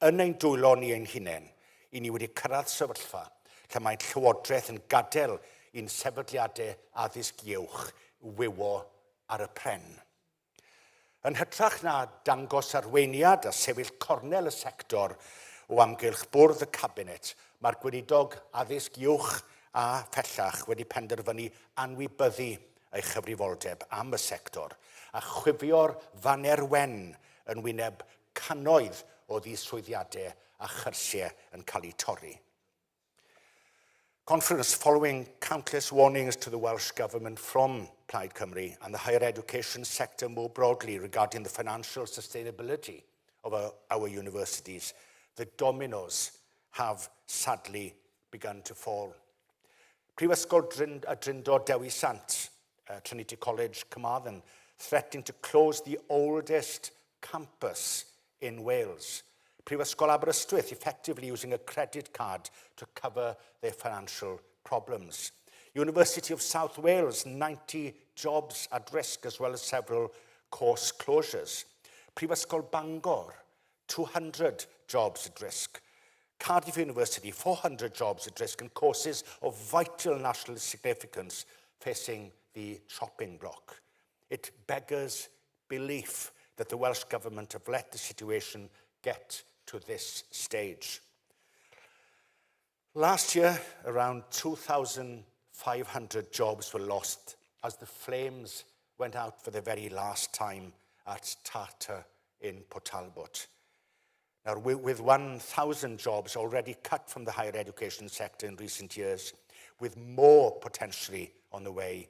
yn ein dwylo ni ein hunain, i ni wedi cyrraedd sefyllfa lle mae Llywodraeth yn gadael i'n sefydliadau addysg uwch wywo ar y pren. Yn hytrach na dangos arweiniad a sefyll cornel y sector o amgylch bwrdd y cabinet, mae'r gweinidog addysg uwch a phellach wedi penderfynu anwybyddu ei chyfrifoldeb am y sector a chwifio'r faner wen yn wyneb cannoedd o ddiswyddiadau a chyrsiau yn cael eu torri. Conference following countless warnings to the Welsh Government from Plaid Cymru and the higher education sector more broadly regarding the financial sustainability of our universities, the dominoes have sadly begun to fall. Prifysgol Drindod Dewi Sant, Trinity College, Carmarthen, threatening to close the oldest campus in Wales. Prifysgol Aberystwyth effectively using a credit card to cover their financial problems. University of South Wales, 90 jobs at risk as well as several course closures. Prifysgol Bangor, 200 jobs at risk. Cardiff University, 400 jobs at risk and courses of vital national significance facing the chopping block. It beggars belief that the Welsh Government have let the situation get to this stage. Last year, around 2,500 jobs were lost as the flames went out for the very last time at Tata in Port Talbot. Now, with 1,000 jobs already cut from the higher education sector in recent years, with more potentially on the way,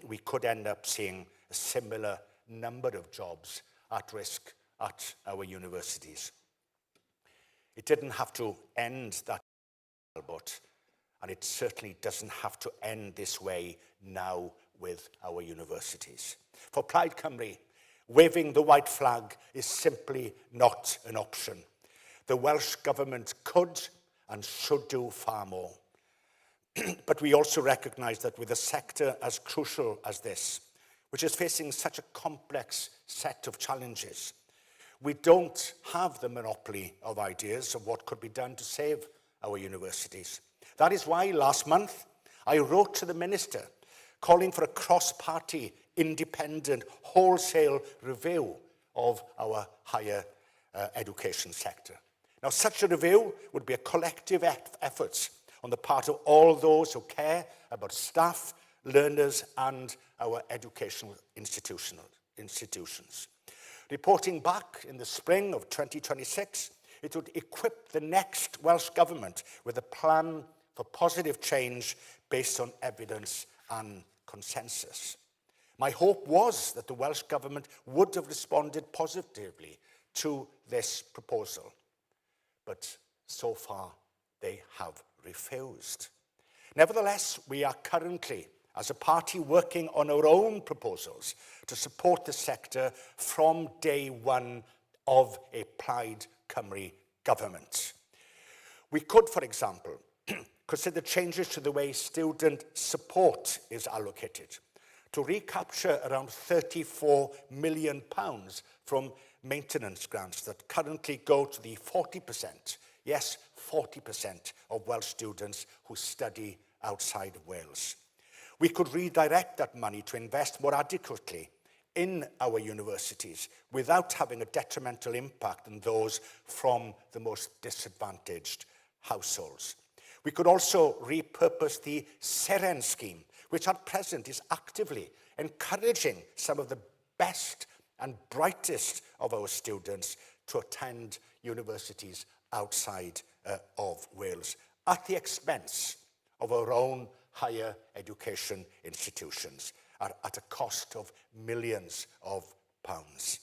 we could end up seeing a similar number of jobs at risk at our universities. It didn't have to end that, but and it certainly doesn't have to end this way now with our universities. For Plaid Cymru, waving the white flag is simply not an option. The Welsh Government could and should do far more. But we also recognise that with a sector as crucial as this, which is facing such a complex set of challenges, we don't have the monopoly of ideas of what could be done to save our universities. That is why last month I wrote to the Minister calling for a cross-party, independent, wholesale review of our higher education sector. Now, such a review would be a collective effort on the part of all those who care about staff, learners, and our educational institutions. Reporting back in the spring of 2026, it would equip the next Welsh Government with a plan for positive change based on evidence and consensus. My hope was that the Welsh Government would have responded positively to this proposal, but so far they have refused. Nevertheless, we are currently, as a party, working on our own proposals to support the sector from day one of a Plaid Cymru government. We could, for example, consider changes to the way student support is allocated to recapture around £34 million from maintenance grants that currently go to the 40%, yes, 40% of Welsh students who study outside of Wales. We could redirect that money to invest more adequately in our universities without having a detrimental impact on those from the most disadvantaged households. We could also repurpose the Seren scheme, which at present is actively encouraging some of the best and brightest of our students to attend universities outside of Wales at the expense of our own higher education institutions at a cost of millions of pounds.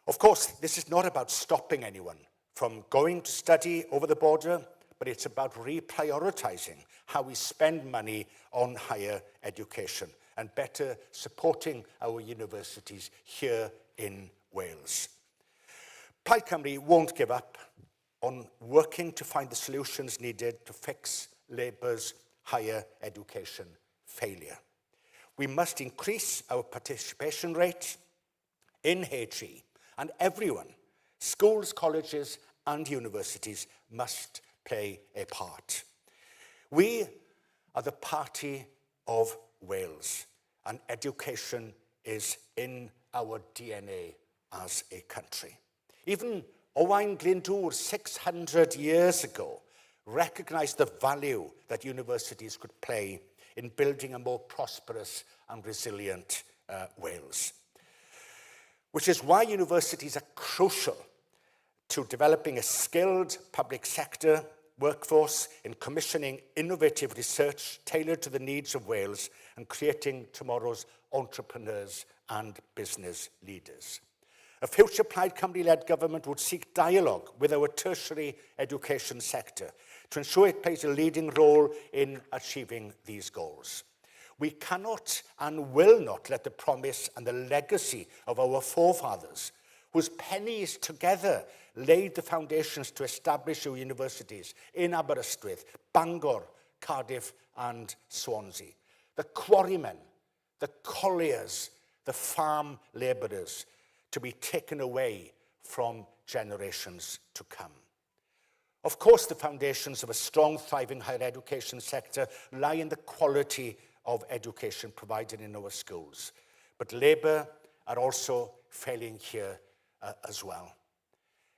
Of course, this is not about stopping anyone from going to study over the border, but it's about reprioritising how we spend money on higher education and better supporting our universities here in Wales. Plaid Cymru won't give up on working to find the solutions needed to fix Labour's higher education failure. We must increase our participation rate in HE, and everyone, schools, colleges and universities must play a part. We are the party of Wales, and education is in our DNA as a country. Even Owain Glyndŵr, 600 years ago, recognized the value that universities could play in building a more prosperous and resilient Wales. Which is why universities are crucial to developing a skilled public sector workforce, in commissioning innovative research tailored to the needs of Wales, and creating tomorrow's entrepreneurs and business leaders. A future Plaid Cymru-led government would seek dialogue with our tertiary education sector to ensure it plays a leading role in achieving these goals. We cannot and will not let the promise and the legacy of our forefathers, whose pennies together laid the foundations to establish our universities in Aberystwyth, Bangor, Cardiff and Swansea. The quarrymen, the colliers, the farm labourers, to be taken away from generations to come. Of course, the foundations of a strong, thriving higher education sector lie in the quality of education provided in our schools. But Labour are also failing here as well.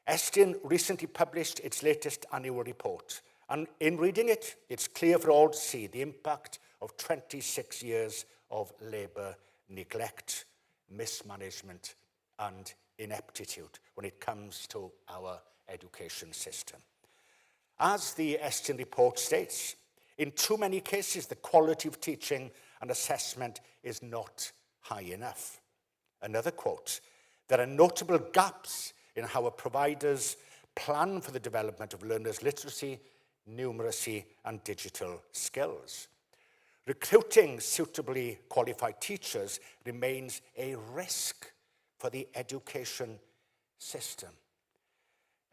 Estyn recently published its latest annual report, and in reading it, it's clear for all to see the impact of 26 years of Labour neglect, mismanagement, and ineptitude when it comes to our education system. As the Estyn report states, in too many cases, the quality of teaching and assessment is not high enough. Another quote, there are notable gaps in how our providers plan for the development of learners' literacy, numeracy, and digital skills. Recruiting suitably qualified teachers remains a risk for the education system.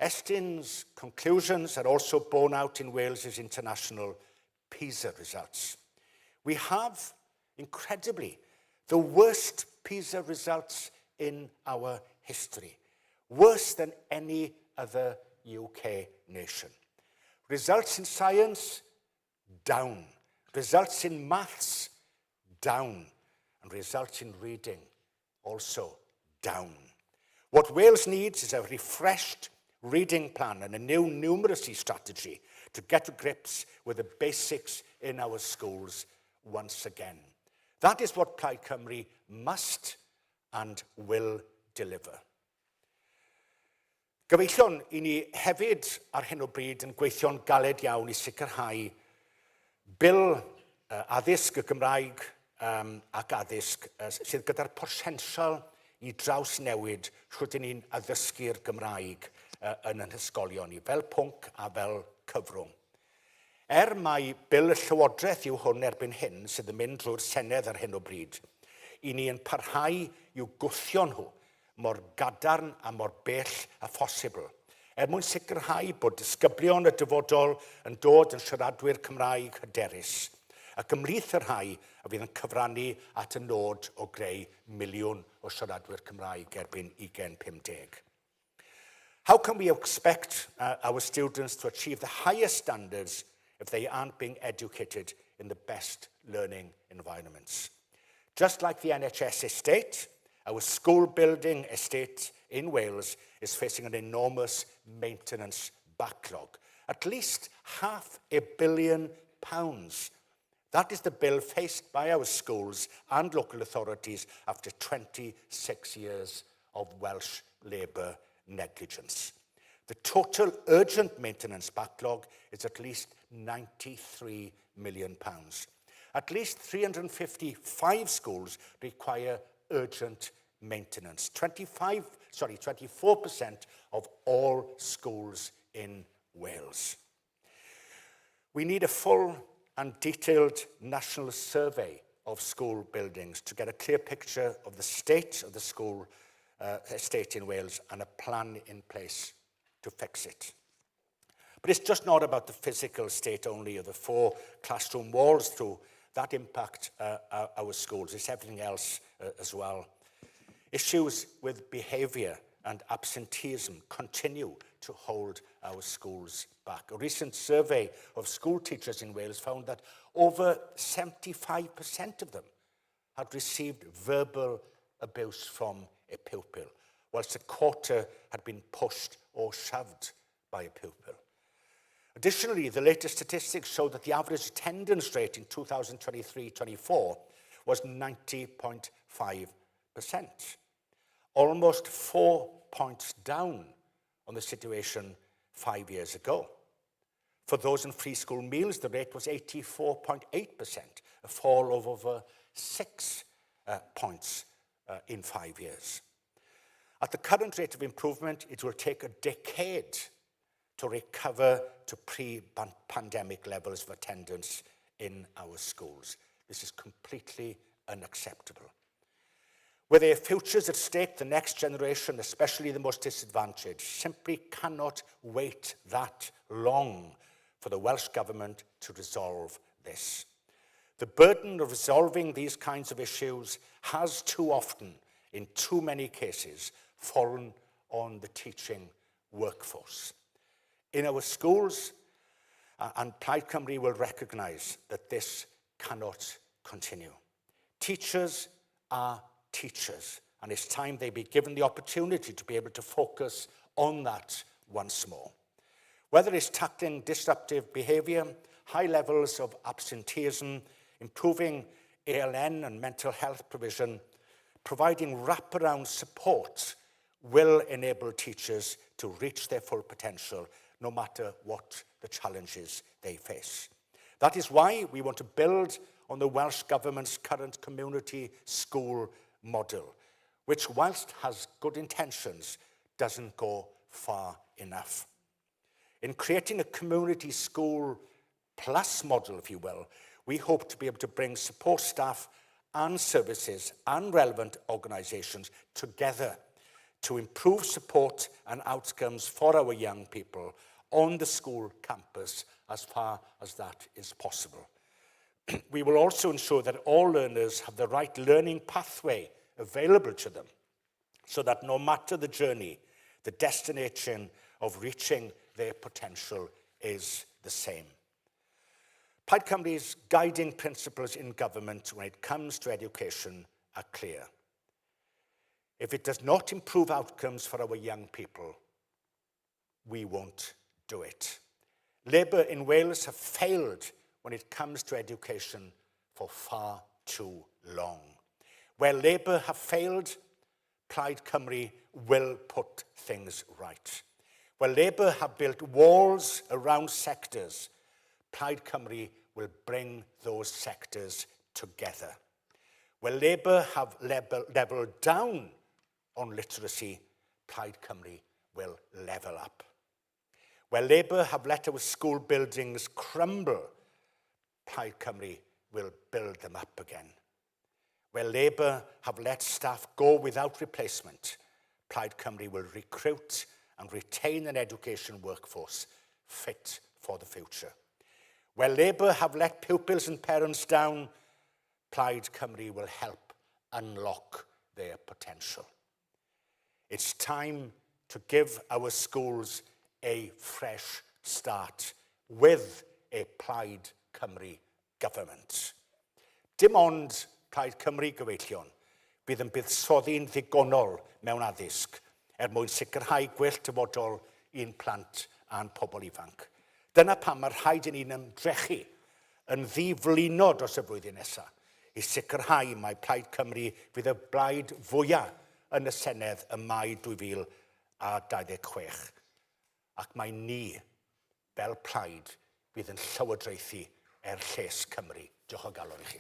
Estyn's conclusions are also borne out in Wales's international PISA results. We have, incredibly, the worst PISA results in our history, worse than any other UK nation. Results in science, down. Results in maths, down. And results in reading, also down. What Wales needs is a refreshed reading plan and a new numeracy strategy to get to grips with the basics in our schools once again. That is what Plaid Cymru must and will deliver. Gyfeillion i ni hefyd ar hyn o bryd yn gweithio'n galed iawn i sicrhau bil addysg y Gymraeg ac addysg sydd gyda'r potensial i draws newid rydyn ni'n addysgu'r Gymraeg yn yn ysgolion ni, fel pwnc a fel cyfrwng. Mai bil y Llywodraeth yw hwn erbyn hyn sydd yn mynd drwy'r Senedd ar hyn o bryd, i ni yn parhau i'w gwthio nhw mor gadarn a mor bell a phosibl, mwyn sicrhau bod disgyblion y dyfodol yn dod yn siaradwyr Cymraeg hyderus, ac ymhlith y rhai a fydd yn cyfrannu at y nod o greu miliwn o siaradwyr Cymraeg erbyn 2050. How can we expect our students to achieve the highest standards if they aren't being educated in the best learning environments? Just like the NHS estate, our school building estate in Wales is facing an enormous maintenance backlog. At least £500 million. That is the bill faced by our schools and local authorities after 26 years of Welsh Labour negligence. The total urgent maintenance backlog is at least £93 million. At least 355 schools require urgent maintenance. 24% of all schools in Wales. We need a full and detailed national survey of school buildings to get a clear picture of the state of the school estate in Wales and a plan in place to fix it. But it's just not about the physical state only of the 4 classroom walls through that impact our schools. It's everything else as well. Issues with behaviour and absenteeism continue to hold our schools back. A recent survey of school teachers in Wales found that over 75% of them had received verbal abuse from a pupil, whilst a quarter had been pushed or shoved by a pupil. Additionally, the latest statistics show that the average attendance rate in 2023-24 was 90.5%, almost 4 points down on the situation 5 years ago. For those in free school meals, the rate was 84.8%, a fall of over 6 points in 5 years. At the current rate of improvement, it will take a decade to recover to pre-pandemic levels of attendance in our schools. This is completely unacceptable. With their futures at stake, the next generation, especially the most disadvantaged, simply cannot wait that long for the Welsh Government to resolve this. The burden of resolving these kinds of issues has too often, in too many cases, fallen on the teaching workforce. In our schools, and Plaid Cymru will recognise that this cannot continue. Teachers are teachers, and it's time they be given the opportunity to be able to focus on that once more. Whether it's tackling disruptive behaviour, high levels of absenteeism, improving ALN and mental health provision, providing wraparound support will enable teachers to reach their full potential, no matter what the challenges they face. That is why we want to build on the Welsh Government's current community school model, which, whilst has good intentions, doesn't go far enough. In creating a community school plus model, if you will, we hope to be able to bring support staff and services and relevant organisations together to improve support and outcomes for our young people on the school campus as far as that is possible. We will also ensure that all learners have the right learning pathway available to them, so that no matter the journey, the destination of reaching their potential is the same. Plaid Cymru's guiding principles in government when it comes to education are clear. If it does not improve outcomes for our young people, we won't do it. Labour in Wales have failed when it comes to education for far too long. Where Labour have failed, Plaid Cymru will put things right. Where Labour have built walls around sectors, Plaid Cymru will bring those sectors together. Where Labour have levelled down on literacy, Plaid Cymru will level up. Where Labour have let our school buildings crumble, Plaid Cymru will build them up again. Where Labour have let staff go without replacement, Plaid Cymru will recruit and retain an education workforce fit for the future. Where Labour have let pupils and parents down, Plaid Cymru will help unlock their potential. It's time to give our schools a fresh start with a Plaid Cymru government. Dim ond Plaid Cymru gyfeillion bydd yn buddsoddi'n ddigonol mewn addysg mwyn sicrhau gwell dyfodol i'n plant a'n pobl ifanc. Dyna pam mae rhaid i ni'n ymdrechu yn ddiflino dros y flwyddyn nesaf i sicrhau mae Plaid Cymru fydd y blaid fwyaf yn y Senedd ym Mai 2026. Ac mae ni, fel Plaid, fydd yn llywodraethu lles Cymru. Diolch o galon i chi.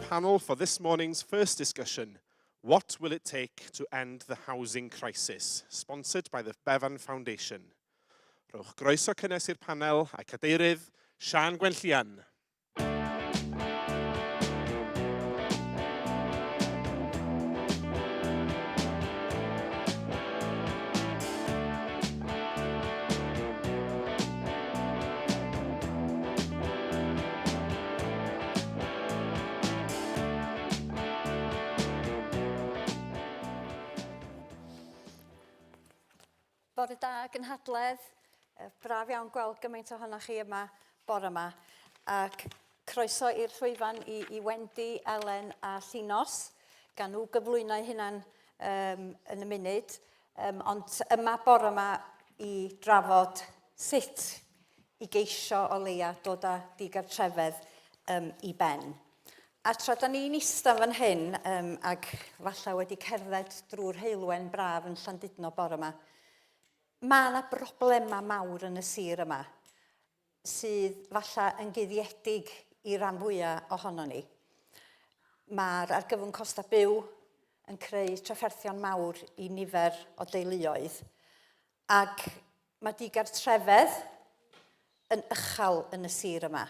panel for this morning's first discussion, What Will It Take to End the Housing Crisis? Sponsored by the Bevan Foundation. Rhowch groeso cynnes i'r panel a cadeirydd Sian Gwenllian. Bore da, Cynhadledd. Braf iawn gweld gymaint ohonoch chi yma bore yma. Ac croeso i'r llwyfan i Wendy, Elen a Llinos. Gan nhw gyflwyno hynna'n yn y munud. Ond yma bore yma i drafod sut i geisio o leia dod â digartrefedd i ben. A tra da ni'n ista fan hyn ac falle wedi cerdded drwy'r heulwen braf yn Llandudno bore yma, mae yna broblema mawr yn y sir yma sydd falle yn guddiedig i ran fwyaf ohono ni. Mae'r argyfwng costa byw yn creu trafferthion mawr i nifer o deuluoedd ac mae digartrefedd yn uchel yn y sir yma.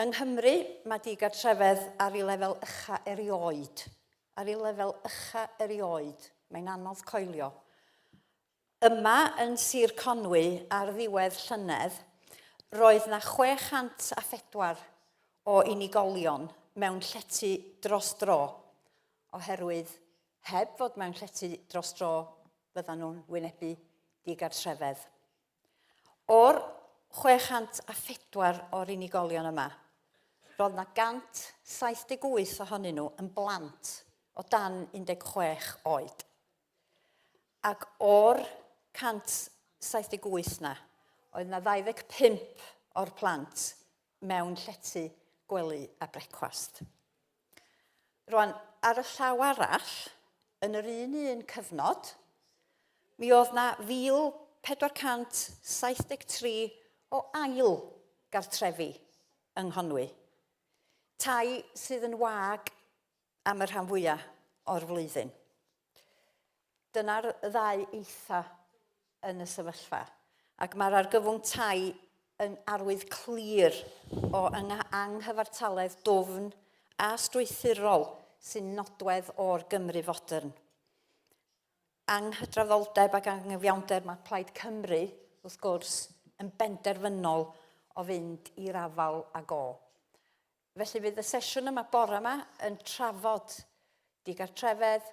Yng Nghymru mae digartrefedd ar ei lefel ucha erioed. Ar ei lefel ucha erioed. Mae'n anodd coelio. Yma yn Sir Conwy ar ddiwedd llynedd, roedd na 604 o unigolion mewn llety dros dro, oherwydd heb fod mewn llety dros dro fyddan nhw'n wynebu digartrefedd. O'r 604 o'r unigolion yma, roedd na 178 ohonyn nhw yn blant o dan 16 oed. Ac o'r 178 na, oedd na 25 o'r plant mewn llety gwely a brecwast. Rwan, ar y llaw arall, yn yr un cyfnod, mi oedd na 1,473 o ail gartrefi yng Nghonwy. Tai sydd yn wag am y rhan fwyaf o'r flwyddyn. Dyna'r ddau eitha yn y sefyllfa. Ac mae'r argyfwng tai yn arwydd clir o anghyfartaledd dwfn a strwythurol sy'n nodwedd o'r Gymru fodern. Anghydrafoldeb ac anghyfiawnder mae Plaid Cymru, wrth gwrs, yn benderfynol o fynd i'r afal ag o. Felly fydd y sesiwn yma bore yma yn trafod digartrefedd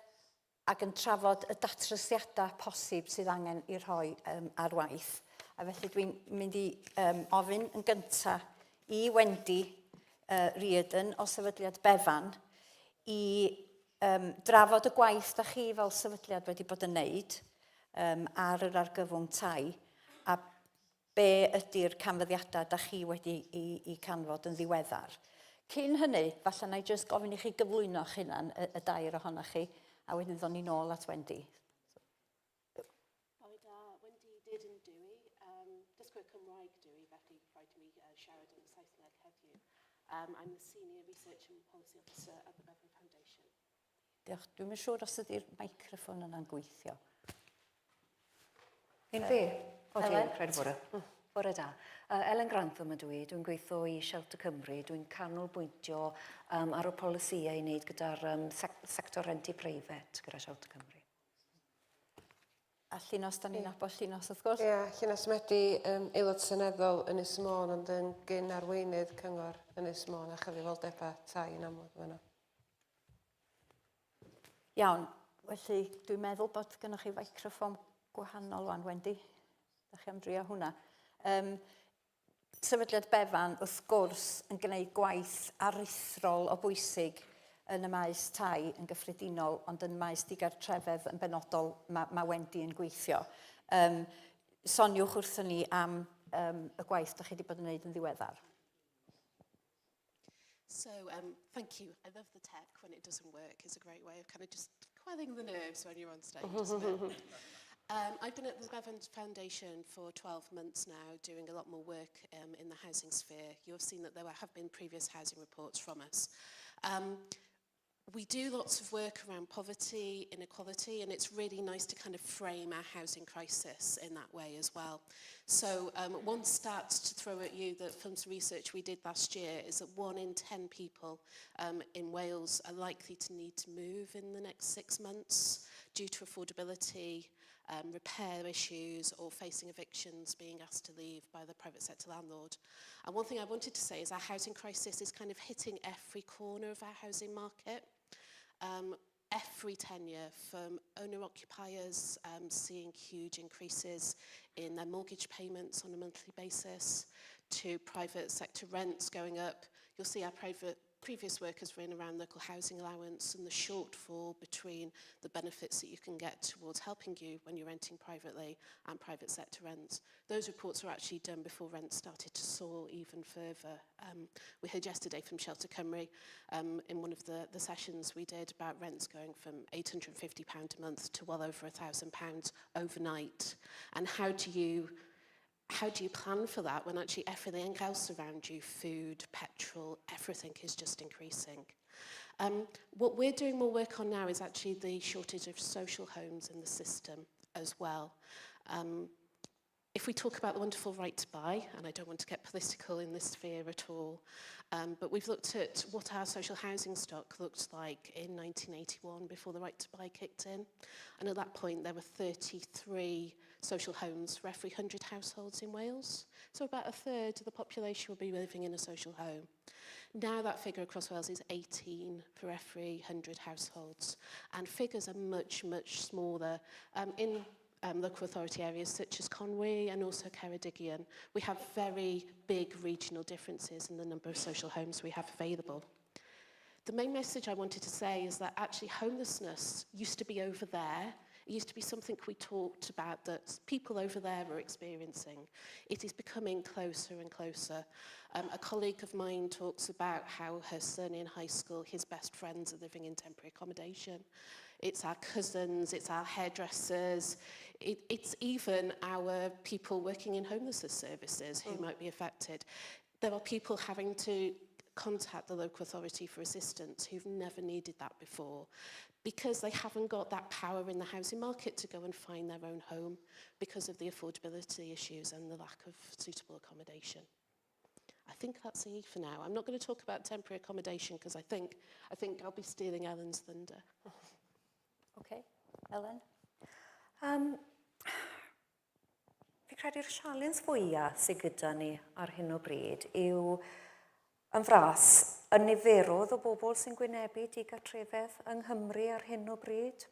ac yn trafod y datrysiadau posib sydd angen i rhoi ar waith. A felly dwi'n mynd i ofyn yn gyntaf i Wendy Reardon o Sefydliad Befan i drafod y gwaith da chi fel sefydliad wedi bod yn neud ar yr argyfwng tai a be ydy'r canfyddiadau da chi wedi i canfod yn ddiweddar. Cyn hynny, falle na i jyst gofyn i chi gyflwyno'ch hynna'n y dair ohonoch chi, a wedyn ddon ni nôl at Wendy. Wendy did yn dwi, dysgwyr Cymraeg dwi, felly rhaid i mi siarad yn Saesneg heddiw. I'm the Senior Research and Policy Officer at the Bevan Foundation. Diolch, dwi'n yn siŵr os ydy'r microffon yna'n gweithio. Un fi? Elen, credu bore. Bore da. Elen Grantham ydw i, dwi'n gweithio i Shelter Cymru, dwi'n canolbwyntio ar y polisïau i wneud gyda'r sector renti preifat gyda Shelter Cymru. A Llinos, da ni'n nabod Llinos wrth gwrs? Ie, Llinos Medi, aelod seneddol Ynys Môn, ond yn gyn arweinydd cyngor Ynys Môn a chyfrifoldebau tai yn amlwg fyna. Iawn, felly dwi'n meddwl bod gennych chi microffon gwahanol wan, Wendy. Da chi am drio hwnna. Sefydliad Befan, wrth gwrs, yn gwneud gwaith aruthrol o bwysig yn y maes tai yn gyffredinol, ond yn maes digartrefedd yn benodol mae Wendy yn gweithio. Soniwch wrthyn ni am y gwaith da chi wedi bod yn gwneud yn ddiweddar. So, thank you. I love the tech when it doesn't work. It's a great way of kind of just quelling the nerves when you're on stage, isn't it? I've been at the Bevan Foundation for 12 months now, doing a lot more work in the housing sphere. You've seen that there have been previous housing reports from us. We do lots of work around poverty, inequality, and it's really nice to kind of frame our housing crisis in that way as well. So one stat to throw at you that from some research we did last year is that 1 in 10 people in Wales are likely to need to move in the next 6 months due to affordability, repair issues, or facing evictions, being asked to leave by the private sector landlord. And one thing I wanted to say is our housing crisis is kind of hitting every corner of our housing market. Every tenure, from owner-occupiers seeing huge increases in their mortgage payments on a monthly basis, to private sector rents going up. You'll see our previous work has been around local housing allowance and the shortfall between the benefits that you can get towards helping you when you're renting privately and private sector rents. Those reports were actually done before rents started to soar even further. We heard yesterday from Shelter Cymru in one of the sessions we did about rents going from £850 a month to well over £1,000 overnight. And how do you plan for that when actually everything else around you, food, petrol, everything is just increasing? What we're doing more work on now is actually the shortage of social homes in the system as well. If we talk about the wonderful right to buy, and I don't want to get political in this sphere at all, but we've looked at what our social housing stock looked like in 1981 before the right to buy kicked in. And at that point, there were 33 social homes for every 100 households in Wales. So about a third of the population will be living in a social home. Now that figure across Wales is 18 for every 100 households. And figures are much, much smaller. In local authority areas such as Conwy and also Ceredigion, we have very big regional differences in the number of social homes we have available. The main message I wanted to say is that actually homelessness used to be over there. It used to be something we talked about that people over there were experiencing. It is becoming closer and closer. A colleague of mine talks about how her son in high school, his best friends are living in temporary accommodation. It's our cousins, it's our hairdressers, it's even our people working in homelessness services who might be affected. There are people having to contact the local authority for assistance who've never needed that before because they haven't got that power in the housing market to go and find their own home because of the affordability issues and the lack of suitable accommodation. I think that's it for now. I'm not going to talk about temporary accommodation because I think I'll be stealing Ellen's thunder. Okay, Ellen? Fi credu'r sialens fwyaf sydd gyda ni ar hyn o bryd yw yn fras y niferoedd o bobl sy'n gwynebu digartrefedd yng Nghymru ar hyn o bryd.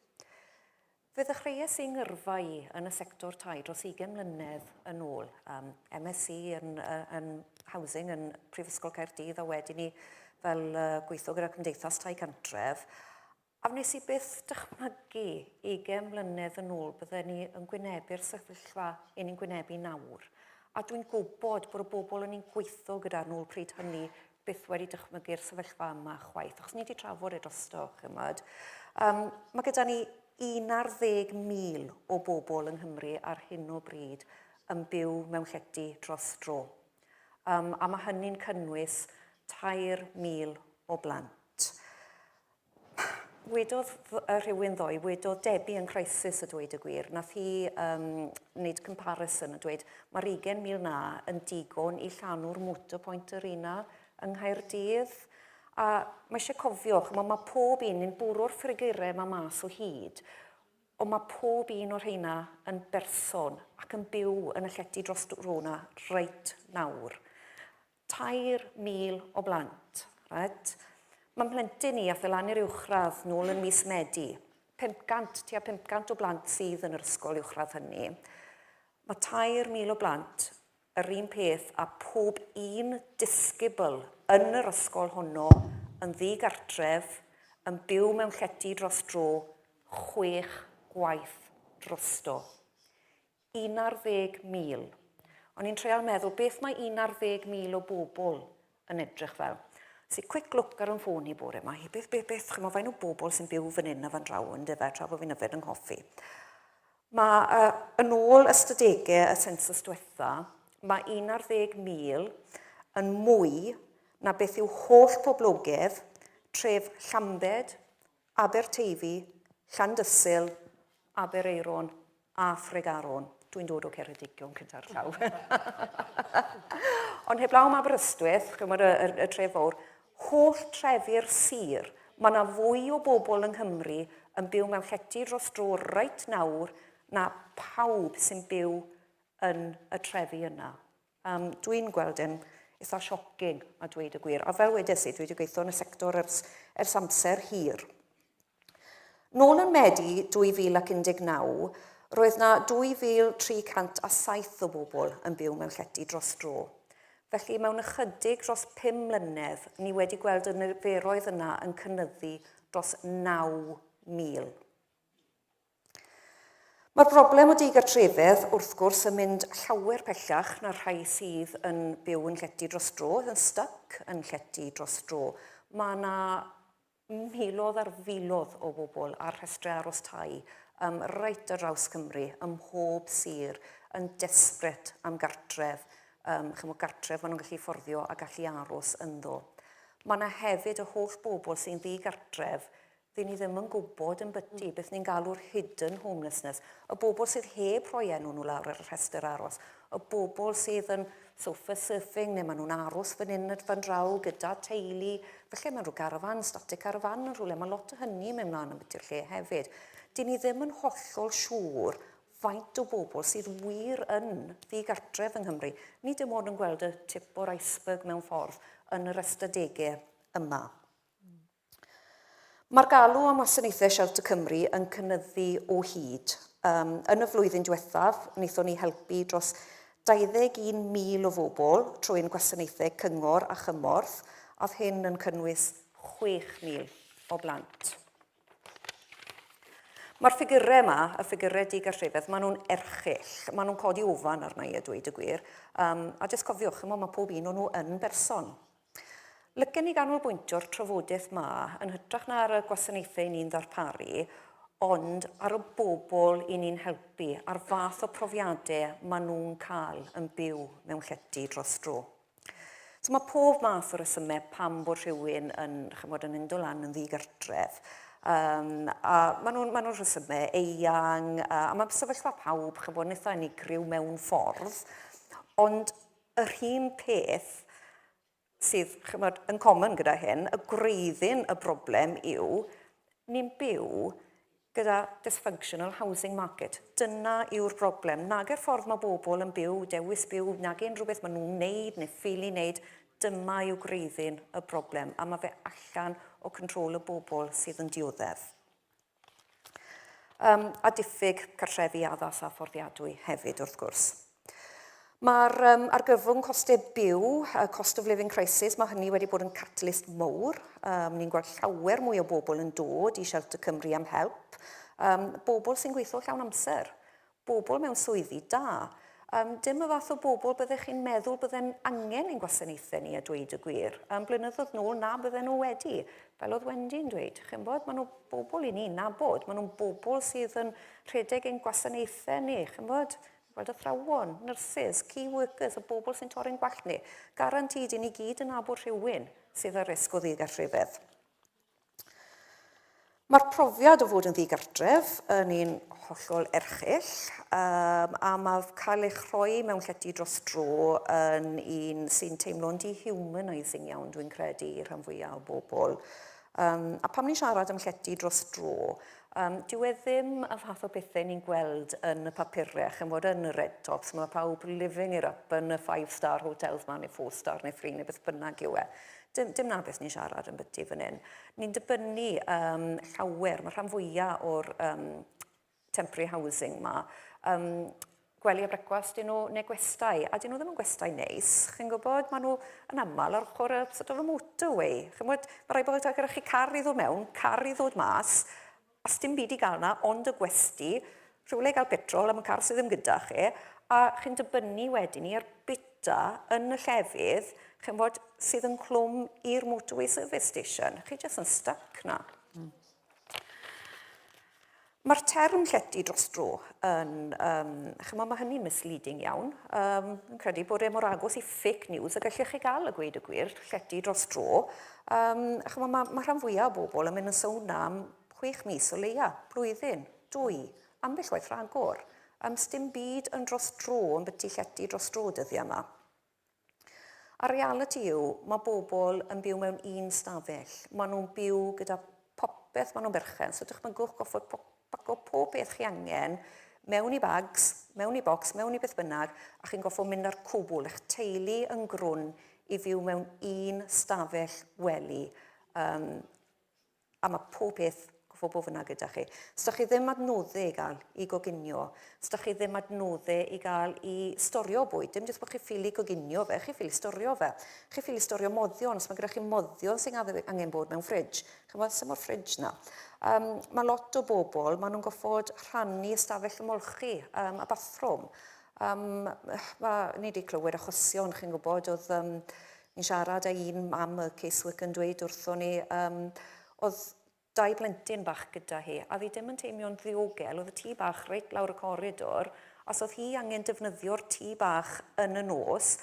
Fydd y chreu sy'n ngyrfa i yn y sector tai dros 20 mlynedd yn ôl. MSc yn housing yn Prifysgol Caerdydd a wedyn ni fel gweithio gyda Cymdeithas Tai Cantref. A wnes i byth dychmygu 20 mlynedd yn ôl bydden ni yn gwynebu'r sefyllfa ein ni'n gwynebu nawr. A dwi'n gwybod bod y bobl yn ni'n gweithio gyda nôl pryd hynny byth wedi dychmygu'r sefyllfa yma chwaith. Achos ni wedi trafod e drosto, chymod. Mae gyda ni 11,000 o bobl yng Nghymru ar hyn o bryd yn byw mewn llety dros dro. A mae hynny'n cynnwys 3,000 o blant. Wedodd rhywun ddoe, wedodd Debbie yn crisis a dweud y gwir. Nath hi wneud comparison a dweud, mae'r 20,000 na yn digon i llanw'r motorpoint arena yng Nghaerdydd. A mae eisiau cofio, mae pob un yn bwrw'r ffrigyrau yma mas o hyd, ond mae pob un o'r rheina yn berson ac yn byw yn y llety dros rona reit nawr. 3,000 o blant, right? Mae'n plentyn ni a lan i'r uwchradd nôl yn mis Medi. 500 o blant sydd yn yr ysgol uwchradd hynny. Mae 3,000 o blant yr un peth a pob un disgybl yn yr ysgol honno yn ddigartref, yn byw mewn llety dros dro 6 gwaith drosto. 11,000. O'n i'n treol meddwl beth mae 11,000 o bobl yn edrych fel. So quick look ar yn ffôn i bore yma. Beth, chymo fain o bobl sy'n byw fan hyn a fan draw yn dyfa tra bod fi'n yfed yng Nghoffi. Mae yn ôl ystadegau y census diwetha, mae 11,000 yn mwy na beth yw holl poblogedd tref Llambed, Aberteifi, Llandysul, Aberaeron a Thregaron. Dwi'n dod o Ceredigion gyda'r llaw. Ond heblaw am Aberystwyth, chymod y tref fawr, holl trefydd sir, mae yna fwy o bobl yng Nghymru yn byw mewn llety dros dro reit nawr na pawb sy'n byw yn y trefi yna. Dwi'n gweld yn eitha shocking a dweud y gwir. A fel wedes I, dwi wedi gweithio yn y sector ers amser hir. Nôl yn Medi 2019, roedd yna 2,307 o bobl yn byw mewn llety dros dro. Felly mewn ychydig dros 5 mlynedd, ni wedi gweld y niferoedd yna yn cynyddu dros 9,000. Mae'r broblem o digartrefedd wrth gwrs yn mynd llawer pellach na'r rhai sydd yn byw yn llety dros dro, yn styc yn llety dros dro. Mae yna miloedd ar filoedd o bobl ar rhestrau aros tai reit ar draws Cymru, ym mhob sir, yn desbryd am gartref. Chymod gartref maen nhw'n gallu fforddio a gallu aros ynddo. Mae yna hefyd y holl bobl sy'n ddigartref, dyn ni ddim yn gwybod yn byty beth ni'n galw'r hidden homelessness. Y bobl sydd heb rhoi enw nhw lawr ar y rhestr aros. Y bobl sydd yn sofa surfing, neu maen nhw'n aros fan hyn at fan draw gyda teulu. Felly mae'n rhyw garafan, static carafan yn rhywle. Mae lot o hynny mewn mlaen yn byty'r lle hefyd. Dyn ni ddim yn hollol siŵr faint o bobl sydd wir yn ddigartref yng Nghymru. Ni dim ond yn gweld y tip o'r iceberg mewn ffordd yn yr ystadegau yma. Mae'r galw am wasanaethau Shelter Cymru yn cynyddu o hyd. Yn y flwyddyn diwethaf, wnaethon ni helpu dros 21,000 o bobl trwy'n gwasanaethau cyngor a chymorth, a hyn yn cynnwys 6,000 o blant. Mae'r ffigurau yma, y ffigurau digartrefedd, maen nhw'n erchyll. Maen nhw'n codi ofan arna I a dweud y gwir. A jyst cofiwch, mae pob un o'n nhw yn berson. Lycen ni ganolbwyntio'r trafodaeth yma yn hytrach na ar y gwasanaethau ni'n ddarparu, ond ar y bobl I ni'n helpu, a'r fath o profiadau maen nhw'n cael yn byw mewn llety dros dro. So mae pob math o resymau pam bod rhywun yn mynd o lan yn ddigartref. A maen nhw'n resymau eang, a mae sefyllfa pawb yn eitha unigryw mewn ffordd, ond yr un peth sydd yn common gyda hyn, y gwreiddyn y broblem yw, ni'n byw gyda dysfunctional housing market. Dyna yw'r broblem. Nag yr ffordd mae bobl yn byw, dewis byw, nag unrhyw beth maen nhw'n wneud neu ffili wneud, dyma yw gwreiddyn y broblem, a mae fe allan o control y bobl sydd yn dioddef. A diffyg cartrefi addas a fforddiadwy hefyd wrth gwrs. Mae'r argyfwng costau byw, cost of living crisis, mae hynny wedi bod yn catalyst mowr. Ni'n gweld llawer mwy o bobl yn dod I Shelter Cymru am help. Bobl sy'n gweithio llawn amser. Bobl mewn swyddi da. Dim y fath o bobl byddech chi'n meddwl bydden angen ein gwasanaethau ni a dweud y gwir. Blynyddoedd nôl na bydden nhw wedi. Fel oedd Wendy'n dweud, chi'n bod, maen nhw bobl I ni'n nabod. Maen nhw'n bobl sydd yn rhedeg ein gwasanaethau ni, chi'n bod? Gweld athrawon, nyrsys, key workers, y bobl sy'n torri'n gwallt ni. Garantid I ni gyd yn nabod rhywun sydd ar risg o ddigartrefedd. Mae'r profiad o fod yn ddigartref yn un hollol erchyll, a mae cael eich rhoi mewn llety dros dro yn un sy'n teimlo'n dehumanising iawn, dwi'n credu, i'r rhan fwyaf o bobl. A pam ni'n siarad am llety dros dro, dyw e ddim y fath o bethau ni'n gweld yn y papurau, chymod yn y red tops, mae pawb living it up yn y 5-star hotels ma, neu 4-star, neu 3, neu beth bynnag yw e. Dim na beth ni'n siarad yn byty fan hyn. Ni'n dibynnu llawer, mae rhan fwyaf o'r temporary housing ma. Gwely a brecwast dyn nhw neu gwestai, a dyn nhw ddim yn gwestai neis. Chi'n gwybod, maen nhw yn aml ar ochr sort of a motorway. Mae rai bobl yn gyda chi car I ddod mewn, car I ddod mas, a dim byd I gael na, ond y gwesti, rhywle I gael petrol am y car sydd ddim gyda chi, a chi'n dibynnu wedyn ni ar bita yn y llefydd, chi'n bod, sydd yn clwm i'r motorway service station. Chi jyst yn stuck na. Mae'r term llety dros dro yn, mae hynny'n misleading iawn. Yn credu bod e mor agos I fake news a gallech chi gael y gweud y gwir, llety dros dro. Mae rhan fwyaf o bobl yn mynd yn sôn am 6 mis o leia, blwyddyn, 2, ambell waith rhagor. Sdim byd yn dros dro yn byti llety dros dro dyddiau yma. A reality yw, mae bobl yn byw mewn un stafell. Maen nhw'n byw gyda popeth maen nhw'n berchen. So dychmygwch goffod paco pob beth chi angen mewn i bags, mewn i bocs, mewn i beth bynnag, a chi'n goffod mynd ar cwbl. Eich teulu yn grwn i fyw mewn un stafell wely. A mae pob peth goffod bod fyna gyda chi. Os ydych chi ddim adnoddau i gael i goginio, os ydych chi ddim adnoddau i gael i storio bwyd, dim jyst bod chi ffili goginio fe, chi ffili storio fe. Chi ffili storio moddion, os mae gyda chi moddion sy'n angen bod mewn ffridge. Chi'n meddwl, sy'n mor ffridge na. Mae lot o bobl, maen nhw'n goffod rhannu ystafell ymolchi, a bathroom. Ni wedi clywed achosion, chi'n gwybod, oedd ni'n siarad â un mam y caseworker yn dweud wrtho ni, oedd 2 blentyn bach gyda hi, a ddi ddim yn teimlo'n ddiogel, oedd y tŷ bach reit lawr y corridor, os oedd hi angen defnyddio'r tŷ bach yn y nos,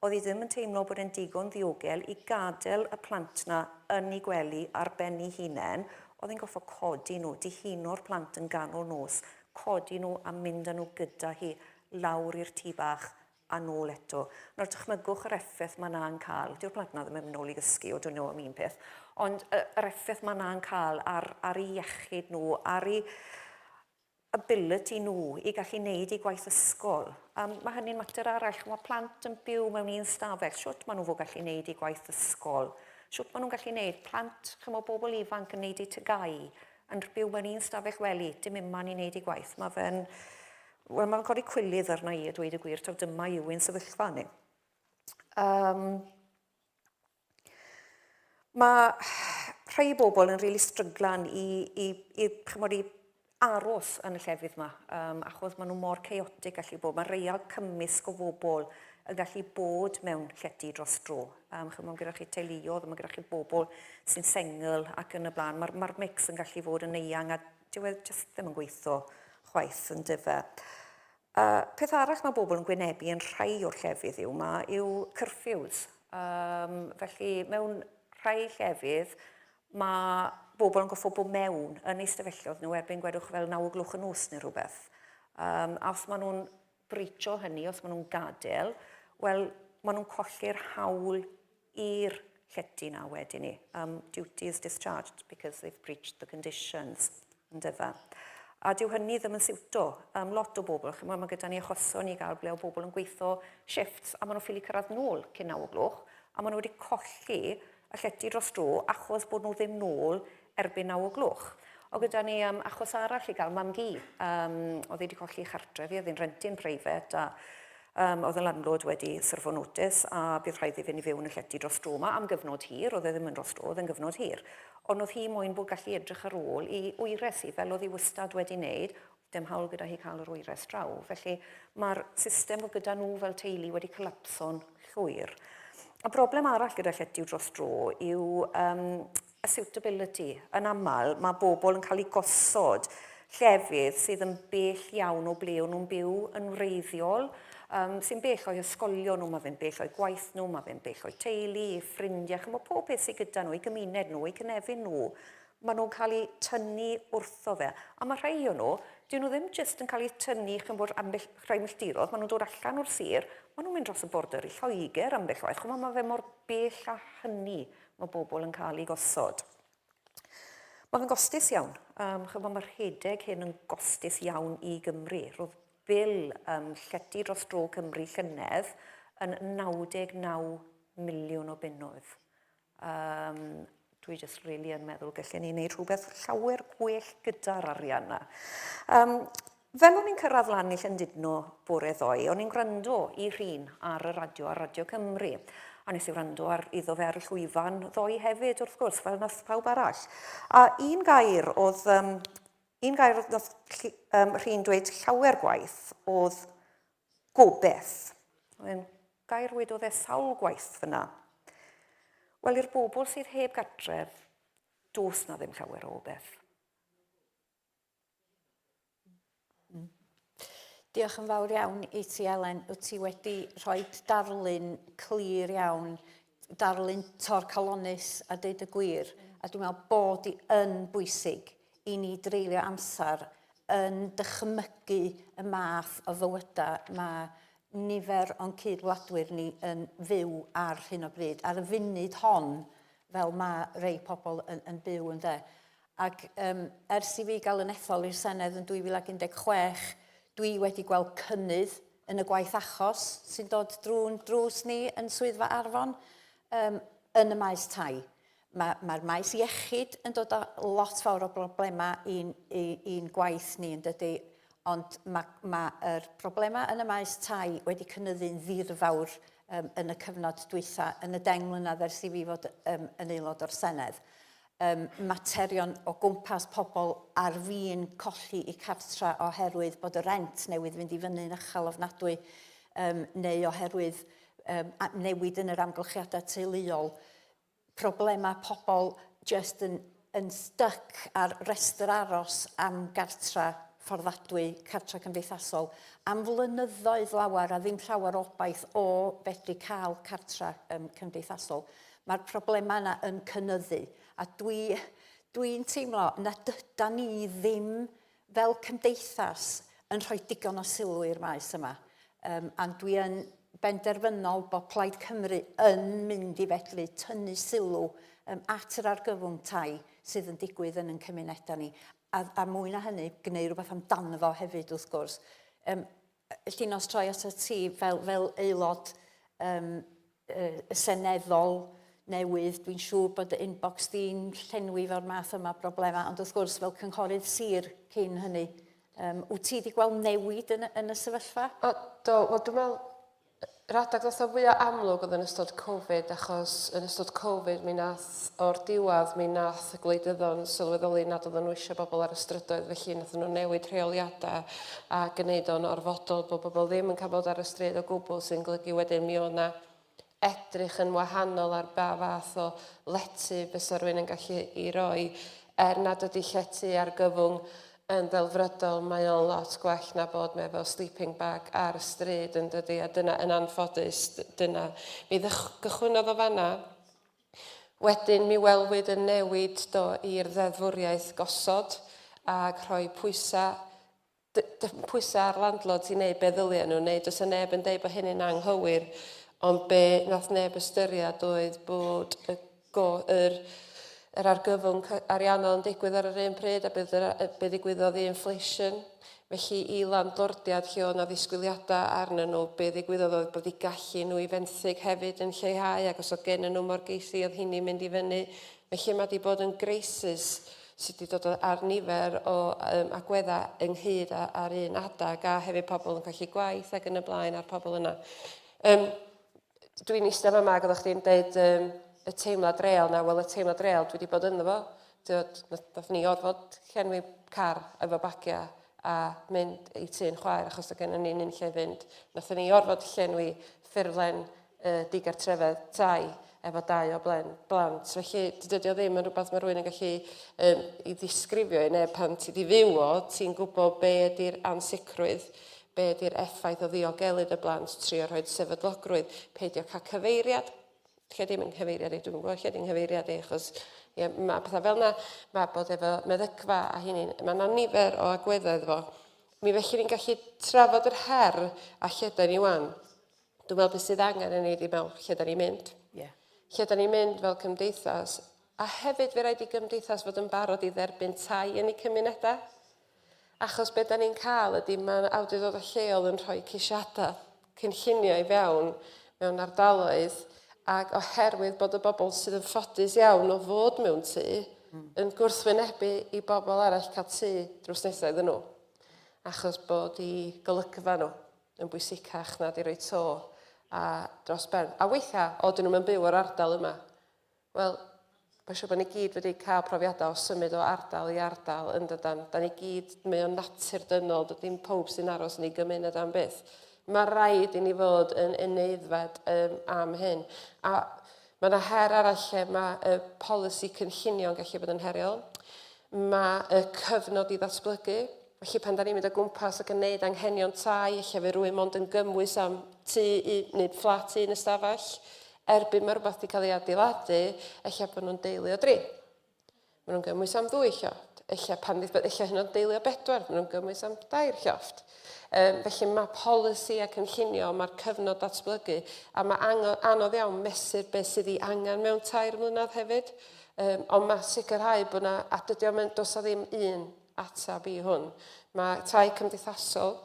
oedd hi ddim yn teimlo bod e'n digon ddiogel i gadael y plant na yn ei gwely ar ben ei hunain, oedd hi'n goffo codi nhw, dihuno'r plant yn ganol nos, codi nhw a mynd â nhw gyda hi lawr i'r tŷ bach a nôl eto. Nawr, dychmygwch yr effaith mae na'n cael. Dyw'r plant na ddim yn mynd nôl i gysgu, o dwi'n nhw am un peth. Ond yr effaith mae na'n cael ar ei iechyd nhw, ar ei ability nhw i gallu wneud eu gwaith ysgol. Mae hynny'n mater arall. Mae plant yn byw mewn un stafell. Siwt maen nhw fod gallu wneud eu gwaith ysgol? Siwt maen nhw'n gallu wneud? Plant, chymod, bobl ifanc yn wneud eu tygau, yn byw mewn un stafell wely, dim iman i wneud eu gwaith. Wel, mae'n codi cwilydd arna i a dweud y gwir, taw dyma yw ein sefyllfa ni. Mae rhai bobl yn rili stryglan i aros yn y llefydd yma, achos maen nhw mor chaotic gallu bod. Mae real cymysg o bobl yn gallu bod mewn llety dros dro. Mae gyda chi teuluodd, mae gyda chi bobl sy'n sengl ac yn y blaen. Mae'r mix yn gallu fod yn eang a diwedd jyst ddim yn gweithio chwaith yn dyfa. Peth arall mae bobl yn gwynebu yn rhai o'r llefydd yw curfews. Felly, mewn rhai llefydd, mae bobl yn goffo bod mewn yn ei stafelloedd nhw erbyn gwedwch fel 9 gloch y nos neu rhywbeth. A os maen nhw'n breachio hynny, os maen nhw'n gadael, wel, maen nhw'n colli'r hawl i'r llety na wedyn ni. Duty is discharged because they've breached the conditions yn dyfa. A dyw hynny ddim yn siwto. Lot o bobl, mae gyda ni achosion i gael ble o bobl yn gweithio shifts, a maen nhw'n ffili cyrraedd nôl cyn 9 gloch, a maen nhw wedi colli y llety dros dro achos bod nhw ddim nôl erbyn 9 gloch. O gyda ni achos arall i gael mam gi. Oedd wedi colli chartref i, oedd hi'n rentyn preifat, a oedd y landlord wedi syrfo notis, a bydd rhaid i fynd i fewn y llety dros dro yma am gyfnod hir, oedd e ddim yn dros dro, oedd e'n gyfnod hir. Ond oedd hi moyn bod gallu edrych ar ôl i wyres hi, fel oedd hi wastad wedi wneud, dim hawl gyda hi cael yr wyres draw. Felly mae'r system o gyda nhw fel teulu wedi colapso'n llwyr. Y broblem arall gyda llety dros dro yw y suitability. Yn aml, mae bobl yn cael eu gosod llefydd sydd yn bell iawn o ble o'n nhw'n byw yn wreiddiol, sy'n bell o'i ysgolion nhw, mae fe'n bell o'i gwaith nhw, mae fe'n bell o'i teulu, ei ffrindiau, chymod pob beth sydd gyda nhw, eu gymuned nhw, eu cynefin nhw, maen nhw'n cael eu tynnu wrtho fe. A mae rhai o nhw, dyn nhw ddim jyst yn cael eu tynnu chymod ambell rhai milltirodd, maen nhw'n dod allan o'r sir, maen nhw'n mynd dros y border i Lloegr ambell waith, chymod mae fe mor bell a hynny mae bobl yn cael eu gosod. Mae fe'n gostus iawn, chymod mae'r rhedeg hyn yn gostus iawn i Gymru. Roedd bil llety dros dro Cymru llynedd yn 99 miliwn o bunnoedd. Dwi jyst really yn meddwl gallen ni wneud rhywbeth llawer gwell gyda'r arian yna. Fel o'n i'n cyrraedd lan i Llandudno bore ddoe, o'n i'n gwrando i rhin ar y radio, ar Radio Cymru. A nes i wrando iddo fe ar y llwyfan ddoe hefyd, wrth gwrs, fel nath pawb arall. A un gair oedd rhi'n dweud llawer gwaith oedd gobeith. Gair wedodd e sawl gwaith fyna. Wel, i'r bobl sydd heb gartref, dos na ddim llawer o beth. Diolch yn fawr iawn i ti, Elen. Wyt ti wedi rhoi darlun clir iawn, darlun torcalonus a deud y gwir. A dwi'n meddwl bod i yn bwysig i ni dreulio amser yn dychmygu y math o fywydau mae nifer o'n cydwladwyr ni yn fyw ar hyn o bryd, ar y funud hon, fel mae rei pobl yn byw yn de. Ac ers i fi gael yn ethol i'r Senedd yn 2016, dwi wedi gweld cynnydd yn y gwaith achos sy'n dod drwy'n drws ni yn swyddfa Arfon yn y maes tai. Mae'r maes iechyd yn dod â lot fawr o broblemau i'n gwaith ni yn dydy, ond mae'r broblemau yn y maes tai wedi cynyddu'n ddirfawr yn y cyfnod dwytha, yn y 10 mlynedd ers i fi fod yn aelod o'r Senedd. Materion o gwmpas pobl ar fi'n colli i cartra oherwydd bod y rent newydd fynd i fyny'n uchel ofnadwy, neu oherwydd newid yn yr amgylchiadau teuluol. Problemau pobl just yn stuck ar restr aros am gartra fforddadwy, cartra cymdeithasol, am flynyddoedd lawer a ddim llawer obaith o fedru cael cartra cymdeithasol. Mae'r problemau yna yn cynyddu. A dwi'n teimlo na dyda ni ddim fel cymdeithas yn rhoi digon o sylw i'r maes yma. A dwi yn benderfynol bod Plaid Cymru yn mynd i fedru tynnu sylw at yr argyfwng tai sydd yn digwydd yn cymunedau ni. A mwy na hynny, gwneud rhywbeth amdano fo hefyd wrth gwrs. Llynos troi at y ti fel aelod seneddol newydd, dwi'n siŵr bod y inbox di'n llenwi fo'r math yma broblemau, ond wrth gwrs fel cynghorydd sir cyn hynny. Wyt ti wedi gweld newid yn y sefyllfa? Wel, dwi'n meddwl, yr adag ddoth o fwyaf amlwg oedd yn ystod Covid, achos yn ystod Covid o'r diwedd mi nath y gwleidyddol sylweddoli nad oedden nhw eisiau bobl ar y strydoedd, felly nath nhw newid rheoliadau a gwneud o'n orfodol bod bobl ddim yn cael bod ar y stryd o gwbl, sy'n golygu wedyn mi oedd na edrych yn wahanol ar ba fath o letu fysa rhywun yn gallu ei roi, nad ydy lletu ar gyfwng yn ddelfrydol, mae o'n lot gwell na bod me fel sleeping bag ar y stryd yn dydy, a dyna yn anffodus, dyna. Mi gychwynodd o fanna, wedyn mi welwyd yn newid i'r ddeddfwriaeth gosod ac rhoi pwysau ar landlords i wneud be ddylia nhw wneud. Does neb yn deud bod hynny'n anghywir, ond be nath neb ystyried oedd bod yr argyfwng ariannol yn digwydd ar yr un pryd a be ddigwyddodd i inflation. Felly i landlordiad lle oedd na ddisgwyliadau arnyn nhw, be ddigwyddodd oedd bod i gallu nhw i fenthyg hefyd yn lleihau ac os oedd gen nhw morgeisi oedd hynny'n mynd i fyny. Felly mae wedi bod yn greisus sydd wedi dod ar nifer o agweddau ynghyd ar un adag a hefyd pobl yn gallu gwaith ac yn y blaen a'r pobl yna. Dwi'n eistedd yma ac oeddech chdi'n dweud y teimlad real na, wel y teimlad real dwi wedi bod ynddo fo. Nath ni orfod llenwi car efo bagia a mynd i tŷ'n chwaer achos oedd gennym ni'n lle fynd. Nath ni orfod llenwi ffurflen digartrefedd tai efo 2 o blant. Felly dydy o ddim yn rhywbeth mae rhywun yn gallu i ddisgrifio i neu pan ti di fyw o, ti'n gwybod be ydy'r ansicrwydd, be ydy'r effaith o ddiogelyd y blant, trio rhoi sefydlogrwydd, peidio cael cyfeiriad. Lle dim yn cyfeiriad i, dwi'n gwybod lle dim cyfeiriad i, achos mae pethau fel yna, mae bod efo meddygfa a hynny, mae yna nifer o agweddau efo. Mi felly ni'n gallu trafod yr her a lle da ni wan. Dwi'n meddwl beth sydd angen yn ei di mewn lle da ni'n mynd. Lle da ni'n mynd fel cymdeithas. A hefyd fe rhaid i gymdeithas fod yn barod i dderbyn tai yn ei cymunedau. Achos beth da ni'n cael ydy mae awdurdodau lleol yn rhoi ceisiadau cynllunio i fewn mewn ardaloedd ac oherwydd bod y bobl sydd yn ffodus iawn o fod mewn tŷ yn gwrthwynebu i bobl arall cael tŷ drws nesaf iddyn nhw. Achos bod i golygfa nhw yn bwysicach na di roi to a dros ben. A weithiau, dyn nhw'n byw o'r ardal yma. Wel, mae'n siŵr bod ni gyd wedi cael profiadau o symud o ardal i ardal yn dydan. Da ni gyd, mae o'n natur dynol, dim pob sy'n aros yn ei gymuned am byth. Mae rhaid i ni fod yn uneiddfed am hyn. A mae yna her arall lle mae y polisi cynllunio yn gallu bod yn heriol. Mae y cyfnod i ddatblygu. Felly pan da ni'n mynd o gwmpas ac yn gwneud anghenion tai, lle fe rwy'n mond yn gymwys am tŷ neu fflat un ystafell, erbyn mae rhywbeth wedi cael ei adeiladu, lle bod nhw'n deulu o dri. maen nhw'n gymwys am 2 llofft. Ella pan ddydd bod ella hyn o'n deulu o 4, maen nhw'n gymwys am 2 llofft. Felly mae polisi a cynllunio, mae'r cyfnod datblygu, a mae anodd iawn mesur beth sydd ei angen mewn 3 mlynedd hefyd. Ond mae sicrhau bod yna, a does a ddim un atab i hwn. Mae tai cymdeithasol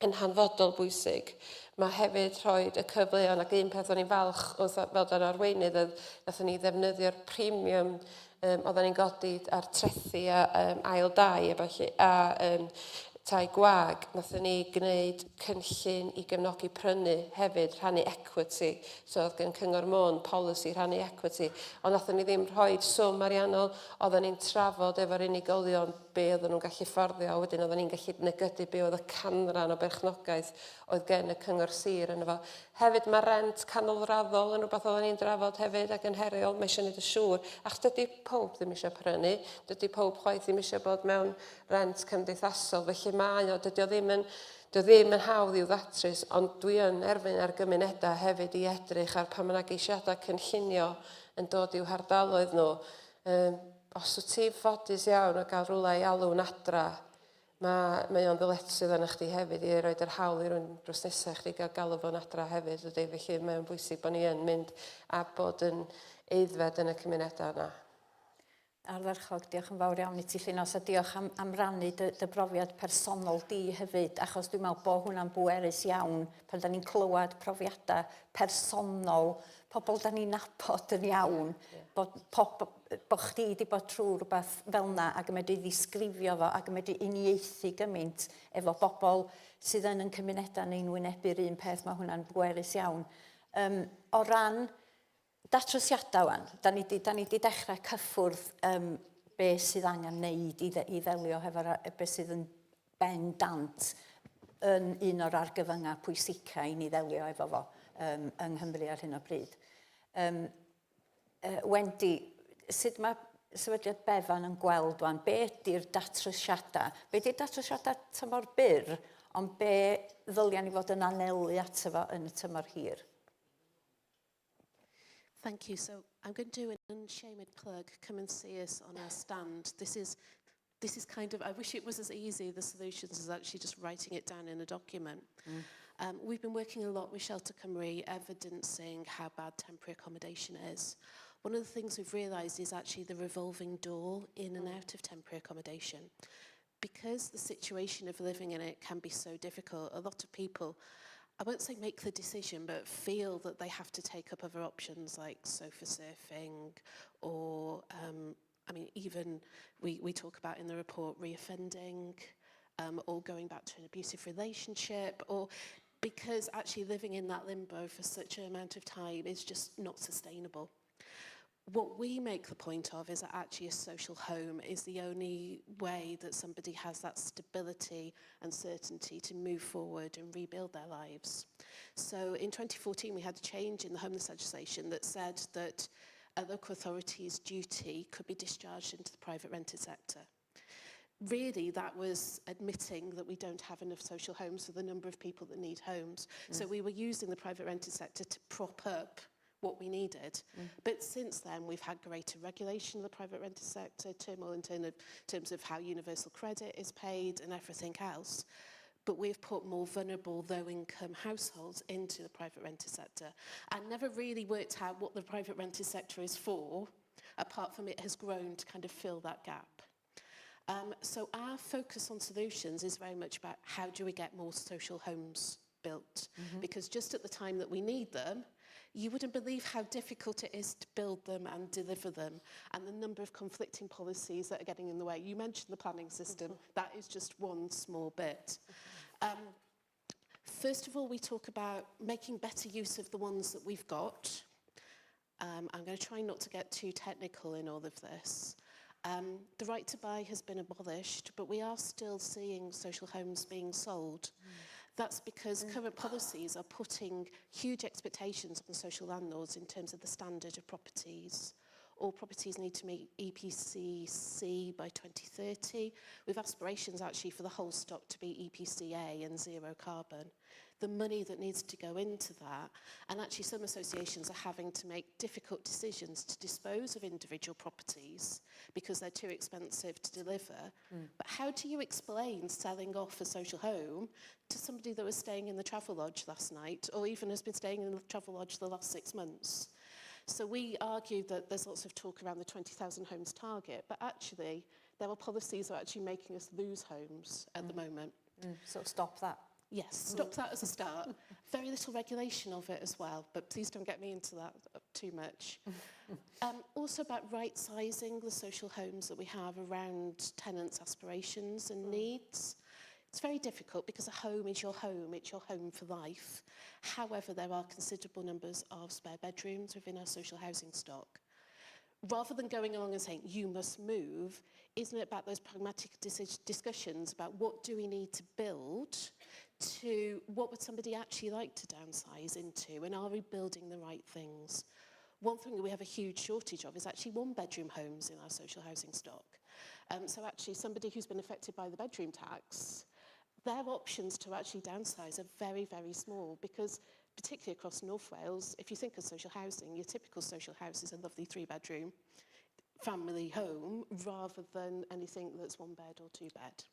yn hanfodol bwysig. Mae hefyd rhoi y cyfleon ac un peth o'n i'n falch fel dan arweinydd, nathon ni ddefnyddio'r premium oedden ni'n godi ar trethu a ail dau a tai gwag. Nathon ni gwneud cynllun i gefnogi prynu hefyd, rhannu equity. So oedd gen Cyngor Môn polisi rhannu equity. Ond nathon ni ddim rhoi swm ariannol, oedden ni'n trafod efo'r unigolion be oedden nhw'n gallu fforddio, a wedyn oedden ni'n gallu negydu be oedd y canran o berchnogaeth oedd gen y Cyngor Sir yna fo. Hefyd mae rent canolraddol yn rhywbeth oedden ni'n drafod hefyd ac yn heriol, mae eisiau gwneud y siŵr. Ach, dydy pob ddim eisiau prynu, dydy pob chwaith ddim eisiau bod mewn rent cymdeithasol, felly mae o, dydy o ddim yn hawdd i'w ddatrys, ond dwi yn erfyn ar gymunedau hefyd i edrych ar pan mae yna geisiadau cynllunio yn dod i'w hardaloedd nhw. Os wyt ti ffodus iawn o gael rhywle i alw'n adra, mae o'n ddyletswydd yna chdi hefyd i roed yr hawl i rwy'n drws nesaf chdi gael galw fo'n adra hefyd. Felly mae'n bwysig bod ni yn mynd a bod yn eiddfed yn y cymunedau yna. Ardderchog, diolch yn fawr iawn i ti, Llynos, a diolch am rannu dy brofiad personol di hefyd, achos dwi'n meddwl bod hwnna'n bwerus iawn pan da ni'n clywed profiadau personol, pobl da ni'n nabod yn iawn, bod chdi wedi bod trwy rhywbeth fel yna ac yn medru ddisgrifio fo ac yn medru uniaethu gymaint efo bobl sydd yn cymunedau neu'n wynebu'r un peth, mae hwnna'n bwerus iawn. O ran datrysiadau wan, da ni di dechrau cyffwrdd beth sydd angen wneud i ddelio hefo beth sydd yn bendant yn un o'r argyfyngau pwysica i ni ddelio efo fo yng Nghymru ar hyn o bryd. Wendy, sut mae sefydliad Befan yn gweld wan, be ydy'r datrysiadau? Be ydy'r datrysiadau tymor byr, ond be ddylian ni fod yn anelu ato fo yn y tymor hir? Thank you. So I'm going to do an unshamed plug. Come and see us on our stand. This is kind of, I wish it was as easy, the solutions, as actually just writing it down in a document. We've been working a lot with Shelter Cymru, evidencing how bad temporary accommodation is. One of the things we've realised is actually the revolving door in and out of temporary accommodation. Because the situation of living in it can be so difficult, a lot of people, I won't say make the decision, but feel that they have to take up other options like sofa surfing or, even we talk about in the report reoffending or going back to an abusive relationship, or because actually living in that limbo for such an amount of time is just not sustainable. What we make the point of is that actually a social home is the only way that somebody has that stability and certainty to move forward and rebuild their lives. So in 2014 we had a change in the homeless legislation that said that a local authority's duty could be discharged into the private rented sector. Really, that was admitting that we don't have enough social homes for the number of people that need homes. So we were using the private rented sector to prop up what we needed. But since then, we've had greater regulation of the private rented sector, turmoil in terms of how universal credit is paid and everything else. But we've put more vulnerable, low-income households into the private rented sector and never really worked out what the private rented sector is for, apart from it has grown to kind of fill that gap. So our focus on solutions is very much about how do we get more social homes built? Because just at the time that we need them, you wouldn't believe how difficult it is to build them and deliver them, and the number of conflicting policies that are getting in the way. You mentioned the planning system. That is just one small bit. First of all, we talk about making better use of the ones that we've got. I'm going to try not to get too technical in all of this. The right to buy has been abolished, but we are still seeing social homes being sold. That's because current policies are putting huge expectations on social landlords in terms of the standard of properties, All properties need to meet EPC-C by 2030, with aspirations actually for the whole stock to be EPC-A and zero carbon. The money that needs to go into that, and actually some associations are having to make difficult decisions to dispose of individual properties because they're too expensive to deliver. But how do you explain selling off a social home to somebody that was staying in the Travelodge last night, or even has been staying in the Travelodge the last 6 months? So we argue that there's lots of talk around the 20,000 homes target, but actually there are policies that are actually making us lose homes at the moment. So stop that. Yes, stop that as a start. Very little regulation of it as well, but please don't get me into that too much. Also about right-sizing the social homes that we have around tenants' aspirations and needs. It's very difficult because a home is your home, it's your home for life. However, there are considerable numbers of spare bedrooms within our social housing stock. Rather than going along and saying, you must move, isn't it about those pragmatic discussions about what do we need to build to what would somebody actually like to downsize into, and are we building the right things? One thing that we have a huge shortage of is actually one-bedroom homes in our social housing stock. So actually somebody who's been affected by the bedroom tax, their options to actually downsize are very, very small, because particularly across North Wales, if you think of social housing, your typical social house is a lovely 3-bedroom family home rather than anything that's 1 bed or 2 bed.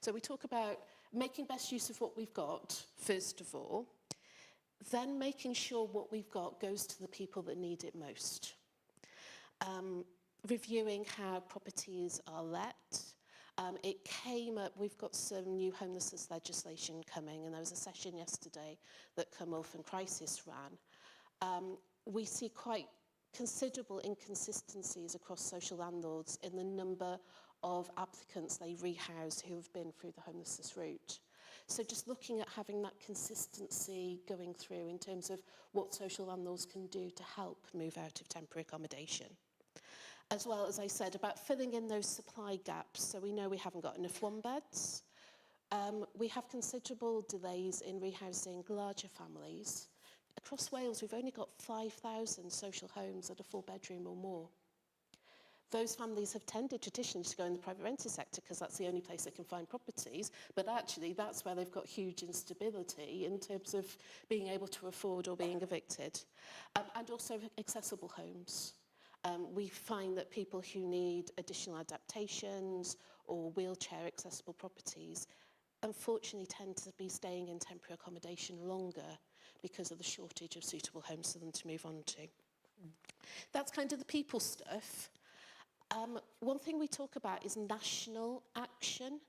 So we talk about making best use of what we've got, first of all, then making sure what we've got goes to the people that need it most. Reviewing how properties are let. It came up, we've got some new homelessness legislation coming, and there was a session yesterday that Cymorth and Crisis ran. We see quite considerable inconsistencies across social landlords in the number of applicants they rehouse who have been through the homelessness route. So just looking at having that consistency going through in terms of what social landlords can do to help move out of temporary accommodation. As well, as I said, about filling in those supply gaps. So we know we haven't got enough 1-beds. We have considerable delays in rehousing larger families. Across Wales, we've only got 5,000 social homes that are 4-bedroom or more. Those families have tended traditionally to go in the private rented sector because that's the only place they can find properties, but actually that's where they've got huge instability in terms of being able to afford or being evicted. And also accessible homes. We find that people who need additional adaptations or wheelchair accessible properties unfortunately tend to be staying in temporary accommodation longer because of the shortage of suitable homes for them to move on to. That's kind of the people stuff. One thing we talk about is national action.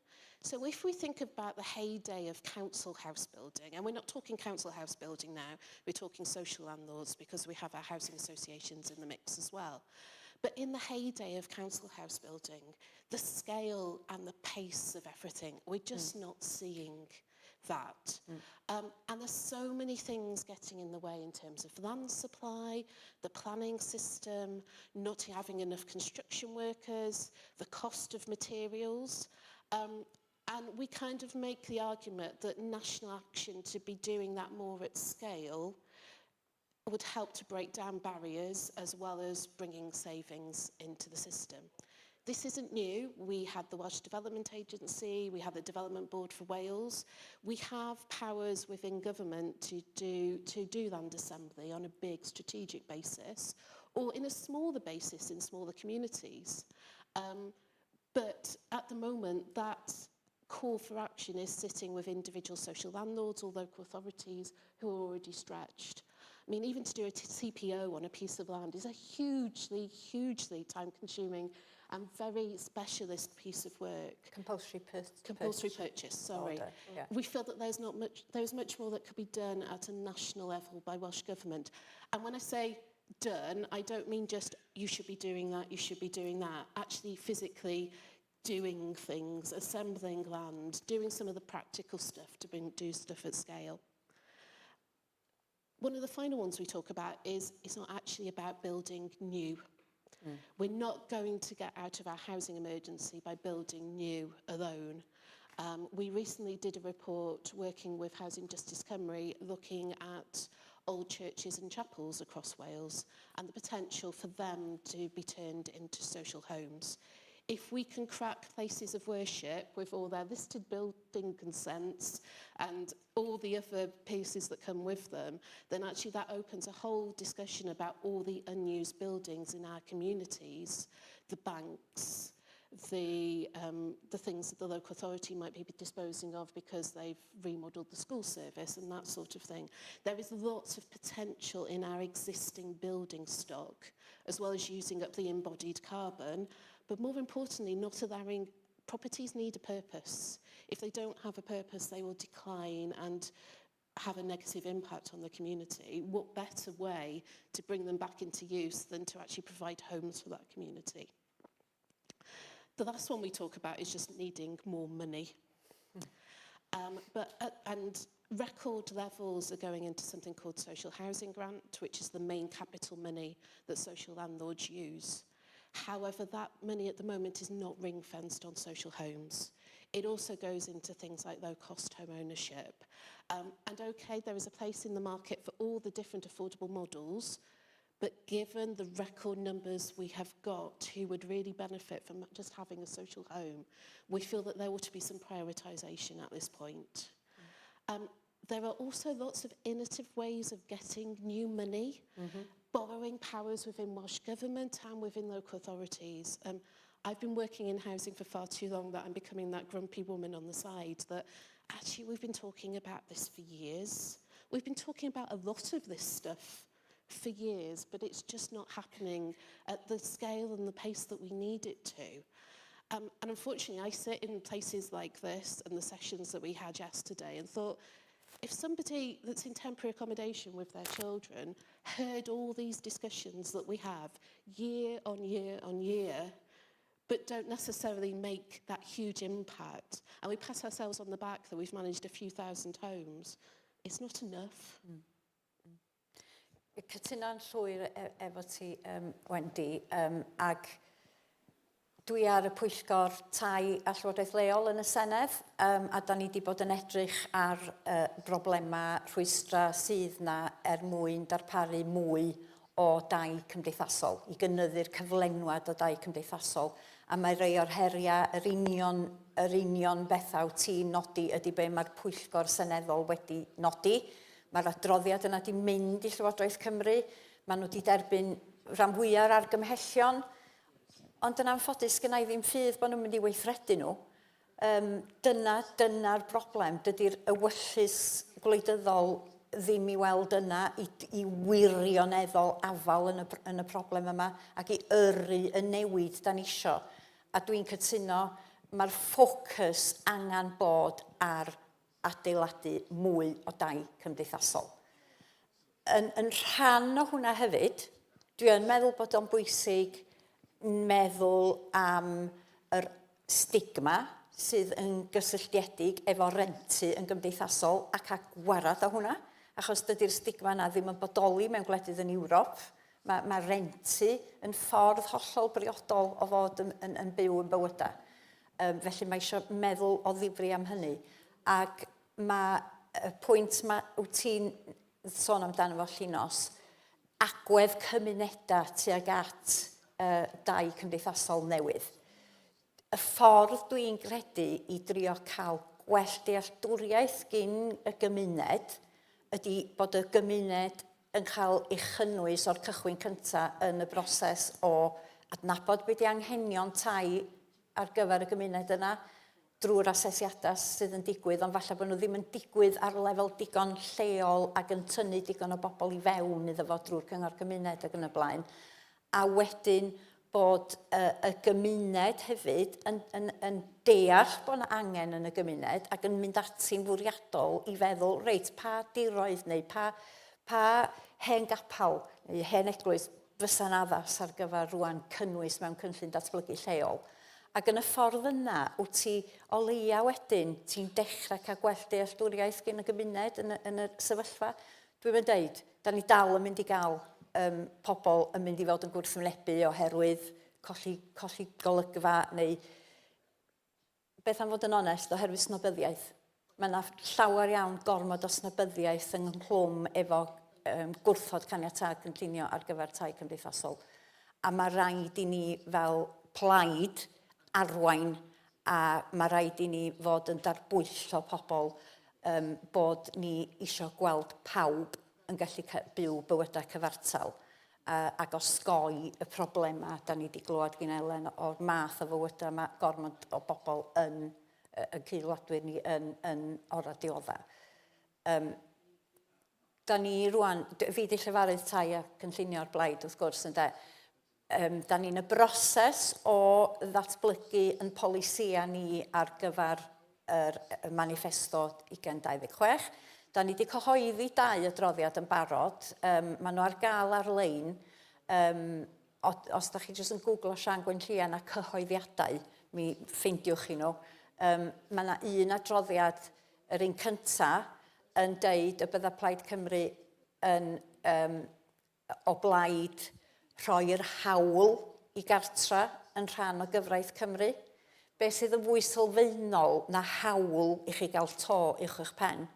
So if we think about the heyday of council house building, and we're not talking council house building now, we're talking social landlords because we have our housing associations in the mix as well. But in the heyday of council house building, the scale and the pace of everything, we're just not seeing that. And there's so many things getting in the way in terms of land supply, the planning system, not having enough construction workers, the cost of materials. And we kind of make the argument that national action to be doing that more at scale would help to break down barriers as well as bringing savings into the system. This isn't new. We had the Welsh Development Agency, we have the Development Board for Wales. We have powers within government to do land assembly on a big strategic basis or in a smaller basis in smaller communities. But at the moment, that call for action is sitting with individual social landlords or local authorities who are already stretched. I mean, even to do a CPO on a piece of land is a hugely, hugely time-consuming and very specialist piece of work. Compulsory purchase, sorry. Order, yeah. We feel that there's much more that could be done at a national level by Welsh Government. And when I say done, I don't mean just you should be doing that, you should be doing that. Actually, physically doing things, assembling land, doing some of the practical stuff to do stuff at scale. One of the final ones we talk about is it's not actually about building new. We're not going to get out of our housing emergency by building new alone. We recently did a report working with Housing Justice Cymru looking at old churches and chapels across Wales and the potential for them to be turned into social homes. If we can crack places of worship with all their listed building consents and all the other pieces that come with them, then actually that opens a whole discussion about all the unused buildings in our communities, the banks, the things that the local authority might be disposing of because they've remodelled the school service and that sort of thing. There is lots of potential in our existing building stock, as well as using up the embodied carbon. But more importantly, not allowing properties need a purpose. If they don't have a purpose, they will decline and have a negative impact on the community. What better way to bring them back into use than to actually provide homes for that community? The last one we talk about is just needing more money. And record levels are going into something called social housing grant, which is the main capital money that social landlords use. However, that money at the moment is not ring-fenced on social homes. It also goes into things like low-cost home ownership. And okay, there is a place in the market for all the different affordable models, but given the record numbers we have got who would really benefit from just having a social home, we feel that there ought to be some prioritisation at this point. There are also lots of innovative ways of getting new money, borrowing powers within Welsh Government and within local authorities. I've been working in housing for far too long that I'm becoming that grumpy woman on the side that actually we've been talking about this for years. We've been talking about a lot of this stuff for years, but it's just not happening at the scale and the pace that we need it to. And unfortunately, I sit in places like this and the sessions that we had yesterday and thought, if somebody that's in temporary accommodation with their children heard all these discussions that we have year on year on year, but don't necessarily make that huge impact, and we pat ourselves on the back that we've managed a few thousand homes, it's not enough. Cytuno'n llwyr efo ti, Wendy, ag dwi ar y pwyllgor tai a Llywodraeth Leol yn y Senedd, a da ni wedi bod yn edrych ar broblemau rhwystra sydd na mwyn darparu mwy o dai cymdeithasol, i gynyddu'r cyflenwad o dai cymdeithasol. A mae rei o'r heriau, yr union bethau ti'n nodi ydy be mae'r pwyllgor seneddol wedi nodi. Mae'r adroddiad yna wedi mynd i Llywodraeth Cymru. Maen nhw wedi derbyn rhan fwyaf ar argymhellion. Ond yn anffodus, gynnau ddim ffydd bod nhw'n mynd i weithredu nhw. Dyna'r broblem. Dydy'r ewyllus gwleidyddol ddim i weld yna i wirioneddol afal yn y broblem yma ac i yrru y newid da ni isio. A dwi'n cytuno, mae'r ffocws angen bod ar adeiladu mwy o dai cymdeithasol. Yn rhan o hwnna hefyd, dwi'n meddwl bod o'n bwysig meddwl am yr stigma sydd yn gysylltiedig efo rentu yn gymdeithasol ac a gwarad o hwnna, achos dydy'r stigma yna ddim yn bodoli mewn gwledydd yn Ewrop. Mae rentu yn ffordd hollol briodol o fod yn byw yn bywydau. Felly mae eisiau meddwl o ddifri am hynny. Ac mae y pwynt wyt ti'n sôn amdano fo Llynos, agwedd cymunedau tuag at dai cymdeithasol newydd. Y ffordd dwi'n credu i drio cael gwell dealltwriaeth gyn y gymuned ydy bod y gymuned yn cael ei chynnwys o'r cychwyn cyntaf yn y broses o adnabod beth i anghenion tai ar gyfer y gymuned yna drwy'r asesiadau sydd yn digwydd, ond falle bod nhw ddim yn digwydd ar lefel digon lleol ac yn tynnu digon o bobl i fewn iddo fo drwy'r cyngor gymuned ac yn y blaen. A wedyn bod y gymuned hefyd yn deall bod yna angen yn y gymuned ac yn mynd ati'n fwriadol i feddwl, reit, pa diroedd neu pa hen gapal neu hen eglwys fysa'n addas ar gyfer rwan cynnwys mewn cynllun datblygu lleol. Ac yn y ffordd yna, wyt ti o leia wedyn, ti'n dechrau cael gwell dealltwriaeth gen y gymuned yn y sefyllfa. Dwi'n mynd deud, da ni dal yn mynd i gael pobl yn mynd i fod yn gwrthwynebu oherwydd colli golygfa neu beth am fod yn onest oherwydd snobyddiaeth. Mae yna llawer iawn gormod o snobyddiaeth yng nghlwm efo gwrthod caniatâd cynllunio ar gyfer tai cymdeithasol. A mae rhaid i ni fel plaid arwain a mae rhaid i ni fod yn darbwyllo pobl bod ni eisiau gweld pawb yn gallu byw bywydau cyfartal ac osgoi y problemau da ni wedi glywed gen Elen o'r math o fywydau mae gormod o bobl yn ceilwadwyr ni yn o'r adioddau. Da ni rwan, fi di llefarydd tai a cynllunio'r blaid wrth gwrs ynde, da ni'n y broses o ddatblygu yn polisia ni ar gyfer y manifesto 2026. Da ni wedi cyhoeddi 2 adroddiad yn barod. Maen nhw ar gael ar-lein. Os da chi jyst yn googlo Sian Gwenllian a cyhoeddiadau, mi ffeindiwch chi nhw. Mae yna un adroddiad, yr un cyntaf, yn deud y bydda Plaid Cymru yn o blaid rhoi'r hawl i gartra yn rhan o gyfraith Cymru. Be sydd yn fwy sylfaenol na hawl i chi gael to i'ch pen.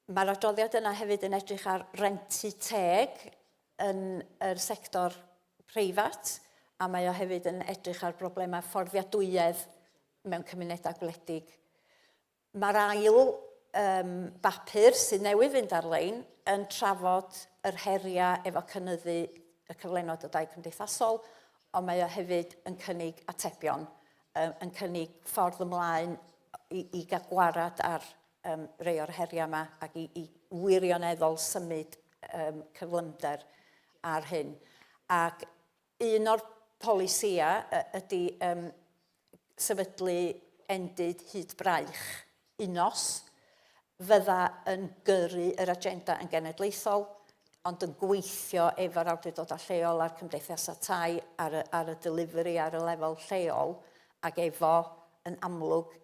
Mae'r adroddiad yna hefyd yn edrych ar rentu teg yn yr sector preifat, a mae o hefyd yn edrych ar broblemau fforddiadwyedd mewn cymunedau gwledig. Mae'r ail bapur sydd newydd fynd ar-lein yn trafod yr heriau efo cynyddu y cyflenwad o dai cymdeithasol, ond mae o hefyd yn cynnig atebion, yn cynnig ffordd ymlaen i gael gwarad ar rei o'r heriau yma ac i wirioneddol symud cyflymder ar hyn. Ac un o'r polisia ydy sefydlu endid hyd braich unos, fydda yn gyrru yr agenda yn genedlaethol, ond yn gweithio efo'r awdurdodau lleol a'r cymdeithasau tai ar y delivery ar y lefel lleol, ac efo yn amlwg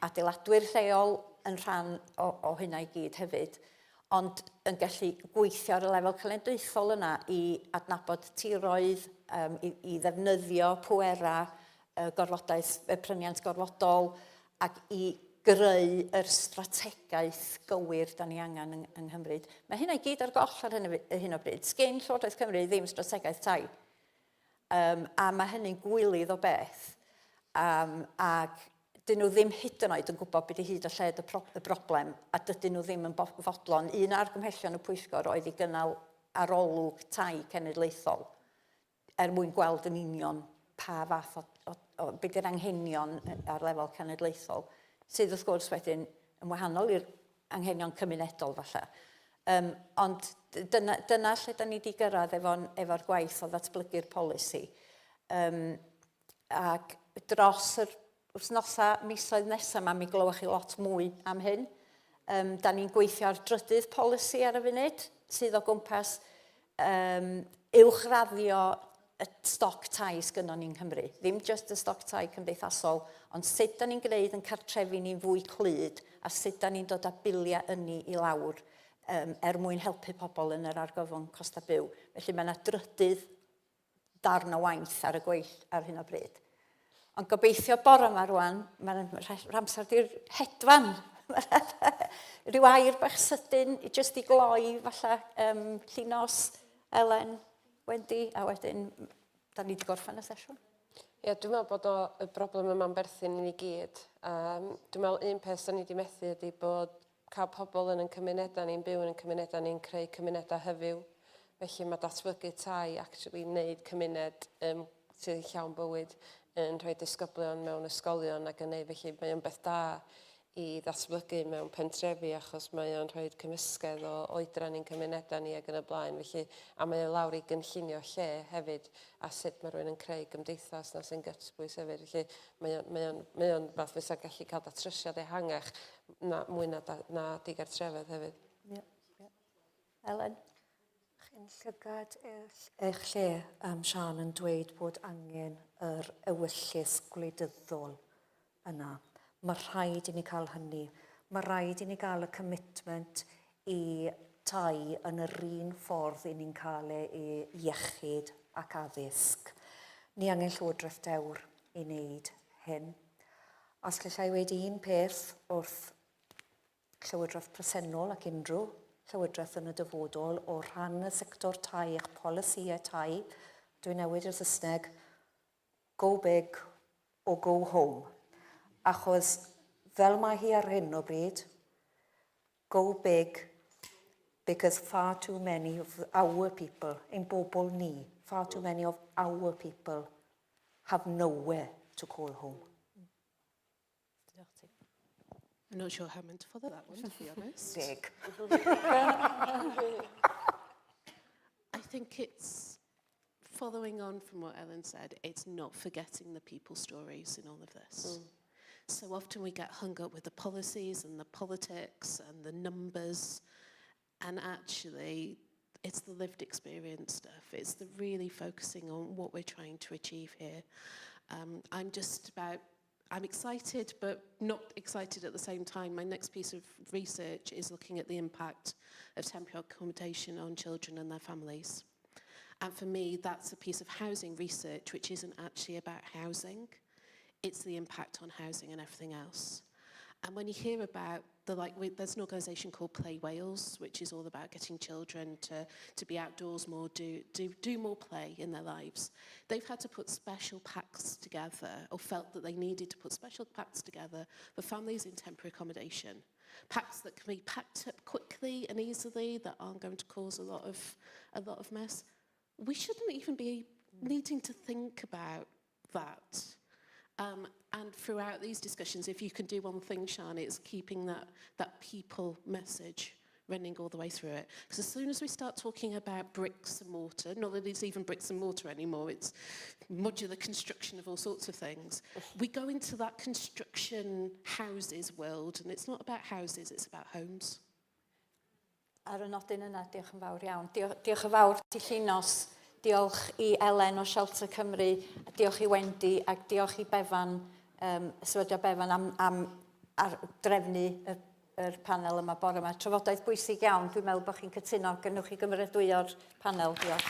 adeiladwyr lleol yn rhan o hynna i gyd hefyd, ond yn gallu gweithio ar y lefel cenedlaethol yna i adnabod tiroedd, i ddefnyddio pwera, gorfodaeth, pryniant gorfodol, ac i greu yr strategaeth gywir da ni angen yng Nghymru. Mae hynna i gyd ar goll ar hyn o bryd. Sgyn Llywodraeth Cymru ddim strategaeth tai. A mae hynny'n gwylydd o beth. Ac dyn nhw ddim hyd yn oed yn gwybod beth i hyd o lled y broblem, a dydyn nhw ddim yn fodlon. Un argymhellion y pwyllgor oedd i gynnal arolwg tai cenedlaethol mwyn gweld yn union pa fath o beth yw'r anghenion ar lefel cenedlaethol, sydd wrth gwrs wedyn yn wahanol i'r anghenion cymunedol falle. Ond dyna lle da ni wedi gyrraedd efo'r gwaith o ddatblygu'r polisi. Ac dros yr wythnosau, misoedd nesaf yma, mi glywach chi lot mwy am hyn. Da ni'n gweithio ar drydydd polisi ar y funud, sydd o gwmpas uwchraddio y stoc tai sgynnon ni'n Nghymru. Ddim just y stoc tai cymdeithasol, ond sut da ni'n gwneud yn cartrefi ni'n fwy clyd, a sut da ni'n dod â biliau ynni i lawr mwyn helpu pobl yn yr argyfwng costa byw. Felly mae yna drydydd darn o waith ar y gweill ar hyn o bryd. Ond gobeithio bore yma rwan, mae'r amser di'r hedfan. Rhyw air bach sydyn, jyst i gloi falle Llynos, Elen, Wendy, a wedyn, da ni wedi gorffen y sesiwn. Ie, dwi'n meddwl bod y broblem yma'n berthyn i ni gyd. Dwi'n meddwl un peth sy'n ni wedi methu ydy bod cael pobl yn cymunedau ni'n byw yn cymunedau ni'n creu cymunedau hyfyw. Felly mae datblygu tai actually wneud cymuned sydd llawn bywyd yn rhoi disgyblion mewn ysgolion ac yn neud felly mae o'n beth da i ddatblygu mewn pentrefi achos mae o'n rhoi cymysgedd o oedran i'n cymunedau ni ac yn y blaen. Felly, a mae o lawr i gynllunio lle hefyd a sut mae rhywun yn creu gymdeithas na sy'n gytbwys hefyd. Felly, mae o'n fath fysa gallu cael datrysiad ehangach mwy na digartrefedd hefyd. Elen? Chi'n llygad eich lle Sian yn dweud bod angen yr ewyllus gwleidyddol yna. Mae rhaid i ni cael hynny. Mae rhaid i ni gael y commitment i tai yn yr un ffordd i ni'n cael ei iechyd ac addysg. Ni angen llywodraeth dewr i wneud hyn. Os gallai wedi un peth wrth llywodraeth presennol ac unrhyw Llywodraeth yn y dyfodol o rhan y sector tai eich polisïau tai. Dwi'n newid i'r Saesneg go big or go home. Achos fel mae hi ar hyn o bryd, go big because far too many of our people, ein bobl ni, far too many of our people have nowhere to call home. I'm not sure how I'm meant to follow that one, to be honest. Big. I think it's, following on from what Ellen said, it's not forgetting the people stories in all of this. So often we get hung up with the policies and the politics and the numbers, and actually it's the lived experience stuff. It's the really focusing on what we're trying to achieve here. I'm excited, but not excited at the same time. My next piece of research is looking at the impact of temporary accommodation on children and their families. And for me, that's a piece of housing research which isn't actually about housing. It's the impact on housing and everything else. And when you hear about there's an organisation called Play Wales, which is all about getting children to be outdoors more, do more play in their lives. They've had to put special packs together, or felt that they needed to put special packs together for families in temporary accommodation. Packs that can be packed up quickly and easily, that aren't going to cause a lot of mess. We shouldn't even be needing to think about that. And throughout these discussions, if you can do one thing, Sian, it's keeping that people message running all the way through it. Because as soon as we start talking about bricks and mortar, not that it's even bricks and mortar anymore, it's modular construction of all sorts of things, we go into that construction houses world, and it's not about houses, it's about homes. Ar y nodyn yna, diolch yn fawr iawn. Diolch yn fawr i Llinos, diolch i Elen o Shelter Cymru, diolch i Wendy, ac diolch i Befan, sefydliad Befan am drefnu yr panel yma bore yma. Trafodaeth bwysig iawn, dwi'n meddwl bod chi'n cytuno, gynwch chi gymeradwyo'r panel, diolch.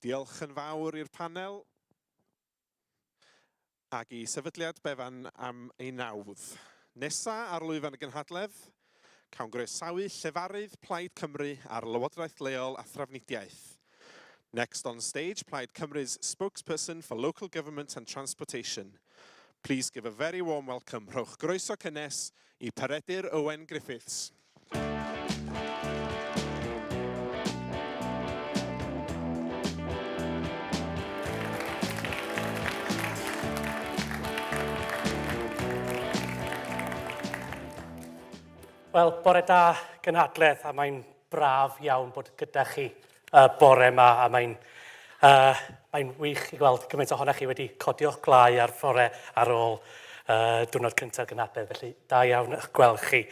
Diolch yn fawr i'r panel ac i sefydliad Befan am ei nawdd. Nesa ar lwyfan y gynhadledd, cawn groesawu llefarydd Plaid Cymru ar Lywodraeth Leol a Thrafnidiaeth. Next on stage, Plaid Cymru's spokesperson for local government and transportation. Please give a very warm welcome. Rhowch groeso cynnes i Peredur Owen Griffiths. Wel, bore da gynhadledd, a mae'n braf iawn bod gyda chi bore yma, a mae'n wych i gweld gymaint ohonoch chi wedi codio'ch glau ar fore ar ôl diwrnod cyntaf gynhadledd, felly da iawn eich gweld chi.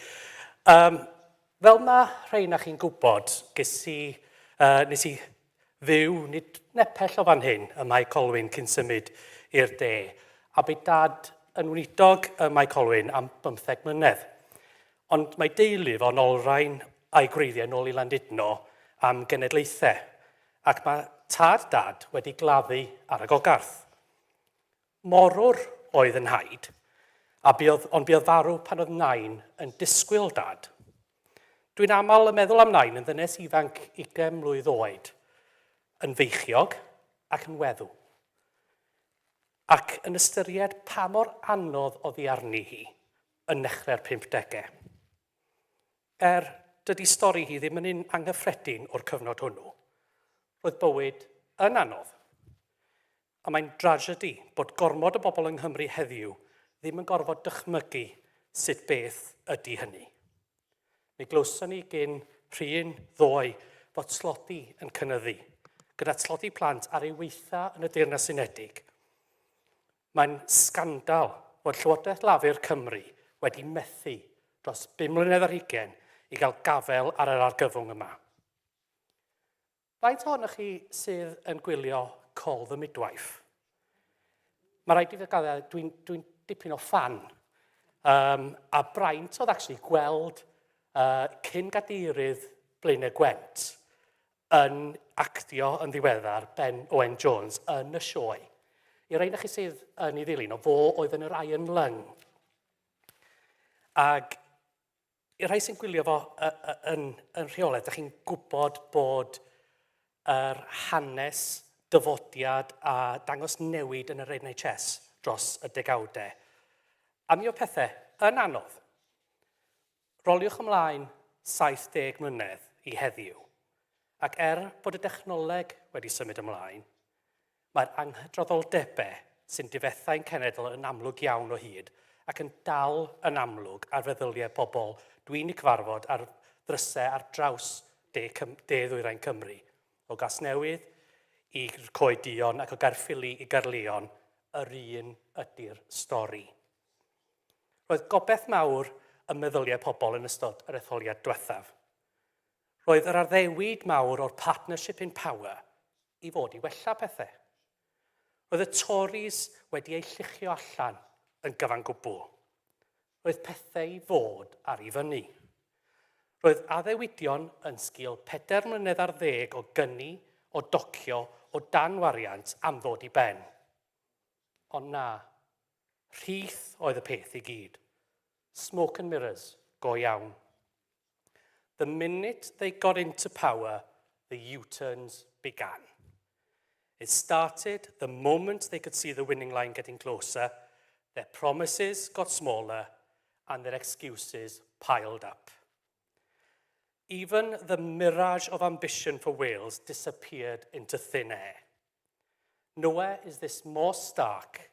Fel mae rhain chi'n gwybod, nes i fyw nid nepell o fan hyn ym Mae Colwyn cyn symud i'r de, a bydd dad yn weinidog ym Mae Colwyn am 15 mlynedd. Ond mae deulu fo'n olrhain a'i gwreiddiau nôl i Landudno am genedlaethau, ac mae tad dad wedi gladdu ar y gogarth. Morwr oedd yn haid, ond buodd farw pan oedd nain yn disgwyl dad. Dwi'n aml yn meddwl am nain yn ddynes ifanc 20 mlwydd oed, yn feichiog ac yn weddw. Ac yn ystyried pa mor anodd oedd hi arni hi yn nechrau'r 50au. Dydy stori hi ddim yn un anghyffredin o'r cyfnod hwnnw. Roedd bywyd yn anodd. A mae'n dragedi bod gormod o bobl yng Nghymru heddiw ddim yn gorfod dychmygu sut beth ydy hynny. Mi glywson ni gyn rhywun ddoe fod tlodi yn cynyddu, gyda tlodi plant ar ei weitha yn y Deyrnas Unedig. Mae'n sgandal fod Llywodraeth Lafur Cymru wedi methu dros 5 mlynedd ar 20 i gael gafel ar yr argyfwng yma. Faint ohonoch chi sydd yn gwylio Call the Midwife? Mae rhaid i fi gael, dwi'n dipyn o fan. A braint oedd actually gweld cyn-gadeirydd Blaenau Gwent yn actio yn ddiweddar Ben Owen Jones yn y sioe. I rhaid chi sydd yn ei ddilyn o fo oedd yn yr Iron Lung. Ac i'r rhai sy'n gwylio fo yn rheolaidd, ydych chi'n gwybod bod yr hanes, dyfodiad a dangos newid yn yr NHS dros y degawdau. A mi o pethau yn anodd. Roliwch ymlaen 70 mlynedd i heddiw. Ac bod y dechnoleg wedi symud ymlaen, mae'r anghydroddoldebau sy'n difetha'n cenedl yn amlwg iawn o hyd ac yn dal yn amlwg ar feddyliau pobl dwi'n ei cyfarfod ar ddrysau ar draws de-ddwyrain Cymru, o Gasnewydd i'r Coed Duon ac o Gaerffili i Garleon, yr un ydy'r stori. Roedd gobeith mawr y meddyliau pobl yn ystod yr etholiad diwethaf. Roedd yr arddewid mawr o'r Partnership in Power i fod i wella pethau. Roedd y Tories wedi ei lluchio allan yn gyfan gwbl. Roedd pethau i fod ar ei fyny. Roedd addewidion yn sgil 4 mlynedd ar 10 o gynni, o docio, o danwariant am ddod i ben. Ond na, rhith oedd y peth i gyd. Smoke and mirrors, go iawn. The minute they got into power, the U-turns began. It started the moment they could see the winning line getting closer, their promises got smaller, and their excuses piled up. Even the mirage of ambition for Wales disappeared into thin air. Nowhere is this more stark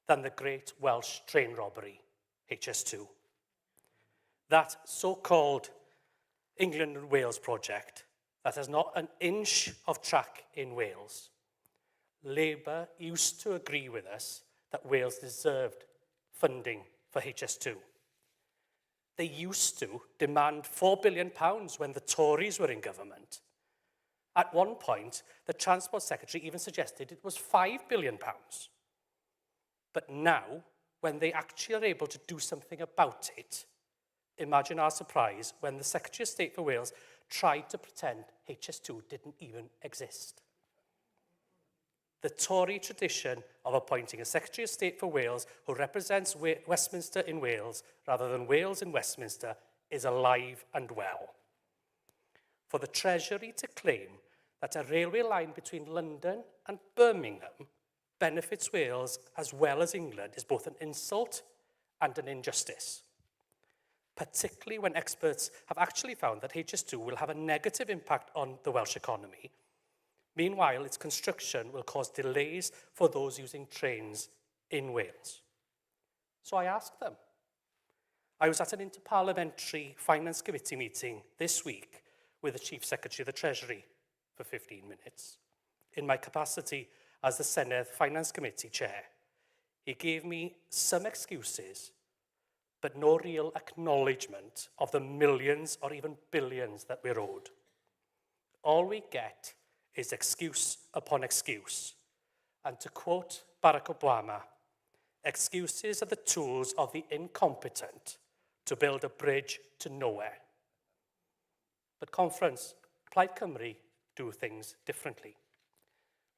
than the Great Welsh Train Robbery, HS2. That so-called England and Wales project that has not an inch of track in Wales. Labour used to agree with us that Wales deserved funding for HS2. They used to demand £4 billion when the Tories were in government. At one point, the Transport Secretary even suggested it was £5 billion. But now, when they actually are able to do something about it, imagine our surprise when the Secretary of State for Wales tried to pretend HS2 didn't even exist. the Tory tradition of appointing a Secretary of State for Wales who represents Westminster in Wales rather than Wales in Westminster is alive and well. For the Treasury to claim that a railway line between London and Birmingham benefits Wales as well as England is both an insult and an injustice, particularly when experts have actually found that HS2 will have a negative impact on the Welsh economy. Meanwhile, its construction will cause delays for those using trains in Wales. So I asked them. I was at an interparliamentary Finance Committee meeting this week with the Chief Secretary of the Treasury for 15 minutes. In my capacity as the Cynhadledd Finance Committee Chair, he gave me some excuses, but no real acknowledgement of the millions or even billions that we're owed. All we get is excuse upon excuse. And to quote Barack Obama, excuses are the tools of the incompetent to build a bridge to nowhere. But conference, Plaid Cymru do things differently.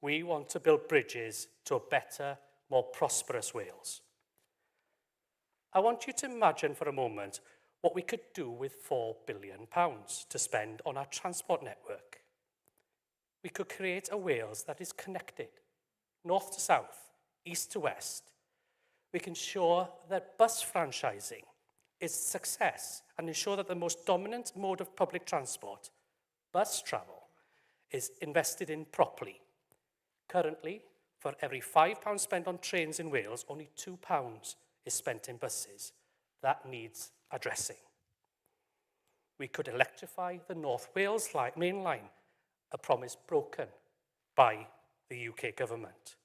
We want to build bridges to a better, more prosperous Wales. I want you to imagine for a moment what we could do with £4 billion to spend on our transport network. We could create a Wales that is connected, north to south, east to west. We can ensure that bus franchising is a success and ensure that the most dominant mode of public transport, bus travel, is invested in properly. Currently, for every £5 spent on trains in Wales, only £2 is spent in buses. That needs addressing. We could electrify the North Wales main line, a promise broken by the UK government.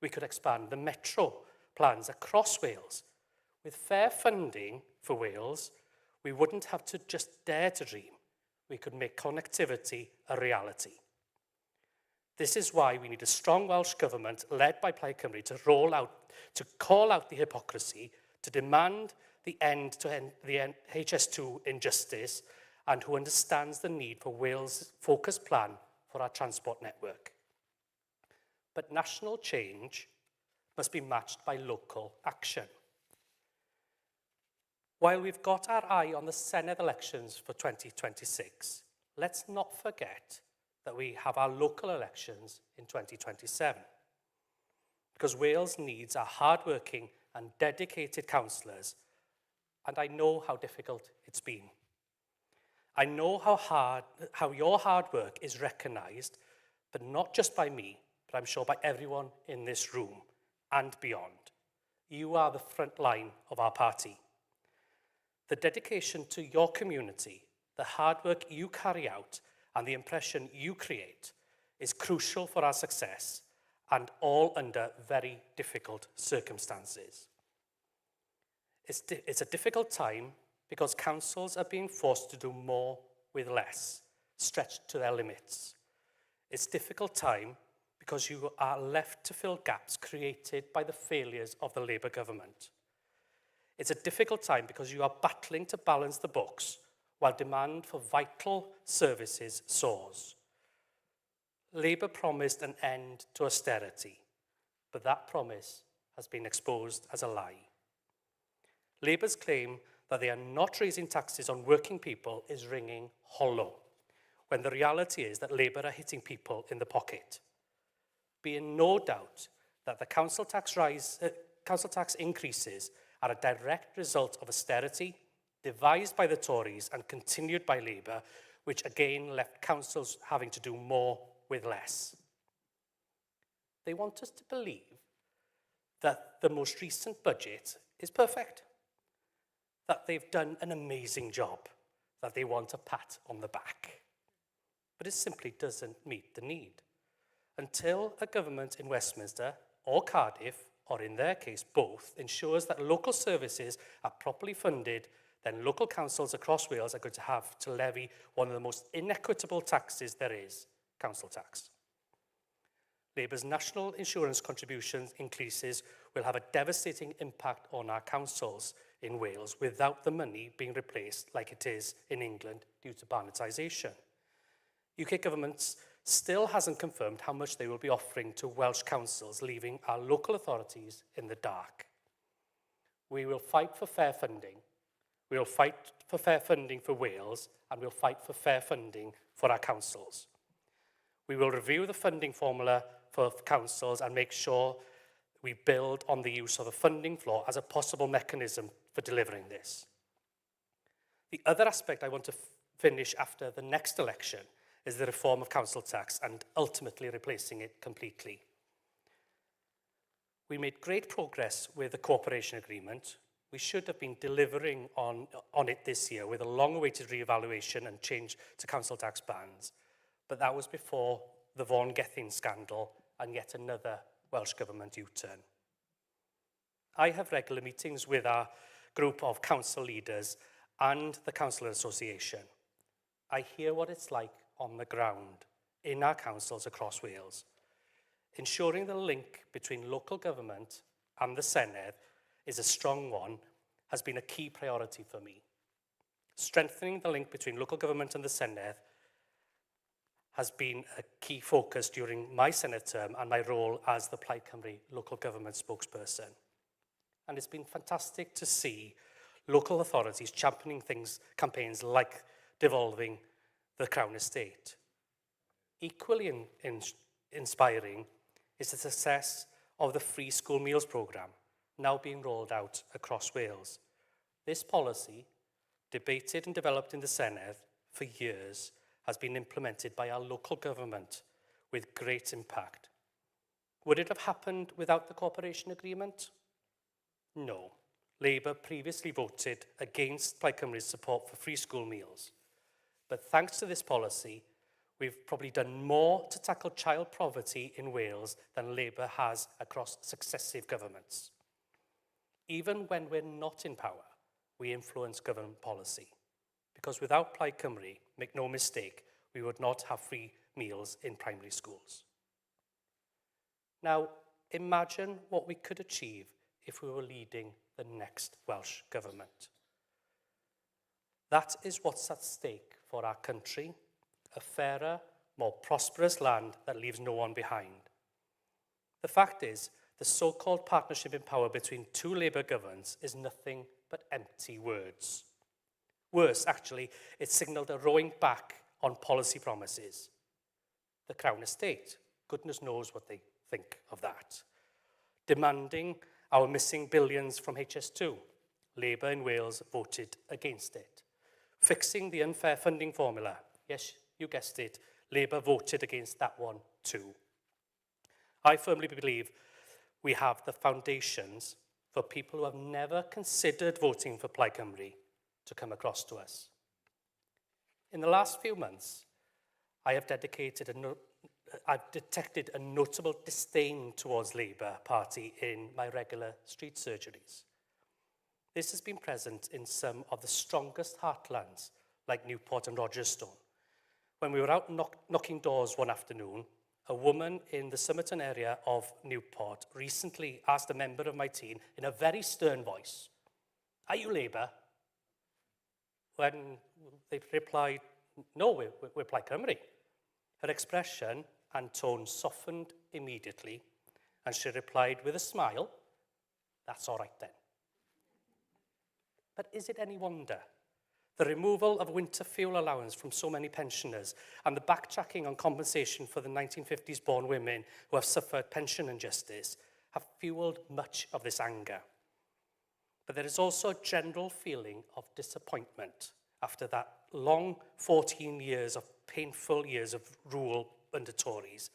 We could expand the metro plans across Wales. With fair funding for Wales, we wouldn't have to just dare to dream. We could make connectivity a reality. This is why we need a strong Welsh government led by Plaid Cymru to call out the hypocrisy, to demand the end to the HS2 injustice, and who understands the need for Wales' focused plan for our transport network. But national change must be matched by local action. While we've got our eye on the Senedd elections for 2026, let's not forget that we have our local elections in 2027. Because Wales needs our hard-working and dedicated councillors, and I know how difficult it's been. I know how your hard work is recognised, but not just by me, but I'm sure by everyone in this room and beyond. You are the front line of our party. The dedication to your community, the hard work you carry out, and the impression you create is crucial for our success, and all under very difficult circumstances. It's a difficult time because councils are being forced to do more with less, stretched to their limits. It's a difficult time because you are left to fill gaps created by the failures of the Labour government. It's a difficult time because you are battling to balance the books while demand for vital services soars. Labour promised an end to austerity, but that promise has been exposed as a lie. Labour's claim that they are not raising taxes on working people is ringing hollow, when the reality is that Labour are hitting people in the pocket. Be in no doubt that the council tax increases are a direct result of austerity, devised by the Tories and continued by Labour, which again left councils having to do more with less. They want us to believe that the most recent budget is perfect, that they've done an amazing job, that they want a pat on the back. But it simply doesn't meet the need. Until a government in Westminster or Cardiff, or in their case both, ensures that local services are properly funded, then local councils across Wales are going to have to levy one of the most inequitable taxes there is, council tax. Labour's national insurance contributions increases will have a devastating impact on our councils in Wales without the money being replaced like it is in England due to Barnetisation. UK government's still hasn't confirmed how much they will be offering to Welsh councils, leaving our local authorities in the dark. We will fight for fair funding. We will fight for fair funding for Wales, and we'll fight for fair funding for our councils. We will review the funding formula for councils and make sure we build on the use of a funding floor as a possible mechanism for delivering this. The other aspect I want to finish after the next election is the reform of council tax and ultimately replacing it completely. We made great progress with the cooperation agreement. We should have been delivering on it this year with a long-awaited re-evaluation and change to council tax bans, but that was before the Vaughan Gethin scandal and yet another Welsh Government U-turn. I have regular meetings with our group of council leaders and the Council Association. I hear what it's like on the ground in our councils across Wales. Ensuring the link between local government and the Senedd is a strong one has been a key priority for me. Strengthening the link between local government and the Senedd has been a key focus during my Senedd term and my role as the Plaid Cymru local government spokesperson. And it's been fantastic to see local authorities championing campaigns like devolving the Crown Estate. Equally inspiring is the success of the free school meals programme, now being rolled out across Wales. This policy, debated and developed in the Senedd for years, has been implemented by our local government with great impact. Would it have happened without the cooperation agreement? No. Labour previously voted against Plaid Cymru's support for free school meals. But thanks to this policy, we've probably done more to tackle child poverty in Wales than Labour has across successive governments. Even when we're not in power, we influence government policy. Because without Plaid Cymru, make no mistake, we would not have free meals in primary schools. Now, imagine what we could achieve if we were leading the next Welsh Government. That is what's at stake for our country, a fairer, more prosperous land that leaves no one behind. The fact is, the so-called partnership in power between two Labour governments is nothing but empty words. Worse, actually, it signalled a rowing back on policy promises. The Crown Estate, goodness knows what they think of that. Demanding our missing billions from HS2, Labour in Wales voted against it. Fixing the unfair funding formula, yes, you guessed it, Labour voted against that one too. I firmly believe we have the foundations for people who have never considered voting for Plaid Cymru to come across to us. In the last few months, I've detected a notable disdain towards Labour Party in my regular street surgeries. This has been present in some of the strongest heartlands, like Newport and Rogerstone. When we were out knocking doors one afternoon, a woman in the Somerton area of Newport recently asked a member of my team in a very stern voice, "Are you Labour?" When they replied, "No, we're Plaid Cymru." Her expression and tone softened immediately, and she replied with a smile, "That's all right then." But is it any wonder? The removal of winter fuel allowance from so many pensioners and the backtracking on compensation for the 1950s born women who have suffered pension injustice have fueled much of this anger. But there is also a general feeling of disappointment after that long 14 years of painful years of rule under Tories.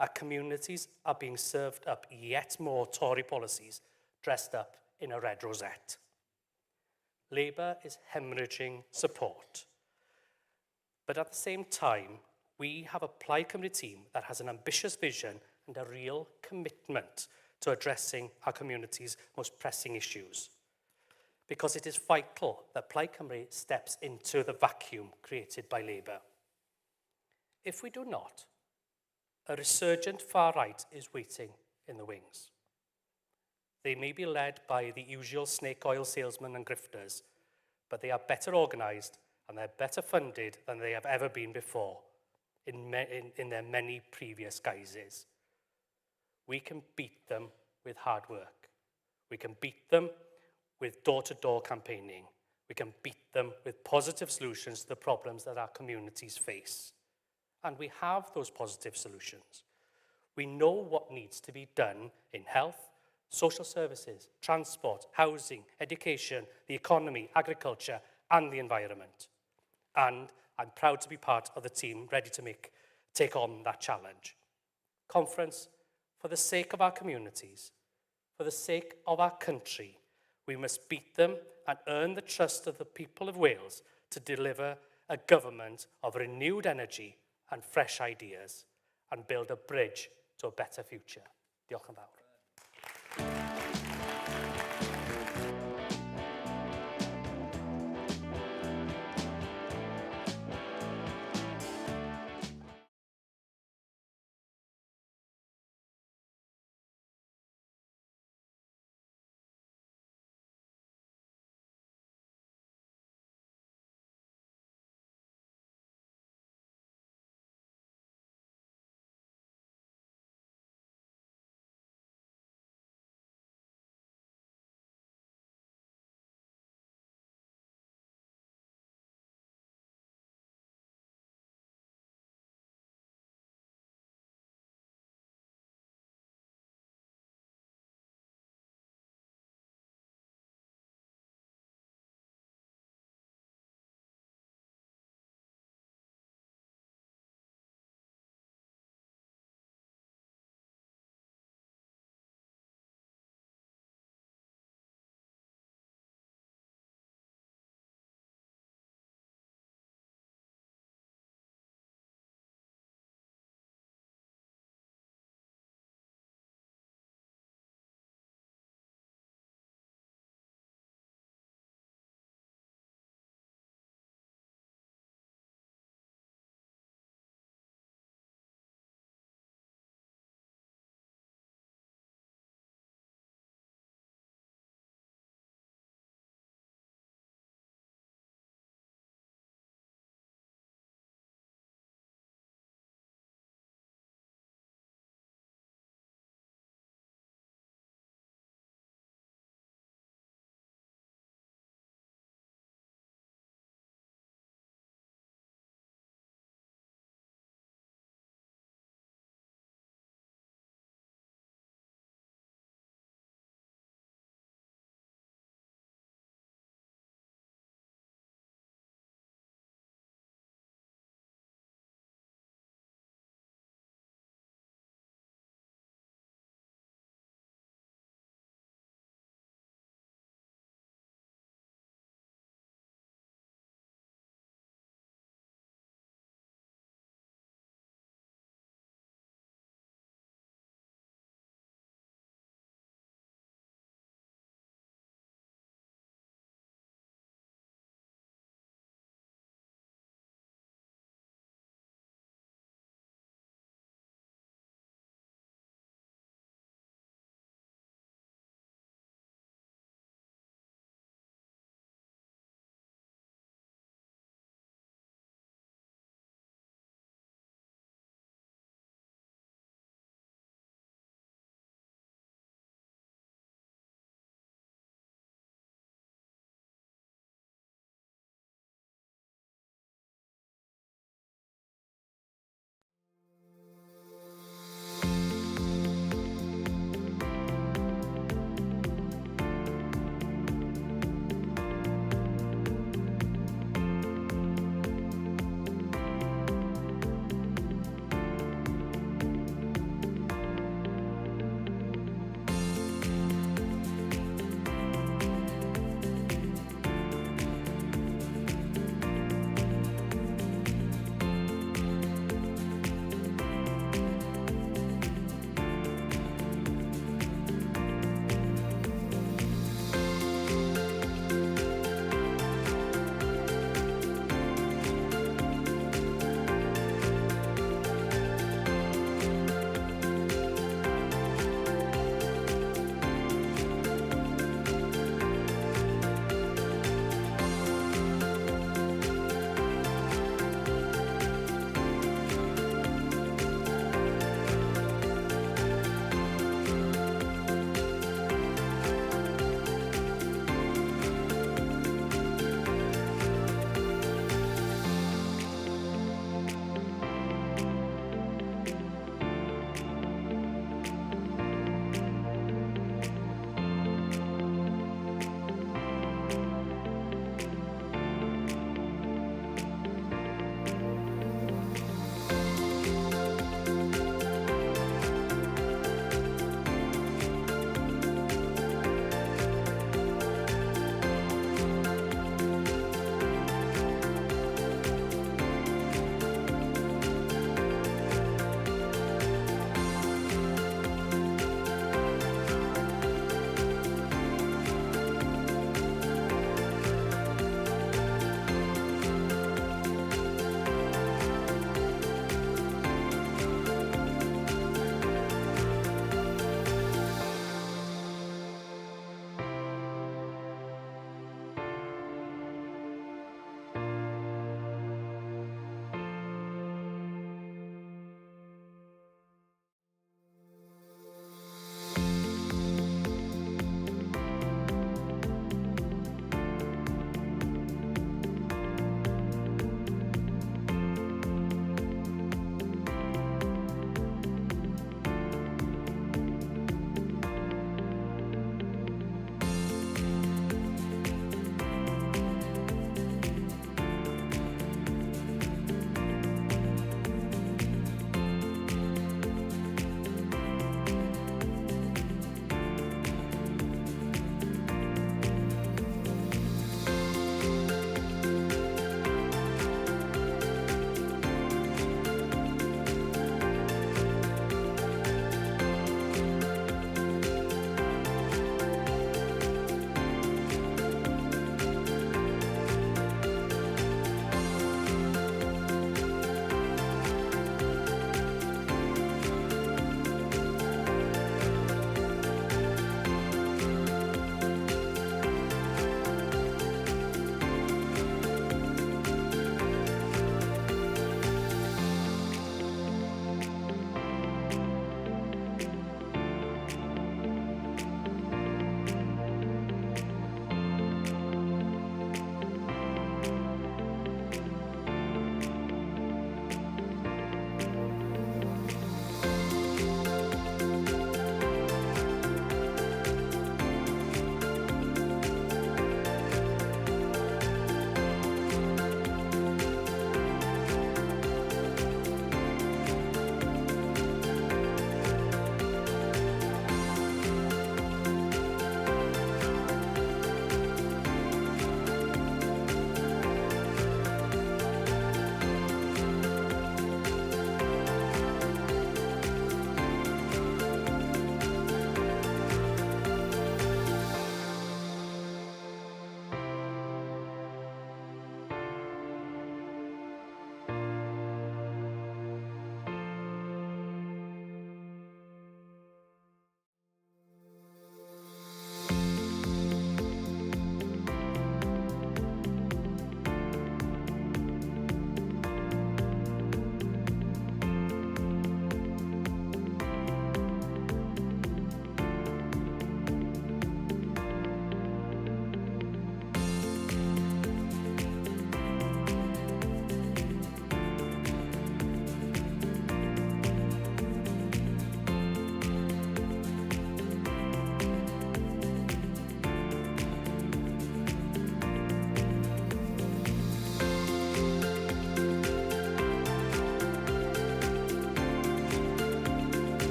Our communities are being served up yet more Tory policies dressed up in a red rosette. Labour is hemorrhaging support. But at the same time, we have a Plaid Cymru team that has an ambitious vision and a real commitment to addressing our community's most pressing issues. Because it is vital that Plaid Cymru steps into the vacuum created by Labour. If we do not, a resurgent far right is waiting in the wings. They may be led by the usual snake oil salesmen and grifters, but they are better organised and they're better funded than they have ever been before. in their many previous guises. We can beat them with hard work. We can beat them with door-to-door campaigning. We can beat them with positive solutions to the problems that our communities face. And we have those positive solutions. We know what needs to be done in health, social services, transport, housing, education, the economy, agriculture, and the environment. And I'm proud to be part of the team ready to take on that challenge. Conference, for the sake of our communities, for the sake of our country, we must beat them and earn the trust of the people of Wales to deliver a government of renewed energy and fresh ideas and build a bridge to a better future. Diolch yn fawr.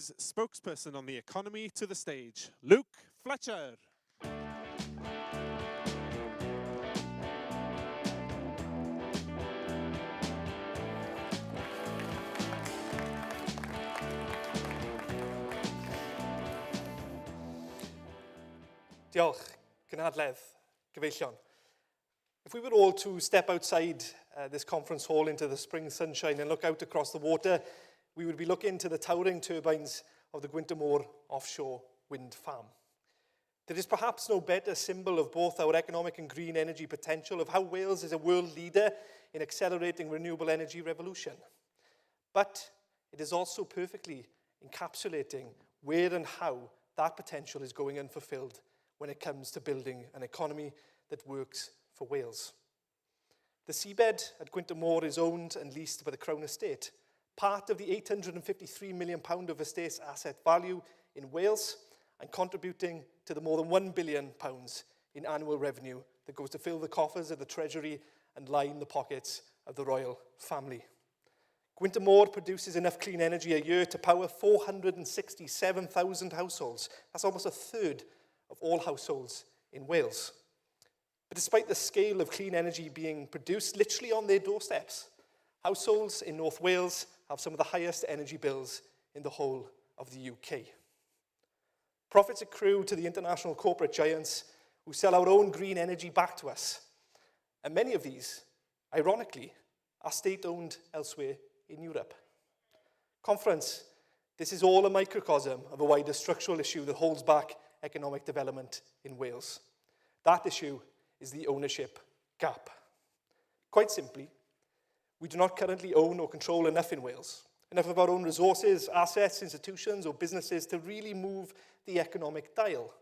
Conservatives spokesperson on the economy to the stage, Luke Fletcher. Diolch, Cynhadledd, gyfeillion. If we were all to step outside this conference hall into the spring sunshine and look out across the water, we would be looking to the towering turbines of the Gwyntamore offshore wind farm. There is perhaps no better symbol of both our economic and green energy potential, of how Wales is a world leader in accelerating renewable energy revolution. But it is also perfectly encapsulating where and how that potential is going unfulfilled when it comes to building an economy that works for Wales. The seabed at Gwyntamore is owned and leased by the Crown Estate, part of the £853 million of estate's asset value in Wales, and contributing to the more than £1 billion in annual revenue that goes to fill the coffers of the Treasury and line the pockets of the royal family. Gwyntamore produces enough clean energy a year to power 467,000 households. That's almost a third of all households in Wales. But despite the scale of clean energy being produced literally on their doorsteps, households in North Wales have some of the highest energy bills in the whole of the UK. Profits accrue to the international corporate giants who sell our own green energy back to us. And many of these, ironically, are state-owned elsewhere in Europe. Conference, this is all a microcosm of a wider structural issue that holds back economic development in Wales. That issue is the ownership gap. Quite simply, we do not currently own or control enough in Wales, enough of our own resources, assets, institutions, or businesses to really move the economic dial.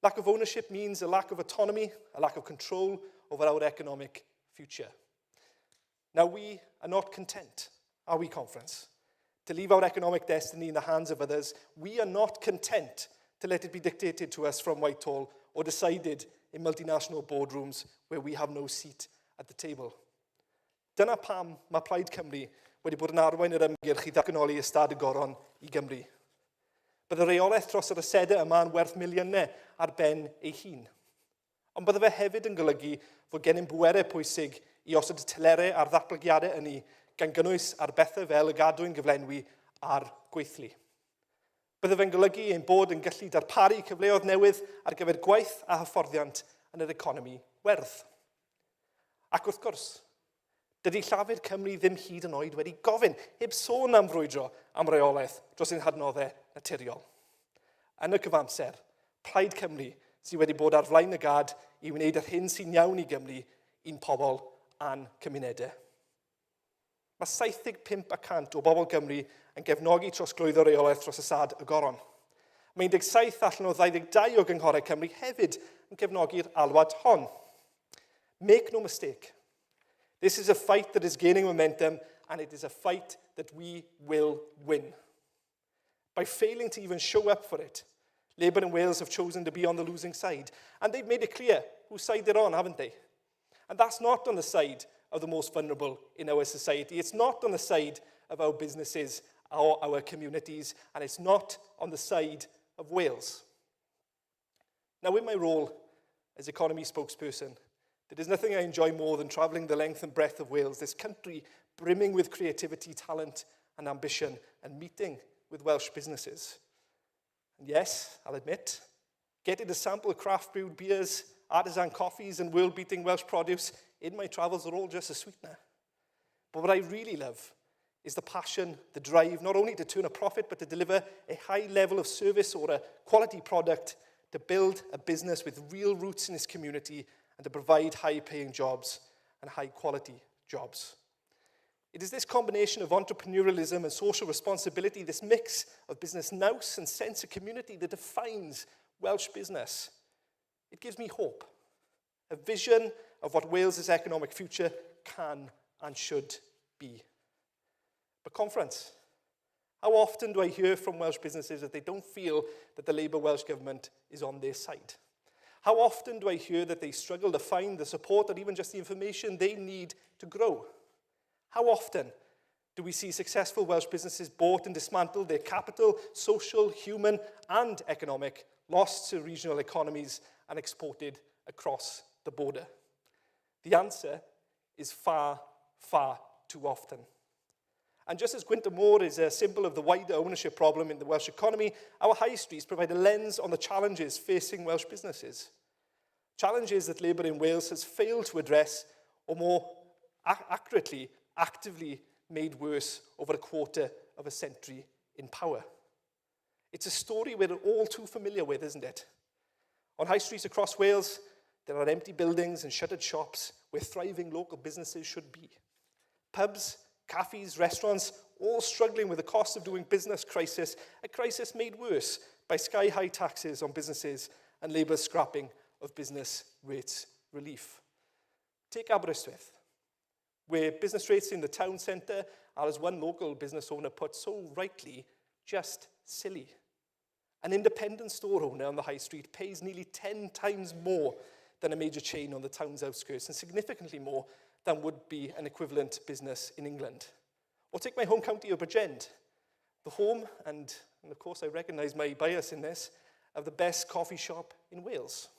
Lack of ownership means a lack of autonomy, a lack of control over our economic future. Now, we are not content, are we, Conference, to leave our economic destiny in the hands of others? We are not content to let it be dictated to us from Whitehall or decided in multinational boardrooms where we have no seat at the table. Dyna pam mae Plaid Cymru wedi bod yn arwain yr ymgyrch i ddatganoli ystad y goron i Gymru. Bydd y reolaeth dros yr asedau yma yn werth miliynau ar ben ei hun. Ond bydde fe hefyd yn golygu fod gennym bwerau pwysig i osod y telerau a'r ddatblygiadau yni gan gynnwys ar bethau fel y gadwyn gyflenwi a'r gweithlu. Bydde fe'n golygu ein bod yn gallu darparu cyfleoedd newydd ar gyfer gwaith a hyfforddiant yn yr economi werth. Ac wrth gwrs, dydy Llafur Cymru ddim hyd yn oed wedi gofyn, heb sôn am frwydro am reolaeth dros ein hadnoddau naturiol. Yn y cyfamser, Plaid Cymru sydd wedi bod ar flaen y gad i wneud yr hyn sy'n iawn i Gymru i'n pobl a'n cymunedau. Mae 75% o bobl Gymru yn gefnogi trosglwyddo reolaeth dros y sad y goron. Mae 17 allan o 22 o gynghorau Cymru hefyd yn gefnogi'r alwad hon. Make no mistake, this is a fight that is gaining momentum, and it is a fight that we will win. By failing to even show up for it, Labour and Wales have chosen to be on the losing side. And they've made it clear whose side they're on, haven't they? And that's not on the side of the most vulnerable in our society. It's not on the side of our businesses or our communities, and it's not on the side of Wales. Now, in my role as economy spokesperson, there is nothing I enjoy more than travelling the length and breadth of Wales, this country brimming with creativity, talent, and ambition, and meeting with Welsh businesses. And yes, I'll admit, getting to sample craft-brewed beers, artisan coffees, and world-beating Welsh produce in my travels are all just a sweetener. But what I really love is the passion, the drive, not only to turn a profit, but to deliver a high level of service or a quality product, to build a business with real roots in its community, and to provide high-paying jobs and high-quality jobs. It is this combination of entrepreneurialism and social responsibility, this mix of business nous and sense of community that defines Welsh business. It gives me hope, a vision of what Wales's economic future can and should be. But Conference, how often do I hear from Welsh businesses that they don't feel that the Labour Welsh Government is on their side? How often do I hear that they struggle to find the support or even just the information they need to grow? How often Do we see successful Welsh businesses bought and dismantled, their capital, social, human, and economic, lost to regional economies and exported across the border? The answer is far, far too often. And just as Gwynter Moore is a symbol of the wider ownership problem in the Welsh economy, our high streets provide a lens on the challenges facing Welsh businesses. Challenges that Labour in Wales has failed to address, or more accurately, actively made worse over a quarter of a century in power. It's a story we're all too familiar with, isn't it? On high streets across Wales, there are empty buildings and shuttered shops where thriving local businesses should be. Pubs, cafes, restaurants, all struggling with the cost of doing business crisis, a crisis made worse by sky-high taxes on businesses and Labour's scrapping of business rates relief. Take Aberystwyth, where business rates in the town centre are, as one local business owner put so rightly, just silly. An independent store owner on the high street pays nearly 10 times more than a major chain on the town's outskirts, and significantly more than would be an equivalent business in England. Or take my home county of Bridgend, the home, and of course I recognise my bias in this, of the best coffee shop in Wales.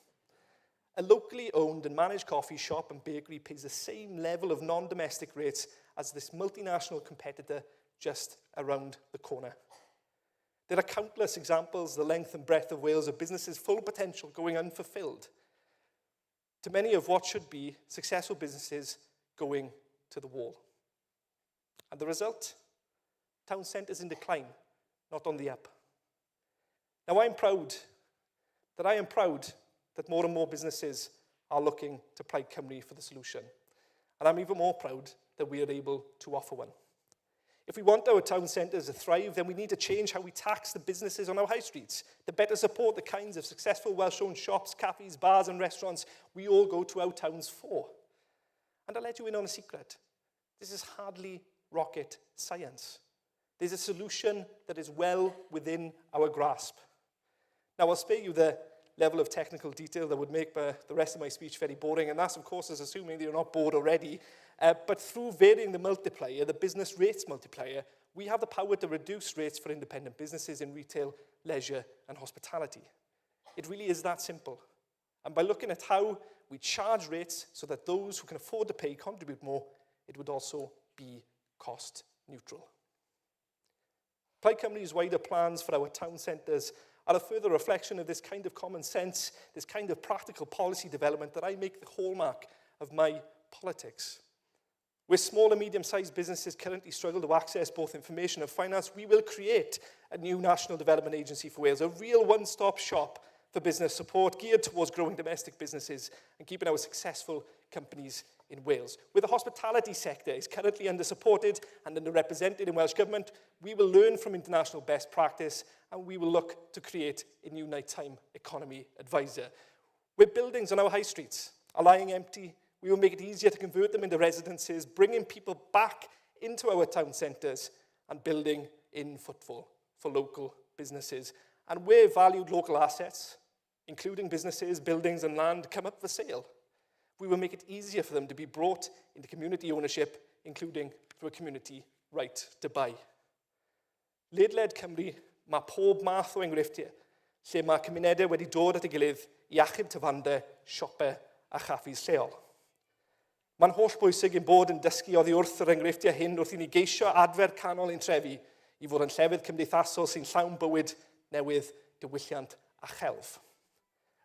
A locally owned and managed coffee shop and bakery pays the same level of non-domestic rates as this multinational competitor just around the corner. There are countless examples, the length and breadth of Wales, of businesses' full potential going unfulfilled, to many of what should be successful businesses going to the wall. And the result? Town centres in decline, not on the up. Now I am proud that more and more businesses are looking to Plaid Cymru for the solution. And I'm even more proud that we are able to offer one. If we want our town centres to thrive, then we need to change how we tax the businesses on our high streets, to better support the kinds of successful Welsh-owned shops, cafes, bars and restaurants we all go to our towns for. And I'll let you in on a secret. This is hardly rocket science. There's a solution that is well within our grasp. Now, I'll spare you the level of technical detail that would make the rest of my speech very boring, and that's, of course, is assuming that you're not bored already. But through varying the multiplier, the business rates multiplier, we have the power to reduce rates for independent businesses in retail, leisure, and hospitality. It really is that simple. And by looking at how we charge rates so that those who can afford to pay contribute more, it would also be cost neutral. Plaid Cymru's wider plans for our town centres are a further reflection of this kind of common sense, this kind of practical policy development that I make the hallmark of my politics. Where small and medium-sized businesses currently struggle to access both information and finance, we will create a new National Development Agency for Wales, a real one-stop shop for business support geared towards growing domestic businesses and keeping our successful companies in Wales. Where the hospitality sector is currently under-supported and underrepresented in Welsh Government, we will learn from international best practice and we will look to create a new nighttime economy advisor. Where buildings on our high streets are lying empty, we will make it easier to convert them into residences, bringing people back into our town centres and building in footfall for local businesses. And where valued local assets, including businesses, buildings and land, come up for sale, we will make it easier for them to be brought into community ownership, including through a community right to buy. Ledled Cymru, mae pob math o enghreifftiau, lle mae cymunedau wedi dod at ei gilydd I achub tyfandau, siopau a chaffis lleol. Mae'n holl bwysig ein bod yn dysgu oddi wrth yr enghreifftiau hyn wrth I ni geisio adfer canol ein trefi I fod yn llefydd cymdeithasol sy'n llawn bywyd newydd, diwylliant a chelf.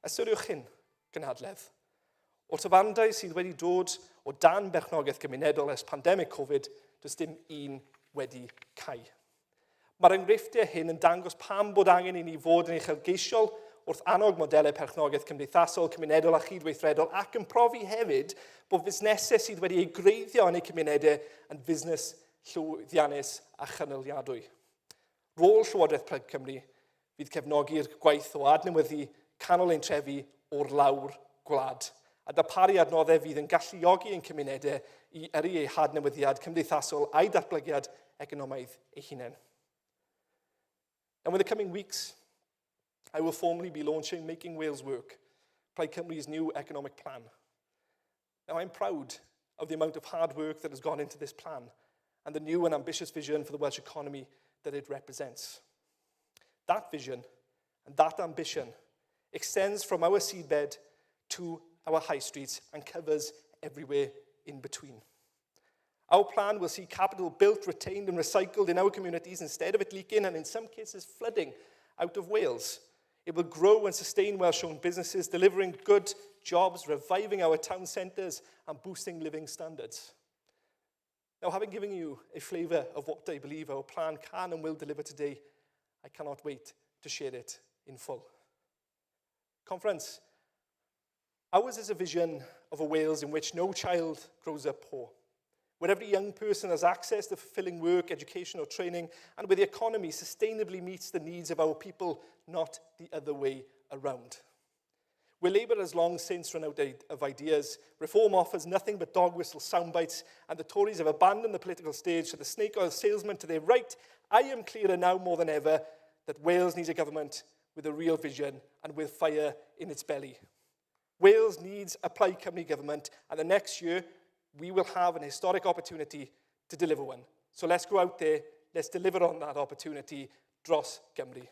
Ystyriwch hyn, Cynhadledd. O'r tyfandau sydd wedi dod o dan berchnogaeth gymunedol ers pandemig Covid, does dim un wedi cau. Mae'r enghreifftiau hyn yn dangos pam bod angen I ni fod yn uchelgeisiol wrth annog modelau perchnogaeth cymdeithasol, cymunedol a chydweithredol ac yn profi hefyd bod fusnesau sydd wedi ei greiddio yn eu cymunedau yn fusnes llwyddiannus a chynaliadwy. Rôl Llywodraeth Plaid Cymru fydd cefnogi'r gwaith o adnewyddu canol ein trefi o'r lawr gwlad a darparu adnoddau fydd yn galluogi ein cymunedau I yrru eu hadnewyddiad cymdeithasol a'i datblygiad economaidd eu hunain. And in the coming weeks, I will formally be launching Making Wales Work, Plaid Cymru's new economic plan. Now, I'm proud of the amount of hard work that has gone into this plan, and the new and ambitious vision for the Welsh economy that it represents. That vision and that ambition extends from our seedbed to our high streets and covers everywhere in between. Our plan will see capital built, retained and recycled in our communities instead of it leaking and in some cases flooding out of Wales. It will grow and sustain Welsh-owned businesses, delivering good jobs, reviving our town centres and boosting living standards. Now, having given you a flavour of what I believe our plan can and will deliver today, I cannot wait to share it in full. Conference, ours is a vision of a Wales in which no child grows up poor, where every young person has access to fulfilling work, education or training, and where the economy sustainably meets the needs of our people, not the other way around. Where Labour has long since run out of ideas, Reform offers nothing but dog whistle soundbites, and the Tories have abandoned the political stage to the snake oil salesman to their right, I am clearer now more than ever that Wales needs a government with a real vision and with fire in its belly. Wales needs a Plaid Cymru government, and the next year we will have an historic opportunity to deliver one. So let's go out there, let's deliver on that opportunity dros Cymru.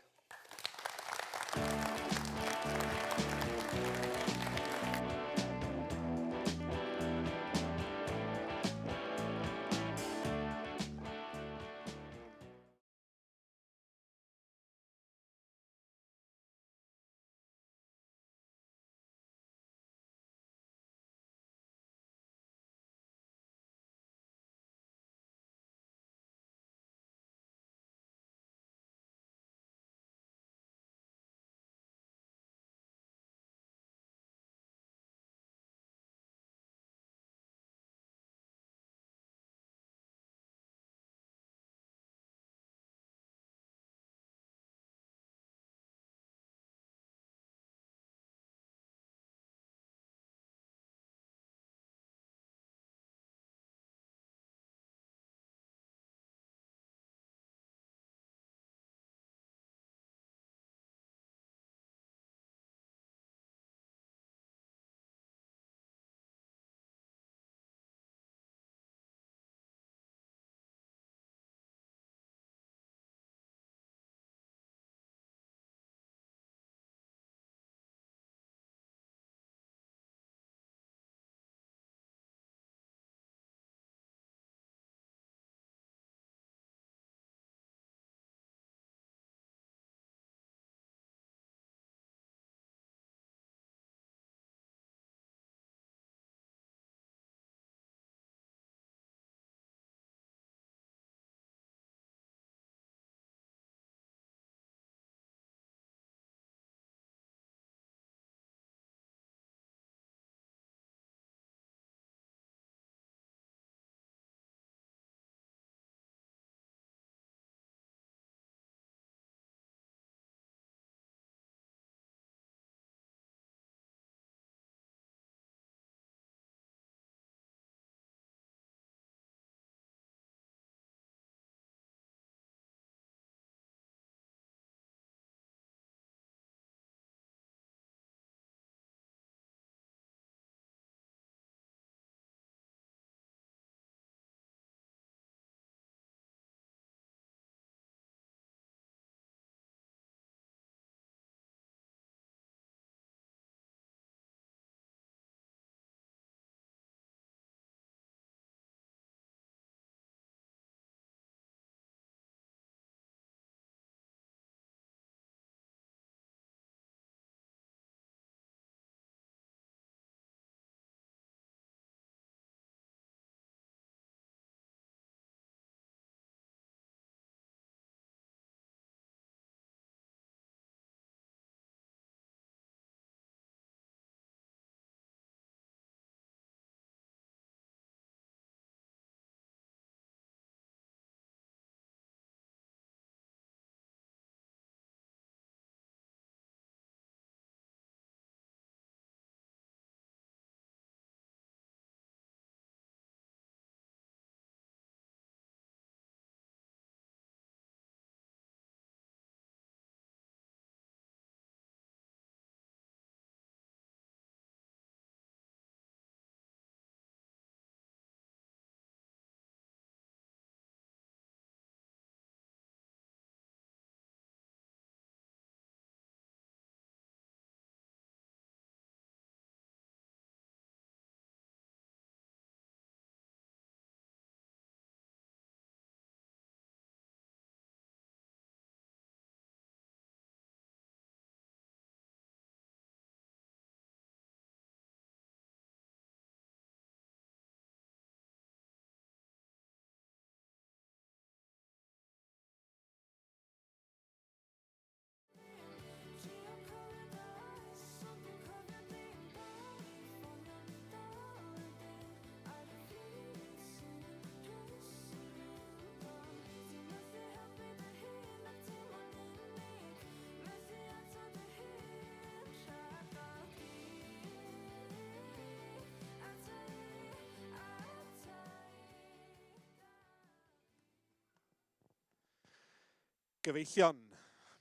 Gyfeillion,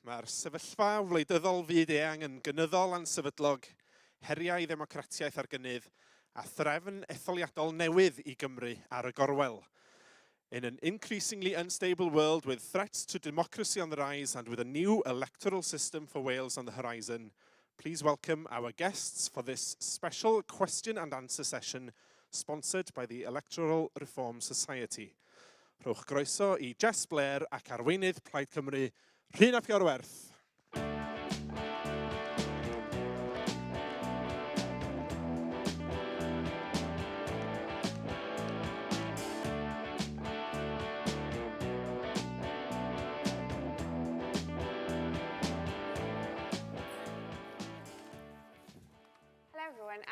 mae'r sefyllfa wleidyddol fyd-eang yn gynyddol ansefydlog, heriau ddemocratiaeth ar gynnydd, a threfn etholiadol newydd i Gymru ar y gorwel. In an increasingly unstable world with threats to democracy on the rise and with a new electoral system for Wales on the horizon, please welcome our guests for this special question and answer session sponsored by the Electoral Reform Society. Rhowch groeso I Jess Blair ac arweinydd Plaid Cymru, Rhun ap Iorwerth.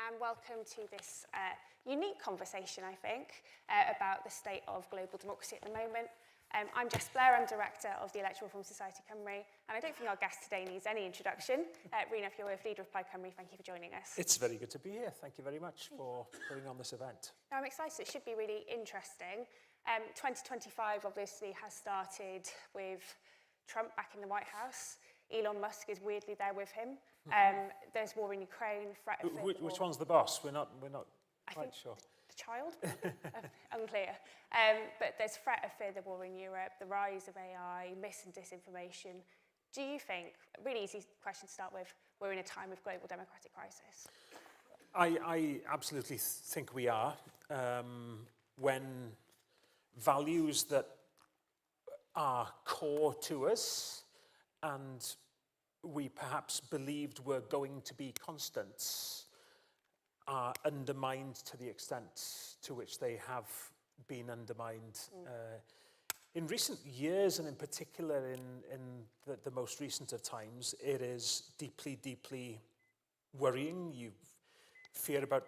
And welcome to this unique conversation, I think, about the state of global democracy at the moment. I'm Jess Blair, I'm Director of the Electoral Reform Society Cymru, and I don't think our guest today needs any introduction. Rhun ap Iorwerth, Leader of Plaid Cymru, thank you for joining us. It's very good to be here. Thank you very much for putting on this event. Now, I'm excited, it should be really interesting. 2025 obviously has started with Trump back in the White House. Elon Musk is weirdly there with him. There's war in Ukraine, threat of Which one's the boss? We're not quite sure. The child? Unclear. But there's threat of further war in Europe, the rise of AI, mis and disinformation. Do you think, really easy question to start with, we're in a time of global democratic crisis? I absolutely think we are. When values that are core to us and we perhaps believed were going to be constants are undermined to the extent to which they have been undermined. In recent years, and in particular in the most recent of times, it is deeply, deeply worrying. You fear about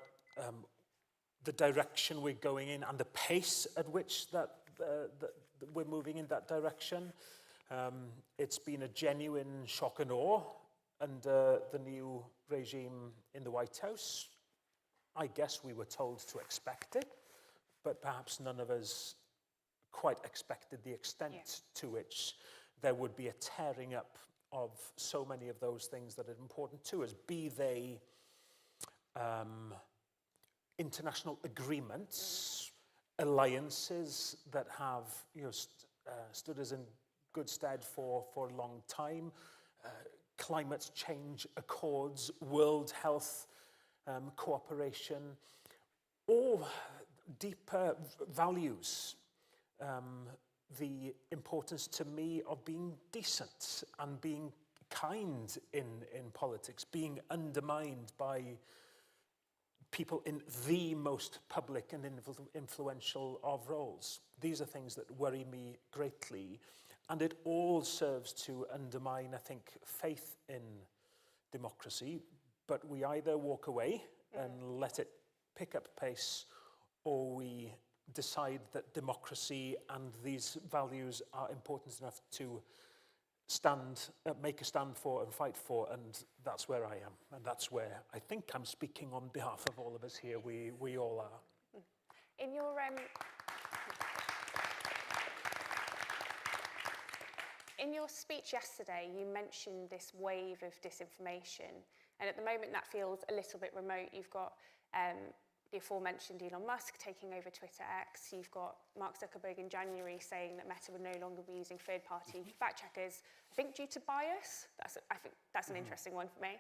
the direction we're going in and the pace at which that we're moving in that direction. It's been a genuine shock and awe under the new regime in the White House. I guess we were told to expect it, but perhaps none of us quite expected the extent to which there would be a tearing up of so many of those things that are important to us, be they international agreements, alliances that have stood us in good stead for a long time, climate change accords, World Health cooperation, or deeper values. The importance to me of being decent and being kind in politics, being undermined by people in the most public and influential of roles. These are things that worry me greatly. And it all serves to undermine, I think, faith in democracy. But we either walk away and let it pick up pace, or we decide that democracy and these values are important enough to make a stand for and fight for. And that's where I am. And that's where I think I'm speaking on behalf of all of us here. We all are. In your In your speech yesterday, you mentioned this wave of disinformation, and at the moment that feels a little bit remote. You've got the aforementioned Elon Musk taking over Twitter X. You've got Mark Zuckerberg in January saying that Meta would no longer be using third-party fact checkers, I think due to bias. I think that's an interesting one for me.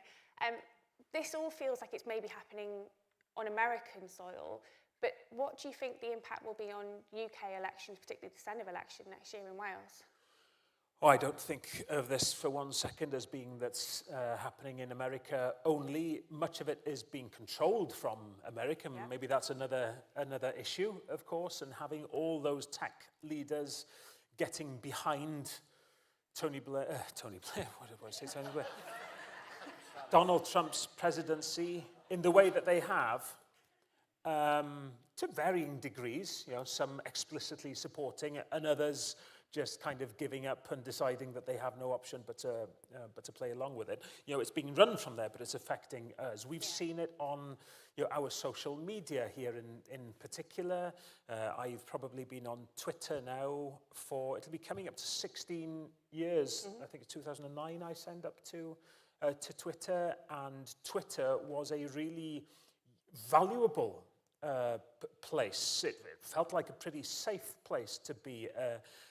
This all feels like it's maybe happening on American soil, but what do you think the impact will be on UK elections, particularly the Senedd election next year in Wales? Oh, I don't think of this for 1 second as being that's happening in America only. Much of it is being controlled from America. Yeah. Maybe that's another issue, of course, and having all those tech leaders getting behind Tony Blair, what did I say, Tony Blair? Donald Trump's presidency in the way that they have, to varying degrees, some explicitly supporting and others just kind of giving up and deciding that they have no option but to play along with it. You know, it's being run from there, but it's affecting us. We've seen it on our social media here in particular. I've probably been on Twitter now it'll be coming up to 16 years. I think it's 2009 I signed up to Twitter, and Twitter was a really valuable place. It felt like a pretty safe place to be,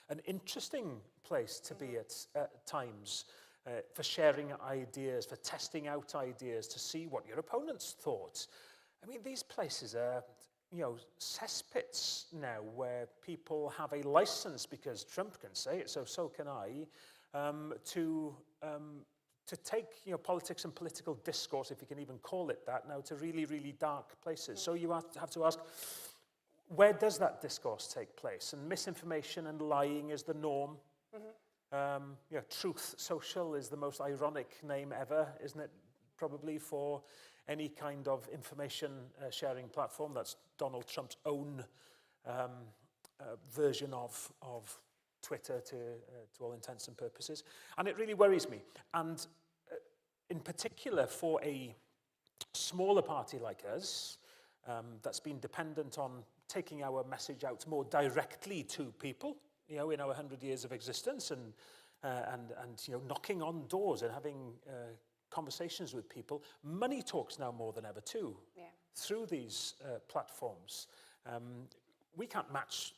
an interesting place to be at times, for sharing ideas, for testing out ideas, to see what your opponents thought. I mean, these places are, cesspits now where people have a license, because Trump can say it, so can I, to take politics and political discourse, if you can even call it that now, to really, really dark places. So you have to ask, where does that discourse take place? And misinformation and lying is the norm. Truth Social is the most ironic name ever, isn't it? Probably for any kind of information sharing platform. That's Donald Trump's own version of Twitter to all intents and purposes. And it really worries me. And in particular for a smaller party like us, that's been dependent on taking our message out more directly to people, in our 100 years of existence, and knocking on doors and having conversations with people. Money talks now more than ever too, through these platforms. We can't match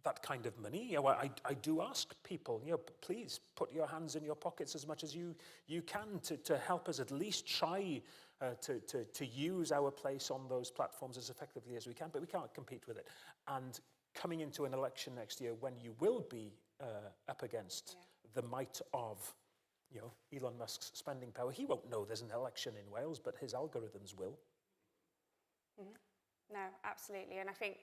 that kind of money. I do ask people, please put your hands in your pockets as much as you can to help us at least try to use our place on those platforms as effectively as we can, but we can't compete with it. And coming into an election next year when you will be up against the might of Elon Musk's spending power, he won't know there's an election in Wales, but his algorithms will. No, absolutely. And I think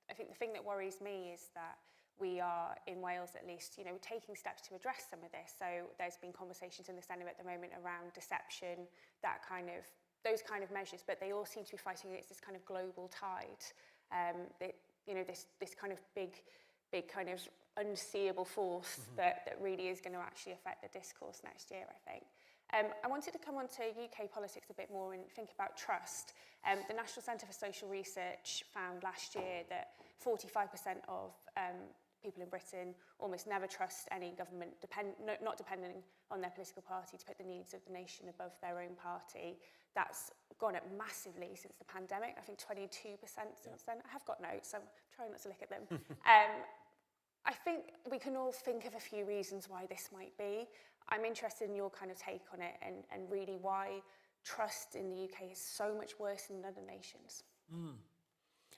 the thing that worries me is that we are, in Wales at least, taking steps to address some of this. So there's been conversations in the Senedd at the moment around deception, those kind of measures, but they all seem to be fighting against this kind of global tide. This kind of big kind of unseeable force that really is going to actually affect the discourse next year, I think. I wanted to come on to UK politics a bit more and think about trust. The National Centre for Social Research found last year that 45% of people in Britain almost never trust any government, not depending on their political party, to put the needs of the nation above their own party. That's gone up massively since the pandemic. I think 22% since then. I have got notes, so I'm trying not to look at them. I think we can all think of a few reasons why this might be. I'm interested in your kind of take on it and really why trust in the UK is so much worse than other nations.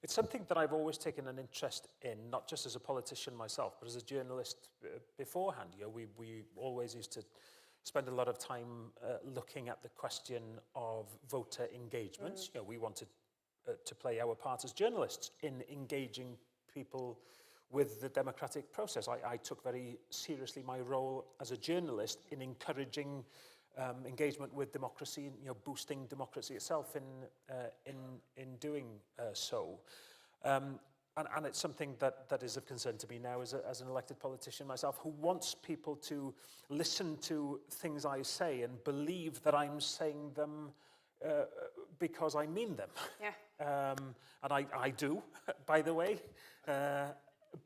It's something that I've always taken an interest in, not just as a politician myself, but as a journalist beforehand. We always used to spend a lot of time looking at the question of voter engagement. We wanted to play our part as journalists in engaging people with the democratic process. I took very seriously my role as a journalist in encouraging engagement with democracy, boosting democracy itself in doing so. And it's something that is of concern to me now as an elected politician myself, who wants people to listen to things I say and believe that I'm saying them because I mean them. Yeah. And I do, by the way.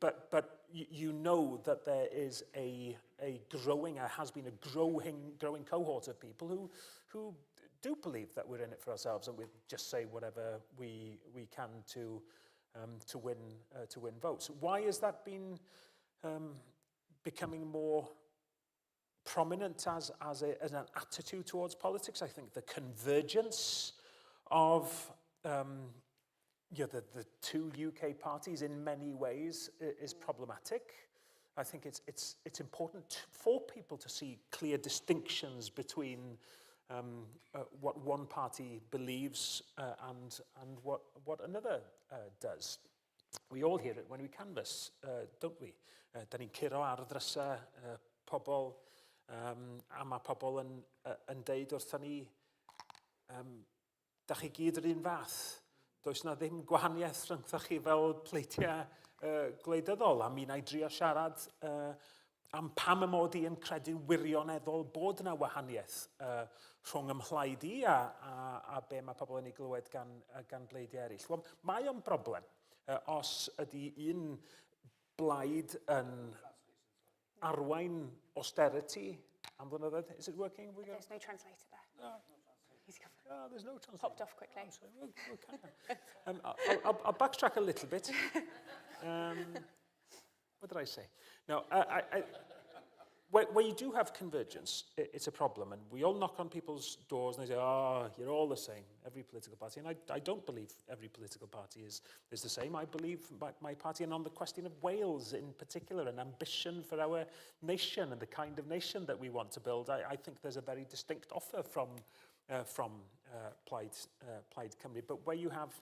But you know that there is has been a growing cohort of people who do believe that we're in it for ourselves and we just say whatever we can to win votes. Why has that been becoming more prominent as an attitude towards politics? I think the convergence of the two UK parties in many ways is problematic. I think it's important for people to see clear distinctions between what one party believes and what another does. We all hear it when we canvass, don't we? Da ni'n curo ar ddrysau pobl, a mae pobl yn deud wrthon ni, da chi gyd yr un fath. Does na ddim gwahaniaeth rhyngddoch chi fel pleitiau gwleidyddol, a mi na i drio siarad am pam y mod i yn credu wirioneddol bod yna wahaniaeth rhwng ymhlaid i a be mae pobl yn ei glywed gan bleidiau eraill. Wel, mae o'n broblem os ydy un blaid yn arwain austerity am flynyddoedd. Is it working? There's no translator there. No. He's gone. Oh, there's no translation. Popped off quickly. I'll backtrack a little bit. What did I say? No, where you do have convergence, it's a problem. And we all knock on people's doors and they say, oh, you're all the same, every political party. And I don't believe every political party is the same. I believe my party, and on the question of Wales in particular, an ambition for our nation and the kind of nation that we want to build, I think there's a very distinct offer from Plaid Cymru. But where you have,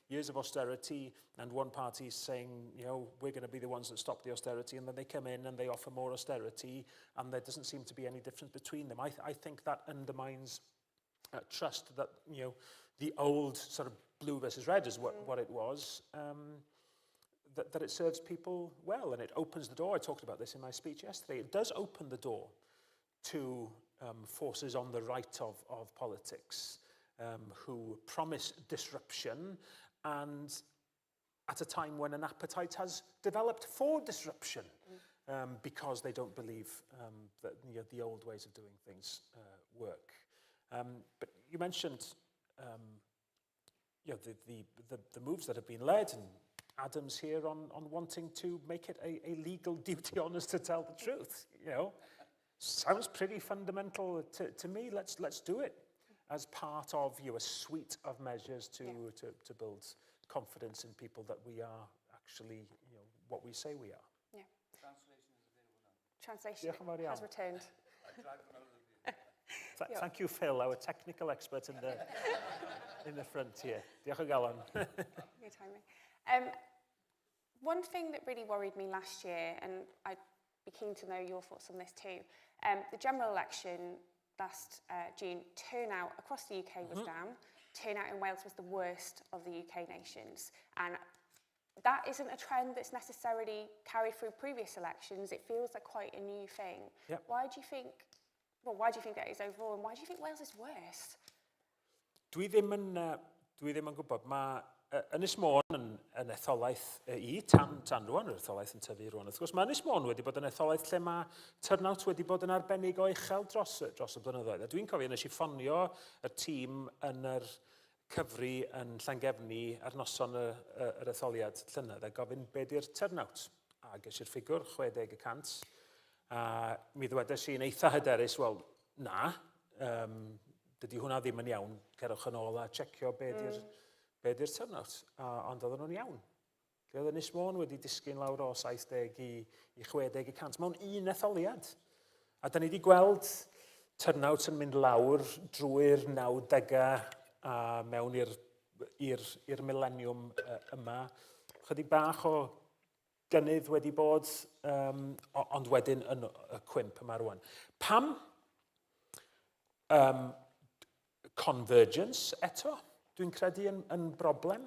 years of austerity and one party saying, we're going to be the ones that stop the austerity, and then they come in and they offer more austerity, and there doesn't seem to be any difference between them. I think that undermines trust that, the old sort of blue versus red is what it was, that it serves people well, and it opens the door. I talked about this in my speech yesterday. It does open the door to forces on the right of politics who promise disruption, and at a time when an appetite has developed for disruption because they don't believe that the old ways of doing things work. But you mentioned the moves that have been led, and Adam's here on wanting to make it a legal duty on us to tell the truth. Sounds pretty fundamental to me. Let's do it as part of a suite of measures to build confidence in people that we are actually what we say we are. Yeah. Translation has returned. Thank you, Phil, our technical expert in the front here. Diolch o galon. Your timing. One thing that really worried me last year, and I'd be keen to know your thoughts on this too. The general election last June, turnout across the UK was down. Turnout in Wales was the worst of the UK nations. And that isn't a trend that's necessarily carried through previous elections. It feels like quite a new thing. Yep. Why do you think that is overall, and why do you think Wales is worse? Dwi ddim yn gwybod. Mae Ynys Môn yn etholaeth tan rwan, yr etholaeth yn tyfu rwan. Wrth gwrs, mae Ynys Môn wedi bod yn etholaeth lle mae turnout wedi bod yn arbennig o uchel dros y blynyddoedd. A dwi'n cofio nes i ffonio y tîm yn yr cyfri yn Llangefni ar noson yr etholiad llynedd a gofyn be di'r turnout. A ges i'r ffigwr 60%. A mi ddwedes i'n eitha hyderus, wel, na, dydy hwnna ddim yn iawn. Cerwch yn ôl a checio be di'r turnout, ond oedden nhw'n iawn. Oedd Ynys Môn wedi disgyn lawr o 70 i 60% mewn un etholiad. A da ni wedi gweld turnout yn mynd lawr drwy'r 90au a mewn i'r millennium yma. Chydig bach o gynnydd wedi bod, ond wedyn yn y cwimp yma rwan. Pam convergence eto? Dwi'n credu yn broblem.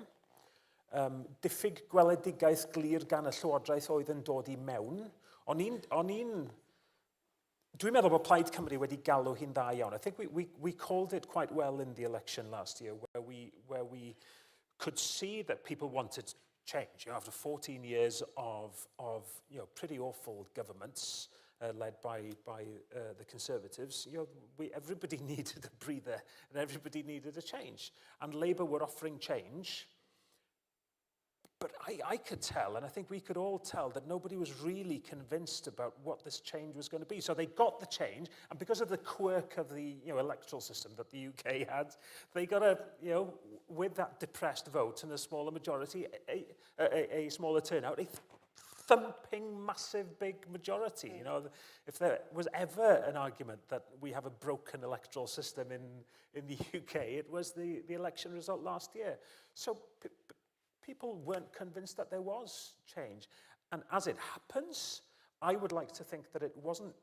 Diffyg gweledigaeth glir gan y Llywodraeth oedd yn dod i mewn. Dwi'n meddwl bod Plaid Cymru wedi galw hi'n dda iawn. I think we called it quite well in the election last year, where we could see that people wanted change. After 14 years of pretty awful governments, led by the Conservatives, everybody needed a breather and everybody needed a change. And Labour were offering change, but I could tell, and I think we could all tell, that nobody was really convinced about what this change was going to be. So they got the change, and because of the quirk of the electoral system that the UK had, they got with that depressed vote and a smaller majority, a smaller turnout, a thumping, massive, big majority. If there was ever an argument that we have a broken electoral system in the UK, it was the election result last year. So people weren't convinced that there was change. And as it happens, I would like to think that it wasn't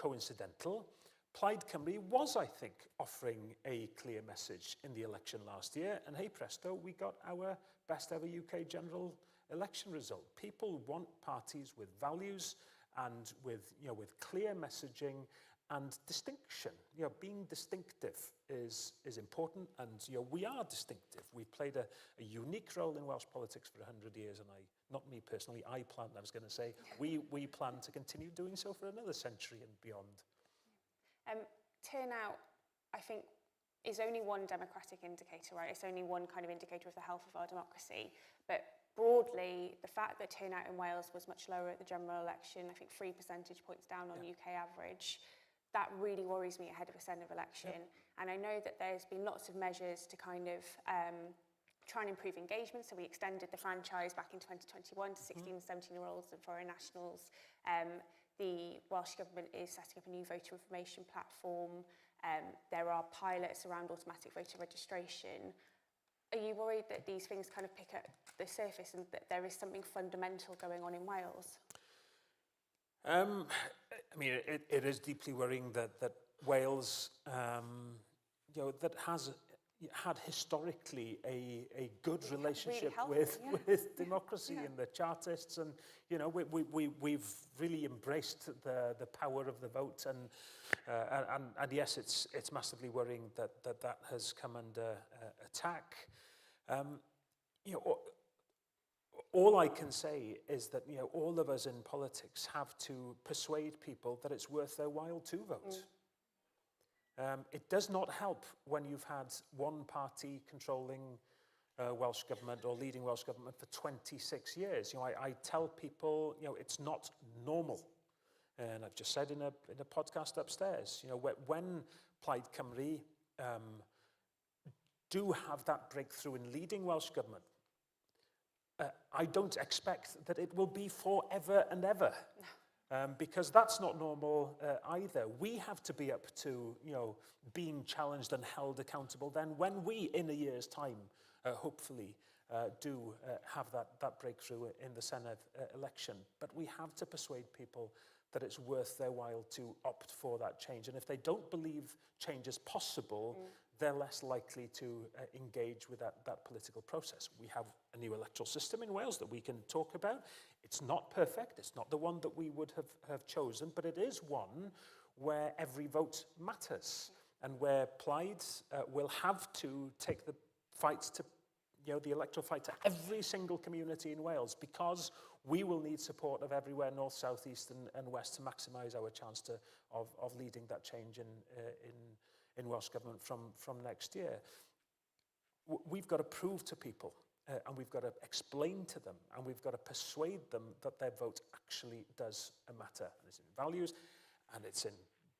coincidental. Plaid Cymru was, I think, offering a clear message in the election last year. And hey presto, we got our best ever UK general election result. People want parties with values and with clear messaging and distinction. Being distinctive is important, and we are distinctive. We've played a unique role in Welsh politics for 100 years, and not me personally, I was going to say, we plan to continue doing so for another century and beyond. Turnout, I think, is only one democratic indicator, right? It's only one kind of indicator of the health of our democracy. But broadly, the fact that turnout in Wales was much lower at the general election, I think 3 percentage points down on UK average, that really worries me ahead of a Senedd election. Yep. And I know that there's been lots of measures to kind of try and improve engagement. So we extended the franchise back in 2021 to 16 and 17-year-olds and foreign nationals. The Welsh Government is setting up a new voter information platform. There are pilots around automatic voter registration. Are you worried that these things kind of pick up the surface and that there is something fundamental going on in Wales? I mean, it is deeply worrying that Wales, that has had historically a good relationship really with democracy and the Chartists, and we've really embraced the power of the vote, and yes, it's massively worrying that has come under attack. All I can say is that all of us in politics have to persuade people that it's worth their while to vote. It does not help when you've had one party controlling Welsh Government or leading Welsh Government for 26 years. I tell people, it's not normal. And I've just said in a podcast upstairs, when Plaid Cymru do have that breakthrough in leading Welsh Government, I don't expect that it will be forever and ever. Because that's not normal either. We have to be up to, being challenged and held accountable then when we, in a year's time, hopefully, do have that breakthrough in the Senedd election. But we have to persuade people that it's worth their while to opt for that change. And if they don't believe change is possible, they're less likely to engage with that political process. We have a new electoral system in Wales that we can talk about. It's not perfect. It's not the one that we would have chosen, but it is one where every vote matters and where Plaid will have to take the fight to, the electoral fight to every single community in Wales, because we will need support of everywhere, north, south, east and west, to maximise our chance of leading that change in Welsh Government from next year. We've got to prove to people and we've got to explain to them and we've got to persuade them that their vote actually does matter. And it's in values and it's in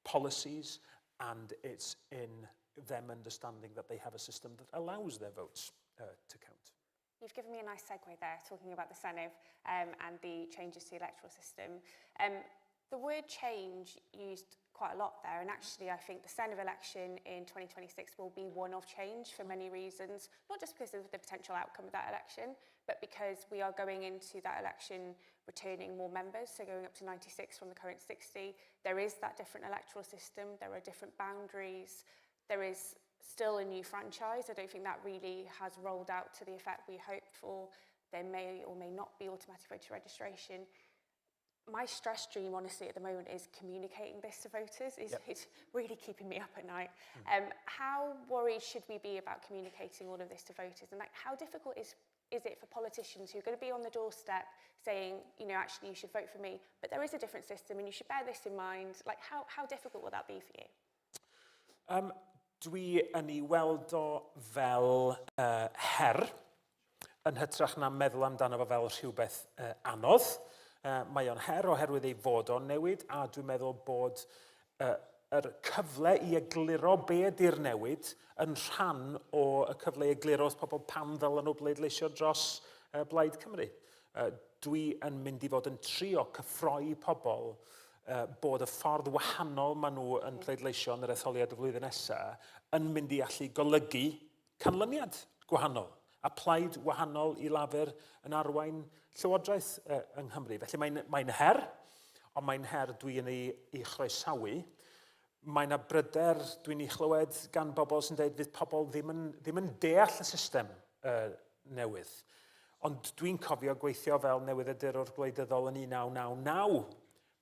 policies and it's in them understanding that they have a system that allows their votes to count. You've given me a nice segue there, talking about the Senedd and the changes to the electoral system. The word change used quite a lot there, and actually I think the Senedd election in 2026 will be one of change for many reasons, not just because of the potential outcome of that election, but because we are going into that election returning more members, so going up to 96 from the current 60. There is that different electoral system, there are different boundaries, there is still a new franchise. I don't think that really has rolled out to the effect we hoped for. There may or may not be automatic voter registration. My stress dream, honestly, at the moment is communicating this to voters. It's really keeping me up at night. How worried should we be about communicating all of this to voters? And how difficult is it for politicians who are going to be on the doorstep saying, actually you should vote for me, but there is a different system and you should bear this in mind. How difficult will that be for you? Dwi yn ei weld o fel her, yn hytrach na meddwl amdano fo fel rhywbeth anodd. Mae o'n her oherwydd ei fod o'n newid, a dwi'n meddwl bod yr cyfle i egluro be ydy'r newid yn rhan o y cyfle i egluro wrth pobl pam ddylen nhw bleidleisio dros Blaid Cymru. Dwi yn mynd i fod yn trio cyffroi pobl bod y ffordd wahanol maen nhw yn pleidleisio yn yr etholiad y flwyddyn nesaf yn mynd i allu golygu canlyniad gwahanol a plaid wahanol i lafur yn arwain llywodraeth yng Nghymru. Felly mae'n her, ond mae'n her dwi yn ei chroesawu. Mae yna bryder dwi'n ei chlywed gan bobl sy'n dweud fydd pobl ddim yn deall y system newydd. Ond dwi'n cofio gweithio fel newyddiadurwr gwleidyddol yn 1999,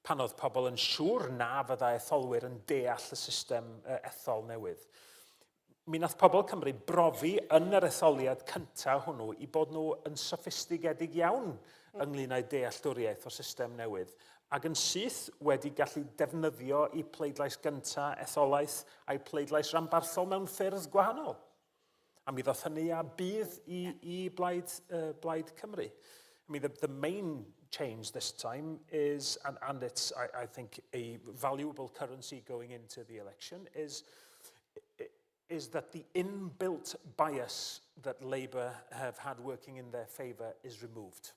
pan oedd pobl yn siŵr na fydda etholwyr yn deall y system ethol newydd. Mi nath pobl Cymru brofi yn yr etholiad cyntaf hwnnw i bod nhw yn soffistigedig iawn ynglyn â'i dealltwriaeth o'r system newydd, ac yn syth wedi gallu defnyddio i pleidlais gyntaf etholaeth a'i pleidlais ranbarthol mewn ffyrdd gwahanol. A mi ddoth hynny a bydd i Blaid Cymru. I mean, the main change this time is, and it's, I think, a valuable currency going into the election, is that the inbuilt bias that Labour have had working in their favour is removed.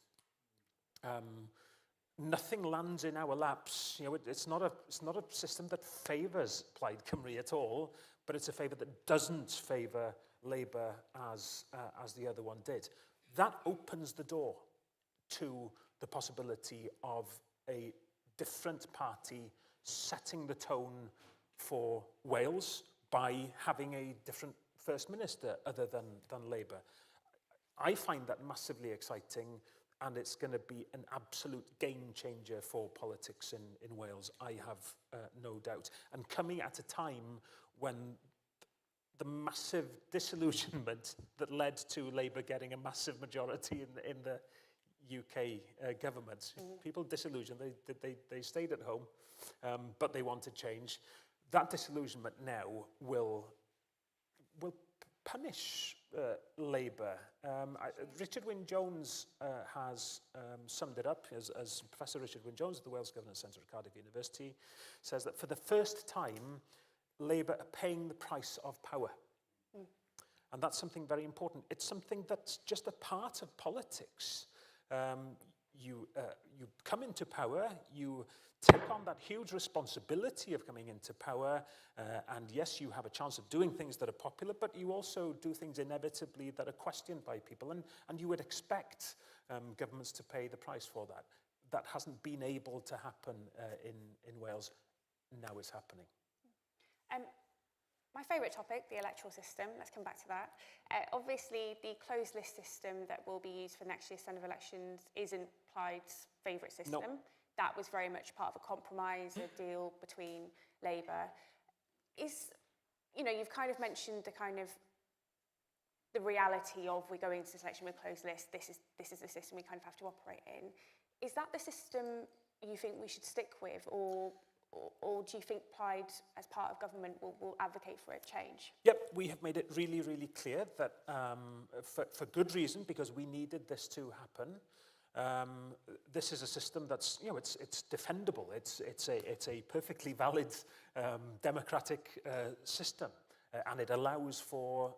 Nothing lands in our laps. You know, it's not a system that favours Plaid Cymru at all, but it's a favour that doesn't favour Labour as the other one did. That opens the door to the possibility of a different party setting the tone for Wales by having a different First Minister other than Labour. I find that massively exciting, and it's going to be an absolute game changer for politics in Wales, I have no doubt. And coming at a time when the massive disillusionment that led to Labour getting a massive majority in the UK government. People disillusioned, they stayed at home, but they wanted change. That disillusionment now will punish Labour. Richard Wyn-Jones has summed it up as Professor Richard Wyn-Jones at the Wales Governance Centre at Cardiff University says that for the first time, Labour are paying the price of power. And that's something very important. It's something that's just a part of politics. You come into power, you take on that huge responsibility of coming into power, and yes, you have a chance of doing things that are popular, but you also do things inevitably that are questioned by people, and you would expect governments to pay the price for that. That hasn't been able to happen in Wales. Now it's happening. My favourite topic, the electoral system, let's come back to that. Obviously, the closed list system that will be used for next year's Senedd elections isn't Plaid's favourite system. No. That was very much part of a compromise, a deal between Labour. You've kind of mentioned the reality of we're going into this election with closed list, this is the system we kind of have to operate in. Is that the system you think we should stick with, or do you think Plaid, as part of government, will advocate for a change? Yep, we have made it really, really clear that for good reason, because we needed this to happen. This is a system that's, it's defendable. It's a perfectly valid democratic system, and it allows for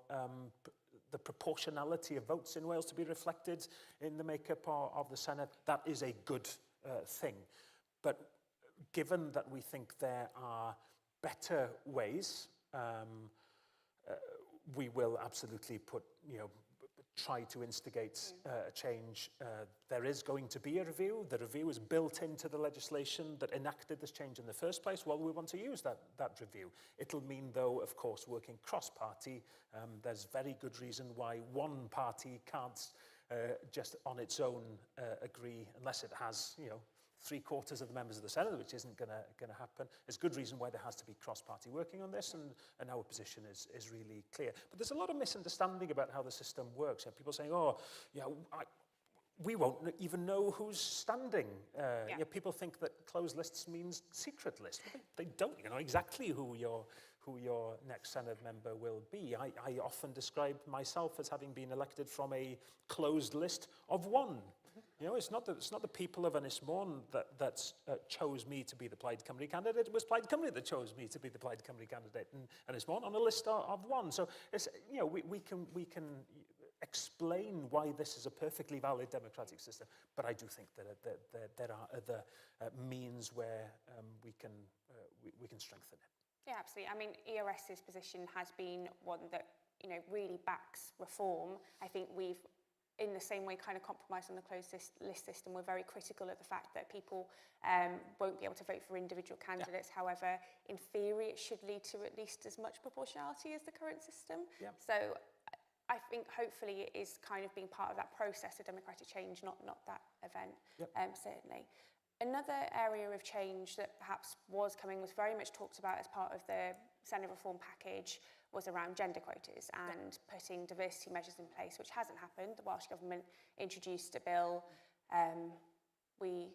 the proportionality of votes in Wales to be reflected in the makeup of the Senedd. That is a good thing. But given that we think there are better ways, we will absolutely try to instigate a change. There is going to be a review. The review is built into the legislation that enacted this change in the first place. Well, we want to use that review. It'll mean, though, of course, working cross-party. There's very good reason why one party can't just on its own agree, unless it has, 3/4 of the members of the Senedd, which isn't going to happen. There's good reason why there has to be cross-party working on this, and our position is really clear. But there's a lot of misunderstanding about how the system works. People saying, we won't even know who's standing. People think that closed lists means secret list. They don't. You know exactly who your next Senedd member will be. I often describe myself as having been elected from a closed list of one. It's not the people of Ynys Môn that chose me to be the Plaid Cymru candidate. It was Plaid Cymru that chose me to be the Plaid Cymru candidate in Ynys Môn on a list of one. So it's, we can explain why this is a perfectly valid democratic system, but I do think that there are other means where we can strengthen it. Yeah, absolutely. I mean, ERS's position has been one that really backs reform. I think we've, in the same way, kind of compromised on the closed list system. We're very critical of the fact that people won't be able to vote for individual candidates. Yeah. However, in theory, it should lead to at least as much proportionality as the current system. Yeah. So I think hopefully it is kind of being part of that process of democratic change, not that event, certainly. Another area of change that perhaps was very much talked about as part of the Senate reform package was around gender quotas and putting diversity measures in place, which hasn't happened. The Welsh Government introduced a bill. We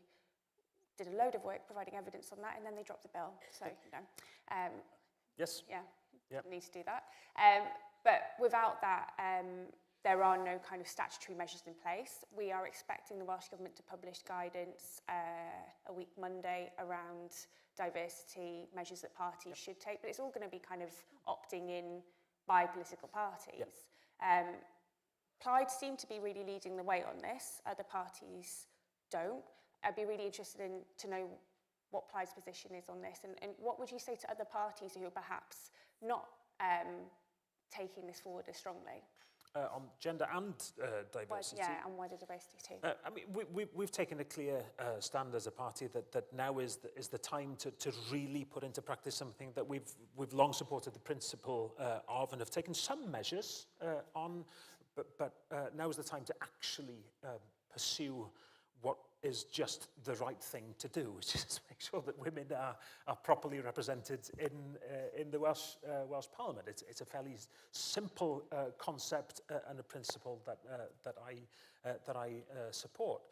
did a load of work providing evidence on that, and then they dropped the bill. So, Yes. yeah, Yep. need to do that. But without that, there are no kind of statutory measures in place. We are expecting the Welsh Government to publish guidance a week Monday around diversity measures that parties should take, but it's all going to be kind of opting in by political parties. Plaid seem to be really leading the way on this. Other parties don't. I'd be really interested to know what Plaid's position is on this, and what would you say to other parties who are perhaps not taking this forward as strongly? On gender and diversity. And wider diversity too. I mean, we've taken a clear stand as a party that now is the time to really put into practice something that we've long supported the principle of and have taken some measures on, but now is the time to actually pursue what is just the right thing to do, which is make sure that women are properly represented in the Welsh Parliament. It's a fairly simple concept and a principle that I support.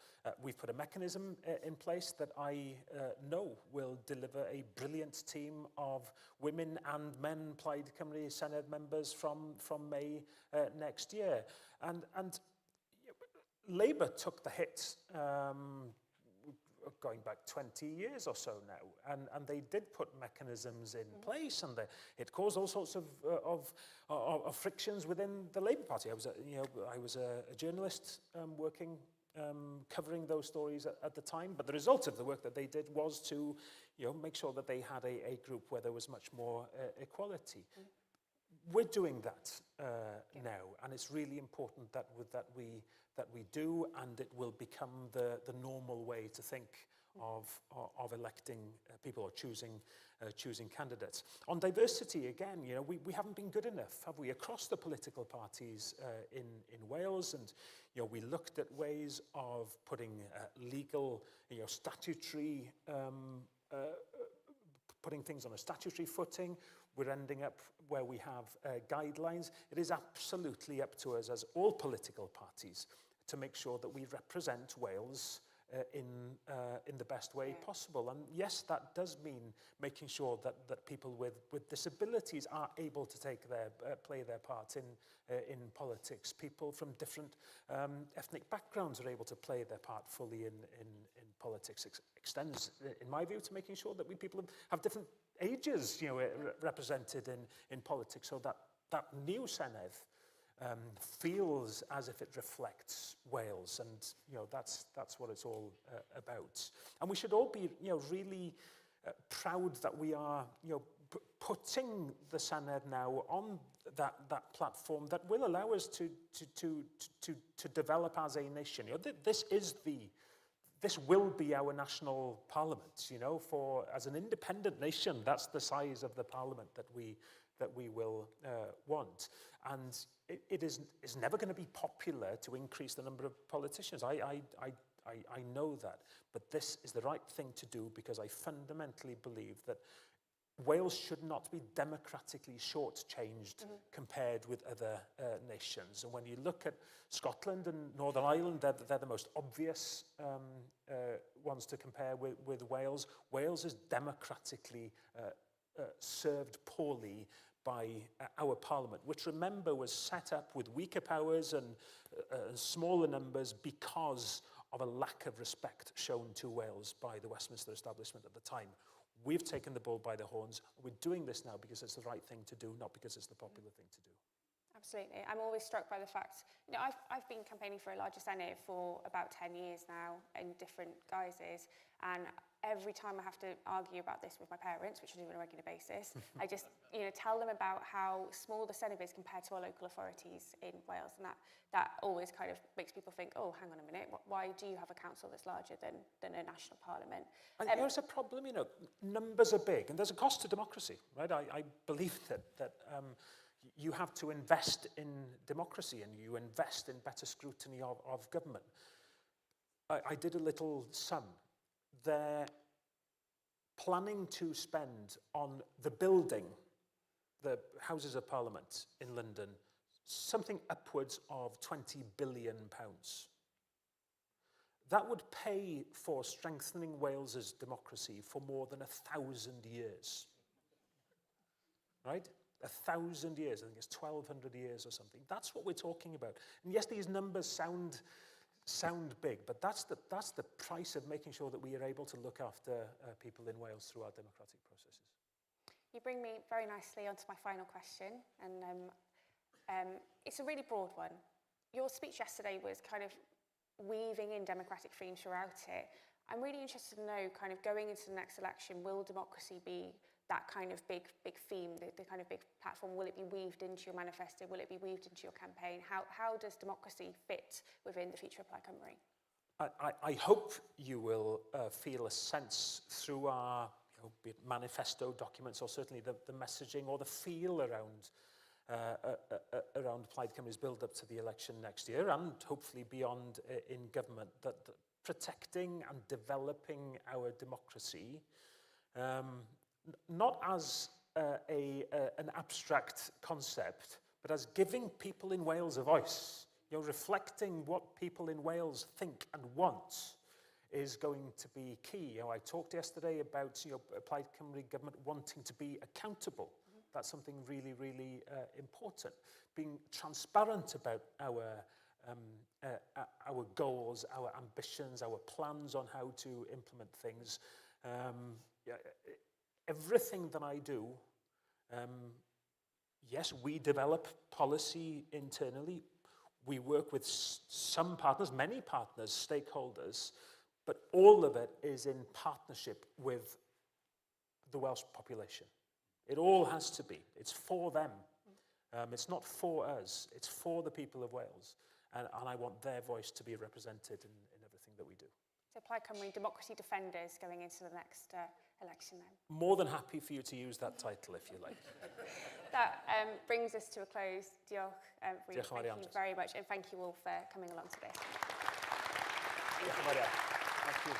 We've put a mechanism in place that I know will deliver a brilliant team of women and men Plaid Cymru Senedd members from May next year, and Labour took the hit going back 20 years or so now, and they did put mechanisms in place, and it caused all sorts of frictions within the Labour Party. I was a journalist working covering those stories at the time, but the result of the work that they did was to make sure that they had a group where there was much more equality. We're doing that now, and it's really important that we do, and it will become the normal way to think of electing people or choosing candidates. On diversity, again, we haven't been good enough, have we, across the political parties in Wales, and we looked at ways of putting legal, statutory, putting things on a statutory footing. We're ending up where we have guidelines. It is absolutely up to us as all political parties to make sure that we represent Wales in the best way possible. And yes, that does mean making sure that people with disabilities are able to play their part in politics. People from different ethnic backgrounds are able to play their part fully in politics. Extends, in my view, to making sure that people have different ages, represented in politics, so that new Senedd feels as if it reflects Wales, and that's what it's all about. And we should all be really proud that we are putting the Senedd now on that platform that will allow us to develop as a nation. This will be our national parliament, as an independent nation. That's the size of the parliament that we will want. And it is never going to be popular to increase the number of politicians. I know that. But this is the right thing to do, because I fundamentally believe that Wales should not be democratically shortchanged compared with other nations. And when you look at Scotland and Northern Ireland, they're the most obvious ones to compare with Wales. Wales is democratically served poorly by our parliament, which, remember, was set up with weaker powers and smaller numbers because of a lack of respect shown to Wales by the Westminster establishment at the time. We've taken the bull by the horns. We're doing this now because it's the right thing to do, not because it's the popular thing to do. Absolutely. I'm always struck by the fact, I've been campaigning for a larger Senedd for about 10 years now in different guises, and every time I have to argue about this with my parents, which I do on a regular basis, I just tell them about how small the Senedd is compared to our local authorities in Wales, and that always kind of makes people think, oh, hang on a minute, why do you have a council that's larger than a national parliament? And there's a problem, numbers are big, and there's a cost to democracy, right? I believe that You have to invest in democracy and you invest in better scrutiny of government. I did a little sum. They're planning to spend on the building, the Houses of Parliament in London, something upwards of £20 billion. That would pay for strengthening Wales's democracy for more than 1,000 years. Right? 1,000 years, I think it's 1,200 years or something. That's what we're talking about. And yes, these numbers sound big, but that's the price of making sure that we are able to look after people in Wales through our democratic processes. You bring me very nicely onto my final question, and it's a really broad one. Your speech yesterday was kind of weaving in democratic themes throughout it. I'm really interested to know, kind of going into the next election, will democracy be that kind of big theme, the kind of big platform? Will it be weaved into your manifesto? Will it be weaved into your campaign? How does democracy fit within the future of Plaid Cymru? I hope you will feel a sense through our be it manifesto documents or certainly the messaging or the feel around Plaid Cymru's build-up to the election next year and hopefully beyond in government, that protecting and developing our democracy, not as an abstract concept, but as giving people in Wales a voice, reflecting what people in Wales think and want, is going to be key. I talked yesterday about Plaid Cymru government wanting to be accountable. That's something really, really important. Being transparent about our goals, our ambitions, our plans on how to implement things. Everything that I do, yes, we develop policy internally. We work with some partners, many partners, stakeholders, but all of it is in partnership with the Welsh population. It all has to be. It's for them. It's not for us. It's for the people of Wales. And I want their voice to be represented in everything that we do. So Plaid Cymru Democracy Defenders going into the next election then? More than happy for you to use that title if you like. That brings us to a close. Diolch, Diolch yn fawr iawn. thank you very much, and thank you all for coming along today. Diolch yn fawr iawn. Thank you.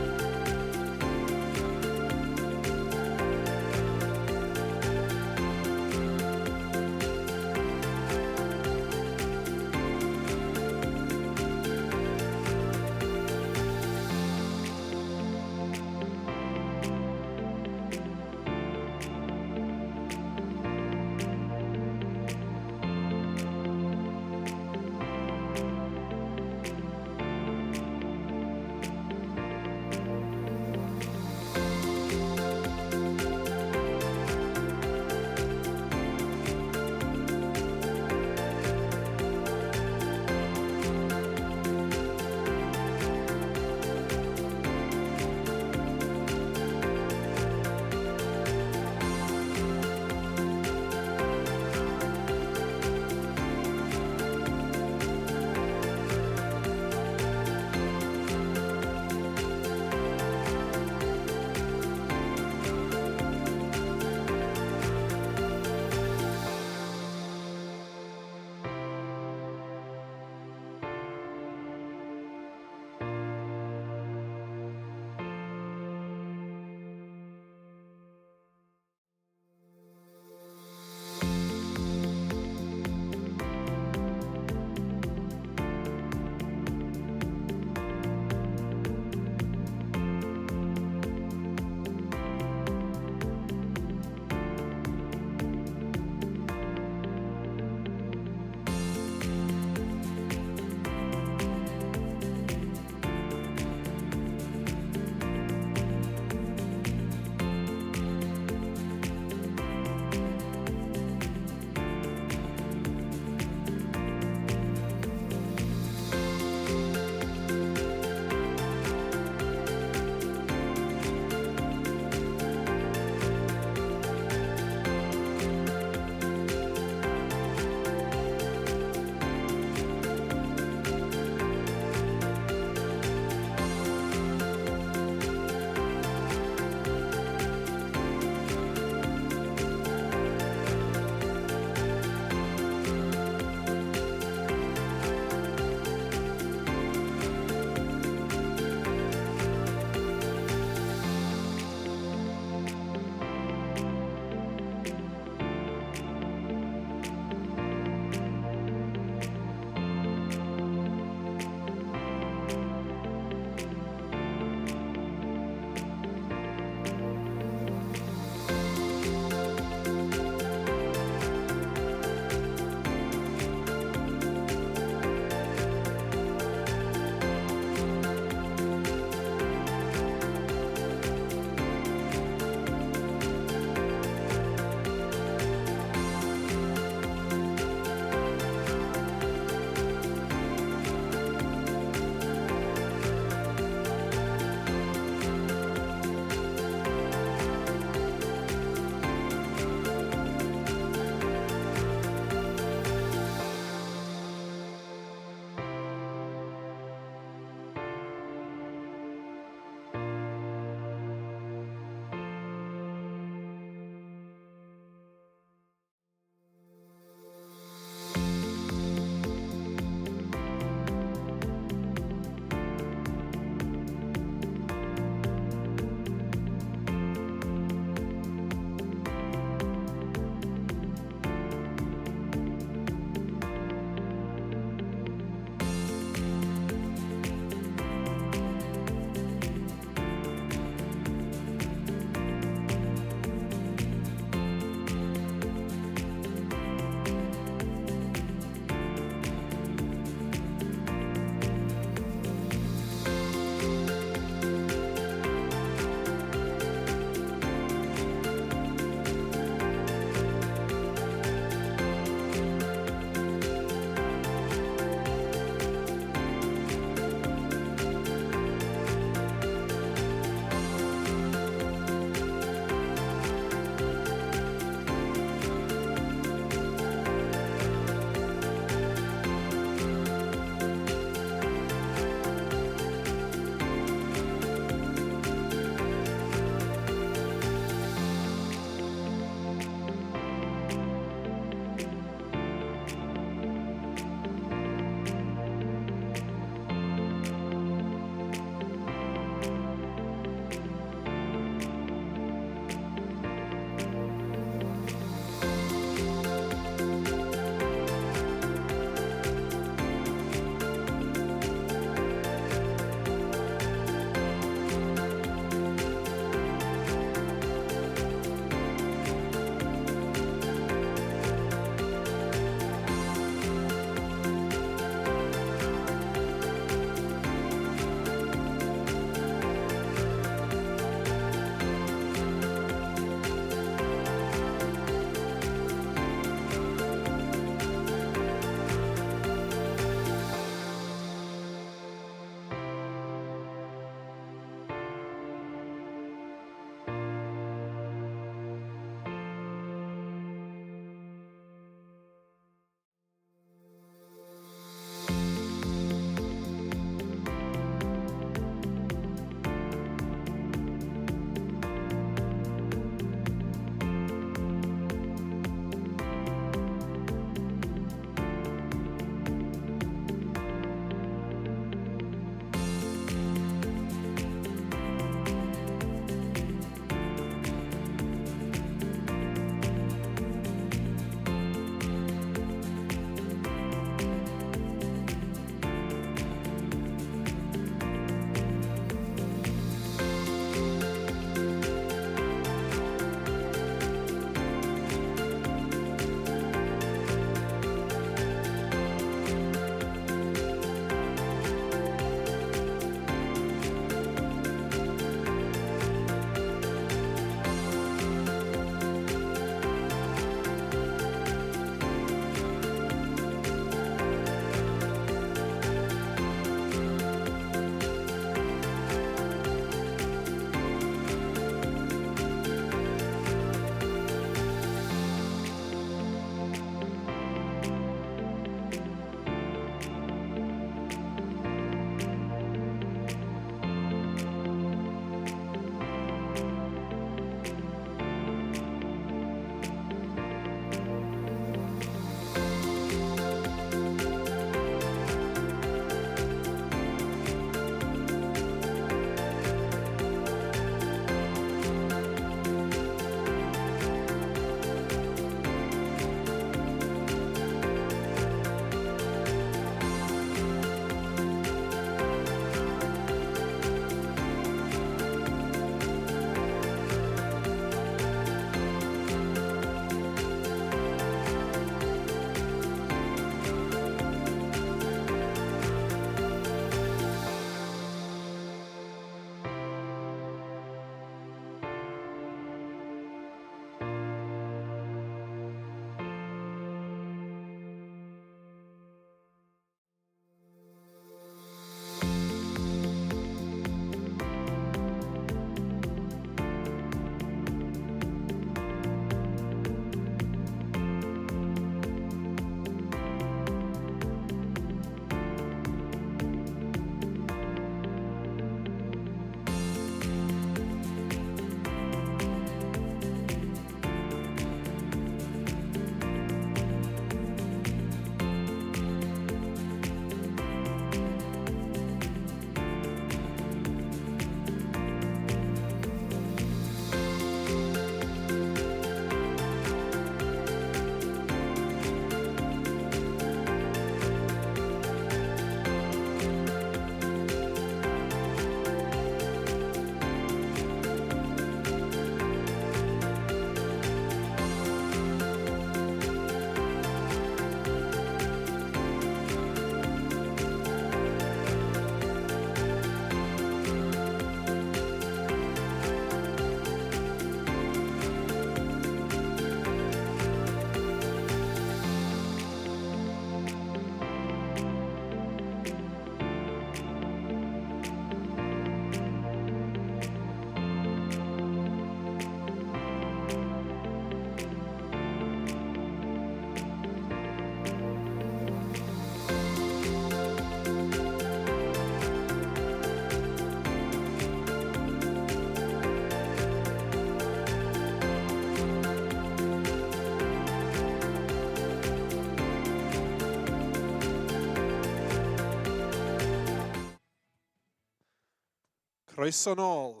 Croeso nôl.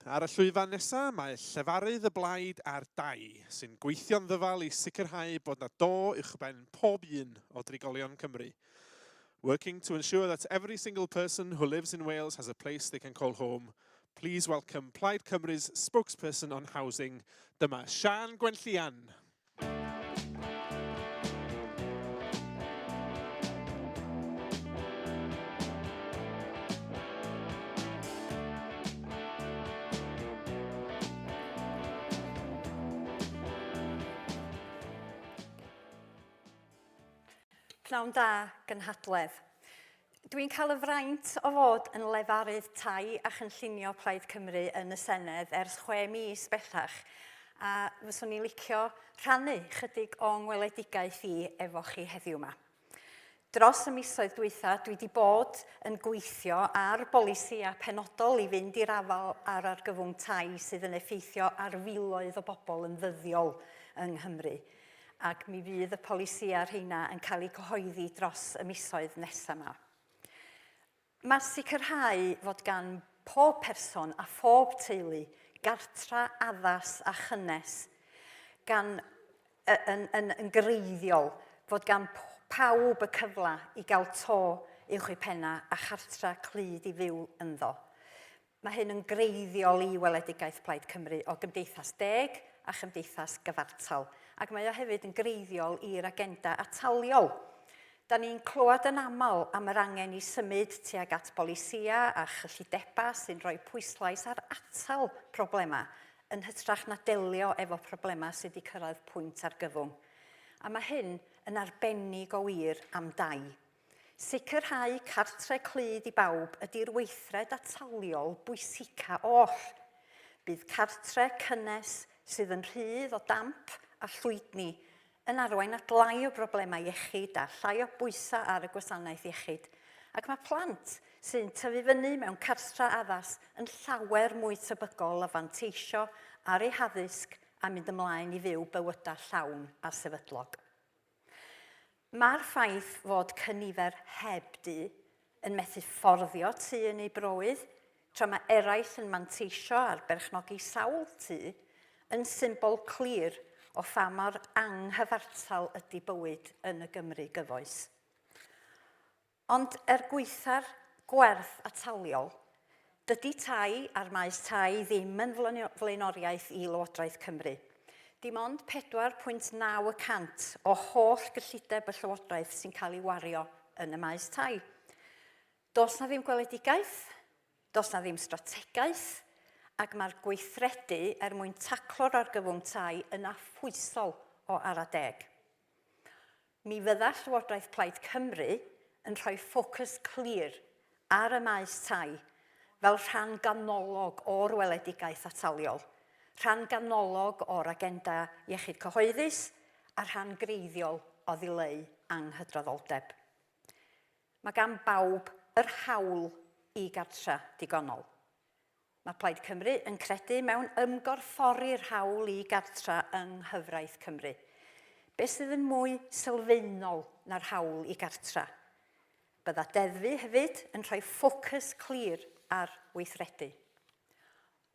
Ar y llwyfan nesaf, mae llefarydd y blaid ar 2 sy'n gweithio'n ddyfal i sicrhau bod na do uwchben pob un o drigolion Cymru. Working to ensure that every single person who lives in Wales has a place they can call home, please welcome Plaid Cymru's spokesperson on housing, dyma Sian Gwenllian. Pnawn da, Cynhadledd. Dwi'n cael y fraint o fod yn lefarydd tai a chynllunio Plaid Cymru yn y Senedd ers 6 mis bellach, a fyswn i'n licio rhannu chydig o ngweledigaeth i efo chi heddiw yma. Dros y misoedd dwytha, dwi wedi bod yn gweithio ar bolisia penodol i fynd i'r afal ar argyfwng tai sydd yn effeithio ar filoedd o bobl yn ddyddiol yng Nghymru. Ac mi fydd y polisia rheina yn cael eu cyhoeddi dros y misoedd nesaf yma. Mae sicrhau fod gan pob person a phob teulu gartra, addas a chynnes yn greiddiol fod gan pawb y cyfle i gael to uwch eu penna a chartra clyd i fyw ynddo. Mae hyn yn greiddiol i weledigaeth Plaid Cymru o Gymdeithas Deg a Chymdeithas Gyfartal, ac mae o hefyd yn greiddiol i'r agenda ataliol. Da ni'n clywed yn aml am yr angen i symud tuag at bolisia a chyllideba sy'n rhoi pwyslais ar atal problemau yn hytrach na delio efo problemau sydd wedi cyrraedd pwynt argyfwng. A mae hyn yn arbennig o wir am dai. Sicrhau cartre clyd i bawb ydy'r weithred ataliol bwysica oll. Bydd cartre cynnes sydd yn rhydd o damp a llwydni yn arwain at lai o broblemau iechyd a llai o bwysa ar y gwasanaeth iechyd. Ac mae plant sy'n tyfu fyny mewn cartra addas yn llawer mwy tebygol o fanteisio ar eu haddysg a mynd ymlaen i fyw bywydau llawn a sefydlog. Mae'r ffaith fod cynifer heb du yn methu fforddio tŷ yn ei brywydd, tra mae eraill yn manteisio ar berchnogi sawl tŷ, yn symbol clir o pha mor anghyfartal ydy bywyd yn y Gymru gyfoes. Ond gweitha'r gwerth ataliol, dydy tai a'r maes tai ddim yn flaenoriaeth i Lywodraeth Cymru. Dim ond 4.9% o holl gyllideb y Llywodraeth sy'n cael ei wario yn y maes tai. Does na ddim gweledigaeth, does na ddim strategaeth, ac mae'r gweithredu mwyn taclo'r argyfwng tai yn affwysol o ara deg. Mi fydda Llywodraeth Plaid Cymru yn rhoi ffocws clir ar y maes tai fel rhan ganolog o'r weledigaeth ataliol, rhan ganolog o'r agenda iechyd cyhoeddus a rhan greiddiol o ddileu anghydraddoldeb. Mae gan bawb yr hawl i gartra digonol. Mae Plaid Cymru yn credu mewn ymgorffori'r hawl i gartra yng nghyfraith Cymru. Beth sydd yn mwy sylfaenol na'r hawl i gartra? Bydda deddfu hefyd yn rhoi ffocws clir ar weithredu.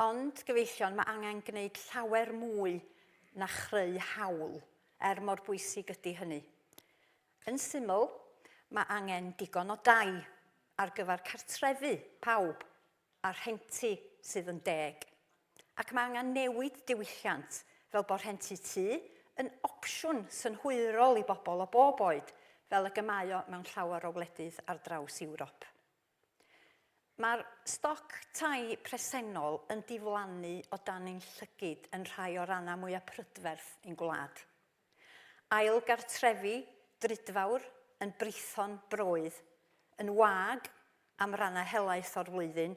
Ond, gyfeillion, mae angen gwneud llawer mwy na chreu hawl, mor bwysig ydy hynny. Yn syml, mae angen digon o dai ar gyfer cartrefu pawb a'r rhenti sydd yn deg. Ac mae angen newid diwylliant fel bod rhentu tŷ yn opsiwn synhwyrol i bobl o bob oed, fel y gymau o mewn llawer o wledydd ar draws Ewrop. Mae'r stoc tai presennol yn diflannu o dan ein llygyd yn rhai o rannau mwyaf prydferth ein gwlad. Ail gartrefi drydfawr yn brithon broedd, yn wag am rannau helaeth o'r flwyddyn,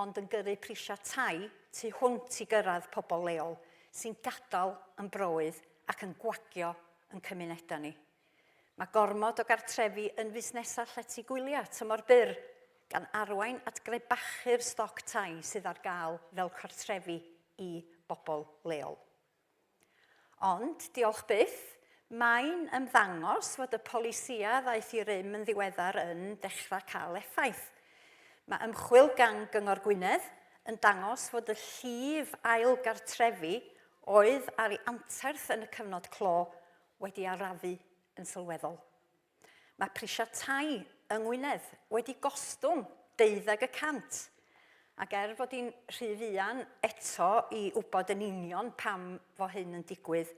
ond yn gyrru prisiau tai tu hwnt i gyrraedd pobl leol sy'n gadael yn broedd ac yn gwagio yn cymunedau ni. Mae gormod o gartrefi yn fusnesau llety gwyliau tymor byr, gan arwain at grebachu'r stoc tai sydd ar gael fel cartrefi i bobl leol. Ond, diolch byth, mae'n ymddangos fod y polisia ddaeth i rym yn ddiweddar yn dechrau cael effaith. Mae ymchwil gan Gyngor Gwynedd yn dangos fod y llif ailgartrefi oedd ar ei anterth yn y cyfnod clo wedi arafu yn sylweddol. Mae prisiau tai yng Ngwynedd wedi gostwng 12%, ac fod hi'n rhy fuan eto i wybod yn union pam fo hyn yn digwydd,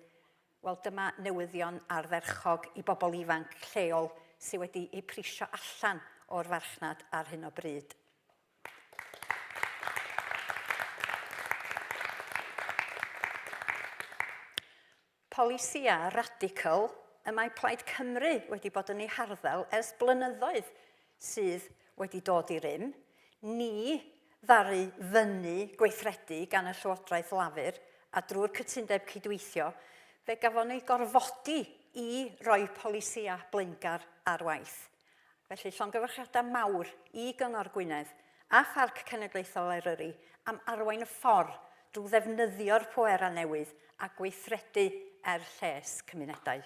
wel dyma newyddion ardderchog i bobl ifanc lleol sydd wedi eu prisio allan o'r farchnad ar hyn o bryd. Polisia radical y mae Plaid Cymru wedi bod yn ei harddel ers blynyddoedd sydd wedi dod i rym. Ni ddaru fyny gweithredu gan y Llywodraeth Lafur a drwy'r cytundeb cydweithio, fe gafon ni gorfodi i roi polisia blaengar ar waith. Felly llongyfarchiadau mawr i Gyngor Gwynedd a Pharc Cenedlaethol Eryri am arwain y ffordd drwy ddefnyddio'r pwera newydd a gweithredu lles cymunedau.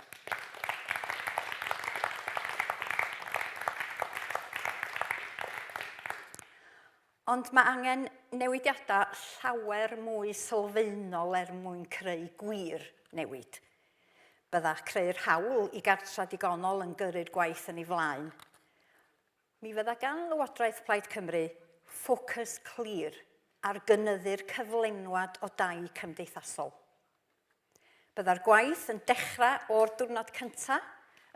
Ond mae angen newidiadau llawer mwy sylfaenol mwyn creu gwir newid. Bydda creu'r hawl i gartra digonol yn gyrru'r gwaith yn ei flaen. Mi fydda gan Lywodraeth Plaid Cymru ffocws clir ar gynyddu'r cyflenwad o dai cymdeithasol. Bydda'r gwaith yn dechrau o'r diwrnod cyntaf,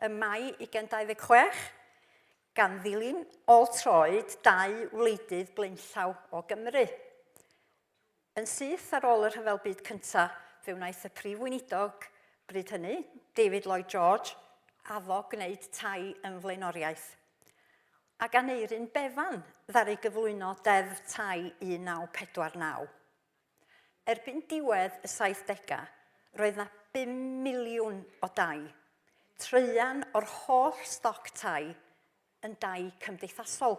y Mai 2026, gan ddilyn ôl troed 2 wleidydd blaenllaw o Gymru. Yn syth ar ôl yr rhyfel byd cyntaf, fe wnaeth y prif weinidog bryd hynny, David Lloyd George, addo gwneud tai yn flaenoriaeth. Ac Aneirin Bevan ddaru gyflwyno deddf tai 1949. Erbyn diwedd y 70au, roedd yna 5 miliwn o dai. Treuan o'r holl stoc tai yn dai cymdeithasol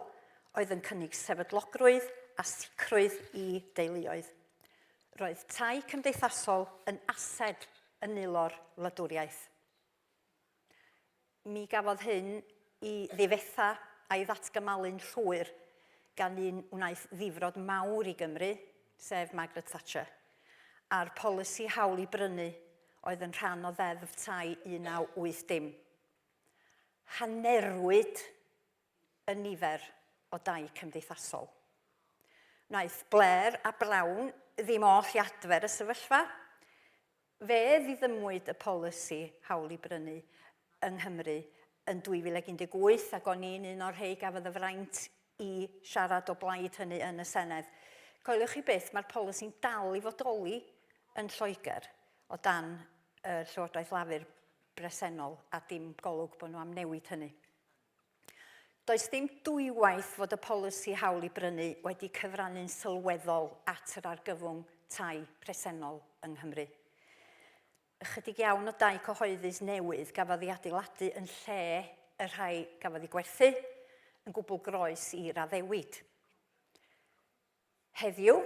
oedd yn cynnig sefydlogrwydd a sicrwydd i deuluoedd. Roedd tai cymdeithasol yn ased yn aelor wladwriaeth. Mi gafodd hyn i ddifetha a'i ddatgymalu'n llwyr gan un wnaeth ddifrod mawr i Gymru, sef Margaret Thatcher, a'r polisi hawl i brynu oedd yn rhan o ddeddf tai 1980. Hanerwyd y nifer o dai cymdeithasol. Wnaeth Blair a Brown ddim oll i adfer y sefyllfa. Fe ddiddymwyd y polisi hawl i brynu yng Nghymru yn 2018, ac o'n i'n un o'r rhai gafodd y fraint i siarad o blaid hynny yn y Senedd. Coelwch chi beth, mae'r polisi'n dal i fodoli yn Lloegr o dan y Llywodraeth Lafur bresennol a dim golwg bod nhw am newid hynny. Does dim dwywaith fod y polisi hawl i brynu wedi cyfrannu'n sylweddol at yr argyfwng tai presennol yng Nghymru. Ychydig iawn o dai cyhoeddus newydd gafodd ei adeiladu yn lle y rhai gafodd ei gwerthu yn gwbl groes i'r addewid. Heddiw,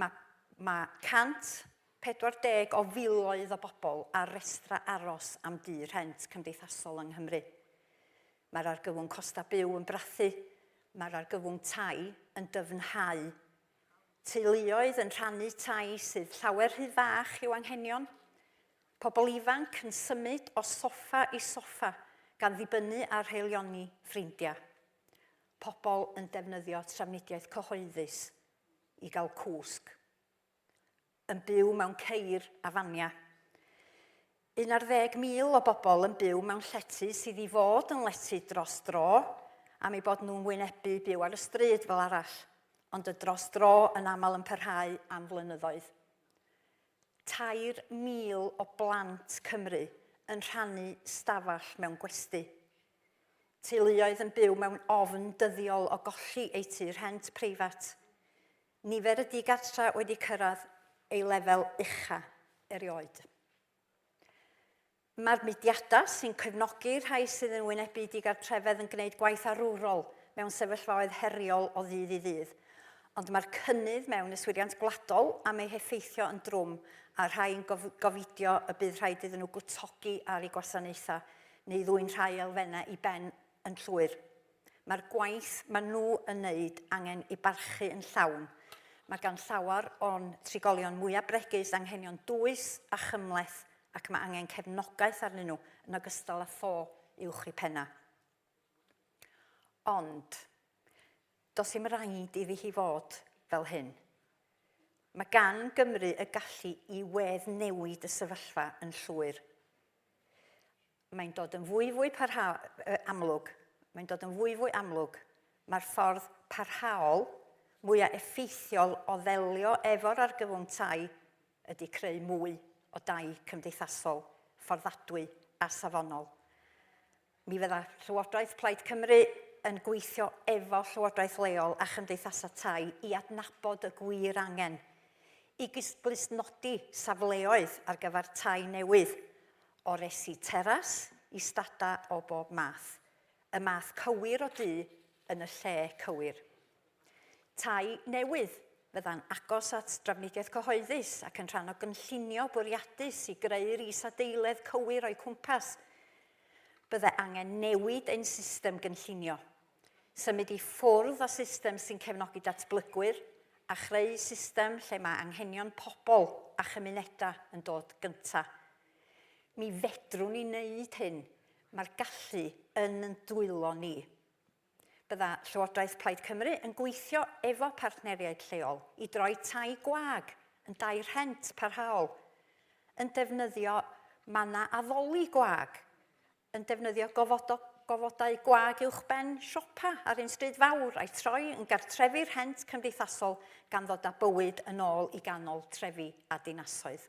mae 140 o filoedd o bobl ar restra aros am dŷ rhent cymdeithasol yng Nghymru. Mae'r argyfwng costa byw yn brathu, mae'r argyfwng tai yn dyfnhau. Teuluoedd yn rhannu tai sydd llawer rhy fach i'w anghenion. Pobl ifanc yn symud o soffa i soffa gan ddibynnu ar rheilioni ffrindiau. Pobl yn defnyddio trafnidiaeth cyhoeddus i gael cwsg. Yn byw mewn ceir a fania. 11,000 o bobl yn byw mewn llety sydd i fod yn lety dros dro, am ei bod nhw'n wynebu byw ar y stryd fel arall, ond y dros dro yn aml yn parhau am flynyddoedd. 3,000 o blant Cymru yn rhannu stafall mewn gwesty. Teuluoedd yn byw mewn ofn dyddiol o golli eu tŷ rhent preifat. Nifer y digartra wedi cyrraedd ei lefel ucha erioed. Mae'r mudiadau sy'n cefnogi rhai sydd yn wynebu digartrefedd yn gwneud gwaith arwrol mewn sefyllfaoedd heriol o ddydd i ddydd, ond mae'r cynnydd mewn yswiriant gwladol am ei heffeithio yn drwm a rhai'n gofidio y bydd rhaid iddyn nhw gwtogi ar ei gwasanaethau neu ddwy'n rhai elfennau i ben yn llwyr. Mae'r gwaith maen nhw yn wneud angen ei barchu yn llawn. Mae gan llawer o'n trigolion mwyaf bregus anghenion dwys a chymleth ac mae angen cefnogaeth arnyn nhw yn ogystal â tho uwch i penna. Ond, does dim rhaid iddi hi fod fel hyn. Mae gan Gymru y gallu i wedd newid y sefyllfa yn llwyr. Mae'n dod yn fwy amlwg. Mae'n dod yn fwy amlwg. Mae'r ffordd parhaol mwyaf effeithiol o ddelio efo'r argyfwng tai ydy creu mwy o dai cymdeithasol, fforddadwy a safonol. Mi fydda Llywodraeth Plaid Cymru yn gweithio efo Llywodraeth leol a chymdeithasau tai i adnabod y gwir angen, i glustnodi safleoedd ar gyfer tai newydd, o resi teras i stada o bob math. Y math cywir o dŷ yn y lle cywir. Tai newydd fydda'n agos at drafnidiaeth cyhoeddus ac yn rhan o gynllunio bwriadus i greu'r is-adeiledd cywir o'i cwmpas. Bydde angen newid ein system gynllunio, symud i ffwrdd o system sy'n cefnogi datblygwyr a chreu system lle mae anghenion pobl a chymunedau yn dod gyntaf. Mi fedrwn ni wneud hyn, mae'r gallu yn dwylo ni. Bydda Llywodraeth Plaid Cymru yn gweithio efo partneriaid lleol i droi tai gwag yn dai rhent parhaol, yn defnyddio manna addoli gwag, yn defnyddio gofodau gwag uwchben siopa ar un stryd fawr a'i troi yn gartrefi rhent cymdeithasol gan ddod â bywyd yn ôl i ganol trefi a dinasoedd.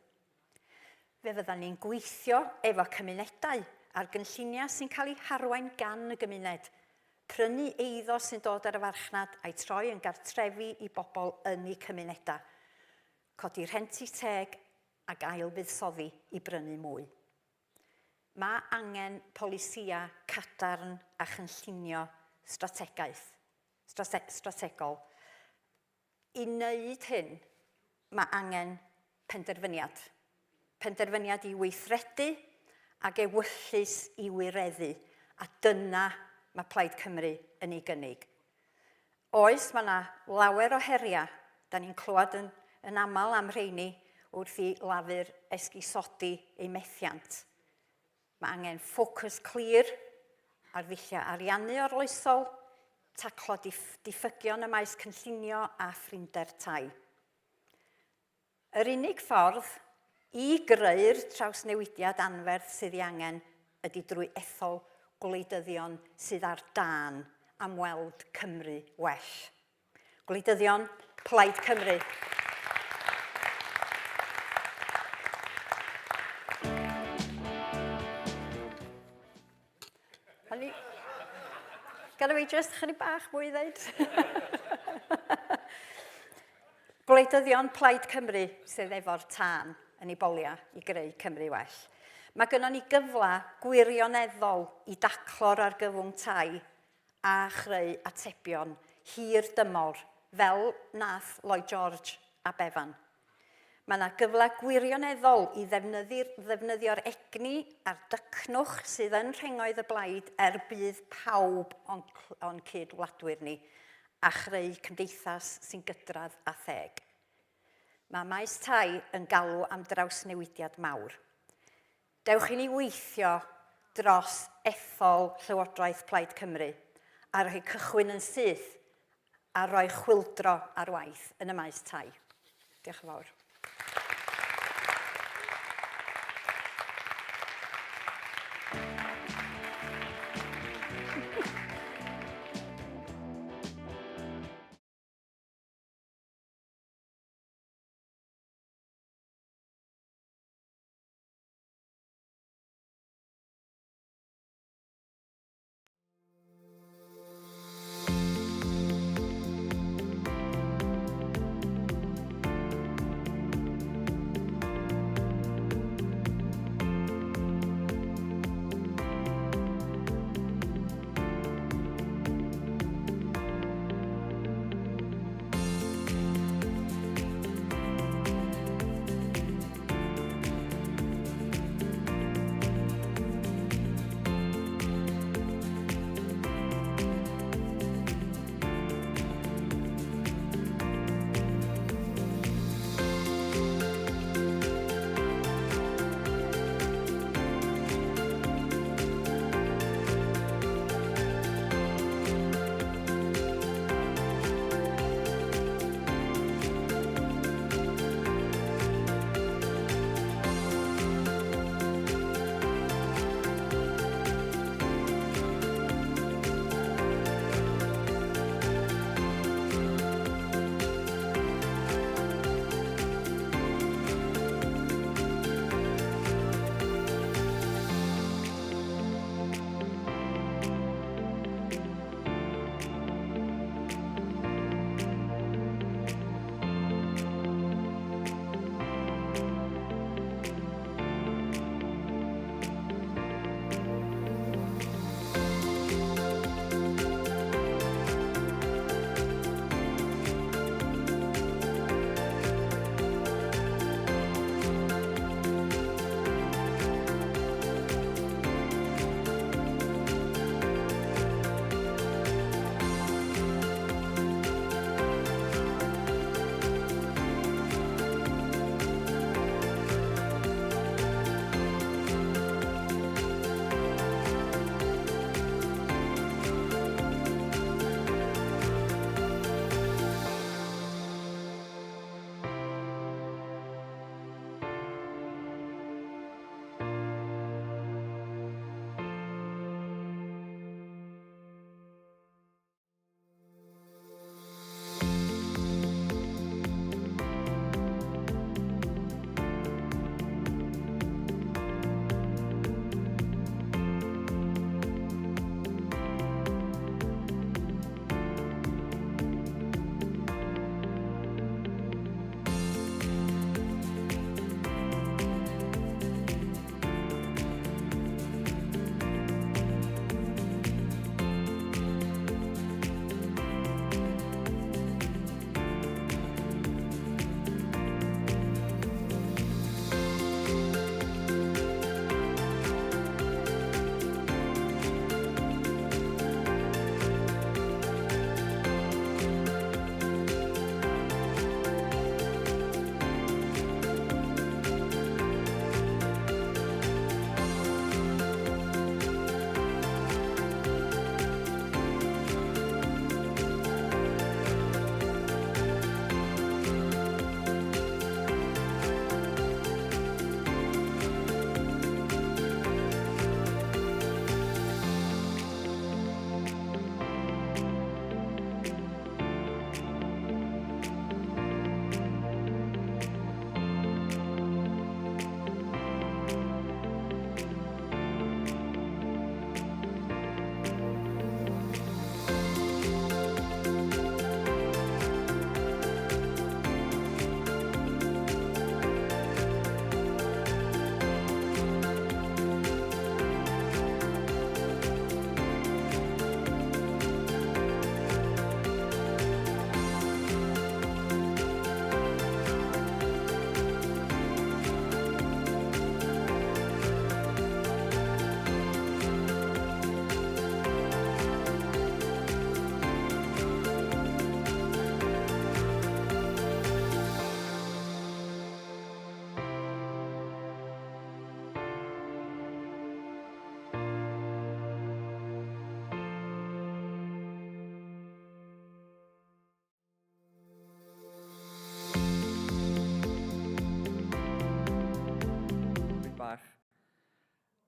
Fe fyddan ni'n gweithio efo cymunedau a'r gynlluniau sy'n cael eu harwain gan y gymuned, prynu eiddo sy'n dod ar y farchnad a'i troi yn gartrefi i bobl yn eu cymunedau, codi rhenti teg ac ailfuddsoddi i brynu mwy. Mae angen polisia cadarn a chynllunio strategol. I wneud hyn, mae angen penderfyniad. Penderfyniad i weithredu ac ewyllus i wireddu, a dyna mae Plaid Cymru yn ei gynnig. Oes, mae yna lawer o heria, da ni'n clywed yn aml am rheini wrth i lafur esgusodi ei methiant. Mae angen ffocws clir ar ddulliau ariannu orloesol, taclo diffygion y maes cynllunio a ffrinder tai. Yr unig ffordd i greu'r trawsnewidiad anferth sydd ei angen ydy drwy ethol gwleidyddion sydd ar dân am weld Cymru well. Gwleidyddion Plaid Cymru. Gada fi jyst chydig bach mwy i ddeud. Gwleidyddion Plaid Cymru sydd efo'r tân yn ei bolia i greu Cymru well. Mae gynnon ni gyfla gwirioneddol i daclo'r argyfwng tai a chreu atebion hir dymor fel nath Lloyd George a Bevan. Mae yna gyfla gwirioneddol i ddefnyddio'r egni a'r dycnwch sydd yn rhengoedd y blaid bydd pawb o'n cydwladwyr ni a chreu cymdeithas sy'n gydradd a theg. Mae maes tai yn galw am drawsnewidiad mawr. Dewch i ni weithio dros ethol Llywodraeth Plaid Cymru a rhoi cychwyn yn syth a rhoi chwyldro ar waith yn y maes tai. Diolch yn fawr.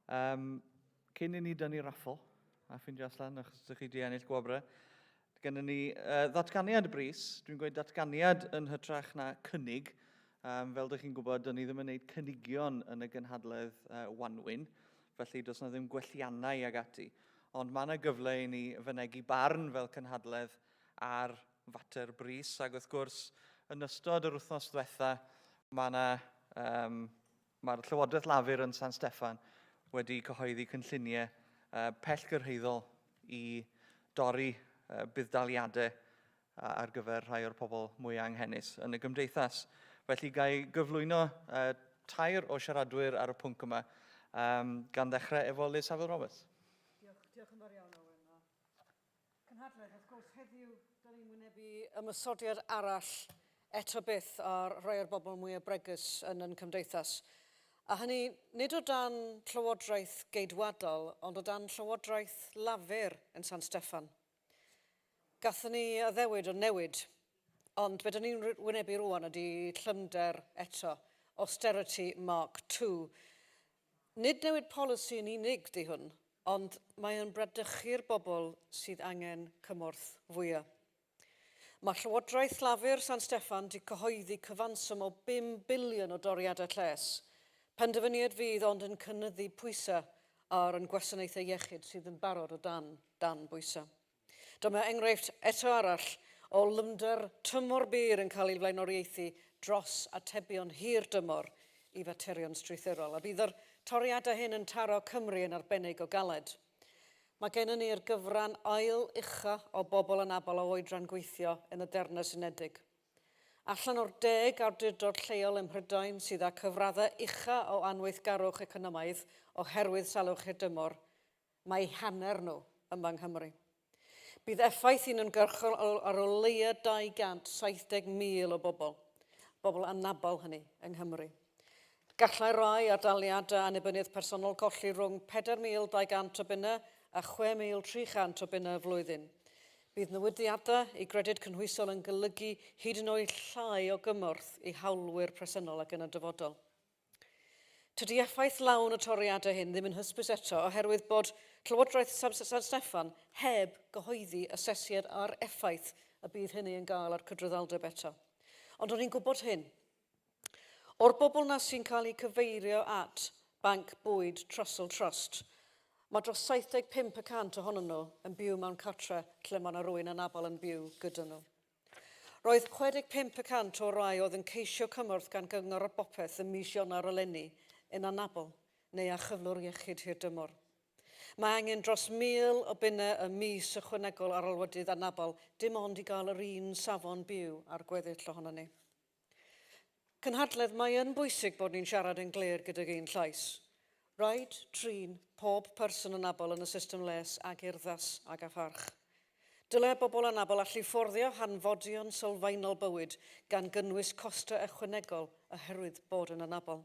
Cyn i ni dynnu raffl, a ffindio allan, achos ydych chi di ennill gwobre, gennym ni ddatganiad brys. Dwi'n gweud datganiad yn hytrach na cynnig. Fel ydych chi'n gwybod, dyn ni ddim yn gwneud cynigion yn y gynhadledd Wanwyn, felly does na ddim gwelliannau ag ati. Ond mae yna gyfle i ni fynegu barn fel cynhadledd ar fater brys, ac wrth gwrs, yn ystod yr wythnos diwetha, mae'r Llywodraeth Lafur yn San Steffan wedi cyhoeddi cynlluniau pellgyrhaeddol i dorri buddsoddiadau ar gyfer rhai o'r pobl mwy anghennus yn y gymdeithas. Felly gai gyflwyno tair o siaradwyr ar y pwnc yma, gan ddechrau efo Liz Saville-Roberts. Diolch yn fawr iawn, Owen. Cynhadledd, wrth gwrs, heddiw, da ni'n wynebu ymysodiad arall eto byth ar rhai o'r bobl mwy o bregus yn cymdeithas. A hynny, nid o dan llywodraeth geidwadol, ond o dan llywodraeth lafur yn San Steffan. Gathon ni addewid o newid, ond be da ni'n wynebu rwan ydy llymder eto, austerity mark 2. Nid newid polisi yn unig di hwn, ond mae yn bradychu'r bobl sydd angen cymorth fwyaf. Mae Llywodraeth Lafur San Steffan wedi cyhoeddi cyfanswm o 5 biliwn o doriadau lles. Penderfyniad fydd ond yn cynyddu pwysau ar yn gwasanaethau iechyd sydd yn barod o dan bwysau. Dyma enghraifft eto arall o lymder tymor byr yn cael ei flaenoriaethu dros atebion hir dymor i faterion strwythurol. A bydd yr toriadau hyn yn taro Cymru yn arbennig o galed. Mae gennym ni'r gyfran ail ucha o bobl yn abal o oedran gweithio yn y Deyrnas Unedig. Allan o'r 10 awdurdod lleol ym Mhrydain sydd â cyfraddau ucha o anweithgarwch economaidd oherwydd salwch hydymor, mae hanner nhw yma yng Nghymru. Bydd effaith uniongyrchol ar o leia 270,000 o bobl anabal hynny yng Nghymru. Gallai rai ardaliadau annibyniaeth personol colli rhwng 4,200 o bunnau a 6,300 o bunnau y flwyddyn. Bydd newidiadau i gredyd cynhwysol yn golygu hyd yn oed llai o gymorth i hawlwyr presennol ac yn y dyfodol. Tydi effaith lawn y toriadau hyn ddim yn hysbys eto oherwydd bod Llywodraeth San Steffan heb gyhoeddi asesiad ar effaith y bydd hynny yn gael ar cydraddoldeb eto. Ond o'n i'n gwybod hyn. O'r bobl na sy'n cael ei cyfeirio at Banc Bwyd Trussell Trust, mae dros 75% ohonyn nhw yn byw mewn cartre lle mae yna rhywun yn abal yn byw gyda nhw. Roedd 65% o rai oedd yn ceisio cymorth gan gyngor y bopeth ym mis Ionawr eleni yn anabl neu a chyflwr iechyd hir dymor. Mae angen dros 1,000 o bunnau y mis ychwanegol ar olwydydd anabl dim ond i gael yr un safon byw ar gweddill ohono ni. Cynhadledd, mae yn bwysig bod ni'n siarad yn glir gyda'r un llais. Rhaid trin pob person yn abol yn y system les ag urddas ag affarch. Dyle bobl yn abol allu fforddio hanfodion sylfaenol bywyd gan gynnwys costau ychwanegol oherwydd bod yn anabol.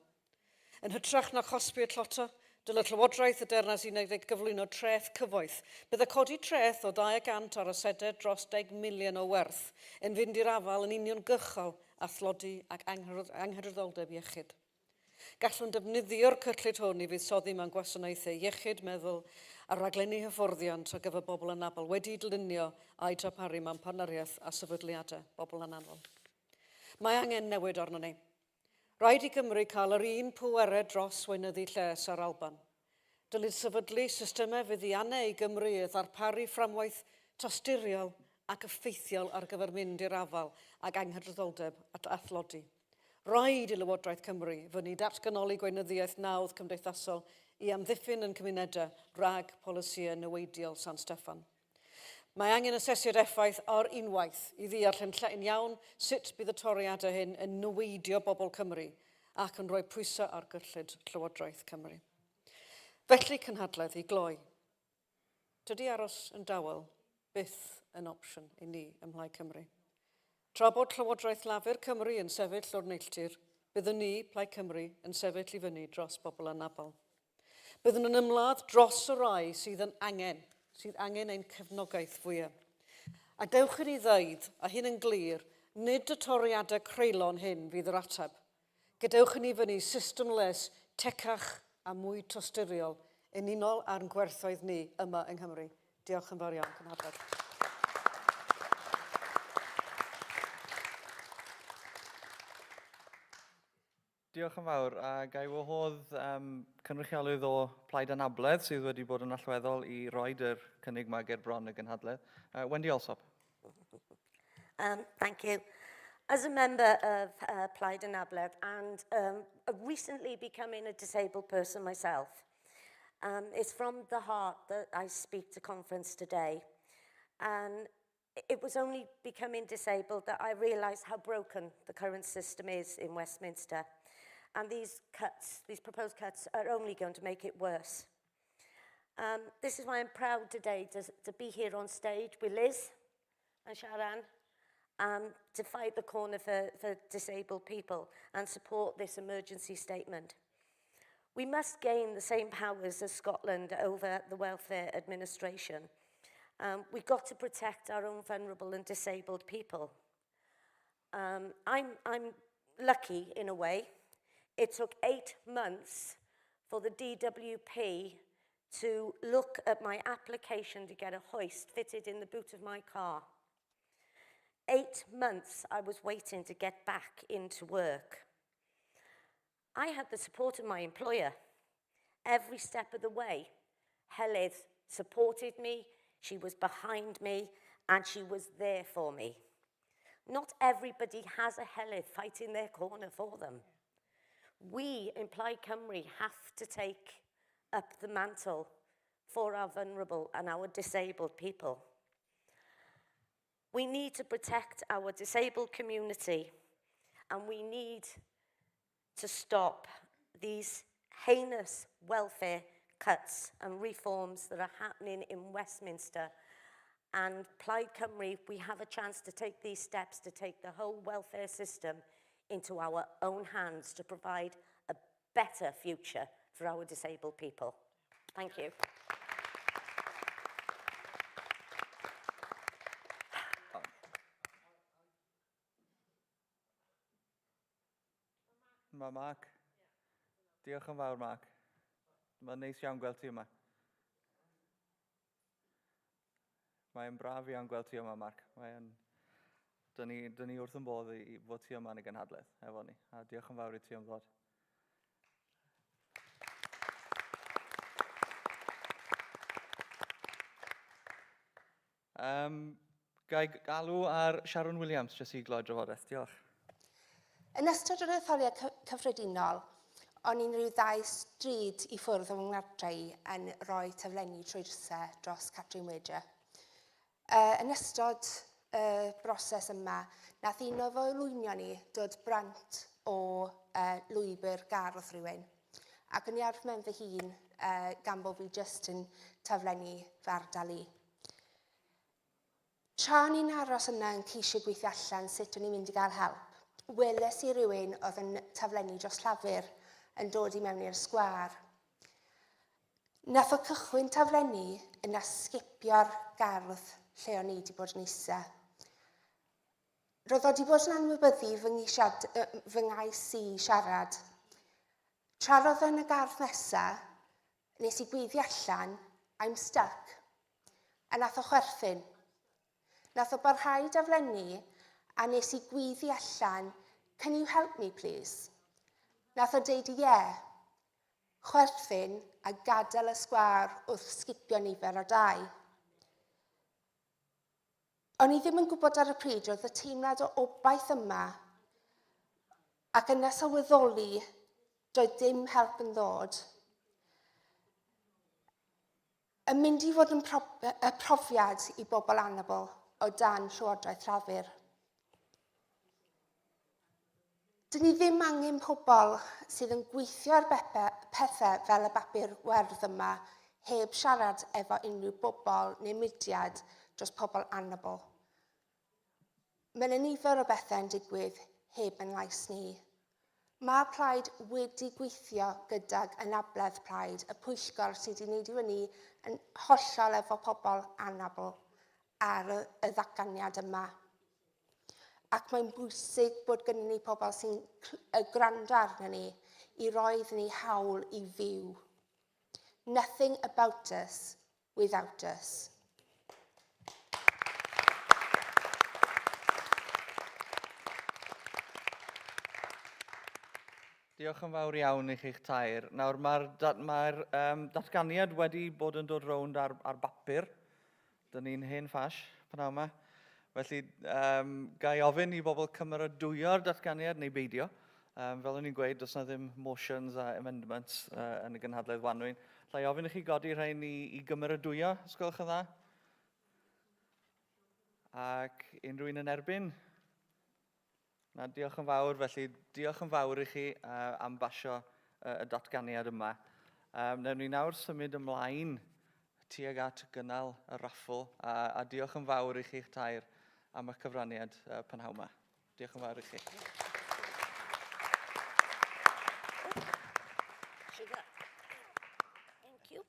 Yn hytrach na chosbi'r tlota, dyle Llywodraeth y Deyrnas Unedig gyflwyno treth cyfoeth. Bydd y codi treth o 200 ar asedau dros 10 miliwn o werth yn fynd i'r afal yn uniongyrchol a thlodi ac anghydraddoldeb iechyd. Gallwn defnyddio'r cyllid hwn i fuddsoddi mewn gwasanaethau iechyd, meddwl a raglenni hyfforddiant ar gyfer bobl anabl wedi dylunio a'i darparu mewn partneriaeth a sefydliadau bobl anabl. Mae angen newid arno ni. Rhaid i Gymru cael yr un pwerau dros weinyddu lles ar Alban. Dylid sefydlu systemau fuddiannau i Gymru i ddarparu fframwaith tosturiol ac effeithiol ar gyfer mynd i'r afal ac anghydraddoldeb at athlodi. Rhaid i Lywodraeth Cymru fyny datganoli gweinyddiaeth nawdd cymdeithasol i amddiffyn yn cymunedau rhag polisïau newidiol San Steffan. Mae angen asesiad effaith ar unwaith i ddeall yn iawn sut bydd y toriadau hyn yn newidio bobl Cymru ac yn rhoi pwysau ar gyllid Llywodraeth Cymru. Felly cynhadledd i gloi. Dydy aros yn dawel byth yn opsiwn i ni ym Mhlaid Cymru. Tra bod Llywodraeth Lafur Cymru yn sefyll o'r neilltir, byddwn ni, Plaid Cymru, yn sefyll i fyny dros bobl anabl. Byddwn yn ymladd dros y rai sydd angen ein cefnogaeth fwyaf. A dewch i ni ddeud, a hyn yn glir, nid y toriadau creulon hyn fydd yr ateb. Gadewch i ni fyny system les tecach a mwy tosturiol yn unol a'n gwerthoedd ni yma yng Nghymru. Diolch yn fawr iawn, Cynhadledd. Diolch yn fawr, a gai wahodd cynrychiolwydd o Plaid Anabledd sydd wedi bod yn allweddol i roed yr cynnig yma ger bron y gynhadledd. Wendy Alsop. Thank you. As a member of Plaid Anabledd and recently becoming a disabled person myself, it's from the heart that I speak to conference today. And it was only becoming disabled that I realised how broken the current system is in Westminster. And these proposed cuts, are only going to make it worse. This is why I'm proud today to be here on stage with Liz and Sharon to fight the corner for disabled people and support this emergency statement. We must gain the same powers as Scotland over the welfare administration. We've got to protect our own vulnerable and disabled people. I'm lucky in a way. It took 8 months for the DWP to look at my application to get a hoist fitted in the boot of my car. 8 months I was waiting to get back into work. I had the support of my employer every step of the way. Helydd supported me, she was behind me, and she was there for me. Not everybody has a Helydd fighting their corner for them. We in Plaid Cymru have to take up the mantle for our vulnerable and our disabled people. We need to protect our disabled community, and we need to stop these heinous welfare cuts and reforms that are happening in Westminster. And Plaid Cymru, we have a chance to take these steps to take the whole welfare system into our own hands to provide a better future for our disabled people. Thank you. Mae Mark. Diolch yn fawr, Mark. Mae'n neis iawn gweld ti yma. Mae'n braf iawn gweld ti yma, Mark. Dyn ni wrth yn bodd i fod ti yma yn y gynhadledd efo ni. A diolch yn fawr i ti am ddod. Gai galw ar Sharon Williams, jyst i gloi drafodaeth. Diolch. Yn ystod yr etholiad cyffredinol, o'n i'n rhyw ddau stryd i ffwrdd o'n nghartrau yn rhoi taflenni trwy drysau dros Catrin Wedge. Yn ystod y broses yma, nath un o fo lwynio ni dod brant o lwybr gar wrth rhywun. Ac yn iarf mewn fy hun gan bod fi jyst yn taflenni fy ardal i. Tra ni'n aros yna yn ceisio gweithio allan sut o'n i'n mynd i gael help, weles i rywun oedd yn taflenni dros llafur yn dod i mewn i'r sgwâr. Nath o cychwyn taflenni yn sgipio'r gardd lle o'n i wedi bod yn eistedd. Roedd o wedi bod yn anwybyddu fy ngais i siarad. Tra roedd yn y gardd nesaf, nes i gweiddi allan, I'm stuck. A nath o chwerthin. Nath o barhau daflenni a nes i gweiddi allan, can you help me please? Nath o deud chwerthin a gadael y sgwâr wrth sgipio nifer o dau. O'n i ddim yn gwybod ar y pryd roedd y teimlad o obaith yma ac yna sylweddoli doedd dim help yn ddod. Yn mynd i fod yn profiad i bobl anabl o dan llywodraeth llafur. Dyn ni ddim angen pobl sydd yn gweithio ar pethau fel y bapur werdd yma heb siarad efo unrhyw bobl neu mudiad dros pobl anabl. Mae nifer o bethau yn digwydd heb yn lais ni. Mae Plaid wedi gweithio gydag Anabledd Plaid, y pwyllgor sydd wedi gwneud i fyny yn hollol efo pobl anabl ar y ddatganiad yma. Ac mae'n bwysig bod gyda ni pobl sy'n gwrando arno ni i roi ni hawl i fyw. Nothing about us without us. Diolch yn fawr iawn i chi'ch tair. Nawr, mae'r datganiad wedi bod yn dod rownd ar bapur. Dyna ni'n hen ffas pan yma. Felly, gai ofyn i bobl cymeradwyo'r datganiad neu beidio. Fel o'n i'n gweud, does na ddim motions a amendments yn y Cynhadledd Wanwyn. Llai ofyn i chi godi rhain i gymeradwyo, os gwelwch yn dda. Ac unrhyw un yn erbyn? Na, diolch yn fawr, felly diolch yn fawr i chi am basio y datganiad yma. Newn ni nawr symud ymlaen tuag at gynnal y raffl, a diolch yn fawr i chi'ch tair am y cyfraniad pynhaw yma. Diolch yn fawr i chi. Thank you.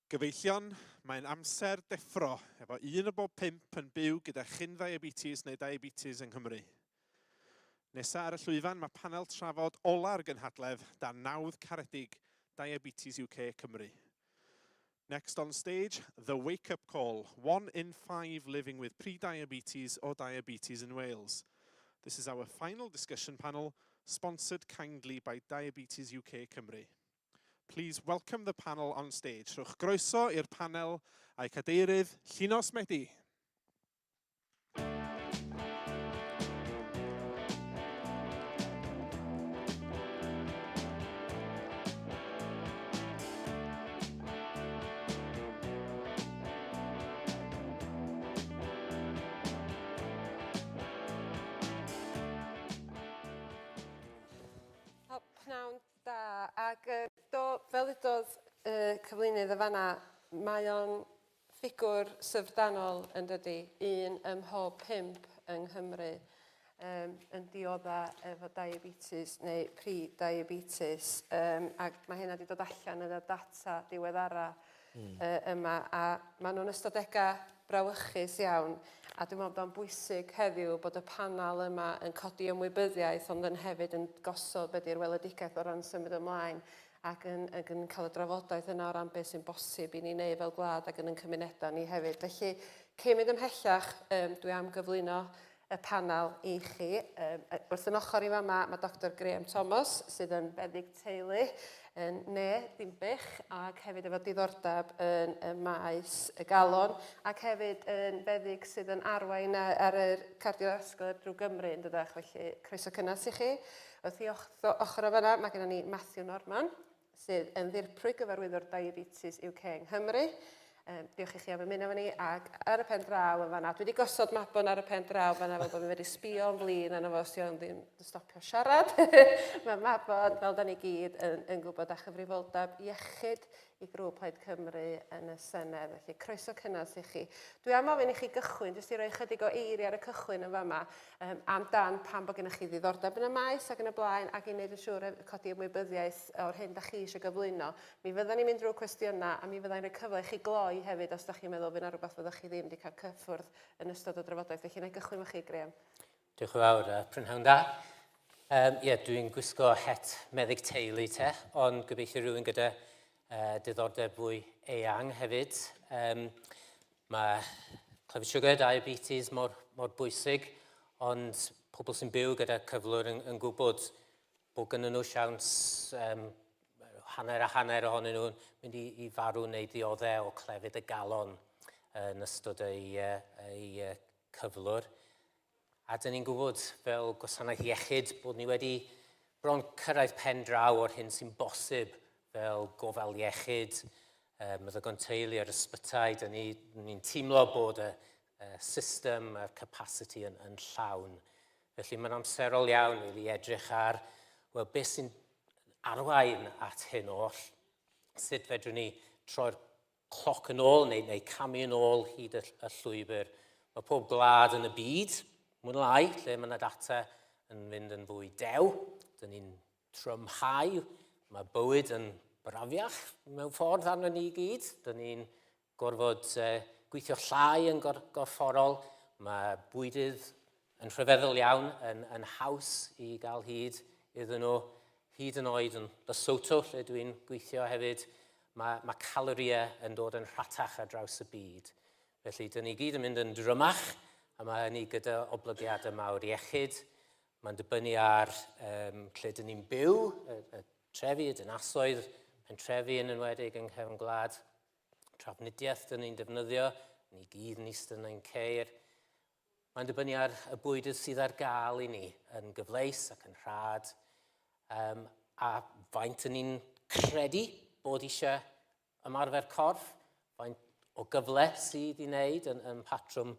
Gyfeillion, mae'n amser deffro efo 1 o bob 5 yn byw gyda chyn-diabetes neu diabetes yng Nghymru. Nesa ar y llwyfan mae panel trafod ola'r gynhadledd dan nawdd caredig Diabetes UK Cymru. Next on stage, the wake-up call. 1 in 5 living with pre-diabetes or diabetes in Wales. This is our final discussion panel, sponsored kindly by Diabetes UK Cymru. Please welcome the panel on stage. Rhowch groeso i'r panel a'i cadeirydd Llunos Medi. Pnawn da, ac fel ydodd cyflwynydd y fanna, mae o'n ffigwr syfrdanol yn dydy, 1 ym mhob 5 yng Nghymru yn diodda efo diabetes neu pre-diabetes, ac mae hynna wedi dod allan yn y data diweddara yma, a maen nhw'n ystadegau brawychus iawn, a dwi'n meddwl bod o'n bwysig heddiw bod y panel yma yn codi ymwybyddiaeth, ond yn hefyd yn gosod beth yw'r weledigaeth o ran symud ymlaen, ac yn cael y drafodaeth yna o ran beth sy'n bosib i ni wneud fel gwlad ac yn cymmunedau ni hefyd. Felly, cyn mynd ymhellach, dwi am gyflwyno y panel i chi. Wrth yn ochr i fama, mae Dr Graham Thomas, sydd yn feddyg teulu, Dimbych, ac hefyd efo diddordeb yn y maes y galon, ac hefyd yn feddyg sydd yn arwain ar y cardiovascular drwy Gymru yn dydach, felly croeso cynnas i chi. Wrth i ochr o fanna, mae gennym ni Matthew Norman, sydd yn ddirprwy gyfarwyddwr Diabetes UK yng Nghymru. Diolch i chi am ymuno efo ni, ac ar y pen draw yn fanna. Dwi wedi gosod mabon ar y pen draw fanna fel bod fi'n wedi sbio yn flin yna fo os yw ddim stopio siarad. Mae mabon, fel da ni gyd, yn gwybod â chyfrifoldeb iechyd i grŵp Plaid Cymru yn y Senedd. Felly, croeso cynnas i chi. Dwi am ofyn i chi gychwyn, jyst i roi chydig o eiri ar y cychwyn yn fama, am dan pan bod gennych chi ddiddordeb yn y maes ac yn y blaen, ac i wneud yn siŵr codi ymwybyddiaeth o'r hyn da chi eisiau gyflwyno. Mi fyddan ni'n mynd drwy cwestiynau, a mi fydda'n rhoi cyfle i chi gloi hefyd os da chi'n meddwl fydd yna rhywbeth fyddwch chi ddim wedi cael cyffwrdd yn ystod o drafodaeth. Felly, na i gychwyn efo chi, Graham. Diolch yn fawr, prynhawn da. Dwi'n gwisgo het meddyg teulu te, ond gobeithio rhywun gyda diddordeb fwy eang hefyd. Mae clefyd sugar, diabetes mor bwysig, ond pobl sy'n byw gyda cyflwr yn gwybod bod gynnyn nhw siawns hanner a hanner ohonyn nhw'n mynd i farw neu ddioddau o clefyd y galon yn ystod ei cyflwr. A dyn ni'n gwybod fel gwasanaeth iechyd bod ni wedi bron cyrraedd pen draw o'r hyn sy'n bosib fel gofal iechyd, meddygon teulu ar ysbytai. Dyn ni'n teimlo bod y system, y capacity yn llawn. Felly mae'n amserol iawn i edrych ar beth sy'n arwain at hyn oll. Sut fedrwn ni troi'r cloc yn ôl neu camu yn ôl hyd y llwybr. Mae pob gwlad yn y byd, mwyn lai, lle mae yna data yn mynd yn fwy dew. Dyn ni'n trymhau, mae bywyd yn brafiach mewn ffordd arno ni gyd. Dyn ni'n gorfod gweithio llai yn gorfforol. Mae bwydydd yn rhyfeddol iawn yn haws i gael hyd iddyn nhw. Hyd yn oed yn Lesotho, lle dwi'n gweithio hefyd, mae caloriau yn dod yn rhatach ar draws y byd. Felly, dyn ni gyd yn mynd yn drymach, a mae hynny gyda oblygiadau mawr iechyd. Mae'n dibynnu ar lle dyn ni'n byw, y trefi, y dinasoedd, pentrefi yn enwedig yng nghefn gwlad. Trafnidiaeth dyn ni'n defnyddio, ni gyd yn eistedd yn ceir. Mae'n dibynnu ar y bwydydd sydd ar gael i ni yn gyfleus ac yn rhad. A faint ni'n credu bod eisiau ymarfer corff, faint o gyfle sydd i wneud yn patrwm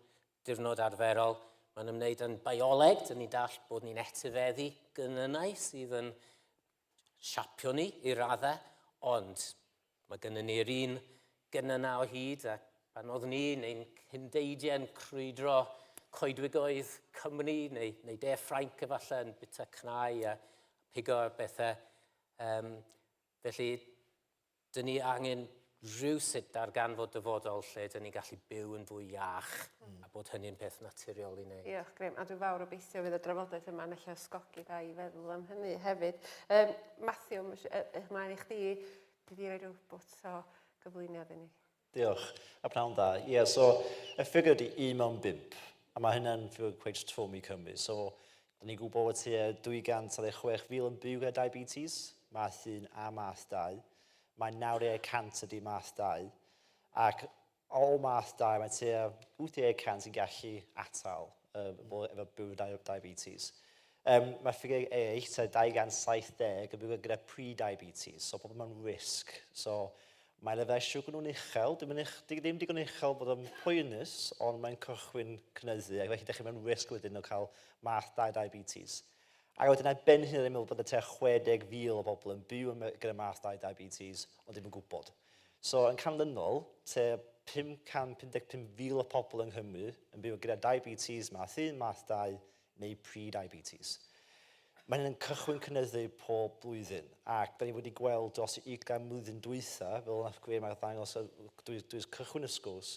diwrnod arferol. Mae'n ymwneud yn bioleg, dyn ni'n dall bod ni'n etifeddu gynnynau sydd yn siapio ni i raddau, ond mae gynnyn ni'r un gynnynau o hyd, a pan oedd neu'n cyndeidiau'n crwydro coedwigoedd Cymru neu De Ffrainc efallai yn bita cnau a pigo ar bethau. Felly, dyn ni angen rhywsut darganfod dyfodol lle dyn ni'n gallu byw yn fwy iach a bod hynny'n peth naturiol i wneud. Diolch, Graham. A dwi'n fawr obeithio fydd y drafodaeth yma'n eich ysgogi dda i feddwl am hynny hefyd. Matthew, ymlaen i chdi, dwi wedi rhoi rhyw bwt o gyflwyniad i ni. Diolch. A pnawn da. Ie, so y ffigur di 1 mewn 5. A mae hynny'n ffigur cweith trwm i Cymru. So, da ni'n gwybod bod tua 266,000 yn byw gyda diabetes, math 1 a math 2. Mae 90% ydi math 2. Ac o math 2, mae tua 80% yn gallu atal efo byw diabetes. Mae ffigurau eraill, tua 270 yn byw gyda pre-diabetes, so pobl mewn risg. So, mae lefel siwgr nhw'n uchel, ddim digon uchel bod yn poenus, ond mae'n cychwyn cynyddu, ac felly dechrau mewn risg wedyn o cael math 2 diabetes. Ac wedyn ben hyn yn meddwl bod y tua 60,000 o bobl yn byw gyda math 2 diabetes, ond ddim yn gwybod. So, yn canlynol, tua 555,000 o bobl yng Nghymru yn byw gyda diabetes math 1, math 2 neu pre-diabetes. Mae'n cychwyn cynyddu pob blwyddyn, ac da ni wedi gweld dros 20 mlynedd dwytha, fel nath Graham ar ddangos drwy'r cychwyn y sgwrs,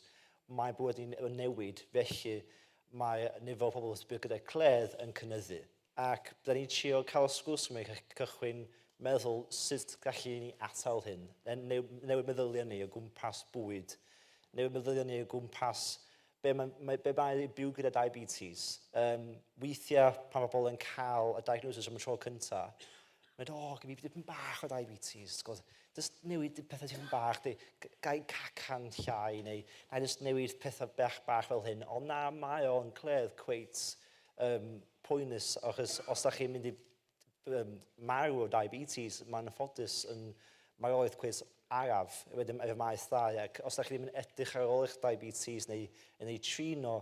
mae bwyd yn newid, felly mae nifer o pobl sy'n byw gyda cledd yn cynyddu. Ac da ni'n trio cael sgwrs yma i cychwyn meddwl sut gallu ni atal hyn. Newid meddyliau ni o gwmpas bwyd. Newid meddyliau ni o gwmpas be mae'n byw gyda diabetes. Weithiau pan mae bobl yn cael y diagnosis am y tro cyntaf, mae'n dweud, gyda fi dipyn bach o diabetes. Just newid pethau dipyn bach, gai cacan llai, neu na just newid pethau bach fel hyn. Ond na, mae o'n cledd cweit poenus, achos os da chi'n mynd i marw o diabetes, mae'n ffodus yn marwolaeth cweit araf efo maes ddau, ac os da chi ddim yn edrych ar ôl eich diabetes neu trino,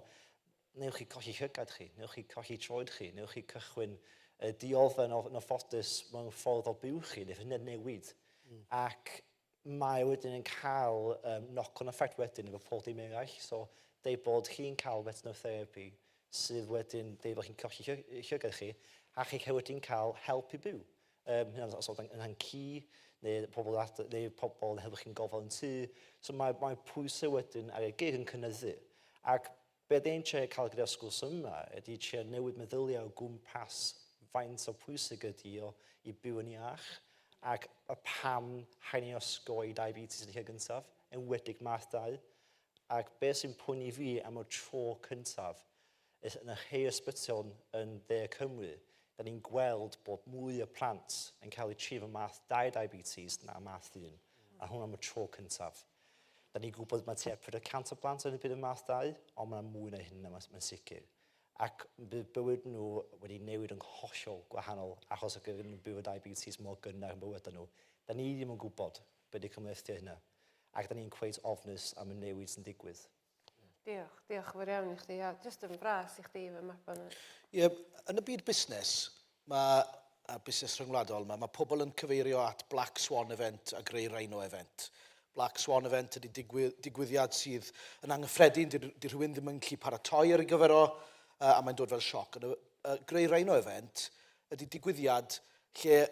newch chi colli llygad chi, newch chi colli troed chi, newch chi cychwyn diolfen o ffodus mewn ffordd o byw chi, neu hynny'n newid. Ac mae wedyn yn cael knock-on effect wedyn efo pob dim eraill, so deud bod chi'n cael retinotherapy, sydd wedyn deud bod chi'n colli llygad chi, a chi wedyn cael help i byw. Os oedd yn ci, neu pobl yn helpu chi'n gofal yn tŷ. So mae pwysau wedyn ar ei gig yn cynyddu. Ac beth ein tre cael gyda'r sgwrs yma ydy tre newid meddyliau o gwmpas faint o pwysau ydy i byw yn iach, ac y pam hain i osgoi diabetes yn lle gyntaf, enwedig math 2. Ac beth sy'n pwyni fi am y tro cyntaf, yn y rhai ysbyty yn De Cymru, da ni'n gweld bod mwy o plant yn cael eu trif o math 2 diabetes na math 1, a hwn am y tro cyntaf. Da ni'n gwybod mae tua 40% o blant yn y byd y math 2, ond mae'n mwy na hyn mae'n sicr. Ac bydd bywyd nhw wedi newid yn hollol gwahanol achos o gyda nhw'n byw o diabetes mor gynnar yn bywyd nhw. Da ni ddim yn gwybod beth ydy cymlethu hynna, ac da ni'n cweith ofnus am y newid sy'n digwydd. Diolch fawr iawn i chdi. Just yn fras i chdi fy map yna. Yn y byd busnes, a busnes rhyngwladol, mae pobl yn cyfeirio at Black Swan event a Grey Rhino event. Black Swan event ydy digwyddiad sydd yn anghyffredin, di rhywun ddim yn gallu paratoi ar ei gyfer o, a mae'n dod fel sioc. Grey Rhino event ydy digwyddiad lle,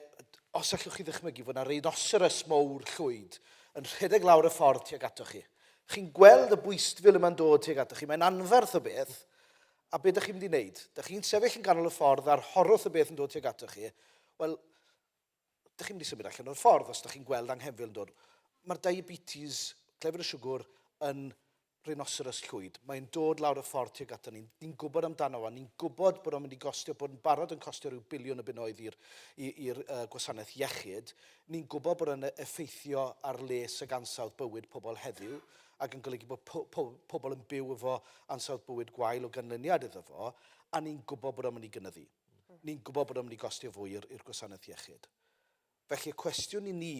os allwch chi ddychmygu fod yna rhinoceros mowr llwyd yn rhedeg lawr y ffordd tuag atoch chi. Chi'n gweld y bwystfil yma'n dod tuag atoch chi, mae'n anferth o beth, a beth ydych chi'n mynd i wneud? Ydych chi'n sefyll yn ganol y ffordd a'r horwth o beth yn dod tuag atoch chi? Wel, ydych chi'n mynd i symud allan o'r ffordd os ydych chi'n gweld anghefil yn dod. Mae'r diabetes, clefyd y siwgr, yn rhinoceros llwyd. Mae'n dod lawr y ffordd tuag ato ni. Ni'n gwybod amdano fo. Ni'n gwybod bod o'n mynd i gostio, bod yn barod yn costio rhyw biliwn o bunnoedd i'r gwasanaeth iechyd. Ni'n gwybod bod o'n effeithio ar les y gansawdd bywyd pobl heddiw, ac yn golygu bod pobl yn byw efo ansawdd bywyd gwael o ganlyniad iddo fo, a ni'n gwybod bod o'n mynd i gynyddu. Ni'n gwybod bod o'n mynd i gostio fwy i'r gwasanaeth iechyd. Felly y cwestiwn i ni,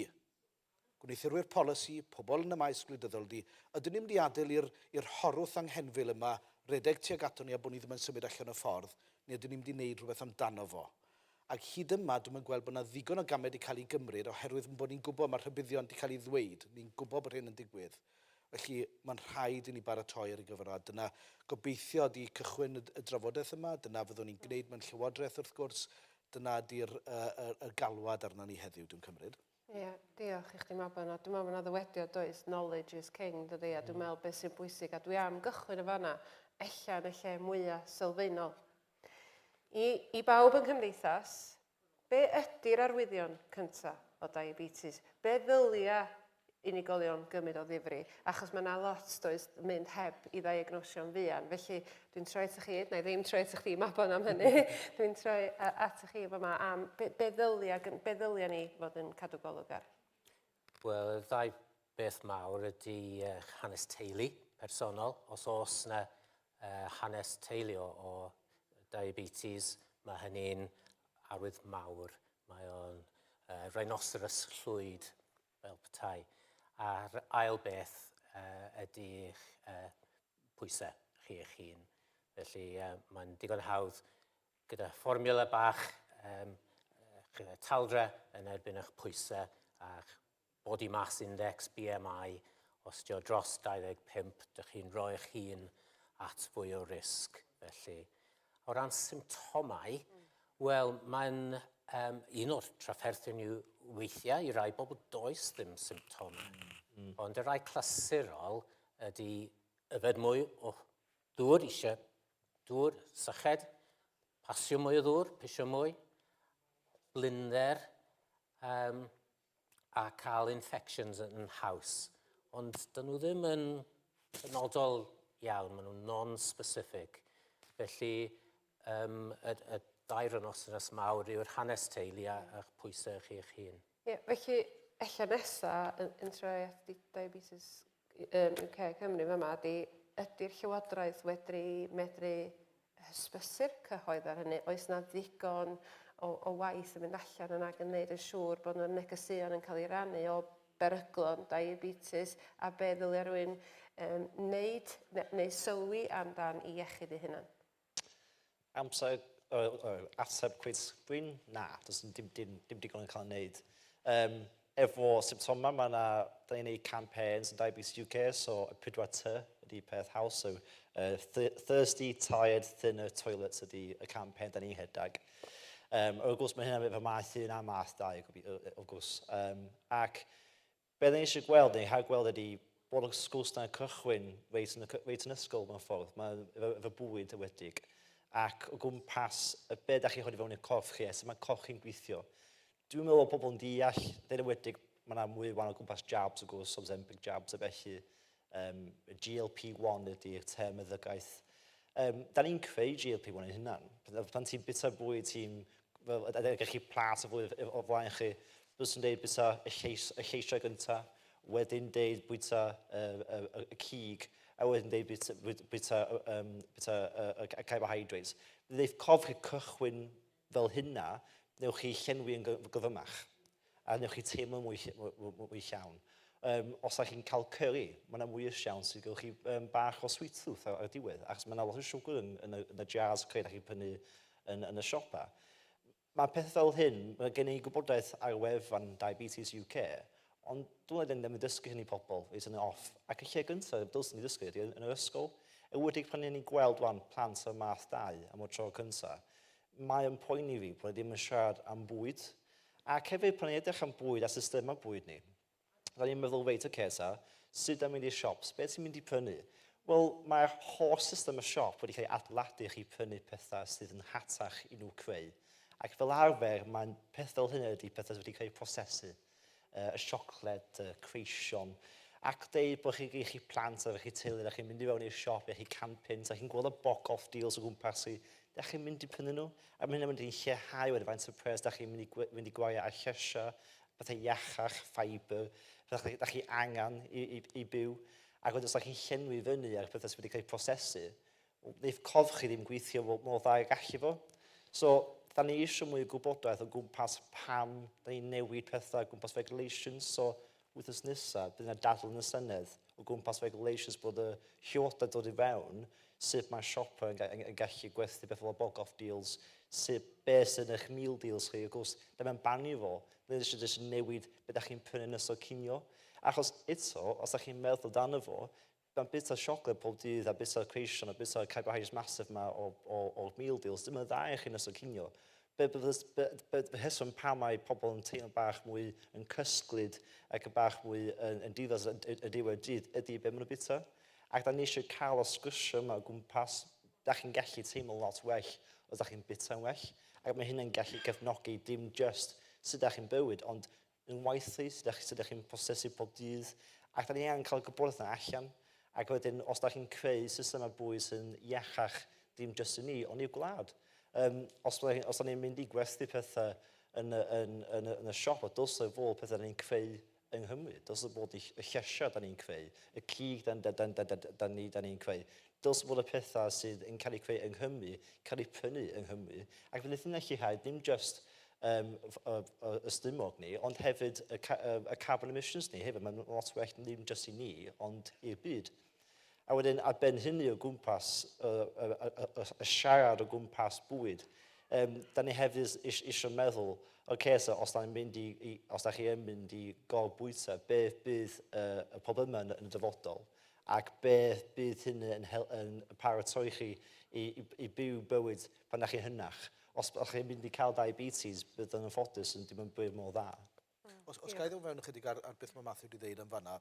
gwneithurwyr polisi, pobl yn y maes gwleidyddol di, ydyn ni'n mynd i adael i'r horwth anghenfil yma redeg tuag ato ni a bod ni ddim yn symud allan y ffordd, neu ydyn ni'n mynd i wneud rhywbeth amdano fo. Ac hyd yma, dwi'n gweld bod yna ddigon o gamed wedi cael ei gymryd oherwydd bod ni'n gwybod mae'r rhybuddion wedi cael ei ddweud. Ni'n gwybod bod hyn yn digwydd. Felly mae'n rhaid i ni baratoi ar ei gyfer o. Dyna gobeithio ydi cychwyn y drafodaeth yma, dyna fyddwn ni'n gwneud mewn llywodraeth wrth gwrs, dyna ydy'r galwad arna ni heddiw, dwi'n cymryd. Ie, diolch i chdi Mabon. Dwi'n meddwl na ddywediad does, knowledge is king, dydy, a dwi'n meddwl beth sy'n bwysig, a dwi am gychwyn y fanna, ella yn y lle mwyaf sylfaenol. I bawb yn cymdeithas, be ydy'r arwyddion cyntaf o diabetes? Be ddylia unigolion gymryd o ddifri? Achos mae yna lot does mynd heb i ddiagnosio'n fuan. Felly dwi'n troi at chi, neu ddim troi at chi Mabon am hynny, dwi'n troi at chi yma am be ddylia ni fod yn cadw golwg ar? Wel, y ddau beth mawr ydy hanes teulu personol. Os oes yna hanes teulu o diabetes, mae hynny'n arwydd mawr. Mae o'n rhinoceros llwyd fel petai. A'r ail beth ydy pwysau chi eich hun. Felly mae'n digon hawdd gyda fformula bach, taldra yn erbyn eich pwysau a'ch body mass index, BMI, os dio dros 25, dych chi'n rhoi eich hun at fwy o risg. Felly, o ran symptomau, wel, mae'n un o'r trafferthion yw weithiau i rai bobl does ddim symptomau. Ond y rai clasurol ydy yfed mwy o ddŵr eisiau, dŵr, syched, pasio mwy o ddŵr, pisio mwy, blinder, a cael infections yn haws. Ond dyn nhw ddim yn penodol iawn, maen nhw'n non-specific. Felly, y dair rhinoceros mawr yw'r hanes teulu a'ch pwysau chi eich hun. Ie, felly, ella nesaf yn troi at diabetes UK Cymru yma, ydy'r llywodraeth medru hysbysu'r cyhoedd ar hynny? Oes na ddigon o waith yn mynd allan yna yn gwneud yn siŵr bod yna negeseuon yn cael ei rannu o beryglon diabetes a be ddylia rhywun wneud neu sylwi amdan i iechyd eu hunan? Amser ateb cwyd gwyn, na, does dim digon yn cael ei wneud. Efo symptoma, da ni'n gwneud campaigns yn Diabetes UK, so y 4T ydy peth haws. So, thirsty, tired, thinner toilets ydy y campaign da ni'n hedag. Wrth gwrs, mae hynny'n efo math 1 a math 2, wrth gwrs. Ac beth ni eisiau gweld, neu rhaid gweld ydy bod y sgwrs na'n cychwyn reit yn ysgol mewn ffordd. Mae efo bwyd y wedig. Ac o gwmpas y beth da chi'n chodi fewn i'r corff chi, sut mae corff chi'n gweithio. Dwi'n meddwl bod pobl yn deall, dyn wedig, mae yna mwy o gwmpas jabs o gwrs, Ozempic jabs a felly. GLP-1 ydy'r term yddygaeth. Da ni'n creu GLP-1 yn hynny. Pan ti'n bita bwyd, ydych chi plat o bwyd o flaen chi, dwi'n dweud bita y lleisiau gyntaf, wedyn dweud bwyta y cig, a wedyn dweud bwyta y carbohydrates. Bydd eich corff chi cychwyn fel hynna, newch chi llenwi yn gyfymach, a newch chi teimlo mwy llawn. Os ydych chi'n cael curry, mae yna mwy o siawn sy'n gwneud chi bach o sweet tooth ar diwedd, achos mae yna lot o siwgr yn y jars creu da chi'n prynu yn y siopa. Mae peth fel hyn, mae gen i gwybodaeth ar wefan Diabetes UK, ond dwi'n ddim yn dysgu hynny pobl, it's yn off. Ac y lle gyntaf, dylsyn ni dysgu ydy yn yr ysgol. Wedig pan ni'n gweld wan plant o math 2 am o tro cyntaf, mae'n poeni fi bod ni ddim yn siarad am bwyd. Ac hefyd pan ni'n edrych am bwyd a systemau bwyd ni, da ni'n meddwl weit o cesa, sut am mynd i'r siops, beth sy'n mynd i prynu? Wel, mae'r holl system y siop wedi cael ei adeiladu chi prynu pethau sydd yn hatach i nhw creu. Ac fel arfer, mae'n peth fel hynny ydy pethau wedi cael ei prosesu. Y siocled, y creision. Ac dweud bod chi plant a chi teulu, da chi'n mynd i fewn i'r siop, da chi'n campins, da chi'n gweld y boc-off deals o gwmpas chi, da chi'n mynd i prynu nhw. A mae hynny'n mynd i'n lleihau wedi faint o pres, da chi'n mynd i gwario ar llesia, bethau iachach, ffaibr, bethau da chi angen i byw. Ac wedyn os da chi'n llenwi fyny ar bethau sydd wedi cael ei prosesu, wneud corff chi ddim gweithio mor dda i gallu fo. So, da ni eisiau mwy o gwybodaeth o gwmpas pam da ni'n newid pethau o gwmpas regulations. So, wythnos nesaf, bydd yna dadl yn y Senedd o gwmpas regulations bod y llywodraeth dod i fewn, sut mae siopa yn gallu gwerthu beth fel y bog-off deals, beth sy'n eich meal deals chi. Of gwrs, da mae'n banio fo, nid eisiau newid beth da chi'n prynu nes o cinio. Achos eto, os da chi'n meddwl dan fo, mae'n bit o siocled pob dydd, a bit o creision, a bit o carbohydrates massive yma o'r meal deals, dim yn dda i chi nes o cinio. Bydd hyswm pa mae pobl yn teimlo bach mwy yn cysglyd ac yn bach mwy yn diwedd y diwedd dydd ydy be maen nhw'n bita. Ac da ni eisiau cael y sgwrsio yma o gwmpas, da chi'n gallu teimlo lot well os da chi'n bita'n well. Ac mae hynny'n gallu cefnogi dim just sut da chi'n bywyd, ond yn waithlu, sut da chi'n prosesu pob dydd. Ac da ni angen cael y gwybodaeth yna allan. Ac wedyn, os da chi'n creu system o bwyd sy'n iachach dim just i ni, ond i'w gwlad. Os da ni'n mynd i gwerthu pethau yn y siop, dylse fod pethau da ni'n creu yng Nghymru. Dylse bod y llesiau da ni'n creu, y cig da ni'n creu. Dylse bod y pethau sydd yn cael eu creu yng Nghymru, cael eu prynu yng Nghymru. Ac fydd hynny'n lleihau dim just y stymog ni, ond hefyd y carbon emissions ni hefyd. Mae'n lot well dim just i ni, ond i'r byd. A wedyn, ar ben hynny o gwmpas, y siarad o gwmpas bwyd, da ni hefyd eisiau meddwl, so os da chi yn mynd i gorbwyta, beth bydd y problemau yn y dyfodol, ac beth bydd hynny yn paratoi chi i byw bywyd pan da chi'n hynach. Os chi'n mynd i cael diabetes, bydd yn ffodus yn dim yn bywyd mor dda. Os ga i ddod fewn ychydig ar beth mae Matthew wedi dweud yn fanna,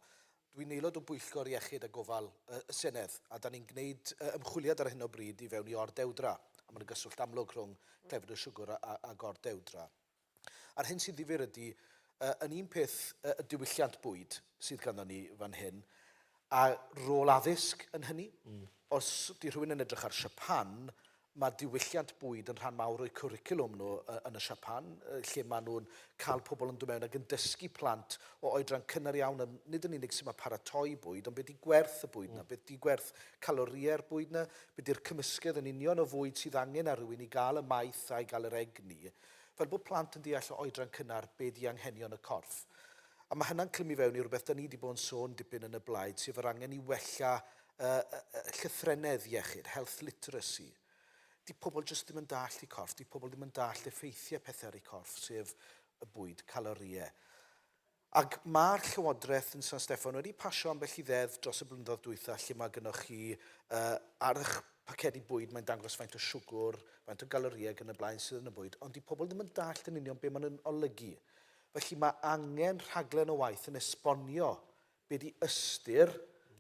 dwi'n aelod o Bwyllgor Iechyd a Gofal y Senedd, a da ni'n gwneud ymchwiliad ar hyn o bryd i fewn i ordewdra, a mae'n gyswllt amlwg rhwng clefyd y siwgr a gordewdra. A'r hyn sydd ddifyr ydy, yn un peth y diwylliant bwyd sydd ganddo ni fan hyn, a rôl addysg yn hynny. Os di rhywun yn edrych ar Japan, mae diwylliant bwyd yn rhan mawr o'i cwricwlwm nhw yn y Japan, lle maen nhw'n cael pobl yn dod mewn ac yn dysgu plant o oedran cynnar iawn, nid yn unig sy'n mae paratoi bwyd, ond beth di gwerth y bwyd na, beth di gwerth calorie'r bwyd na, beth di'r cymysgedd yn union o fwyd sydd angen ar rywun i gael y maith a i gael yr egni. Fel bod plant yn deall o oedran cynnar beth di anghenion y corff. A mae hynna'n clymu fewn i rhywbeth da ni wedi bod yn sôn dipyn yn y blaid, sef yr angen i wella llythrenedd iechyd, health literacy. Di pobl jyst ddim yn dall i corff, di pobl ddim yn dall effeithiau pethau ar eu corff, sef y bwyd, caloriau. Ac mae'r Llywodraeth yn San Steffan wedi pasio ambell i ddedd dros y blynyddoedd dwytha, lle mae gennych chi ar eich pacedi bwyd, mae'n dangos faint o siwgr, faint o galoriau yn y blaen sydd yn y bwyd, ond di pobl ddim yn dall yn union beth maen nhw'n olygu. Felly mae angen rhaglen o waith yn esbonio be di ystyr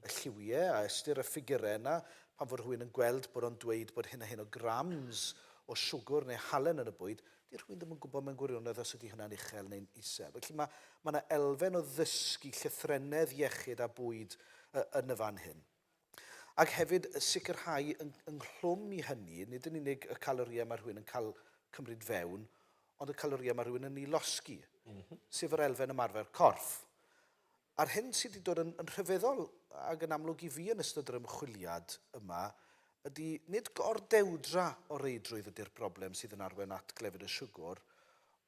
y lliwiau a ystyr y ffigurau yna, pan fod rhywun yn gweld bod o'n dweud bod hyn a hyn o grams o siwgr neu halen yn y bwyd, di rhywun ddim yn gwybod mewn gwirionedd os ydy hynna'n uchel neu'n isel. Felly mae yna elfen o ddysgu llythrenedd iechyd a bwyd yn y fan hyn. Ac hefyd sicrhau ynghlwm i hynny, nid yn unig y caloriau mae rhywun yn cael cymryd fewn, ond y caloriau mae rhywun yn ei losgi, sef yr elfen ymarfer corff. A'r hyn sydd wedi dod yn rhyfeddol ac yn amlwg i fi yn ystod yr ymchwiliad yma ydy nid gordewdra o reidrwydd ydy'r broblem sydd yn arwain at clefyd y siwgr,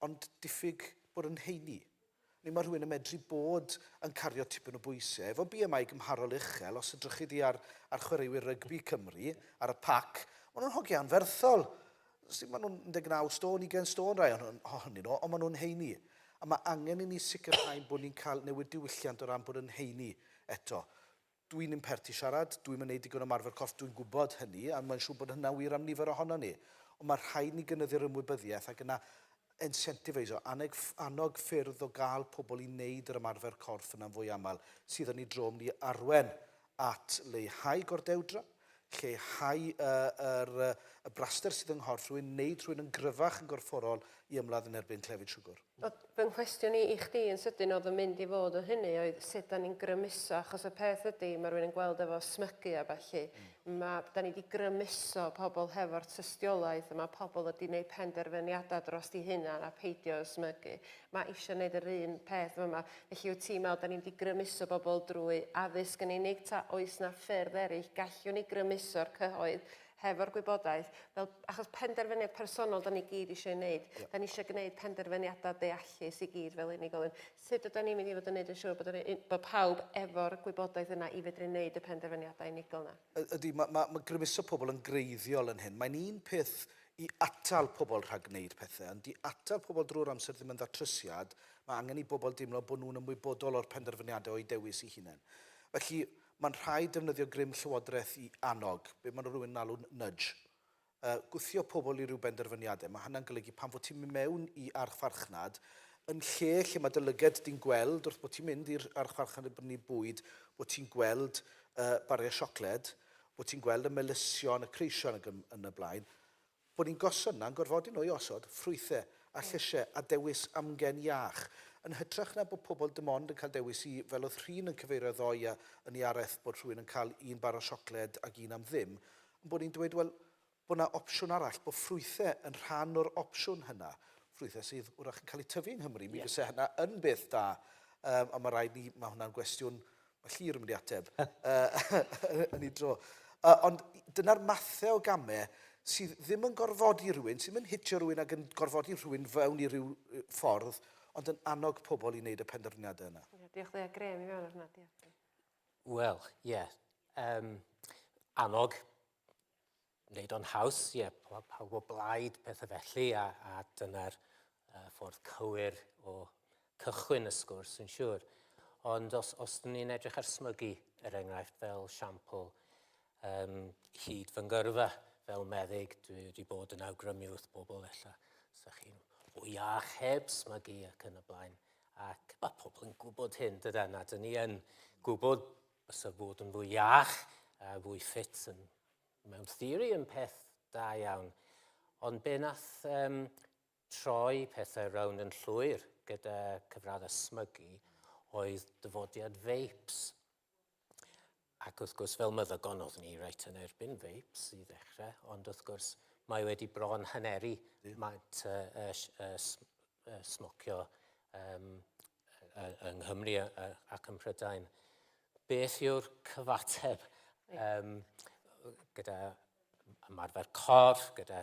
ond diffyg bod yn heini. Mae rhywun yn medru bod yn cario tipyn o bwysau. Efo BMI gymharol uchel, os ydrych chi ar chwaraewyr rygbi Cymru, ar y pac, maen nhw'n hogi anferthol. Maen nhw'n 19 stôn, 20 stôn rai ohonyn nhw, ond maen nhw'n heini. A mae angen i ni sicrhau bod ni'n cael newid diwylliant o ran bod yn heini eto. Dwi'n imperti siarad, dwi'n mynd digon o marfer corff, dwi'n gwybod hynny, a mae'n siŵr bod hynna wir am nifer ohono ni. Ond mae rhaid ni gynyddu'r ymwybyddiaeth ac yna incentifeisio, annog ffyrdd o gael pobl i wneud yr ymarfer corff yna'n fwy aml, sydd yn ei drom ni arwen at leihau gordewdra, lleihau y braster sydd yng nghorff rhywun, wneud rhywun yn gryfach yn gorfforol i ymladd yn erbyn clefyd siwgr. Fy nghwestiwn i chdi yn sydyn oedd yn mynd i fod o hynny oedd sut da ni'n grymuso, achos y peth ydy mae rhywun yn gweld efo smygu a felly, da ni wedi grymuso pobl hefo'r tystiolaeth, a mae pobl wedi gwneud penderfyniadau dros di hynna a peidio smygu. Mae eisiau gwneud yr un peth yma, felly wyt ti'n meddwl da ni wedi grymuso pobl drwy addysg yn unig, ta oes na ffyrdd eraill, gallwn ni grymuso'r cyhoedd hefo'r gwybodaeth, achos penderfyniad personol da ni gyd eisiau gwneud. Da ni eisiau gwneud penderfyniadau deallus i gyd fel unigolyn. Sut ydym ni'n mynd i fod yn gwneud yn siŵr bod pawb efo'r gwybodaeth yna i fedru gwneud y penderfyniadau unigol yna? Ydy, mae grymuso pobl yn greiddiol yn hyn. Mae'n un peth i atal pobl rhag wneud pethau, ond i atal pobl drwy'r amser ddim yn ddatrysiad, mae angen i bobl deimlo bod nhw'n ymwybodol o'r penderfyniadau o'i dewis eu hunain. Felly, mae'n rhaid defnyddio grym llywodraeth i annog, be mae rhywun yn alw'n nudge. gwthio pobl i ryw benderfyniadau. Mae hynny'n golygu pan fod ti'n mynd mewn i archfarchnad, yn lle mae dy lyged di'n gweld, wrth bod ti'n mynd i'r archfarchnad i brynu bwyd, bod ti'n gweld bariau siocled, bod ti'n gweld y melysion, y creision yn y blaen, bod ni'n gosod yna'n gorfodi nhw i osod ffrwythau a llysiau a dewis amgen iach. Yn hytrach na bod pobl dim ond yn cael dewis i, fel oedd rhywun yn cyfeirio ddoi yn ei areth bod rhywun yn cael un bar o siocled ac un am ddim, bod ni'n dweud, wel, bod yna opsiwn arall, bod ffrwythau yn rhan o'r opsiwn hynna. Ffrwythau sydd wrach yn cael eu tyfu yng Nghymru. Mi fysa hynna yn beth da, a mae rhaid ni, mae hwnna'n gwestiwn, mae llir yn mynd i ateb, yn ei dro. Ond dyna'r mathau o gamau sydd ddim yn gorfodi rhywun, sydd ddim yn hitio rhywun ac yn gorfodi rhywun fewn i ryw ffordd, ond yn annog pobl i wneud y penderfyniadau yna. Diolch dde, Graham i fewn ar hwnna, diolch. Wel, ie. Annog, wneud o'n haws, ie, pawb o blaid, pethau felly, a dyna'r ffordd cywir o cychwyn y sgwrs, yn siŵr. Ond os ni'n edrych ar smygu, enghraifft fel siampl, hyd fy ngyrfa fel meddyg, dwi wedi bod yn awgrymu wrth bobl ella. Sa'ch chi'n o iach heb smygu ac yn y blaen. Ac mae pobl yn gwybod hyn, dydyn, a dyn ni yn gwybod bysa bod yn fwy iach, fwy ffit yn mewn theori yn peth da iawn. Ond be nath troi pethau rawn yn llwyr gyda cyfraddau smygu oedd dyfodiad vapes. Ac wrth gwrs fel meddygon oedd ni reit yn erbyn vapes i ddechrau, ond wrth gwrs mae wedi bron hyneru maent smocio yng Nghymru ac yn Prydain. Beth yw'r cyfateb gyda ymarfer corff, gyda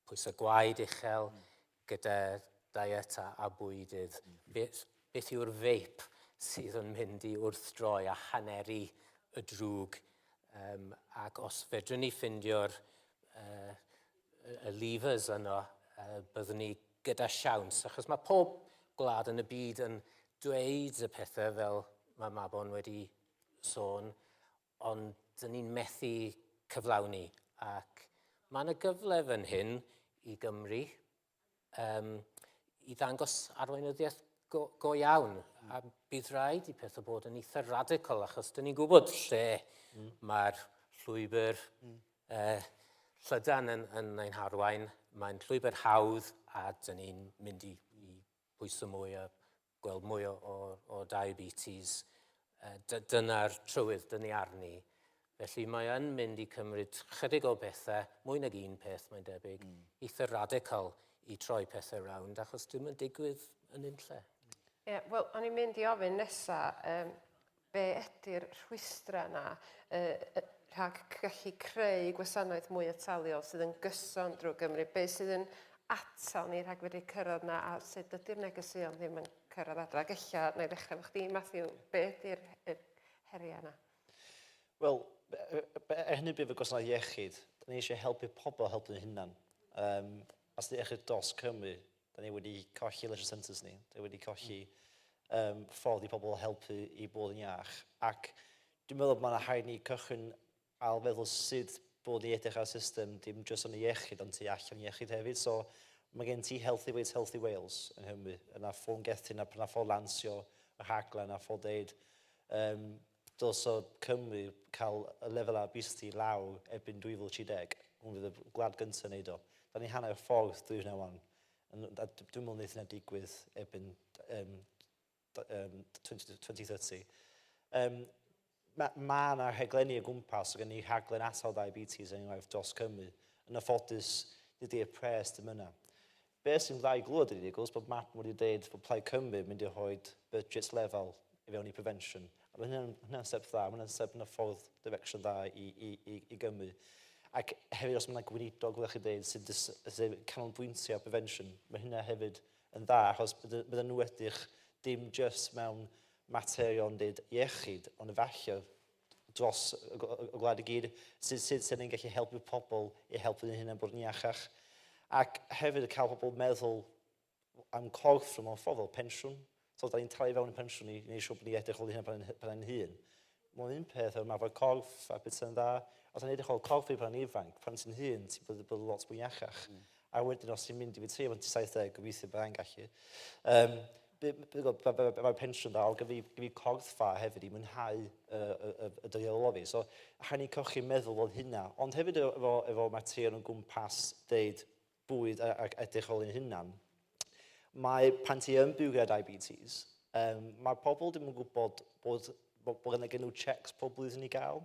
pwysau gwaed uchel, gyda diet a bwydydd? Beth yw'r vape sydd yn mynd i wrthdroi a haneru y drwg? Ac os fedrwn ni ffindio'r y levers yno, byddwn ni gyda siawns, achos mae pob gwlad yn y byd yn dweud y pethau fel mae Mabon wedi sôn, ond dyn ni'n methu cyflawni. Ac mae yna gyfle fan hyn i Gymru i ddangos arweinyddiaeth go iawn. A bydd rhaid i pethau bod yn eitha radical, achos dyn ni'n gwybod lle mae'r llwybr Llydan yn ein harwain. Mae'n llwybr hawdd a dyn ni'n mynd i pwyso mwy a gweld mwy o diabetes. Dyna'r trywydd dyn ni arni. Felly mae yn mynd i cymryd chydig o bethau, mwy nag un peth mae'n debyg, eitha radical i troi pethau rownd, achos dwi'n mynd digwydd yn un lle. Ie, wel, o'n i'n mynd i ofyn nesaf, be ydy'r rhwystra yna rhag gallu creu gwasanaeth mwy ataliol sydd yn gyson drwy Gymru? Be sydd yn atal ni rhag wedi cyrraedd yna, a sut ydy'r negeseuon ddim yn cyrraedd adra? Ella, na i ddechrau efo chdi, Matthew, be ydy'r heriau yna? Wel, hynny bydd y gwasanaeth iechyd. Da ni eisiau helpu pobl helpu'n hunan. Os di iechyd dos Cymru, da ni wedi colli leisure centres ni. Da ni wedi colli ffordd i pobl helpu i bod yn iach. Ac dwi'n meddwl bod mae'n rhaid ni cychwyn ail feddwl sydd bod ni edrych ar system dim jyst yn iechyd, ond tu allan iechyd hefyd. So mae gen ti Healthy Wales, Healthy Wales yn Nghymru. Yna ffôn gethin, yna ffôn lansio y rhaglen, yna ffôn deud dylso Cymru cael y lefel ar obesity lawr erbyn 2030. Hwn fydd y gwlad gyntaf yn neud o. Da ni hanner ffordd drwy'n ewan. Dwi'n meddwl wneud yna digwydd erbyn 2030. Mae yna rhaglenni o gwmpas, o gen ni rhaglen atal diabetes yn enghraifft dros Cymru. Yn ffodus, dydy'r pres dim yna. Be sy'n dda i glwyd ydy, gwrs bod Matt wedi dweud bod Plaid Cymru mynd i rhoi budget lefel i fewn i prevention. A mae hynny'n step dda, mae hynny'n step yn y ffordd direction dda i Gymru. Ac hefyd, os mae yna gweinidog, fel chi dweud, sydd canolbwyntio prevention, mae hynny hefyd yn dda, achos bydden nhw edrych dim just mewn materion dyd iechyd, ond efallai dros y gwlad i gyd, sydd yn gallu helpu pobl i helpu nhw hynny'n bod yn iachach. Ac hefyd cael pobl meddwl am corff mewn ffordd o pensiwn. So, da ni'n talu fewn y pensiwn i wneud siŵr bod ni edrych o hynny pan ein hun. Mae'n un peth o ymarfer corff a beth sy'n dda. Os yn edrych o'r corff i pan ifanc, pan sy'n hyn, ti'n bod lot mwy iachach. A wedyn os ti'n mynd i fi tri, pan ti'n 70, gobeithio byddai'n gallu. Mae'r pensiwn dda, o gyfi corff fa hefyd i mwynhau y dyriolau fi. So, rhaid ni cochi meddwl o'r hynna. Ond hefyd efo materion yn gwmpas deud bwyd ac edrych o'r hynna'n, mae pan ti yn byw gyda diabetes, mae pobl ddim yn gwybod bod yna gen nhw checks pob blwyddyn i gael,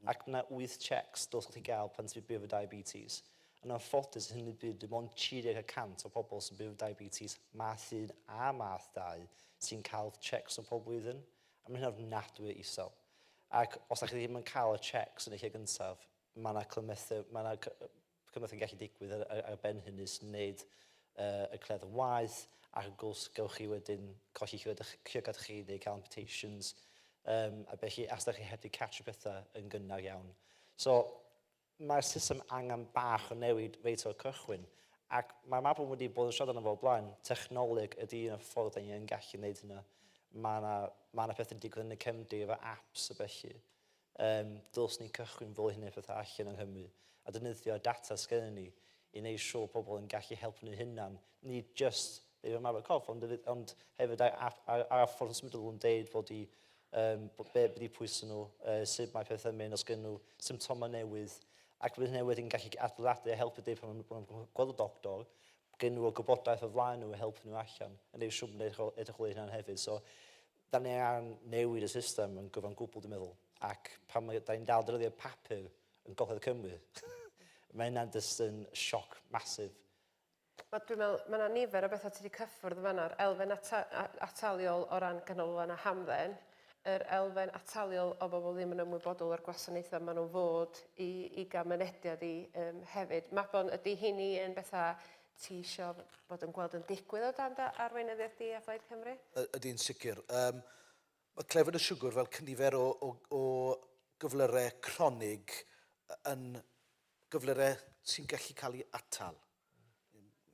ac yna 8 checks dos chi gael pan ti'n byw efo diabetes. Yn anffodus, hyn y byd, dim ond 30% o pobl sy'n byw efo diabetes math 1 a math 2 sy'n cael checks o pob blwyddyn. A mae hynny'n ofnadwy isel. Ac os ydych chi ddim yn cael y checks yn eich gyntaf, mae yna cymethau yn gallu digwydd ar ben hynny sy'n gwneud y cledd yn waith, ac yn gwrs gewch chi wedyn colli llygad chi neu cael amputations, a felly as ydych chi heb di catch pethau yn gynnar iawn. So, mae'r system angen bach o newid reit o'r cychwyn, ac mae'r mabel wedi bod yn siarad yna fel blaen, technoleg ydy un o'r ffordd da ni'n gallu gwneud hynna. Mae yna pethau'n digwydd yn y cefndir efo apps y felly. Dylsyn ni cychwyn fel hynny pethau allan yng Nghymru, a defnyddio data sgynny ni i wneud siŵr pobl yn gallu helpu nhw hynna'n, ni just efo mabel corff, ond hefyd ar ffordd yn symudol yn deud fod i be bydd i pwysau nhw, sut mae pethau'n mynd, os gen nhw symptomau newydd, ac bydd hynny wedyn gallu adeiladu a helpu dweud pan maen nhw'n gweld y doctor, gen nhw o gwybodaeth o flaen nhw a helpu nhw allan, yn ei siwm edrych o hynna'n hefyd. So, da ni ar newid y system yn gyfan gwbl, dwi'n meddwl, ac pan da ni'n dal dyryddio papur yn Gogledd Cymru, mae hynna'n just yn sioc masif. Dwi'n meddwl, mae yna nifer o bethau ti wedi cyffwrdd fan'na, elfen ataliol o ran ganolfan a hamdden, yr elfen ataliol o bobl ddim yn ymwybodol o'r gwasanaethau maen nhw'n fod i gael mynediad i hefyd. Mabon, ydy hynny yn bethau ti eisiau bod yn gweld yn digwydd o dan arweinyddiaeth di a Phlaid Cymru? Ydy'n sicr. Mae clefyd y siwgr fel cynifer o gyflyrau cronig yn gyflyrau sy'n gallu cael ei atal.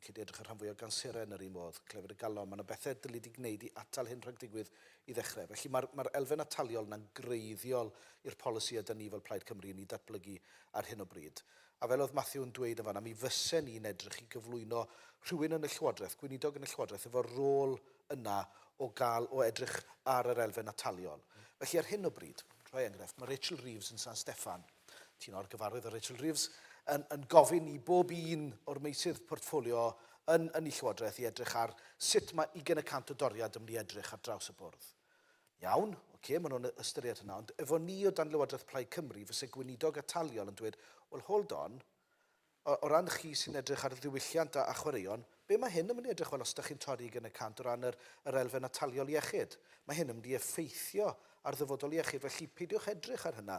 Felly edrych ar rhan fwy o ganserau yn yr un modd, clefyd y galon, mae yna bethau dylid i gwneud i atal hyn rhag digwydd i ddechrau. Felly mae'r elfen ataliol yna'n greiddiol i'r polisi yda ni fel Plaid Cymru yn ei datblygu ar hyn o bryd. A fel oedd Matthew yn dweud yn fanna, mi fysen ni'n edrych i gyflwyno rhywun yn y Llywodraeth, gweinidog yn y Llywodraeth, efo rôl yna o edrych ar yr elfen ataliol. Felly ar hyn o bryd, rhoi enghraifft, mae Rachel Reeves yn San Steffan, ti'n o'r gyfarwydd o Rachel Reeves, yn gofyn i bob un o'r meysydd portffolio yn ei Llywodraeth i edrych ar sut mae 100% o doriad yn mynd i edrych ar draws y bwrdd. Iawn, maen nhw'n ystyried hynna, ond efo ni o dan Lywodraeth Plaid Cymru, fyse gweinidog ataliol yn dweud, wel, hold on, o ran chi sy'n edrych ar y ddiwylliant a chwaraeon, be mae hyn yn mynd i edrych fel os ydych chi'n torri 100% o ran yr elfen ataliol iechyd? Mae hyn yn mynd i effeithio ar ddyfodol iechyd, felly peidiwch edrych ar hynna.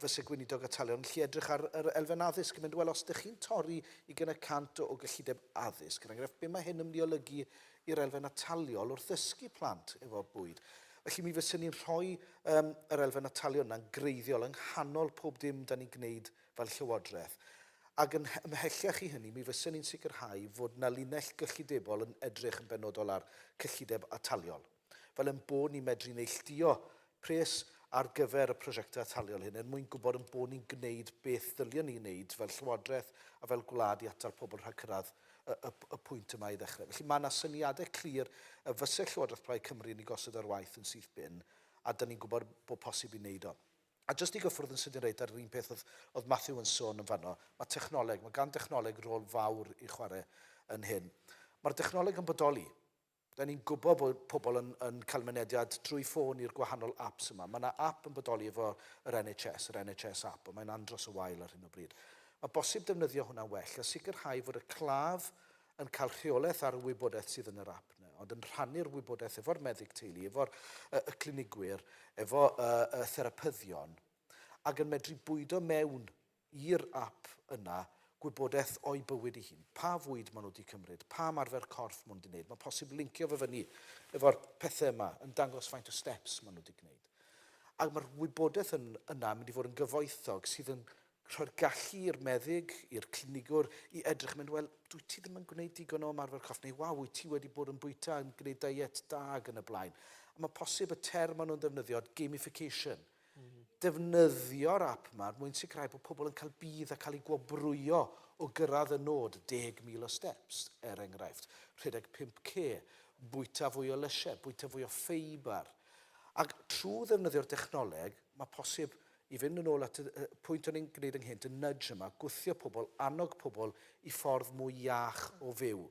Fyse gweinidog ataliol yn lle edrych ar yr elfen addysg yn mynd, wel, os ydych chi'n torri 100% o gyllideb addysg, yn enghraifft, be mae hyn yn mynd i olygu i'r elfen ataliol wrth ddysgu plant efo bwyd. Felly mi fysen ni'n rhoi yr elfen ataliol yna'n greiddiol yng nghanol pob dim da ni'n gwneud fel Llywodraeth. Ac yn ymhellach i hynny, mi fysen ni'n sicrhau fod na linell gyllidebol yn edrych yn benodol ar cyllideb ataliol. Fel yn bod ni'n medru neilltuo pres ar gyfer y prosiectau ataliol hyn, mwyn gwybod yn bod ni'n gwneud beth ddylion ni'n gwneud fel Llywodraeth a fel gwlad i atal pobl rhag cyrraedd y pwynt yma i ddechrau. Felly mae yna syniadau clir y fyse Llywodraeth Plaid Cymru yn ei gosod ar waith yn syth bin, a da ni'n gwybod bod posib i wneud o. A jyst i gyffwrdd yn sydyn reit ar yr un peth oedd Matthew yn sôn yn fanno, mae gan technoleg rôl fawr i chwarae yn hyn. Mae'r technoleg yn bodoli. Da ni'n gwybod bod pobl yn cael mynediad drwy ffôn i'r gwahanol apps yma. Mae yna app yn bodoli efo yr NHS app, mae'n andros o wael ar hyn o bryd. Mae bosib defnyddio hwnna well, a sicrhau fod y claf yn cael rheolaeth ar y wybodaeth sydd yn yr app yna, ond yn rhannu'r wybodaeth efo'r meddyg teulu, efo'r clinigwyr, efo y therapyddion, ac yn medru bwydo mewn i'r app yna gwybodaeth o'i bywyd ei hun. Pa fwyd maen nhw wedi cymryd, pa marfer corff maen nhw wedi gwneud. Mae posib lincio fo fyny efo'r pethau yma yn dangos faint o steps maen nhw wedi gwneud. Ac mae'r wybodaeth yna yn mynd i fod yn gyfoethog sydd yn rhoi'r gallu i'r meddyg, i'r clinigwr, i edrych yn mynd, wel, dwi ti ddim yn gwneud digon o marfer corff, neu waw, wyt ti wedi bod yn bwyta yn gwneud diet da ac yn y blaen. A mae posib y term maen nhw'n defnyddio, gamification. defnyddio'r app yma mwyn sicrhau bod pobl yn cael bydd a cael ei gwobrwyo o gyrraedd y nod 10,000 o steps, enghraifft. Rhedeg 5K, bwyta fwy o lysiau, bwyta fwy o ffeibar. Ac trwy ddefnyddio'r dechnoleg, mae posib i fynd yn ôl at y pwynt o'n i'n gwneud ynghynt, y nudge yma, gwthio pobl, annog pobl i ffordd mwy iach o fyw.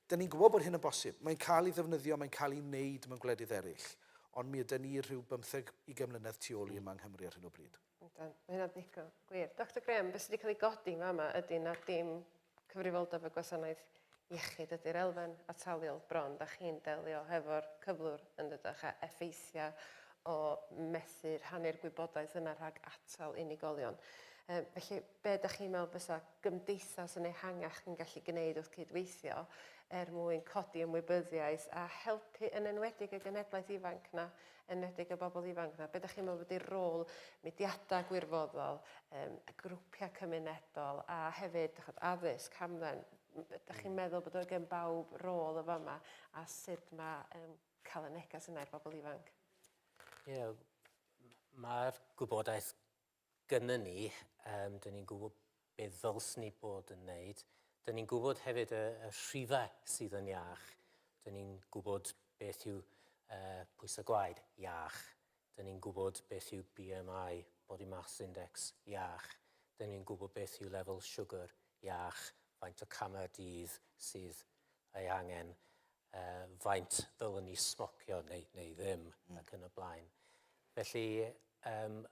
Dyn ni'n gwybod bod hyn yn bosib. Mae'n cael ei ddefnyddio, mae'n cael ei wneud mewn gwledydd eraill. Ond mi ydyn ni rhyw 15-20 mlynedd tu ôl i yma yng Nghymru ar hyn o bryd. Mae hynna'n ddigon gwir. Dr Graham, beth sydd wedi cael ei godi yma ydy na dim cyfrifoldeb y gwasanaeth iechyd ydy'r elfen ataliol bron. Da chi'n delio hefo'r cyflwr yn dydych a effeithiau o methu rhannu'r gwybodaeth yna rhag atal unigolion. Felly, be ydych chi'n meddwl fysa gymdeithas yn ehangach yn gallu gwneud wrth cydweithio mwyn codi ymwybyddiaeth a helpu yn enwedig y genedlaeth ifanc na, enwedig y bobl ifanc na. Be ydych chi'n meddwl bod i'r rôl mudiadau gwirfoddol, grwpiau cymunedol a hefyd addysg hamdden. Ydych chi'n meddwl bod o'r gen bawb rôl y fama a sut mae cael y negas yna i'r bobl ifanc? Ie, mae'r gwybodaeth gynnu ni, dyn ni'n gwybod beth ddylsyn ni bod yn wneud. Dyn ni'n gwybod hefyd y rhifau sydd yn iach. Dyn ni'n gwybod beth yw pwysau gwaed iach. Dyn ni'n gwybod beth yw BMI, Body Mass Index, iach. Dyn ni'n gwybod beth yw lefel siwgr iach, faint o camau dydd sydd ei angen, faint ddylen ni smocio neu ddim ac yn y blaen. Felly,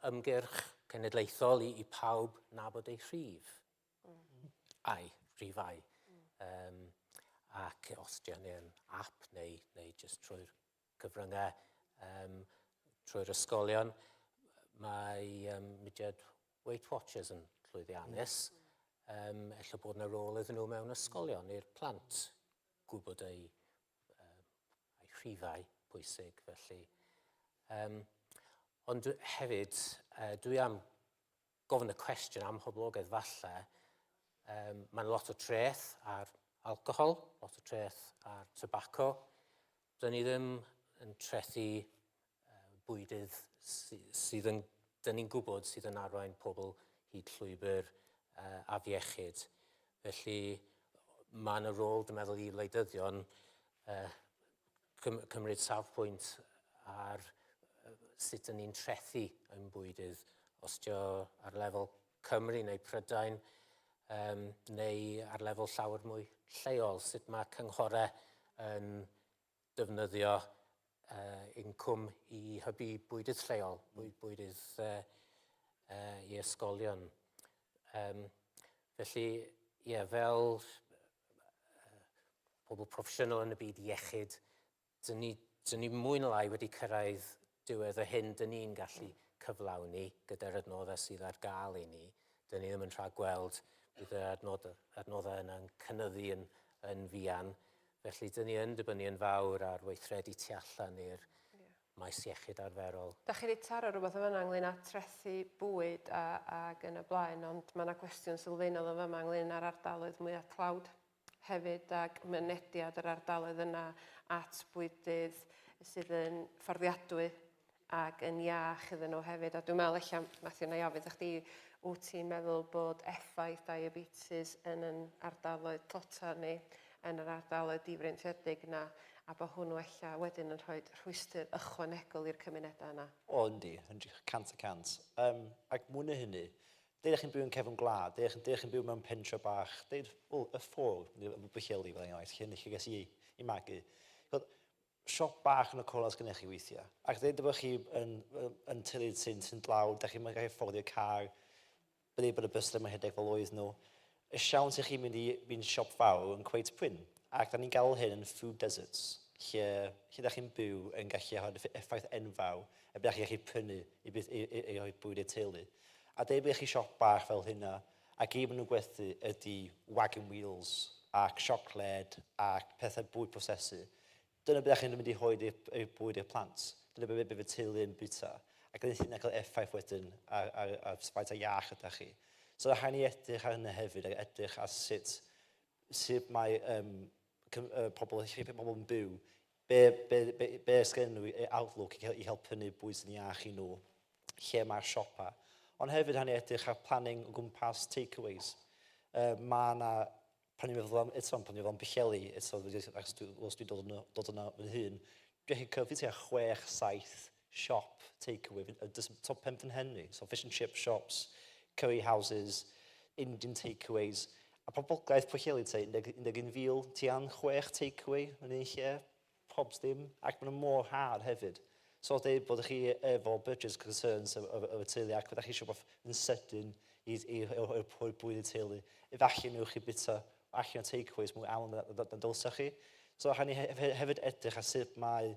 ymgyrch cenedlaethol i pawb nabod ei rhif. Rhifau. Ac os di hynny'n app neu jyst trwy'r cyfryngau, trwy'r ysgolion, mae mudiad Weight Watchers yn llwyddiannus. Ella bod yna rôl iddyn nhw mewn ysgolion i'r plant gwybod eu rhifau pwysig felly. Ond hefyd, dwi am gofyn y cwestiwn am hoblogaeth falle, mae'n lot o treth ar alcohol, lot o treth ar tobacco. Dyn ni ddim yn trethu bwydydd sydd yn, dyn ni'n gwybod sydd yn arwain pobl hyd llwybr afiechyd. Felly mae yna rôl, dwi'n meddwl, i wleidyddion cymryd safbwynt ar sut dyn ni'n trethu yn bwydydd, os dio ar lefel Cymru neu Prydain, neu ar lefel llawer mwy lleol, sut mae cynghorau yn defnyddio incwm i hybu bwydydd lleol, bwydydd i ysgolion. Felly, fel pobl proffesiynol yn y byd iechyd, dyn ni mwy na lai wedi cyrraedd diwedd y hyn dyn ni'n gallu cyflawni gyda'r adnoddau sydd ar gael i ni. Dyn ni ddim yn rhagweld bydd y adnoddau yna'n cynyddu yn fuan. Felly, dyn ni yn dibynnu yn fawr ar weithredu tu allan i'r maes iechyd arferol. Da chi wedi taro rhywbeth yma ynglyn â trethu bwyd ac yn y blaen, ond mae yna cwestiwn sylfaenol yma ynglyn â'r ardaloedd mwyaf tlawd hefyd ac mynediad yr ardaloedd yna at bwydydd sydd yn fforddiadwy ac yn iach iddyn nhw hefyd. A dwi'n meddwl eich Matthew na i ofyn chdi, wyt ti'n meddwl bod effaith diabetes yn yn ardaloedd tlota ni, yn yr ardaloedd difreintiedig yna, a bod hwnnw eich wedyn yn rhoi rhwystyr ychwanegol i'r cymunedau yna? O, yndi, 100%. Ac mwy na hynny, deud chi'n byw yn cefn gwlad, deud chi'n byw mewn pentre bach, deud, y ffôr, y bycheli fel enghraifft, lle chi ges i magu. Siop bach yn y colas gynnech chi weithiau. Ac dweud bod chi yn tylyd sy'n dlawd, da chi'n gallu fforddio car, bydde bod y bus ddim yn hedeg fel oedd nhw. Y siawn sy'n chi'n mynd i'n siop fawr yn cweith pryn. Ac da ni'n gael hyn yn food deserts, lle da chi'n byw yn gallu hod effaith enfawr, a byddech chi'n gallu prynu i roi bwyd i'r teulu. A dweud bod chi siop bach fel hynna, ac i maen nhw'n gwerthu ydy wagon wheels, ac siocled, ac pethau bwyd prosesu. Dyna byddech chi'n mynd i hoi i'r bwyd i'r plant. Dyna bydd y teulu yn bwyta. Ac ydy hynny'n cael effaith wedyn ar faint o iach ydych chi. So rhaid ni edrych ar hynny hefyd, ac edrych ar sut mae pobl yn byw. Be sgen nhw outlook i helpu nhw bwyd sy'n iach i nhw. lle mae'r siopa. Ond hefyd hynny edrych ar planning o gwmpas takeaways. Mae yna, pan ni'n meddwl am Pwllheli, os dwi'n dod yna fy hun, dwi'n cyfri tua 6-7 siop takeaway, top 5 yn Henry, so fish and chip shops, curry houses, Indian takeaways, a poblogaeth Pwllheli te, 11,000 tian 6 takeaway yn un lle, pobs ddim, ac maen nhw mor hard hefyd. So dweud bod chi efo budget concerns y teulu ac byddwch chi eisiau bod yn sydyn i'r bwyd y teulu. Efallai nhw chi bita allan o takeaways mwy awn na dylsach chi. So hynny hefyd edrych a sut mae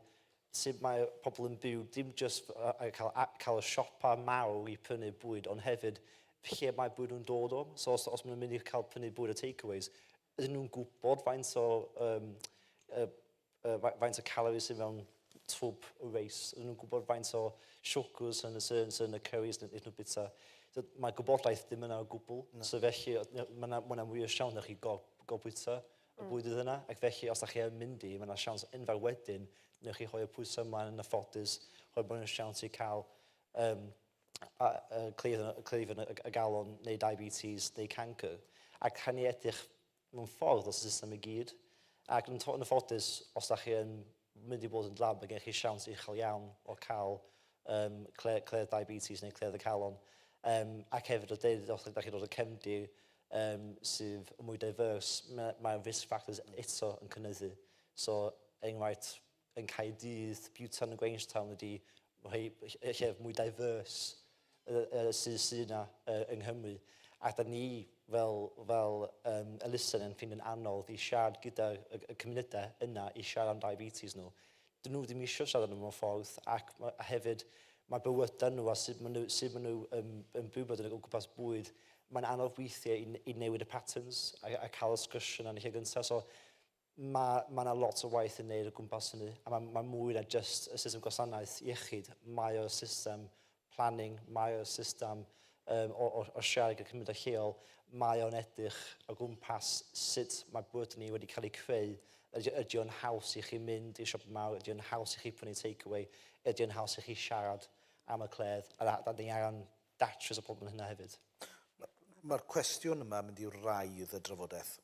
pobl yn byw, dim just cael y siopa mawr i prynu bwyd, ond hefyd lle mae bwyd nhw'n dod o. So os maen nhw'n mynd i cael prynu bwyd o takeaways, ydyn nhw'n gwybod faint o calories sy'n mewn twb o reis. Ydyn nhw'n gwybod faint o sugars yn y curries yn nhw'n bita. Mae gwybodaeth ddim yna o gwbl. So felly, mae'n mwy o siawns na chi bwyta y bwyd yna. Ac felly, os da chi yn mynd i, mae'n siawns enfawr wedyn, newch chi hoi y pwysau ymlaen yn y ffodus, mae'n siawns i cael cleif yn y galon, neu diabetes, neu cancer. Ac hynny edrych mewn ffordd os y system i gyd. Ac yn y ffodus, os da chi yn mynd i bod yn lab, mae gen chi siawns uchel iawn o cael cledd diabetes neu cledd y calon. Ac hefyd, os da chi dod o cefndir sydd yn mwy diverse, mae'r risk factors eto yn cynyddu. So, enghraifft, yn Caerdydd, Bhutan yn Grangetown ydy llef mwy diverse sydd yna yng Nghymru. Ac da ni fel elusen yn ffeindo'n anodd i siarad gyda'r cymunedau yna i siarad am diabetes nhw. Dyn nhw ddim eisiau siarad am nhw'n ffordd, ac hefyd mae bywydau nhw a sut maen nhw yn byw bod yn o gwmpas bwyd, mae'n anodd weithiau i newid y patterns a cael y sgwrsio yn y lle gyntaf. So mae yna lot o waith yn neud o gwmpas hynny, a mae mwy na just y system gwasanaeth iechyd. Mae o'r system planning, mae o'r system o siarad gyda cymunedau lleol, mae o'n edrych o gwmpas sut mae bwyd ni wedi cael ei creu. Ydy o'n haws i chi mynd i'r siop mawr, ydy o'n haws i chi prynu takeaway, ydy o'n haws i chi siarad am y cledd, a da ni angen datrys y problem hynna hefyd. Mae'r cwestiwn yma mynd i'w raidd y drafodaeth,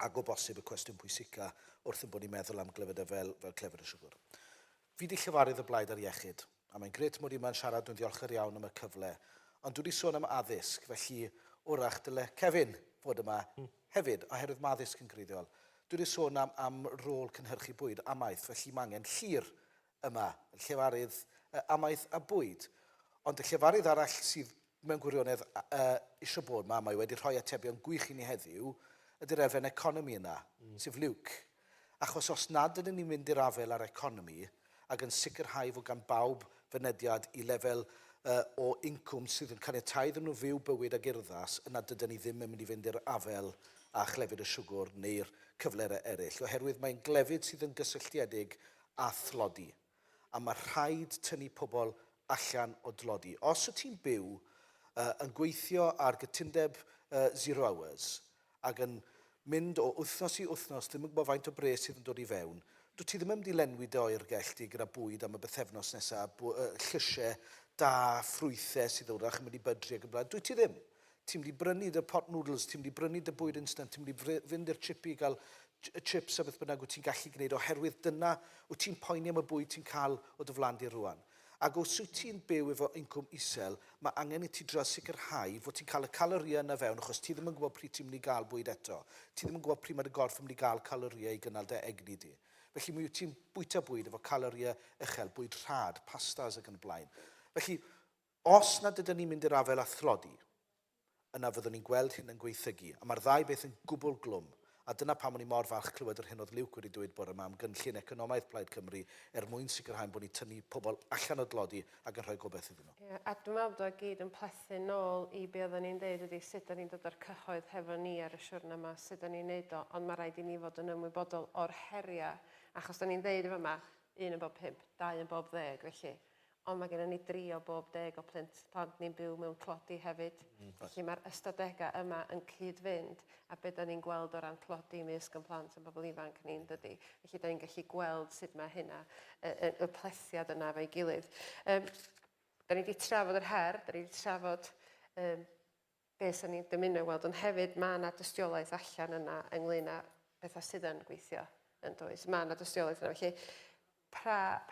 ac o bosib y cwestiwn pwysica wrth yn bod ni'n meddwl am glyfydau fel clefyd y siwgr. Fi di llefarydd y blaid ar iechyd, a mae'n gret mod i'n siarad dwi'n ddiolchgar iawn am y cyfle, ond dwi wedi sôn am addysg, felly wrach dyle Kevin fod yma hefyd, oherwydd mae addysg yn greiddiol. Dwi wedi sôn am rôl cynhyrchu bwyd, amaeth, felly mae angen llir yma, llefarydd amaeth a bwyd. Ond y llefarydd arall sydd mewn gwirionedd eisiau bod yma, mae wedi rhoi atebion gwych i ni heddiw, ydy'r elfen economi yna, sef Luke. Achos os nad ydyn ni'n mynd i'r afel ar economi, ac yn sicrhau fod gan bawb fynediad i lefel o incwm sydd yn caniatáu iddyn nhw fyw bywyd ag urddas, yna dydyn ni ddim yn mynd i fynd i'r afel a chlefyd y siwgr neu'r cyflerau eraill, oherwydd mae'n glefyd sydd yn gysylltiedig a thlodi. A mae rhaid tynnu pobl allan o dlodi. Os wyt ti'n byw yn gweithio ar gytundeb 0 hours ac yn mynd o wythnos i wythnos, ddim yn gwybod faint o bres sydd yn dod i fewn, dwi ti ddim yn mynd i lenwi dy oergell di gyda bwyd am y bythefnos nesaf, llysiau da, ffrwythau sydd wrach yn mynd i bydru ac yn blaen. Dwi ti ddim. Ti'n mynd i brynu dy pot noodles, ti'n mynd i brynu dy bwyd instant, ti'n mynd i fynd i'r chippy i gael chips a beth bynnag wyt ti'n gallu gwneud oherwydd dyna wyt ti'n poeni am y bwyd ti'n cael o dy flan di rwan. Ac os wyt ti'n byw efo incwm isel, mae angen i ti dros sicrhau fod ti'n cael y caloria yna fewn, achos ti ddim yn gwybod pryd ti'n mynd i gael bwyd eto. Ti ddim yn gwybod pryd mae'r gorff yn mynd i gael caloria i gynnal dy egni di. Felly mi wyt ti'n bwyta bwyd efo caloria uchel, bwyd rhad, pastas ac yn blaen. Felly, os nad ydyn ni'n mynd i'r afel a thlodi, yna fyddwn ni'n gweld hyn yn gweithygu. A mae'r ddau beth yn gwbl glwm. A dyna pam o'n i mor falch clywed yr hyn oedd Luke wedi dweud bore yma am gynllun economaidd Plaid Cymru mwyn sicrhau bod ni'n tynnu pobl allan o dlodi ac yn rhoi gobeith iddyn nhw. A dwi'n meddwl bod o gyd yn plethu nôl i be oedden ni'n deud ydy sut da ni'n dod ar cyhoedd hefo ni ar y siwrna yma, sut da ni'n neud o, ond mae rhaid i ni fod yn ymwybodol o'r heriau, achos da ni'n deud efo yma, 1 yn bob 5, 2 yn bob 10, felly. Ond mae gennym ni 3 o bob 10 o plant ni'n byw mewn clodi hefyd. Felly mae'r ystadegau yma yn cyd-fynd a beth da ni'n gweld o ran clodi mysg yn plant yn bobl ifanc ni'n dydy. Felly da ni'n gallu gweld sut mae hynna, y plethiad yna fe'i gilydd. da ni wedi trafod yr her, da ni wedi trafod beth sy'n ni'n dymuno weld, ond hefyd mae yna dystiolaeth allan yna ynglyn â bethau sydd yn gweithio yn does. Mae yna dystiolaeth yna, felly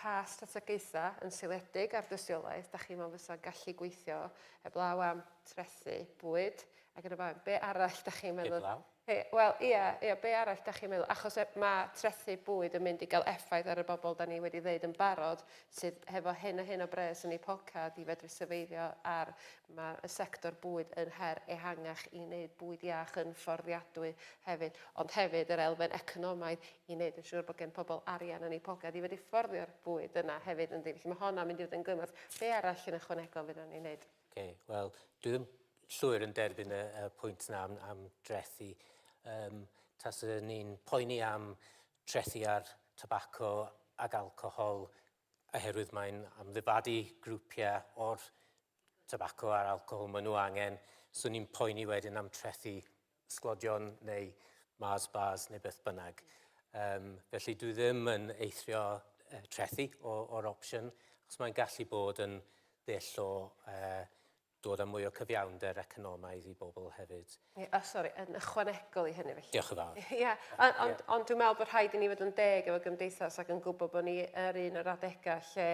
pa strategaethau yn seiliedig ar dystiolaeth, da chi'n meddwl fysa gallu gweithio heblaw am trethu bwyd, ac yn y blaen, be arall da chi'n meddwl? Heblaw? Wel, ie, be arall da chi'n meddwl? Achos mae trethu bwyd yn mynd i gael effaith ar y bobl da ni wedi dweud yn barod, sydd hefo hyn o bres yn eu pocad i fedru syfeiddio ar y sector bwyd yn her ehangach i wneud bwyd iach yn fforddiadwy hefyd, ond hefyd yr elfen economaidd i wneud yn siŵr bod gen pobl arian yn eu pocad i fedru fforddio'r bwyd yna hefyd yn dweud. Felly mae hwnna'n mynd i fod yn gymorth. Be arall yn ychwanegol fydd ni'n wneud? Wel, dwi ddim llwyr yn derbyn y pwynt yna am drethu. Taswn ni'n poeni am trethu ar tobaco ag alcohol oherwydd mae'n amddifadu grwpiau o'r tobaco a'r alcohol maen nhw angen. So ni'n poeni wedyn am trethu sglodion neu Mars bars neu beth bynnag. Felly dwi ddim yn eithrio trethu o'r opsiwn, achos mae'n gallu bod yn ddull o dod â mwy o cyfiawnder economaidd i bobl hefyd. Sori, yn ychwanegol i hynny felly. Diolch yn fawr. Ie, ond dwi'n meddwl bod rhaid i ni fod yn deg efo gymdeithas ac yn gwybod bod ni yr un o'r adegau lle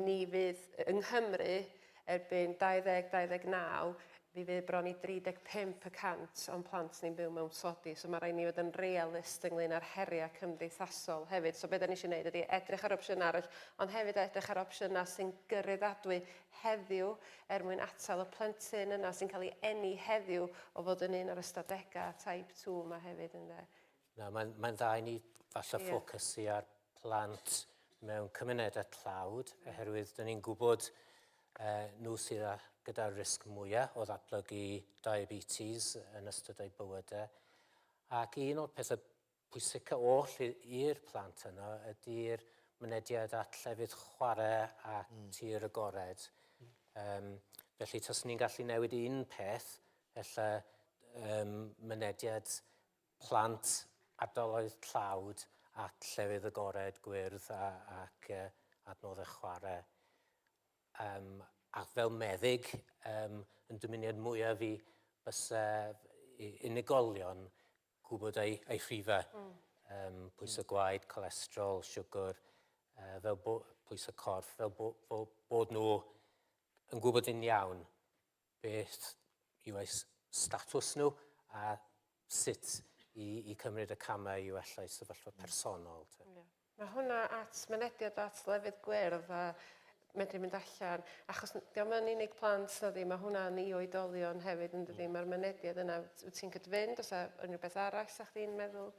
ni fydd yng Nghymru erbyn 2029 fi fydd bron i 35% o'n plant ni'n byw mewn tlodi, so mae rhaid ni fod yn realist ynglyn â'r heriau cymdeithasol hefyd. So beth da ni eisiau gwneud ydy edrych ar opsiwn arall, ond hefyd edrych ar opsiynau sy'n gyryddadwy heddiw mwyn atal y plentyn yna sy'n cael ei eni heddiw o fod yn un o'r ystadegau type 2 yma hefyd. Mae'n dda i ni falle ffocysu ar plant mewn cymunedau tlawd, oherwydd dyn ni'n gwybod nhw sydd gyda'r risg mwyaf o ddatblygu diabetes yn ystod eu bywydau. Ac un o'r pethau pwysica oll i'r plant yna ydy'r mynediad at llefydd chwarae a tir agored. Felly, tas ni'n gallu newid un peth, mynediad plant ardaloedd tlawd at llefydd agored, gwyrdd ac adnoddau chwarae. A fel meddyg, yn dymuniad mwyaf fi bysa unigolion gwybod eu rhifau. Pwysau gwaed, cholesterol, siwgr, pwysau corff, fel bod nhw yn gwybod yn iawn beth yw eu statws nhw a sut i cymryd y camau i wella sefyllfa personol. Mae hwnna at mynediad at lefydd gwyrdd a medru mynd allan, achos diolch yn unig plant na di, mae hwnna'n i oedolion hefyd yn dydi, mae'r mynediad yna, wyt ti'n cydfynd, os unrhyw beth arall sa'ch chi'n meddwl?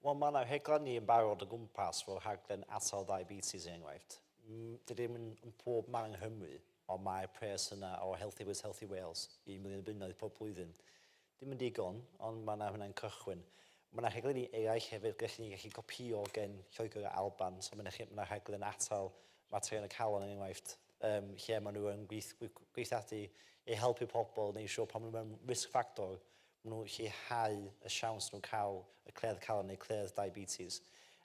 Wel, mae yna heglenni yn barod o gwmpas fel rhaglen atal diabetes enghraifft. Dydy ddim yn pob man yng Nghymru, ond mae'r pres yna o Healthy Wales, Healthy Wales, 1 miliwn bunnoedd pob blwyddyn. Dim yn digon, ond mae yna hwnna'n cychwyn. Mae yna heglenni eraill hefyd, gallwn ni gallu copio gen Lloegr a Alban, so mae yna heglen atal materion y calon yn enghraifft, lle maen nhw yn gweithredu i helpu pobl neu siŵr pan maen nhw mewn risk factor, maen nhw'n lleihau y siawns nhw'n cael y cledd calon neu cledd diabetes.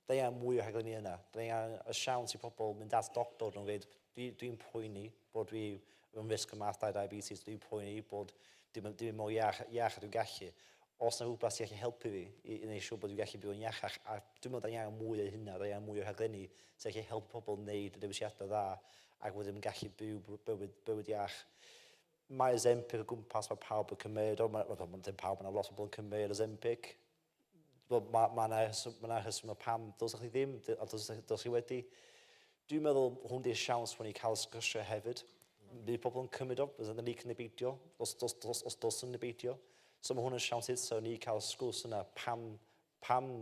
Da ni mwy o heglenni yna. Da ni y siawns i pobl mynd at doctor nhw'n dweud, dwi'n poeni bod dwi yn risg y math diabetes, dwi'n poeni bod dwi'n mor iach a dwi'n gallu. Os yna rhywbeth sy'n gallu helpu fi i wneud siŵr bod dwi'n gallu byw yn iachach, a dwi'n meddwl da ni angen mwy o hynna, da ni angen mwy o haglenni sy'n gallu helpu pobl wneud y dewisiadau dda ac wedyn yn gallu byw bywyd iach. Mae Ozempic o gwmpas, mae pawb yn cymryd o, ddim pawb, mae lot o bobl yn cymryd Ozempic. Mae yna hysym o pam, dylsach chi ddim, a dylsach chi wedi. Dwi'n meddwl hwn di'r siawns mwyn i cael sgwrsio hefyd. Bydd pobl yn cymryd o, bydd yn unig yn nebeidio, os dylsyn yn nebeidio. So mae hwn yn siawns eto ni cael sgwrs yna pam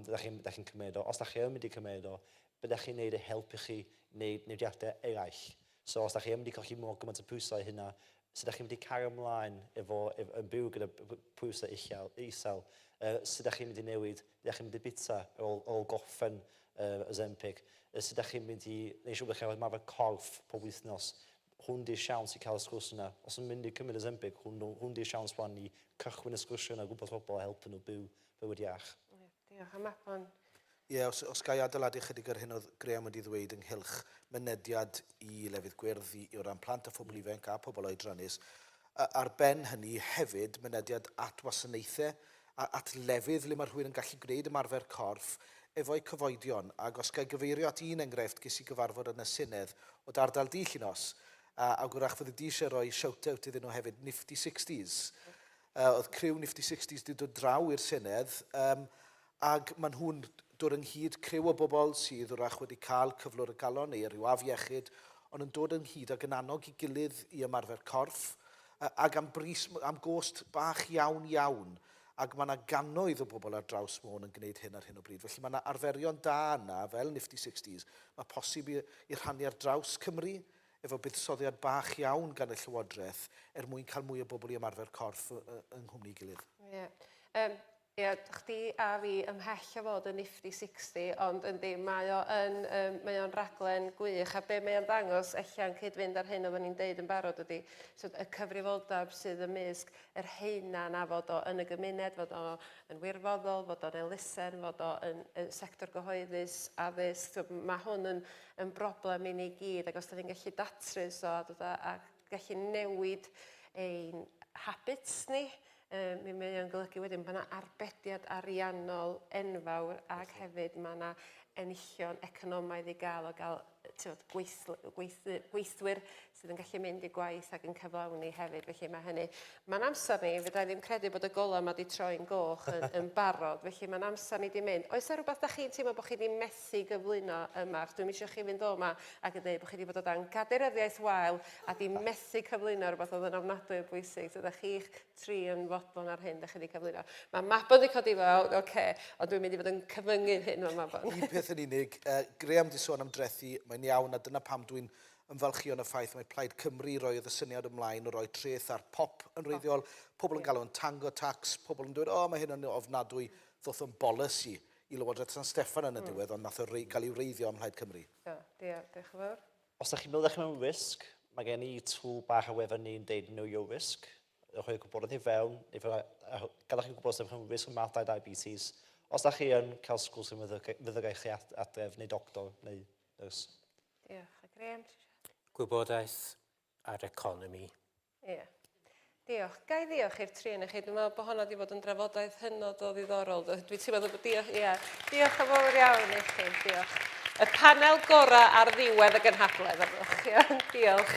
ydych chi'n cymryd o. Os ydych chi yn mynd i cymryd o, byddech chi'n neud y helpu chi wneud newdiadau eraill. So os ydych chi yn mynd i colli mor gymaint o pwysau hynna, sut ydych chi'n mynd i cario ymlaen yn byw gyda pwysau isel, sut ydych chi'n mynd i newid, ydych chi'n mynd i bita ôl goffen Ozempic, sut ydych chi'n mynd i wneud siŵr bod chi'n marfer corff pob wythnos. Hwn di'r siawns i cael y sgwrs yna. Os yn mynd i cymryd Ozempic, hwn di'r siawns bwan i cychwyn y sgwrs yna, gwybod pobl a helpu nhw byw bywyd iach. Diolch am Apon. Ie, os gai adeiladu chydig ar hyn oedd Graham wedi ddweud ynghylch mynediad i lefydd gwyrdd o ran plant a phobl ifanc a pobl oedrannus. Ar ben hynny hefyd mynediad at wasanaethau, at lefydd le mae rhywun yn gallu gwneud ymarfer corff efo'i cyfoedion. Ac os gai gyfeirio at un enghraifft ges i gyfarfod yn y Synedd o ardal di Llunos, a gwrach fyddi di eisiau rhoi shout-out iddyn nhw hefyd, Nifty 60s. Oedd criw Nifty 60s wedi dod draw i'r Synedd, ac maen nhw'n dod ynghyd criw o bobl sydd wrach wedi cael cyflwr y galon neu ryw afiechyd, ond yn dod ynghyd ac yn annog i gilydd i ymarfer corff, ac am gost bach iawn iawn, ac mae yna gannoedd o bobl ar draws Môn yn gwneud hyn ar hyn o bryd. Felly mae yna arferion da yna, fel Nifty 60s, mae posib i rhannu ar draws Cymru, efo buddsoddiad bach iawn gan y Llywodraeth, mwyn cael mwy o bobl i ymarfer corff yng nghwmni gilydd. Ie, chdi a fi ymhell o fod yn Nifty 60, ond yndi, mae o'n raglen gwych, a be mae o'n dangos allan cyd-fynd ar hyn oedden ni'n deud yn barod ydy, y cyfrifoldeb sydd ymysg yr heina na fod o yn y gymuned, fod o yn wirfoddol, fod o'n elusen, fod o yn sector gyhoeddus, addysg. Mae hwn yn broblem i ni gyd, ac os da ni'n gallu datrys o a gallu newid ein habits ni, mi mae o'n golygu wedyn bod yna arbediad ariannol enfawr ac hefyd mae yna enillion economaidd i gael o gael gweithwyr sydd yn gallu mynd i gwaith ac yn cyflawni hefyd. Felly mae hynny. Mae'n amser ni, fydda i ddim credu bod y gola yma wedi troi'n goch yn barod. Felly mae'n amser ni wedi mynd. Oes yna rhywbeth da chi'n teimlo bod chi wedi methu gyflwyno yma? Dwi'n eisiau chi fynd o yma ac yn dweud bod chi wedi bod o dan gaderyddiaeth wael a wedi methu cyflwyno rhywbeth oedd yn ofnadwy o bwysig. So da chi'ch tri yn fodlon ar hyn da chi wedi cyflwyno. Mae Mabon wedi codi fel, ond dwi'n mynd i fod yn cyfyngu hyn o'r Mabon. Un peth yn unig, Graham di sôn am drethu, mae'n iawn, a dyna pam dwi'n ymfalchio yn y ffaith mae Plaid Cymru roedd y syniad ymlaen o roi treth ar pop yn reiddiol, pobl yn galw yn tango tax, pobl yn dweud, mae hyn yn ofnadwy, ddoth yn bolisi i Lywodraeth San Steffan yn y diwedd, ond nath o cael ei wreiddio ym Mhlaid Cymru. Diolch yn fawr. Os ydych chi'n meddwl mewn risg, mae gen i tŵl bach a wefan ni'n deud know your risk. Rhoi'r gwybodaeth i fewn, gadwch chi'n gwybod sef chi'n risg yn math 2 diabetes. Os ydych chi yn cael sgwrs yn fyddygaeth chi adref neu doctor neu nyrs. Diolch. A Graham? Gwybodaeth a'r economi. Ie. Diolch. Gai ddiolch i'r tri yn chi. Dwi'n meddwl bod hwnna wedi bod yn drafodaeth hynod o ddiddorol. Dwi'n teimlo bod diolch yn fawr iawn i chi. Diolch. Y panel gorau ar ddiwedd y gynhadledd. Diolch.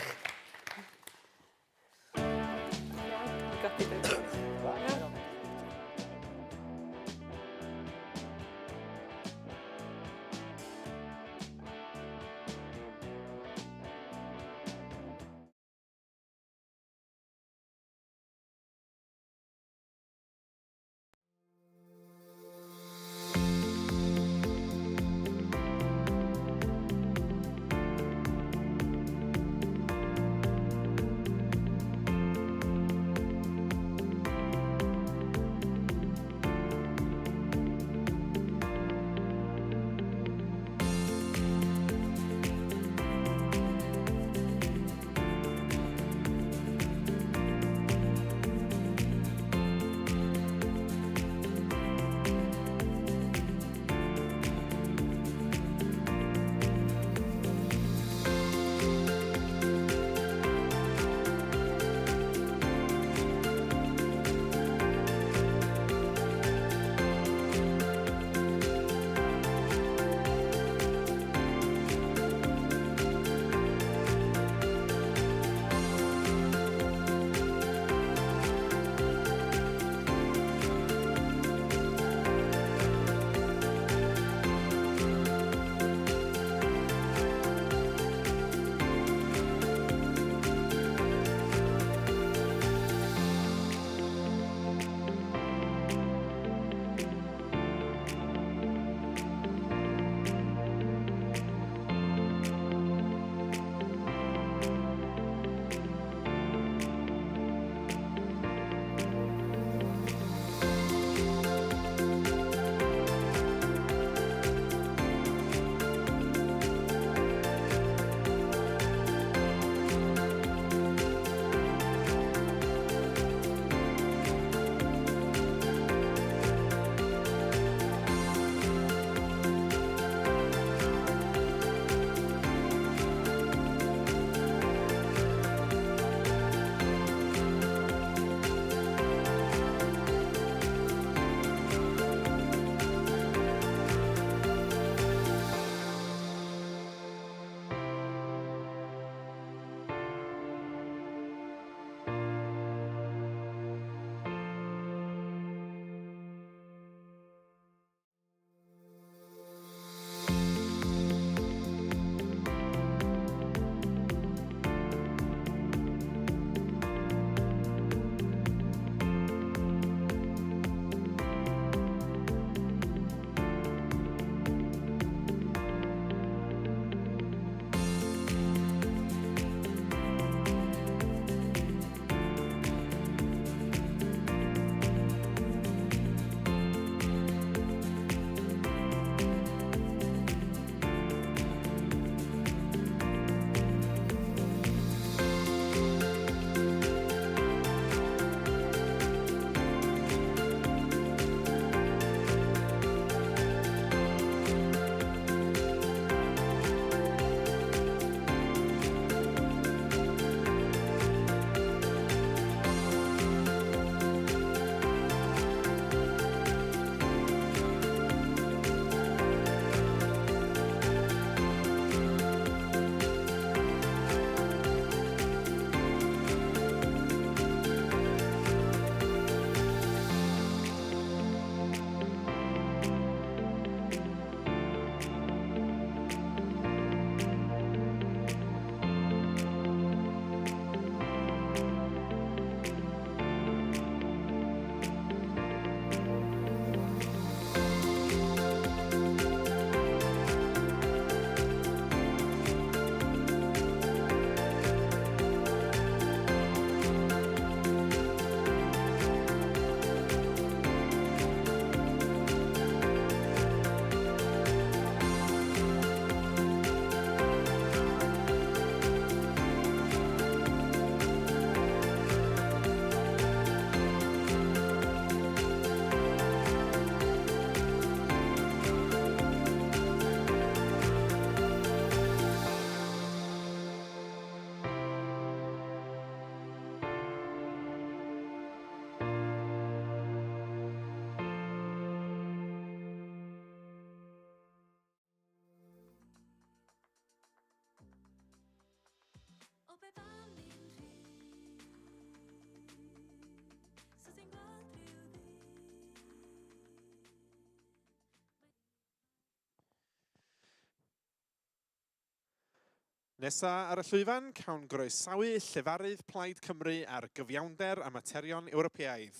Nesa ar y llwyfan, cawn groesawu Llefarydd Plaid Cymru ar gyfiawnder a materion Ewropeaidd.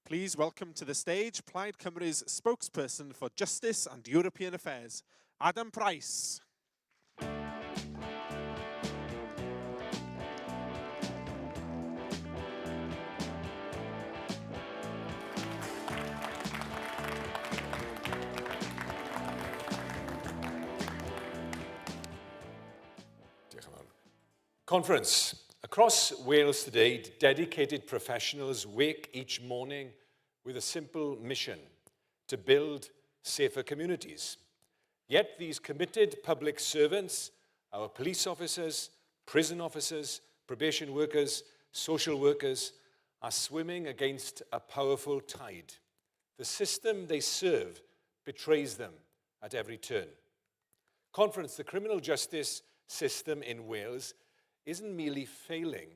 Please welcome to the stage Plaid Cymru's spokesperson for Justice and European Affairs, Adam Price. Conference. Across Wales today, dedicated professionals wake each morning with a simple mission: to build safer communities. Yet these committed public servants, our police officers, prison officers, probation workers, social workers, are swimming against a powerful tide. The system they serve betrays them at every turn. Conference, the criminal justice system in Wales isn't merely failing,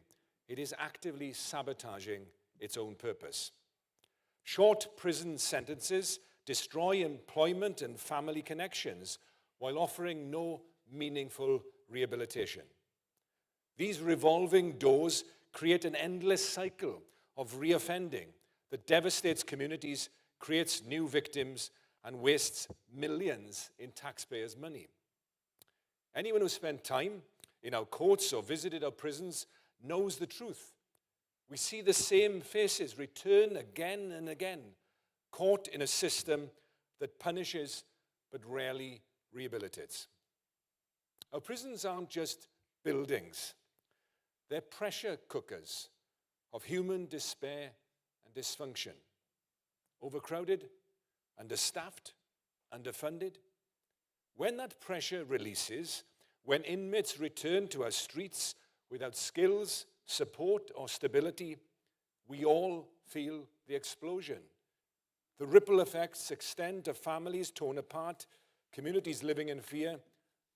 it is actively sabotaging its own purpose. Short prison sentences destroy employment and family connections while offering no meaningful rehabilitation. These revolving doors create an endless cycle of reoffending that devastates communities, creates new victims, and wastes millions in taxpayers' money. Anyone who spent time in our courts or visited our prisons knows the truth. We see the same faces return again and again, caught in a system that punishes but rarely rehabilitates. Our prisons aren't just buildings. They're pressure cookers of human despair and dysfunction. Overcrowded, understaffed, underfunded. When that pressure releases, when inmates return to our streets without skills, support, or stability, we all feel the explosion. The ripple effects extend to families torn apart, communities living in fear,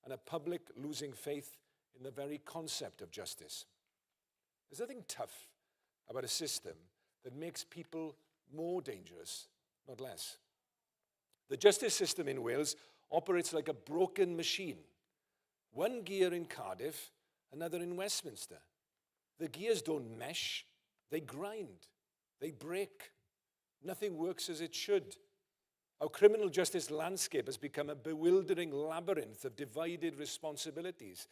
and a public losing faith in the very concept of justice. There's nothing tough about a system that makes people more dangerous, not less. The justice system in Wales operates like a broken machine. One gear in Cardiff, another in Westminster. The gears don't mesh, they grind, they break. Nothing works as it should. Our criminal justice landscape has become a bewildering labyrinth of divided responsibilities,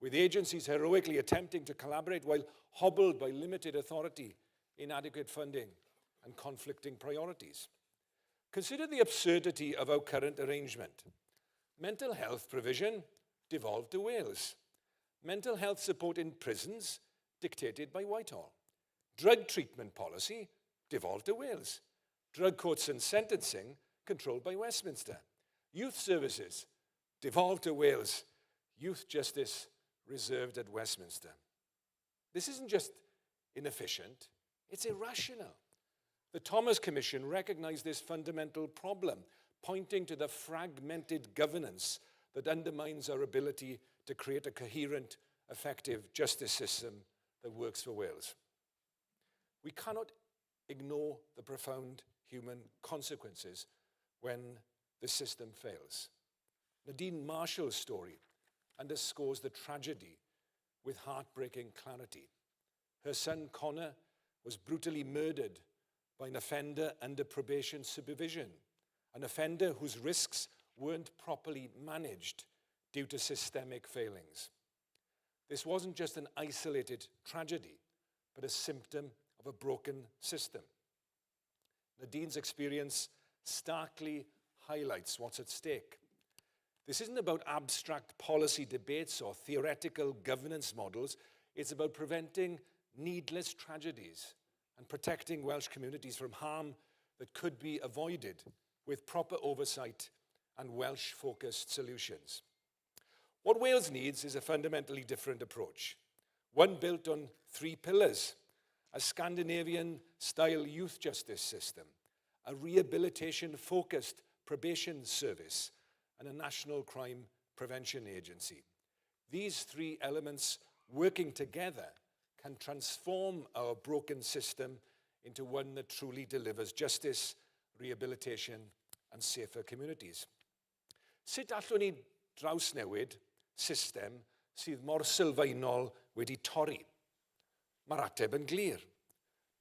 with agencies heroically attempting to collaborate while hobbled by limited authority, inadequate funding, and conflicting priorities. Consider the absurdity of our current arrangement. Mental health provision devolved to Wales. Mental health support in prisons dictated by Whitehall. Drug treatment policy devolved to Wales. Drug courts and sentencing controlled by Westminster. Youth services devolved to Wales. Youth justice reserved at Westminster. This isn't just inefficient, it's irrational. The Thomas Commission recognized this fundamental problem, pointing to the fragmented governance that undermines our ability to create a coherent, effective justice system that works for Wales. We cannot ignore the profound human consequences when the system fails. Nadine Marshall's story underscores the tragedy with heartbreaking clarity. Her son Connor was brutally murdered by an offender under probation supervision, an offender whose risks weren't properly managed due to systemic failings. This wasn't just an isolated tragedy, but a symptom of a broken system. Nadine's experience starkly highlights what's at stake. This isn't about abstract policy debates or theoretical governance models. It's about preventing needless tragedies and protecting Welsh communities from harm that could be avoided with proper oversight and Welsh-focused solutions. What Wales needs is a fundamentally different approach, one built on 3 pillars: a Scandinavian-style youth justice system, a rehabilitation-focused probation service, and a national crime prevention agency. These 3 elements working together can transform our broken system into one that truly delivers justice, rehabilitation, and safer communities. Sut allwn ni drawsnewid system sydd mor sylfaenol wedi torri? Mae'r ateb yn glir.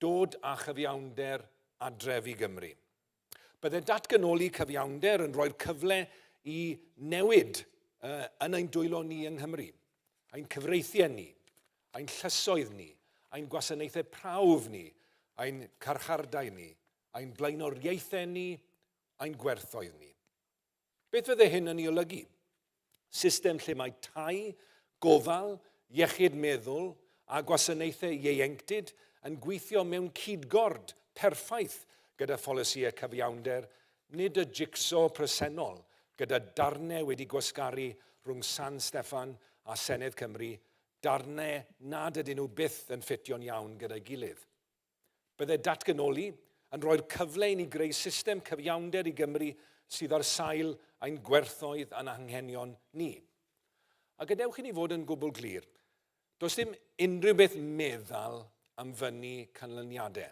Dod â chyfiawnder adref i Gymru. Bydde datganoli cyfiawnder yn rhoi'r cyfle i newid yn ein dwylo ni yng Nghymru. Ein cyfreithiau ni, ein llysoedd ni, ein gwasanaethau prawf ni, ein carchardau ni, ein blaenoriaethau ni, ein gwerthoedd ni. Beth fydde hyn yn ei olygu? System lle mae tai, gofal, iechyd meddwl a gwasanaethau ieuenctid yn gweithio mewn cydgord perffaith gyda pholisïau cyfiawnder, nid y jigsaw presennol gyda darnau wedi gwasgaru rhwng San Steffan a Senedd Cymru, darnau nad ydyn nhw byth yn ffitio'n iawn gyda'i gilydd. Bydde datganoli yn rhoi'r cyfle i ni greu system cyfiawnder i Gymru sydd ar sail ein gwerthoedd a'n anghenion ni. A gadewch i ni fod yn gwbl glir, does dim unrhyw beth meddal am fyny canlyniadau.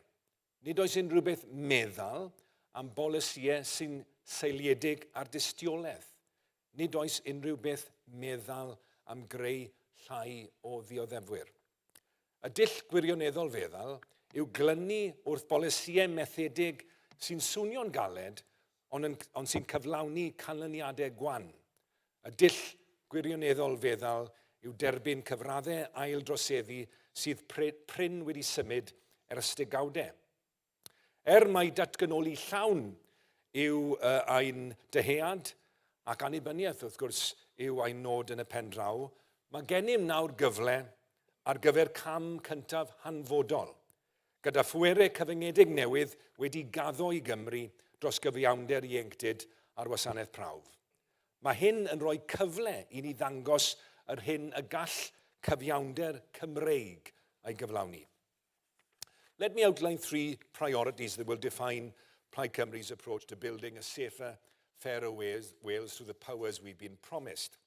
Nid oes unrhyw beth meddal am bolisïau sy'n seiliedig ar dystiolaeth. Nid oes unrhyw beth meddal am greu llai o ddioddefwyr. Y dull gwirioneddol feddal yw glynu wrth bolisïau methedig sy'n swnio'n galed ond sy'n cyflawni canlyniadau gwan. Y dull gwirioneddol feddal yw derbyn cyfraddau aildroseddu sydd prin wedi symud ers degawdau. Mai datganoli llawn yw ein dyhead ac annibyniaeth wrth gwrs yw ein nod yn y pen draw, mae gennym nawr gyfle ar gyfer cam cyntaf hanfodol, gyda phwerau cyfyngedig newydd wedi gaddo i Gymru dros gyfiawnder ieuenctid ar wasanaeth prawf. Mae hyn yn rhoi cyfle i ni ddangos yr hyn y gall cyfiawnder Cymreig ei gyflawni. Let me outline 3 priorities that will define Plaid Cymru's approach to building a safer, fairer Wales through the powers we've been promised.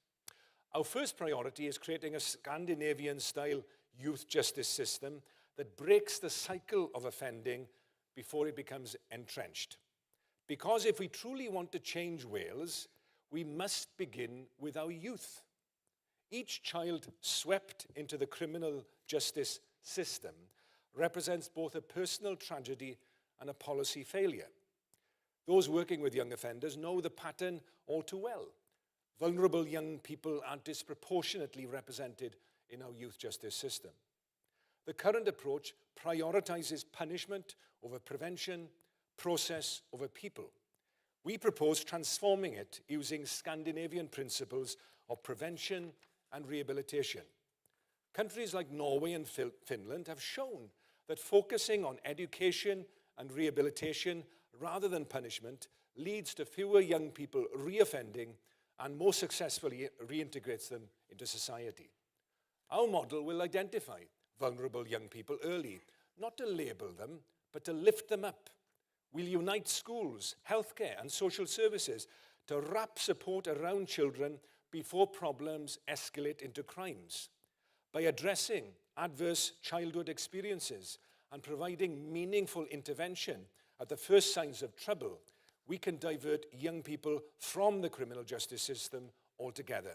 Our first priority is creating a Scandinavian-style youth justice system that breaks the cycle of offending before it becomes entrenched. Because if we truly want to change Wales, we must begin with our youth. Each child swept into the criminal justice system represents both a personal tragedy and a policy failure. Those working with young offenders know the pattern all too well. Vulnerable young people are disproportionately represented in our youth justice system. The current approach prioritizes punishment over prevention, process over people. We propose transforming it using Scandinavian principles of prevention and rehabilitation. Countries like Norway and Finland have shown that focusing on education and rehabilitation rather than punishment leads to fewer young people reoffending and more successfully reintegrates them into society. Our model will identify vulnerable young people early, not to label them, but to lift them up. We'll unite schools, healthcare and social services to wrap support around children before problems escalate into crimes. By addressing adverse childhood experiences and providing meaningful intervention at the first signs of trouble, we can divert young people from the criminal justice system altogether.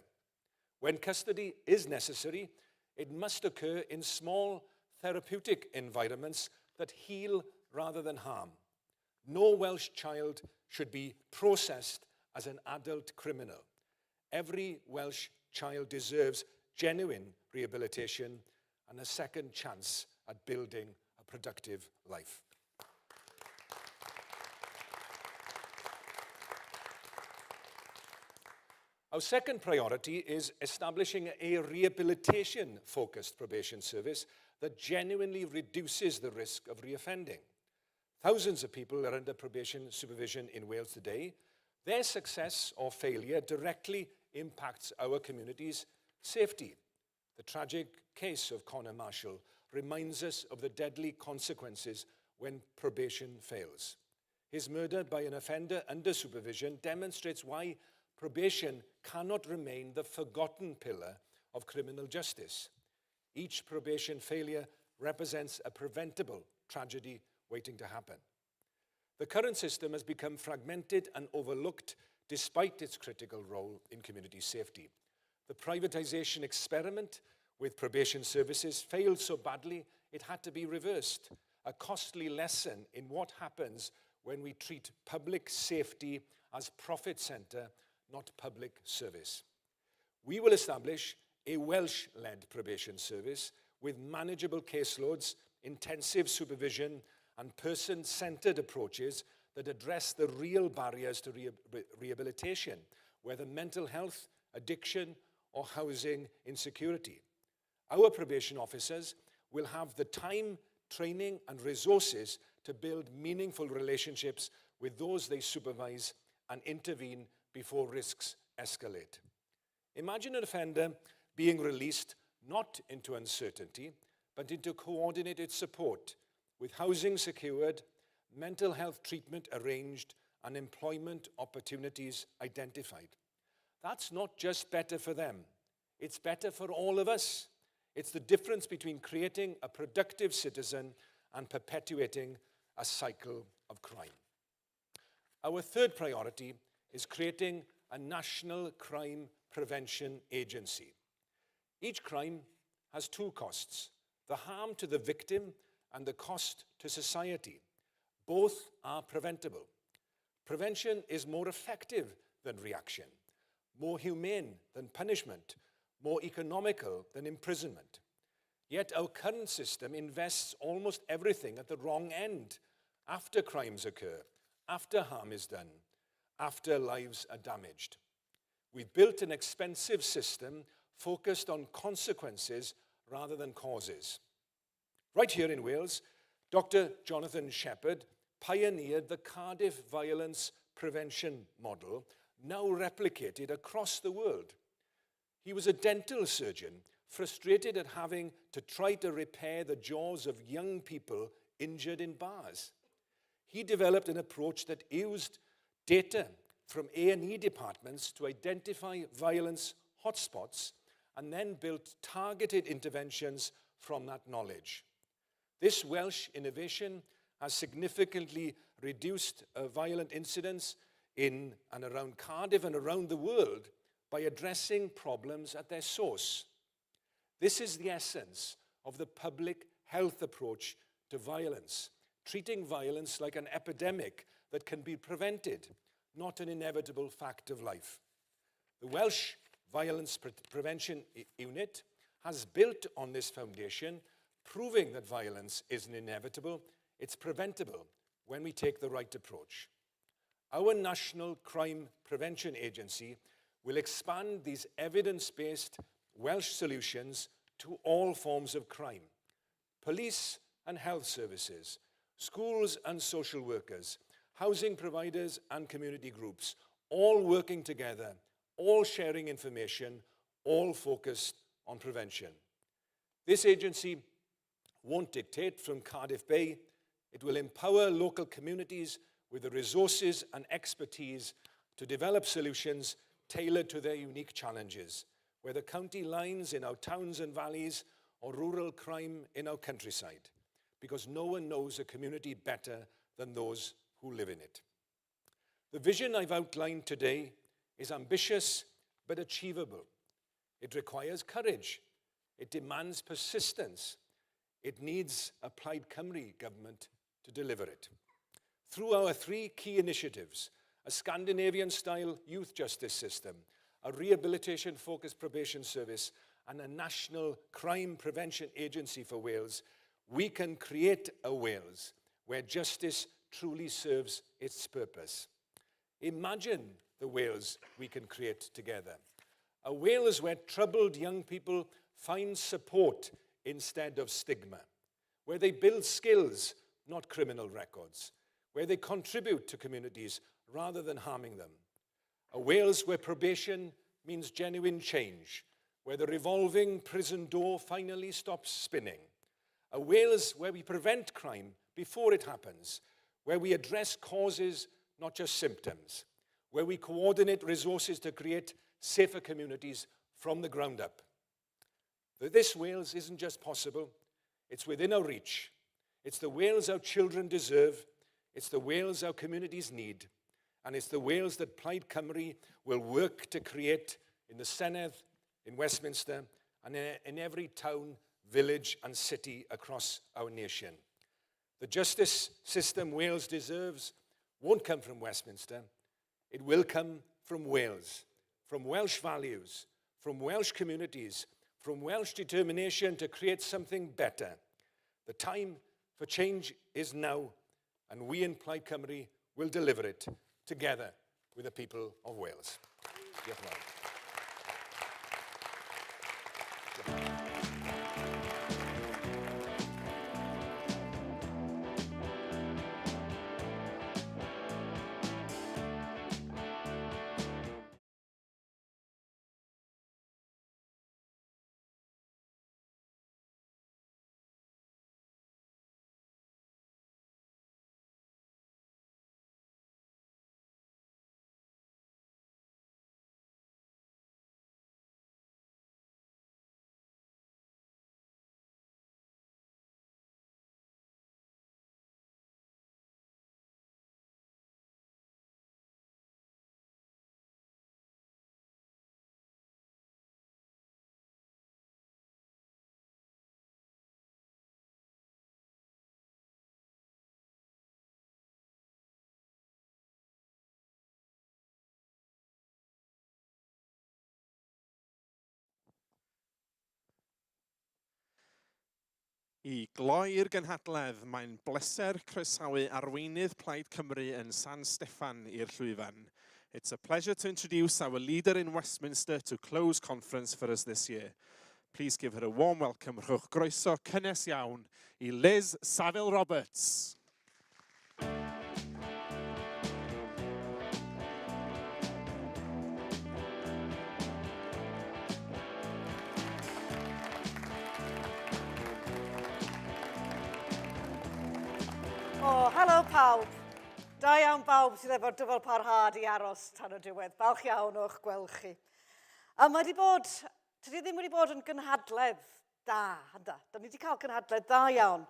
When custody is necessary, it must occur in small therapeutic environments that heal rather than harm. No Welsh child should be processed as an adult criminal. Every Welsh child deserves genuine rehabilitation and a second chance at building a productive life. Our second priority is establishing a rehabilitation-focused probation service that genuinely reduces the risk of reoffending. Thousands of people are under probation supervision in Wales today. Their success or failure directly impacts our community's safety. The tragic case of Connor Marshall reminds us of the deadly consequences when probation fails. His murder by an offender under supervision demonstrates why probation cannot remain the forgotten pillar of criminal justice. Each probation failure represents a preventable tragedy waiting to happen. The current system has become fragmented and overlooked despite its critical role in community safety. The privatisation experiment with probation services failed so badly it had to be reversed, a costly lesson in what happens when we treat public safety as profit centre, not public service. We will establish a Welsh-led probation service with manageable caseloads, intensive supervision, and person-centred approaches that address the real barriers to rehabilitation, whether mental health, addiction, or housing insecurity. Our probation officers will have the time, training, and resources to build meaningful relationships with those they supervise and intervene before risks escalate. Imagine an offender being released not into uncertainty, but into coordinated support, with housing secured, mental health treatment arranged, and employment opportunities identified. That's not just better for them, it's better for all of us. It's the difference between creating a productive citizen and perpetuating a cycle of crime. Our third priority is creating a national crime prevention agency. Each crime has two costs: the harm to the victim and the cost to society. Both are preventable. Prevention is more effective than reaction, more humane than punishment, more economical than imprisonment. Yet our current system invests almost everything at the wrong end, after crimes occur, after harm is done, after lives are damaged. We've built an expensive system focused on consequences rather than causes. Right here in Wales, Dr. Jonathan Shepherd pioneered the Cardiff Violence Prevention Model, now replicated across the world. He was a dental surgeon, frustrated at having to try to repair the jaws of young people injured in bars. He developed an approach that used data from A&E departments to identify violence hotspots and then built targeted interventions from that knowledge. This Welsh innovation has significantly reduced violent incidents in and around Cardiff and around the world by addressing problems at their source. This is the essence of the public health approach to violence, treating violence like an epidemic that can be prevented, not an inevitable fact of life. The Welsh Violence Prevention Unit has built on this foundation, proving that violence isn't inevitable, it's preventable when we take the right approach. Our National Crime Prevention Agency will expand these evidence-based Welsh solutions to all forms of crime. Police and health services, schools and social workers, housing providers and community groups, all working together, all sharing information, all focused on prevention. This agency won't dictate from Cardiff Bay. It will empower local communities with the resources and expertise to develop solutions tailored to their unique challenges, whether county lines in our towns and valleys or rural crime in our countryside, because no one knows a community better than those who live in it. The vision I've outlined today is ambitious but achievable. It requires courage. It demands persistence. It needs a Plaid Cymru government to deliver it. Through our three key initiatives, a Scandinavian-style youth justice system, a rehabilitation-focused probation service, and a national crime prevention agency for Wales, we can create a Wales where justice truly serves its purpose. Imagine the Wales we can create together. A Wales where troubled young people find support instead of stigma, where they build skills, not criminal records, where they contribute to communities rather than harming them. A Wales where probation means genuine change, where the revolving prison door finally stops spinning. A Wales where we prevent crime before it happens, where we address causes, not just symptoms, where we coordinate resources to create safer communities from the ground up. This Wales isn't just possible, it's within our reach. It's the Wales our children deserve, it's the Wales our communities need, and it's the Wales that Plaid Cymru will work to create in the Senedd, in Westminster and in every town, village and city across our nation. The justice system Wales deserves won't come from Westminster. It will come from Wales, from Welsh values, from Welsh communities, from Welsh determination to create something better. The time for change is now, and we in Plaid Cymru will deliver it together with the people of Wales. Diolch yn fawr. I gloi'r gynhadledd, mae'n bleser croesawu arweinydd Plaid Cymru yn San Steffan i'r llwyfan. It's a pleasure to introduce our leader in Westminster to close conference for us this year. Please give her a warm welcome. Rhowch groeso cynnes iawn I Liz Saville-Roberts. O, helo pawb. Da iawn bawb sydd efo'r dyfal parhad I aros tan y diwedd. Balch iawn o'ch gweld chi. A mae tydi ddim wedi bod yn gynhadledd da, hynda. Da ni wedi cael gynhadledd da iawn.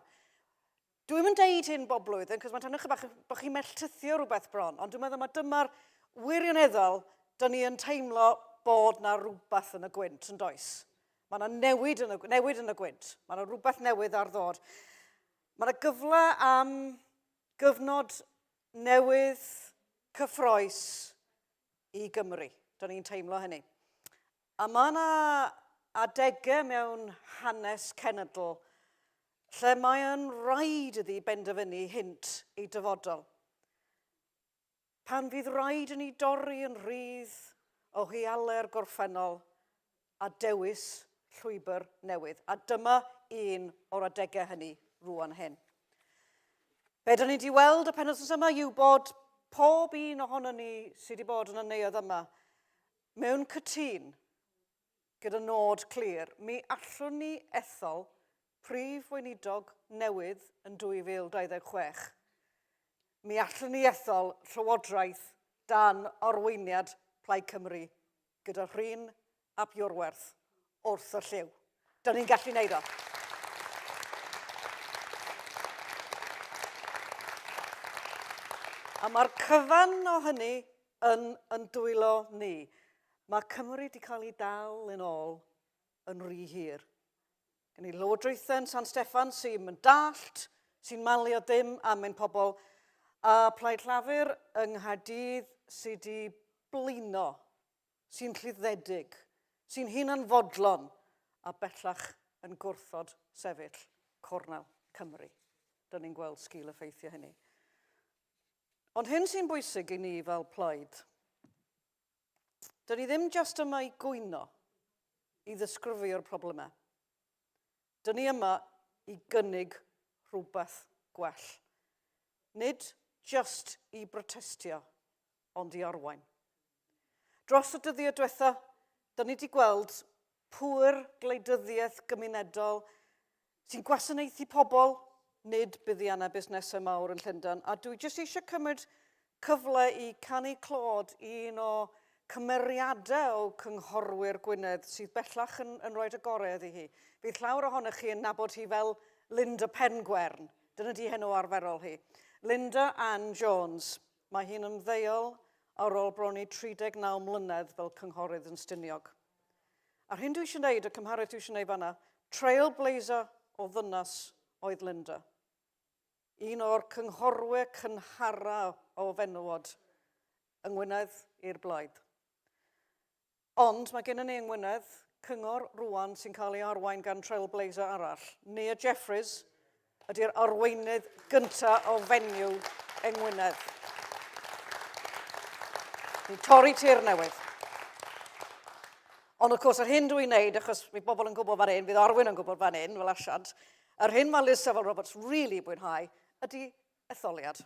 Dwi'n yn deud hyn bob blwyddyn, cos mae'n teimlo chydig bach bod chi'n melltithio rhywbeth bron, ond dwi'n meddwl mae dyma'r wirioneddol, da ni yn teimlo bod na rhywbeth yn y gwynt yn does. Mae yna newid yn y gwynt. Mae yna rhywbeth newydd ar ddod. Mae yna gyfle am gyfnod newydd cyffroes I Gymru. Da ni'n teimlo hynny. A mae yna adegau mewn hanes cenedl lle mae yn rhaid iddi benderfynu hynt I dyfodol. Pan fydd rhaid i ni dorri yn rhydd o hialer gorffennol a dewis llwybr newydd. A dyma un o'r adegau hynny rwan hyn. Be da ni wedi weld y penwythnos yma yw bod pob un ohonon ni sydd wedi bod yn y neuadd yma mewn cytun gyda nod clir. Mi allwn ni ethol prif weinidog newydd yn 2026. Mi allwn ni ethol llywodraeth dan orweiniad Plaid Cymru gyda Rhyn ap Iorwerth wrth y lliw. Da ni'n gallu neud o. A mae'r cyfan o hynny yn dwylo ni. Mae Cymru wedi cael ei dal yn ôl yn rhy hir. Gen I lywodraethau yn San Steffan sy'n dallt, sy'n malio dim am ein pobl, a Plaid Llafur yng Nghaerdydd sydd wedi blino, sy'n llyddedig, sy'n hunanfodlon a bellach yn gwrthod sefyll cornel Cymru. Da ni'n gweld sgil effeithio hynny. Ond hyn sy'n bwysig I ni fel plaid, dyn ni ddim jyst yma I gwyno, I ddisgrifio'r problemau. Dyn ni yma I gynnig rhywbeth gwell. Nid jyst I brotestio, ond I arwain. Dros y dyddiau diwetha, dyn ni wedi gweld pŵr gwleidyddiaeth gymunedol sy'n gwasanaethu pobl, nid buddiannau busnesau mawr yn Llundain. A dwi jyst eisiau cymryd cyfle I canu clod un o cymeriadau o cynghorwyr Gwynedd sydd bellach yn rhoi agored I hi. Bydd llawer ohonych chi yn nabod hi fel Linda Pengwern. Dyna di henw arferol hi. Linda Ann Jones. Mae hi'n ymddeol ar ôl bron I 39 mlynedd fel cynghorydd yn Stiniog. A'r hyn dwi eisiau gwneud, y cymhariaeth dwi eisiau gwneud fanna, trailblazer o ddynas oedd Linda. Un o'r cynghorwyr cynhara o fenywod yng Ngwynedd i'r blaid. Ond mae gennym ni yng Ngwynedd cyngor rwan sy'n cael ei arwain gan trailblazer arall. Nia Jeffries ydy'r arweinydd gyntaf o fenyw yng Ngwynedd. Ni'n torri tir newydd. Ond, of course, yr hyn dwi'n wneud, achos mae bobl yn gwybod fan hyn, fydd Arwyn yn gwybod fan hyn, fel asiant, yr hyn mae Liz Saville Roberts really bwynhau ydy etholiad.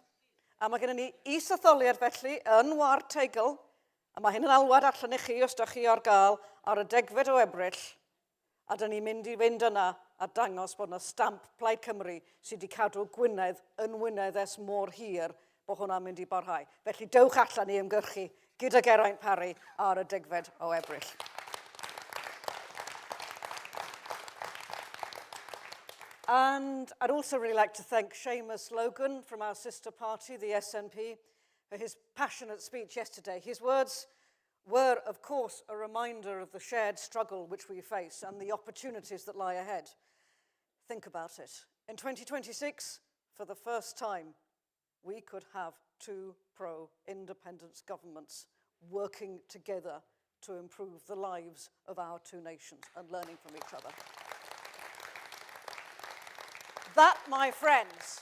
A mae gennym ni is-etholiad felly yn War Teigl, a mae hyn yn alwad allan i chi os da chi ar gael ar y 10 o Ebrill, a da ni'n mynd i fynd yna a dangos bod yna stamp Plaid Cymru sydd wedi cadw Gwynedd yn Wynedd ers mor hir bod hwnna'n mynd i barhau. Felly dewch allan i ymgyrchu gyda Geraint Parry ar y 10 o Ebrill. And I'd also really like to thank Seamus Logan from our sister party, the SNP, for his passionate speech yesterday. His words were, of course, a reminder of the shared struggle which we face and the opportunities that lie ahead. Think about it. In 2026, for the first time, we could have two pro-independence governments working together to improve the lives of our two nations and learning from each other. That, my friends,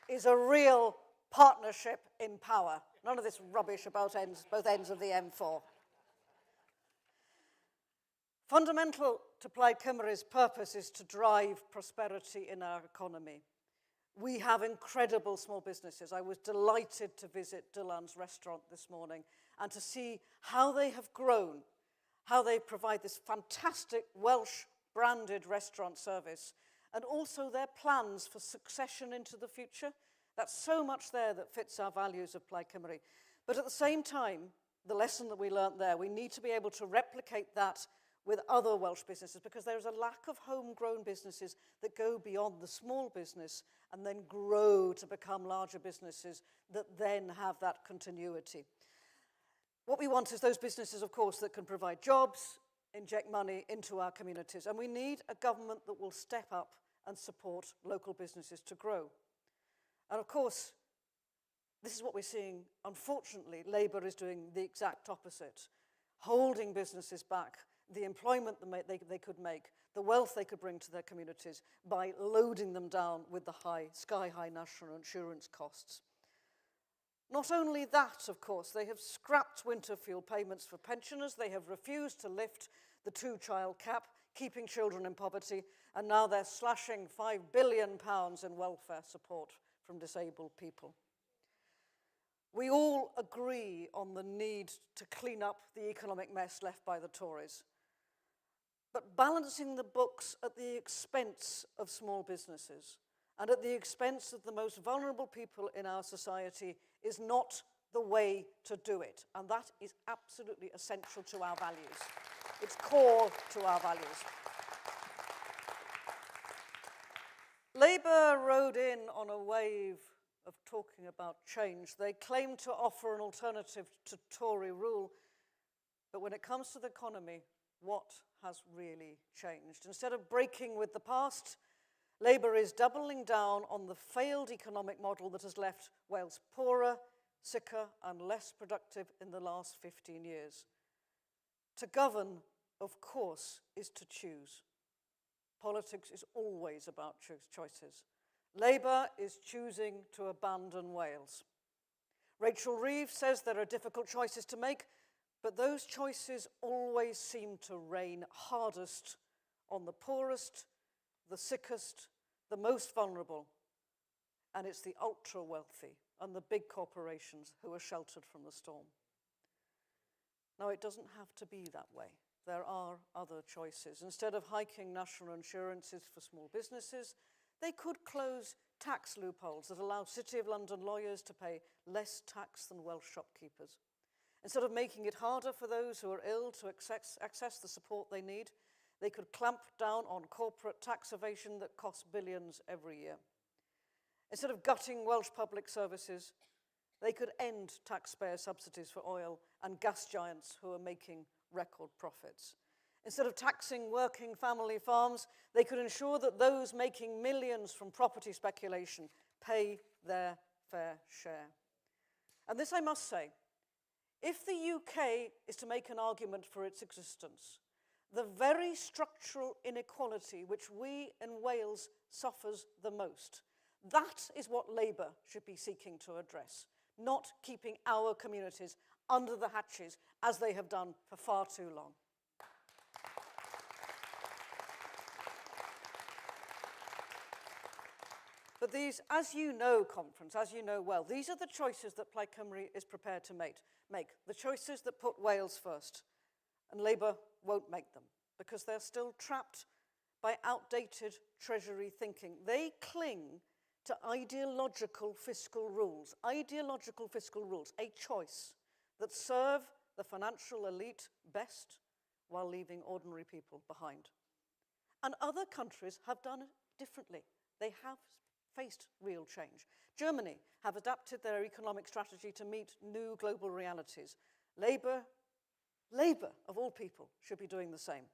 is a real partnership in power. None of this rubbish about both ends of the M4. Fundamental to Plaid Cymru's purpose is to drive prosperity in our economy. We have incredible small businesses. I was delighted to visit Dylan's restaurant this morning and to see how they have grown, how they provide this fantastic Welsh branded restaurant service, and also their plans for succession into the future. That's so much there that fits our values of Plaid Cymru. But at the same time, the lesson that we learnt there, we need to be able to replicate that with other Welsh businesses, because there is a lack of homegrown businesses that go beyond the small business and then grow to become larger businesses that then have that continuity. What we want is those businesses, of course, that can provide jobs, inject money into our communities. And we need a government that will step up and support local businesses to grow. And of course, this is what we're seeing. Unfortunately, Labour is doing the exact opposite, holding businesses back, the employment they could make, the wealth they could bring to their communities by loading them down with the sky-high national insurance costs. Not only that, of course, they have scrapped winter fuel payments for pensioners, they have refused to lift the two-child cap, keeping children in poverty, and now they're slashing £5 billion in welfare support from disabled people. We all agree on the need to clean up the economic mess left by the Tories. But balancing the books at the expense of small businesses and at the expense of the most vulnerable people in our society is not the way to do it. And that is absolutely essential to our values. It's core to our values. Labour rode in on a wave of talking about change. They claim to offer an alternative to Tory rule, but when it comes to the economy, what has really changed? Instead of breaking with the past, Labour is doubling down on the failed economic model that has left Wales poorer, sicker and less productive in the last 15 years. To govern, of course, is to choose. Politics is always about choices. Labour is choosing to abandon Wales. Rachel Reeves says there are difficult choices to make, but those choices always seem to rain hardest on the poorest, the sickest, the most vulnerable, and it's the ultra-wealthy and the big corporations who are sheltered from the storm. Now, it doesn't have to be that way. There are other choices. Instead of hiking national insurances for small businesses, they could close tax loopholes that allow City of London lawyers to pay less tax than Welsh shopkeepers. Instead of making it harder for those who are ill to access the support they need, they could clamp down on corporate tax evasion that costs billions every year. Instead of gutting Welsh public services, they could end taxpayer subsidies for oil and gas giants who are making record profits. Instead of taxing working family farms, they could ensure that those making millions from property speculation pay their fair share. And this I must say, if the UK is to make an argument for its existence, the very structural inequality which we in Wales suffers the most, that is what Labour should be seeking to address, not keeping our communities under the hatches as they have done for far too long. But these, as you know, conference, as you know well, these are the choices that Plaid Cymru is prepared to make. The choices that put Wales first. And Labour won't make them because they're still trapped by outdated Treasury thinking. They cling to ideological fiscal rules, a choice that serve the financial elite best while leaving ordinary people behind. And other countries have done it differently. They have faced real change. Germany have adapted their economic strategy to meet new global realities. Labour, of all people, should be doing the same.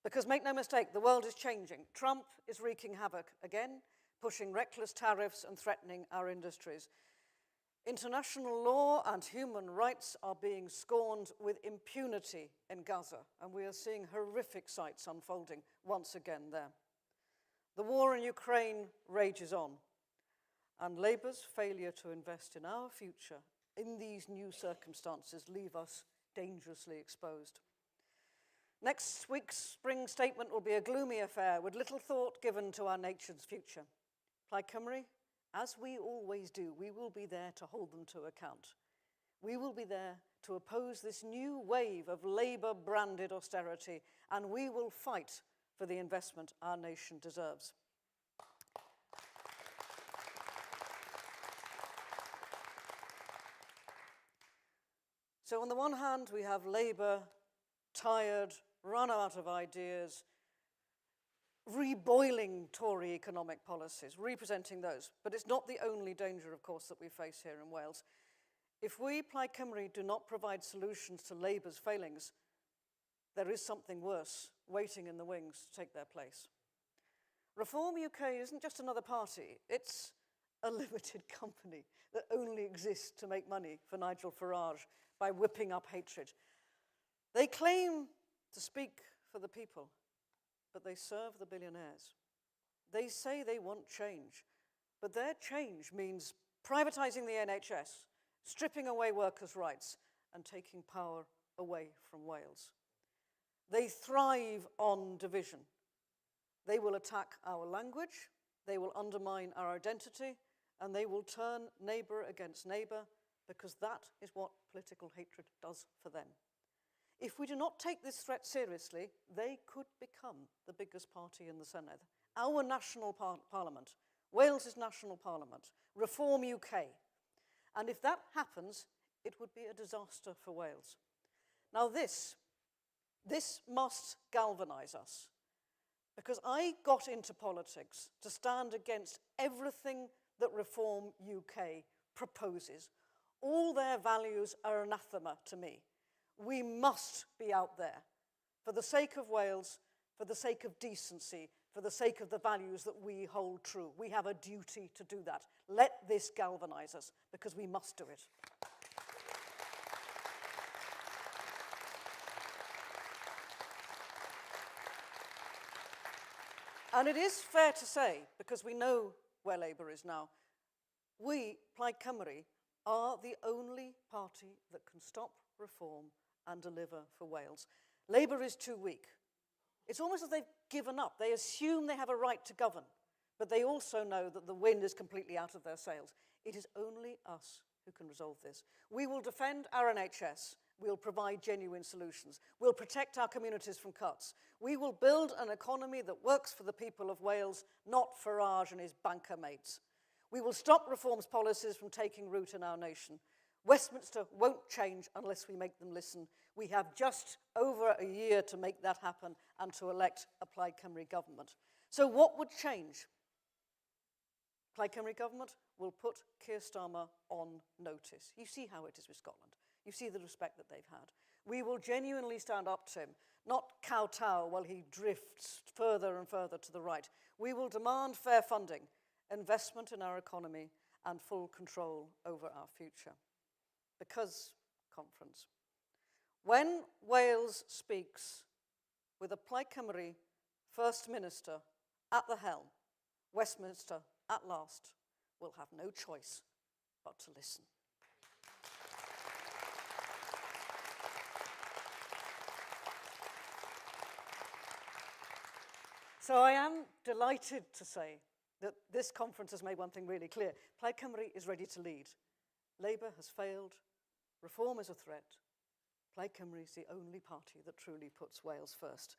Because make no mistake, the world is changing. Trump is wreaking havoc again, pushing reckless tariffs and threatening our industries. International law and human rights are being scorned with impunity in Gaza, and we are seeing horrific sights unfolding once again there. The war in Ukraine rages on, and Labour's failure to invest in our future in these new circumstances leave us dangerously exposed. Next week's spring statement will be a gloomy affair with little thought given to our nation's future. Plaid Cymru, as we always do, we will be there to hold them to account. We will be there to oppose this new wave of Labour-branded austerity, and we will fight for the investment our nation deserves. So on the one hand, we have Labour, tired, run out of ideas, reboiling Tory economic policies, representing those. But it's not the only danger, of course, that we face here in Wales. If we, Plaid Cymru, do not provide solutions to Labour's failings, there is something worse waiting in the wings to take their place. Reform UK isn't just another party, it's a limited company that only exists to make money for Nigel Farage by whipping up hatred. They claim to speak for the people, but they serve the billionaires. They say they want change, but their change means privatising the NHS, stripping away workers' rights, and taking power away from Wales. They thrive on division. They will attack our language, they will undermine our identity, and they will turn neighbour against neighbour, because that is what political hatred does for them. If we do not take this threat seriously, they could become the biggest party in the Cynhadledd. Our national parliament, Wales's national parliament, Reform UK. And if that happens, it would be a disaster for Wales. Now this must galvanise us, because I got into politics to stand against everything that Reform UK proposes. All their values are anathema to me. We must be out there for the sake of Wales, for the sake of decency, for the sake of the values that we hold true. We have a duty to do that. Let this galvanise us, because we must do it. And it is fair to say, because we know where Labour is now, we, Plaid Cymru, are the only party that can stop reform and deliver for Wales. Labour is too weak. It's almost as they've given up. They assume they have a right to govern, but they also know that the wind is completely out of their sails. It is only us who can resolve this. We will defend our NHS. We'll provide genuine solutions. We'll protect our communities from cuts. We will build an economy that works for the people of Wales, not Farage and his banker mates. We will stop reforms policies from taking root in our nation. Westminster won't change unless we make them listen. We have just over a year to make that happen and to elect a Plaid Cymru government. So what would change? Plaid Cymru government will put Keir Starmer on notice. You see how it is with Scotland. You see the respect that they've had. We will genuinely stand up to him, not kowtow while he drifts further and further to the right. We will demand fair funding, investment in our economy, and full control over our future. Because, conference, when Wales speaks with a Plaid Cymru First Minister at the helm, Westminster at last will have no choice but to listen. So I am delighted to say that this conference has made one thing really clear. Plaid Cymru is ready to lead. Labour has failed. Reform is a threat. Plaid Cymru is the only party that truly puts Wales first.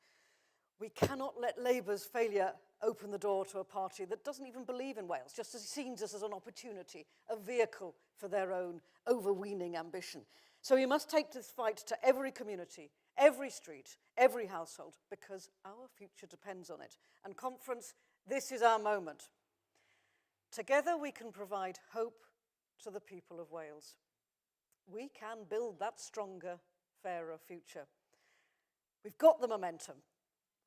We cannot let Labour's failure open the door to a party that doesn't even believe in Wales, just as it sees us as an opportunity, a vehicle for their own overweening ambition. So we must take this fight to every community, every street, every household, because our future depends on it. And conference, this is our moment. Together we can provide hope to the people of Wales. We can build that stronger, fairer future. We've got the momentum.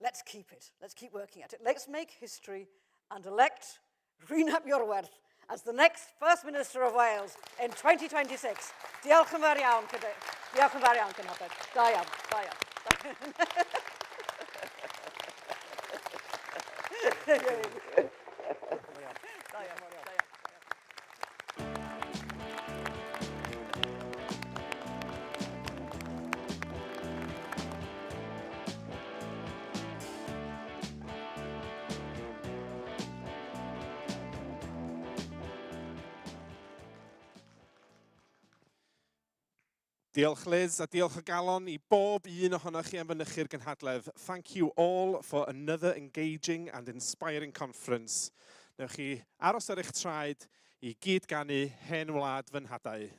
Let's keep it. Let's keep working at it. Let's make history and elect Rhys ap Iorwerth as the next First Minister of Wales in 2026. Diolch yn fawr iawn, Diolch yn fawr iawn, Cynhadledd. Da iawn, da iawn. Diolch Liz, a diolch o galon I bob un ohonoch chi am fynychu'r gynhadledd. Thank you all for another engaging and inspiring conference. Newch chi aros ar eich traed I gyd ganu hen wlad fy nhadau.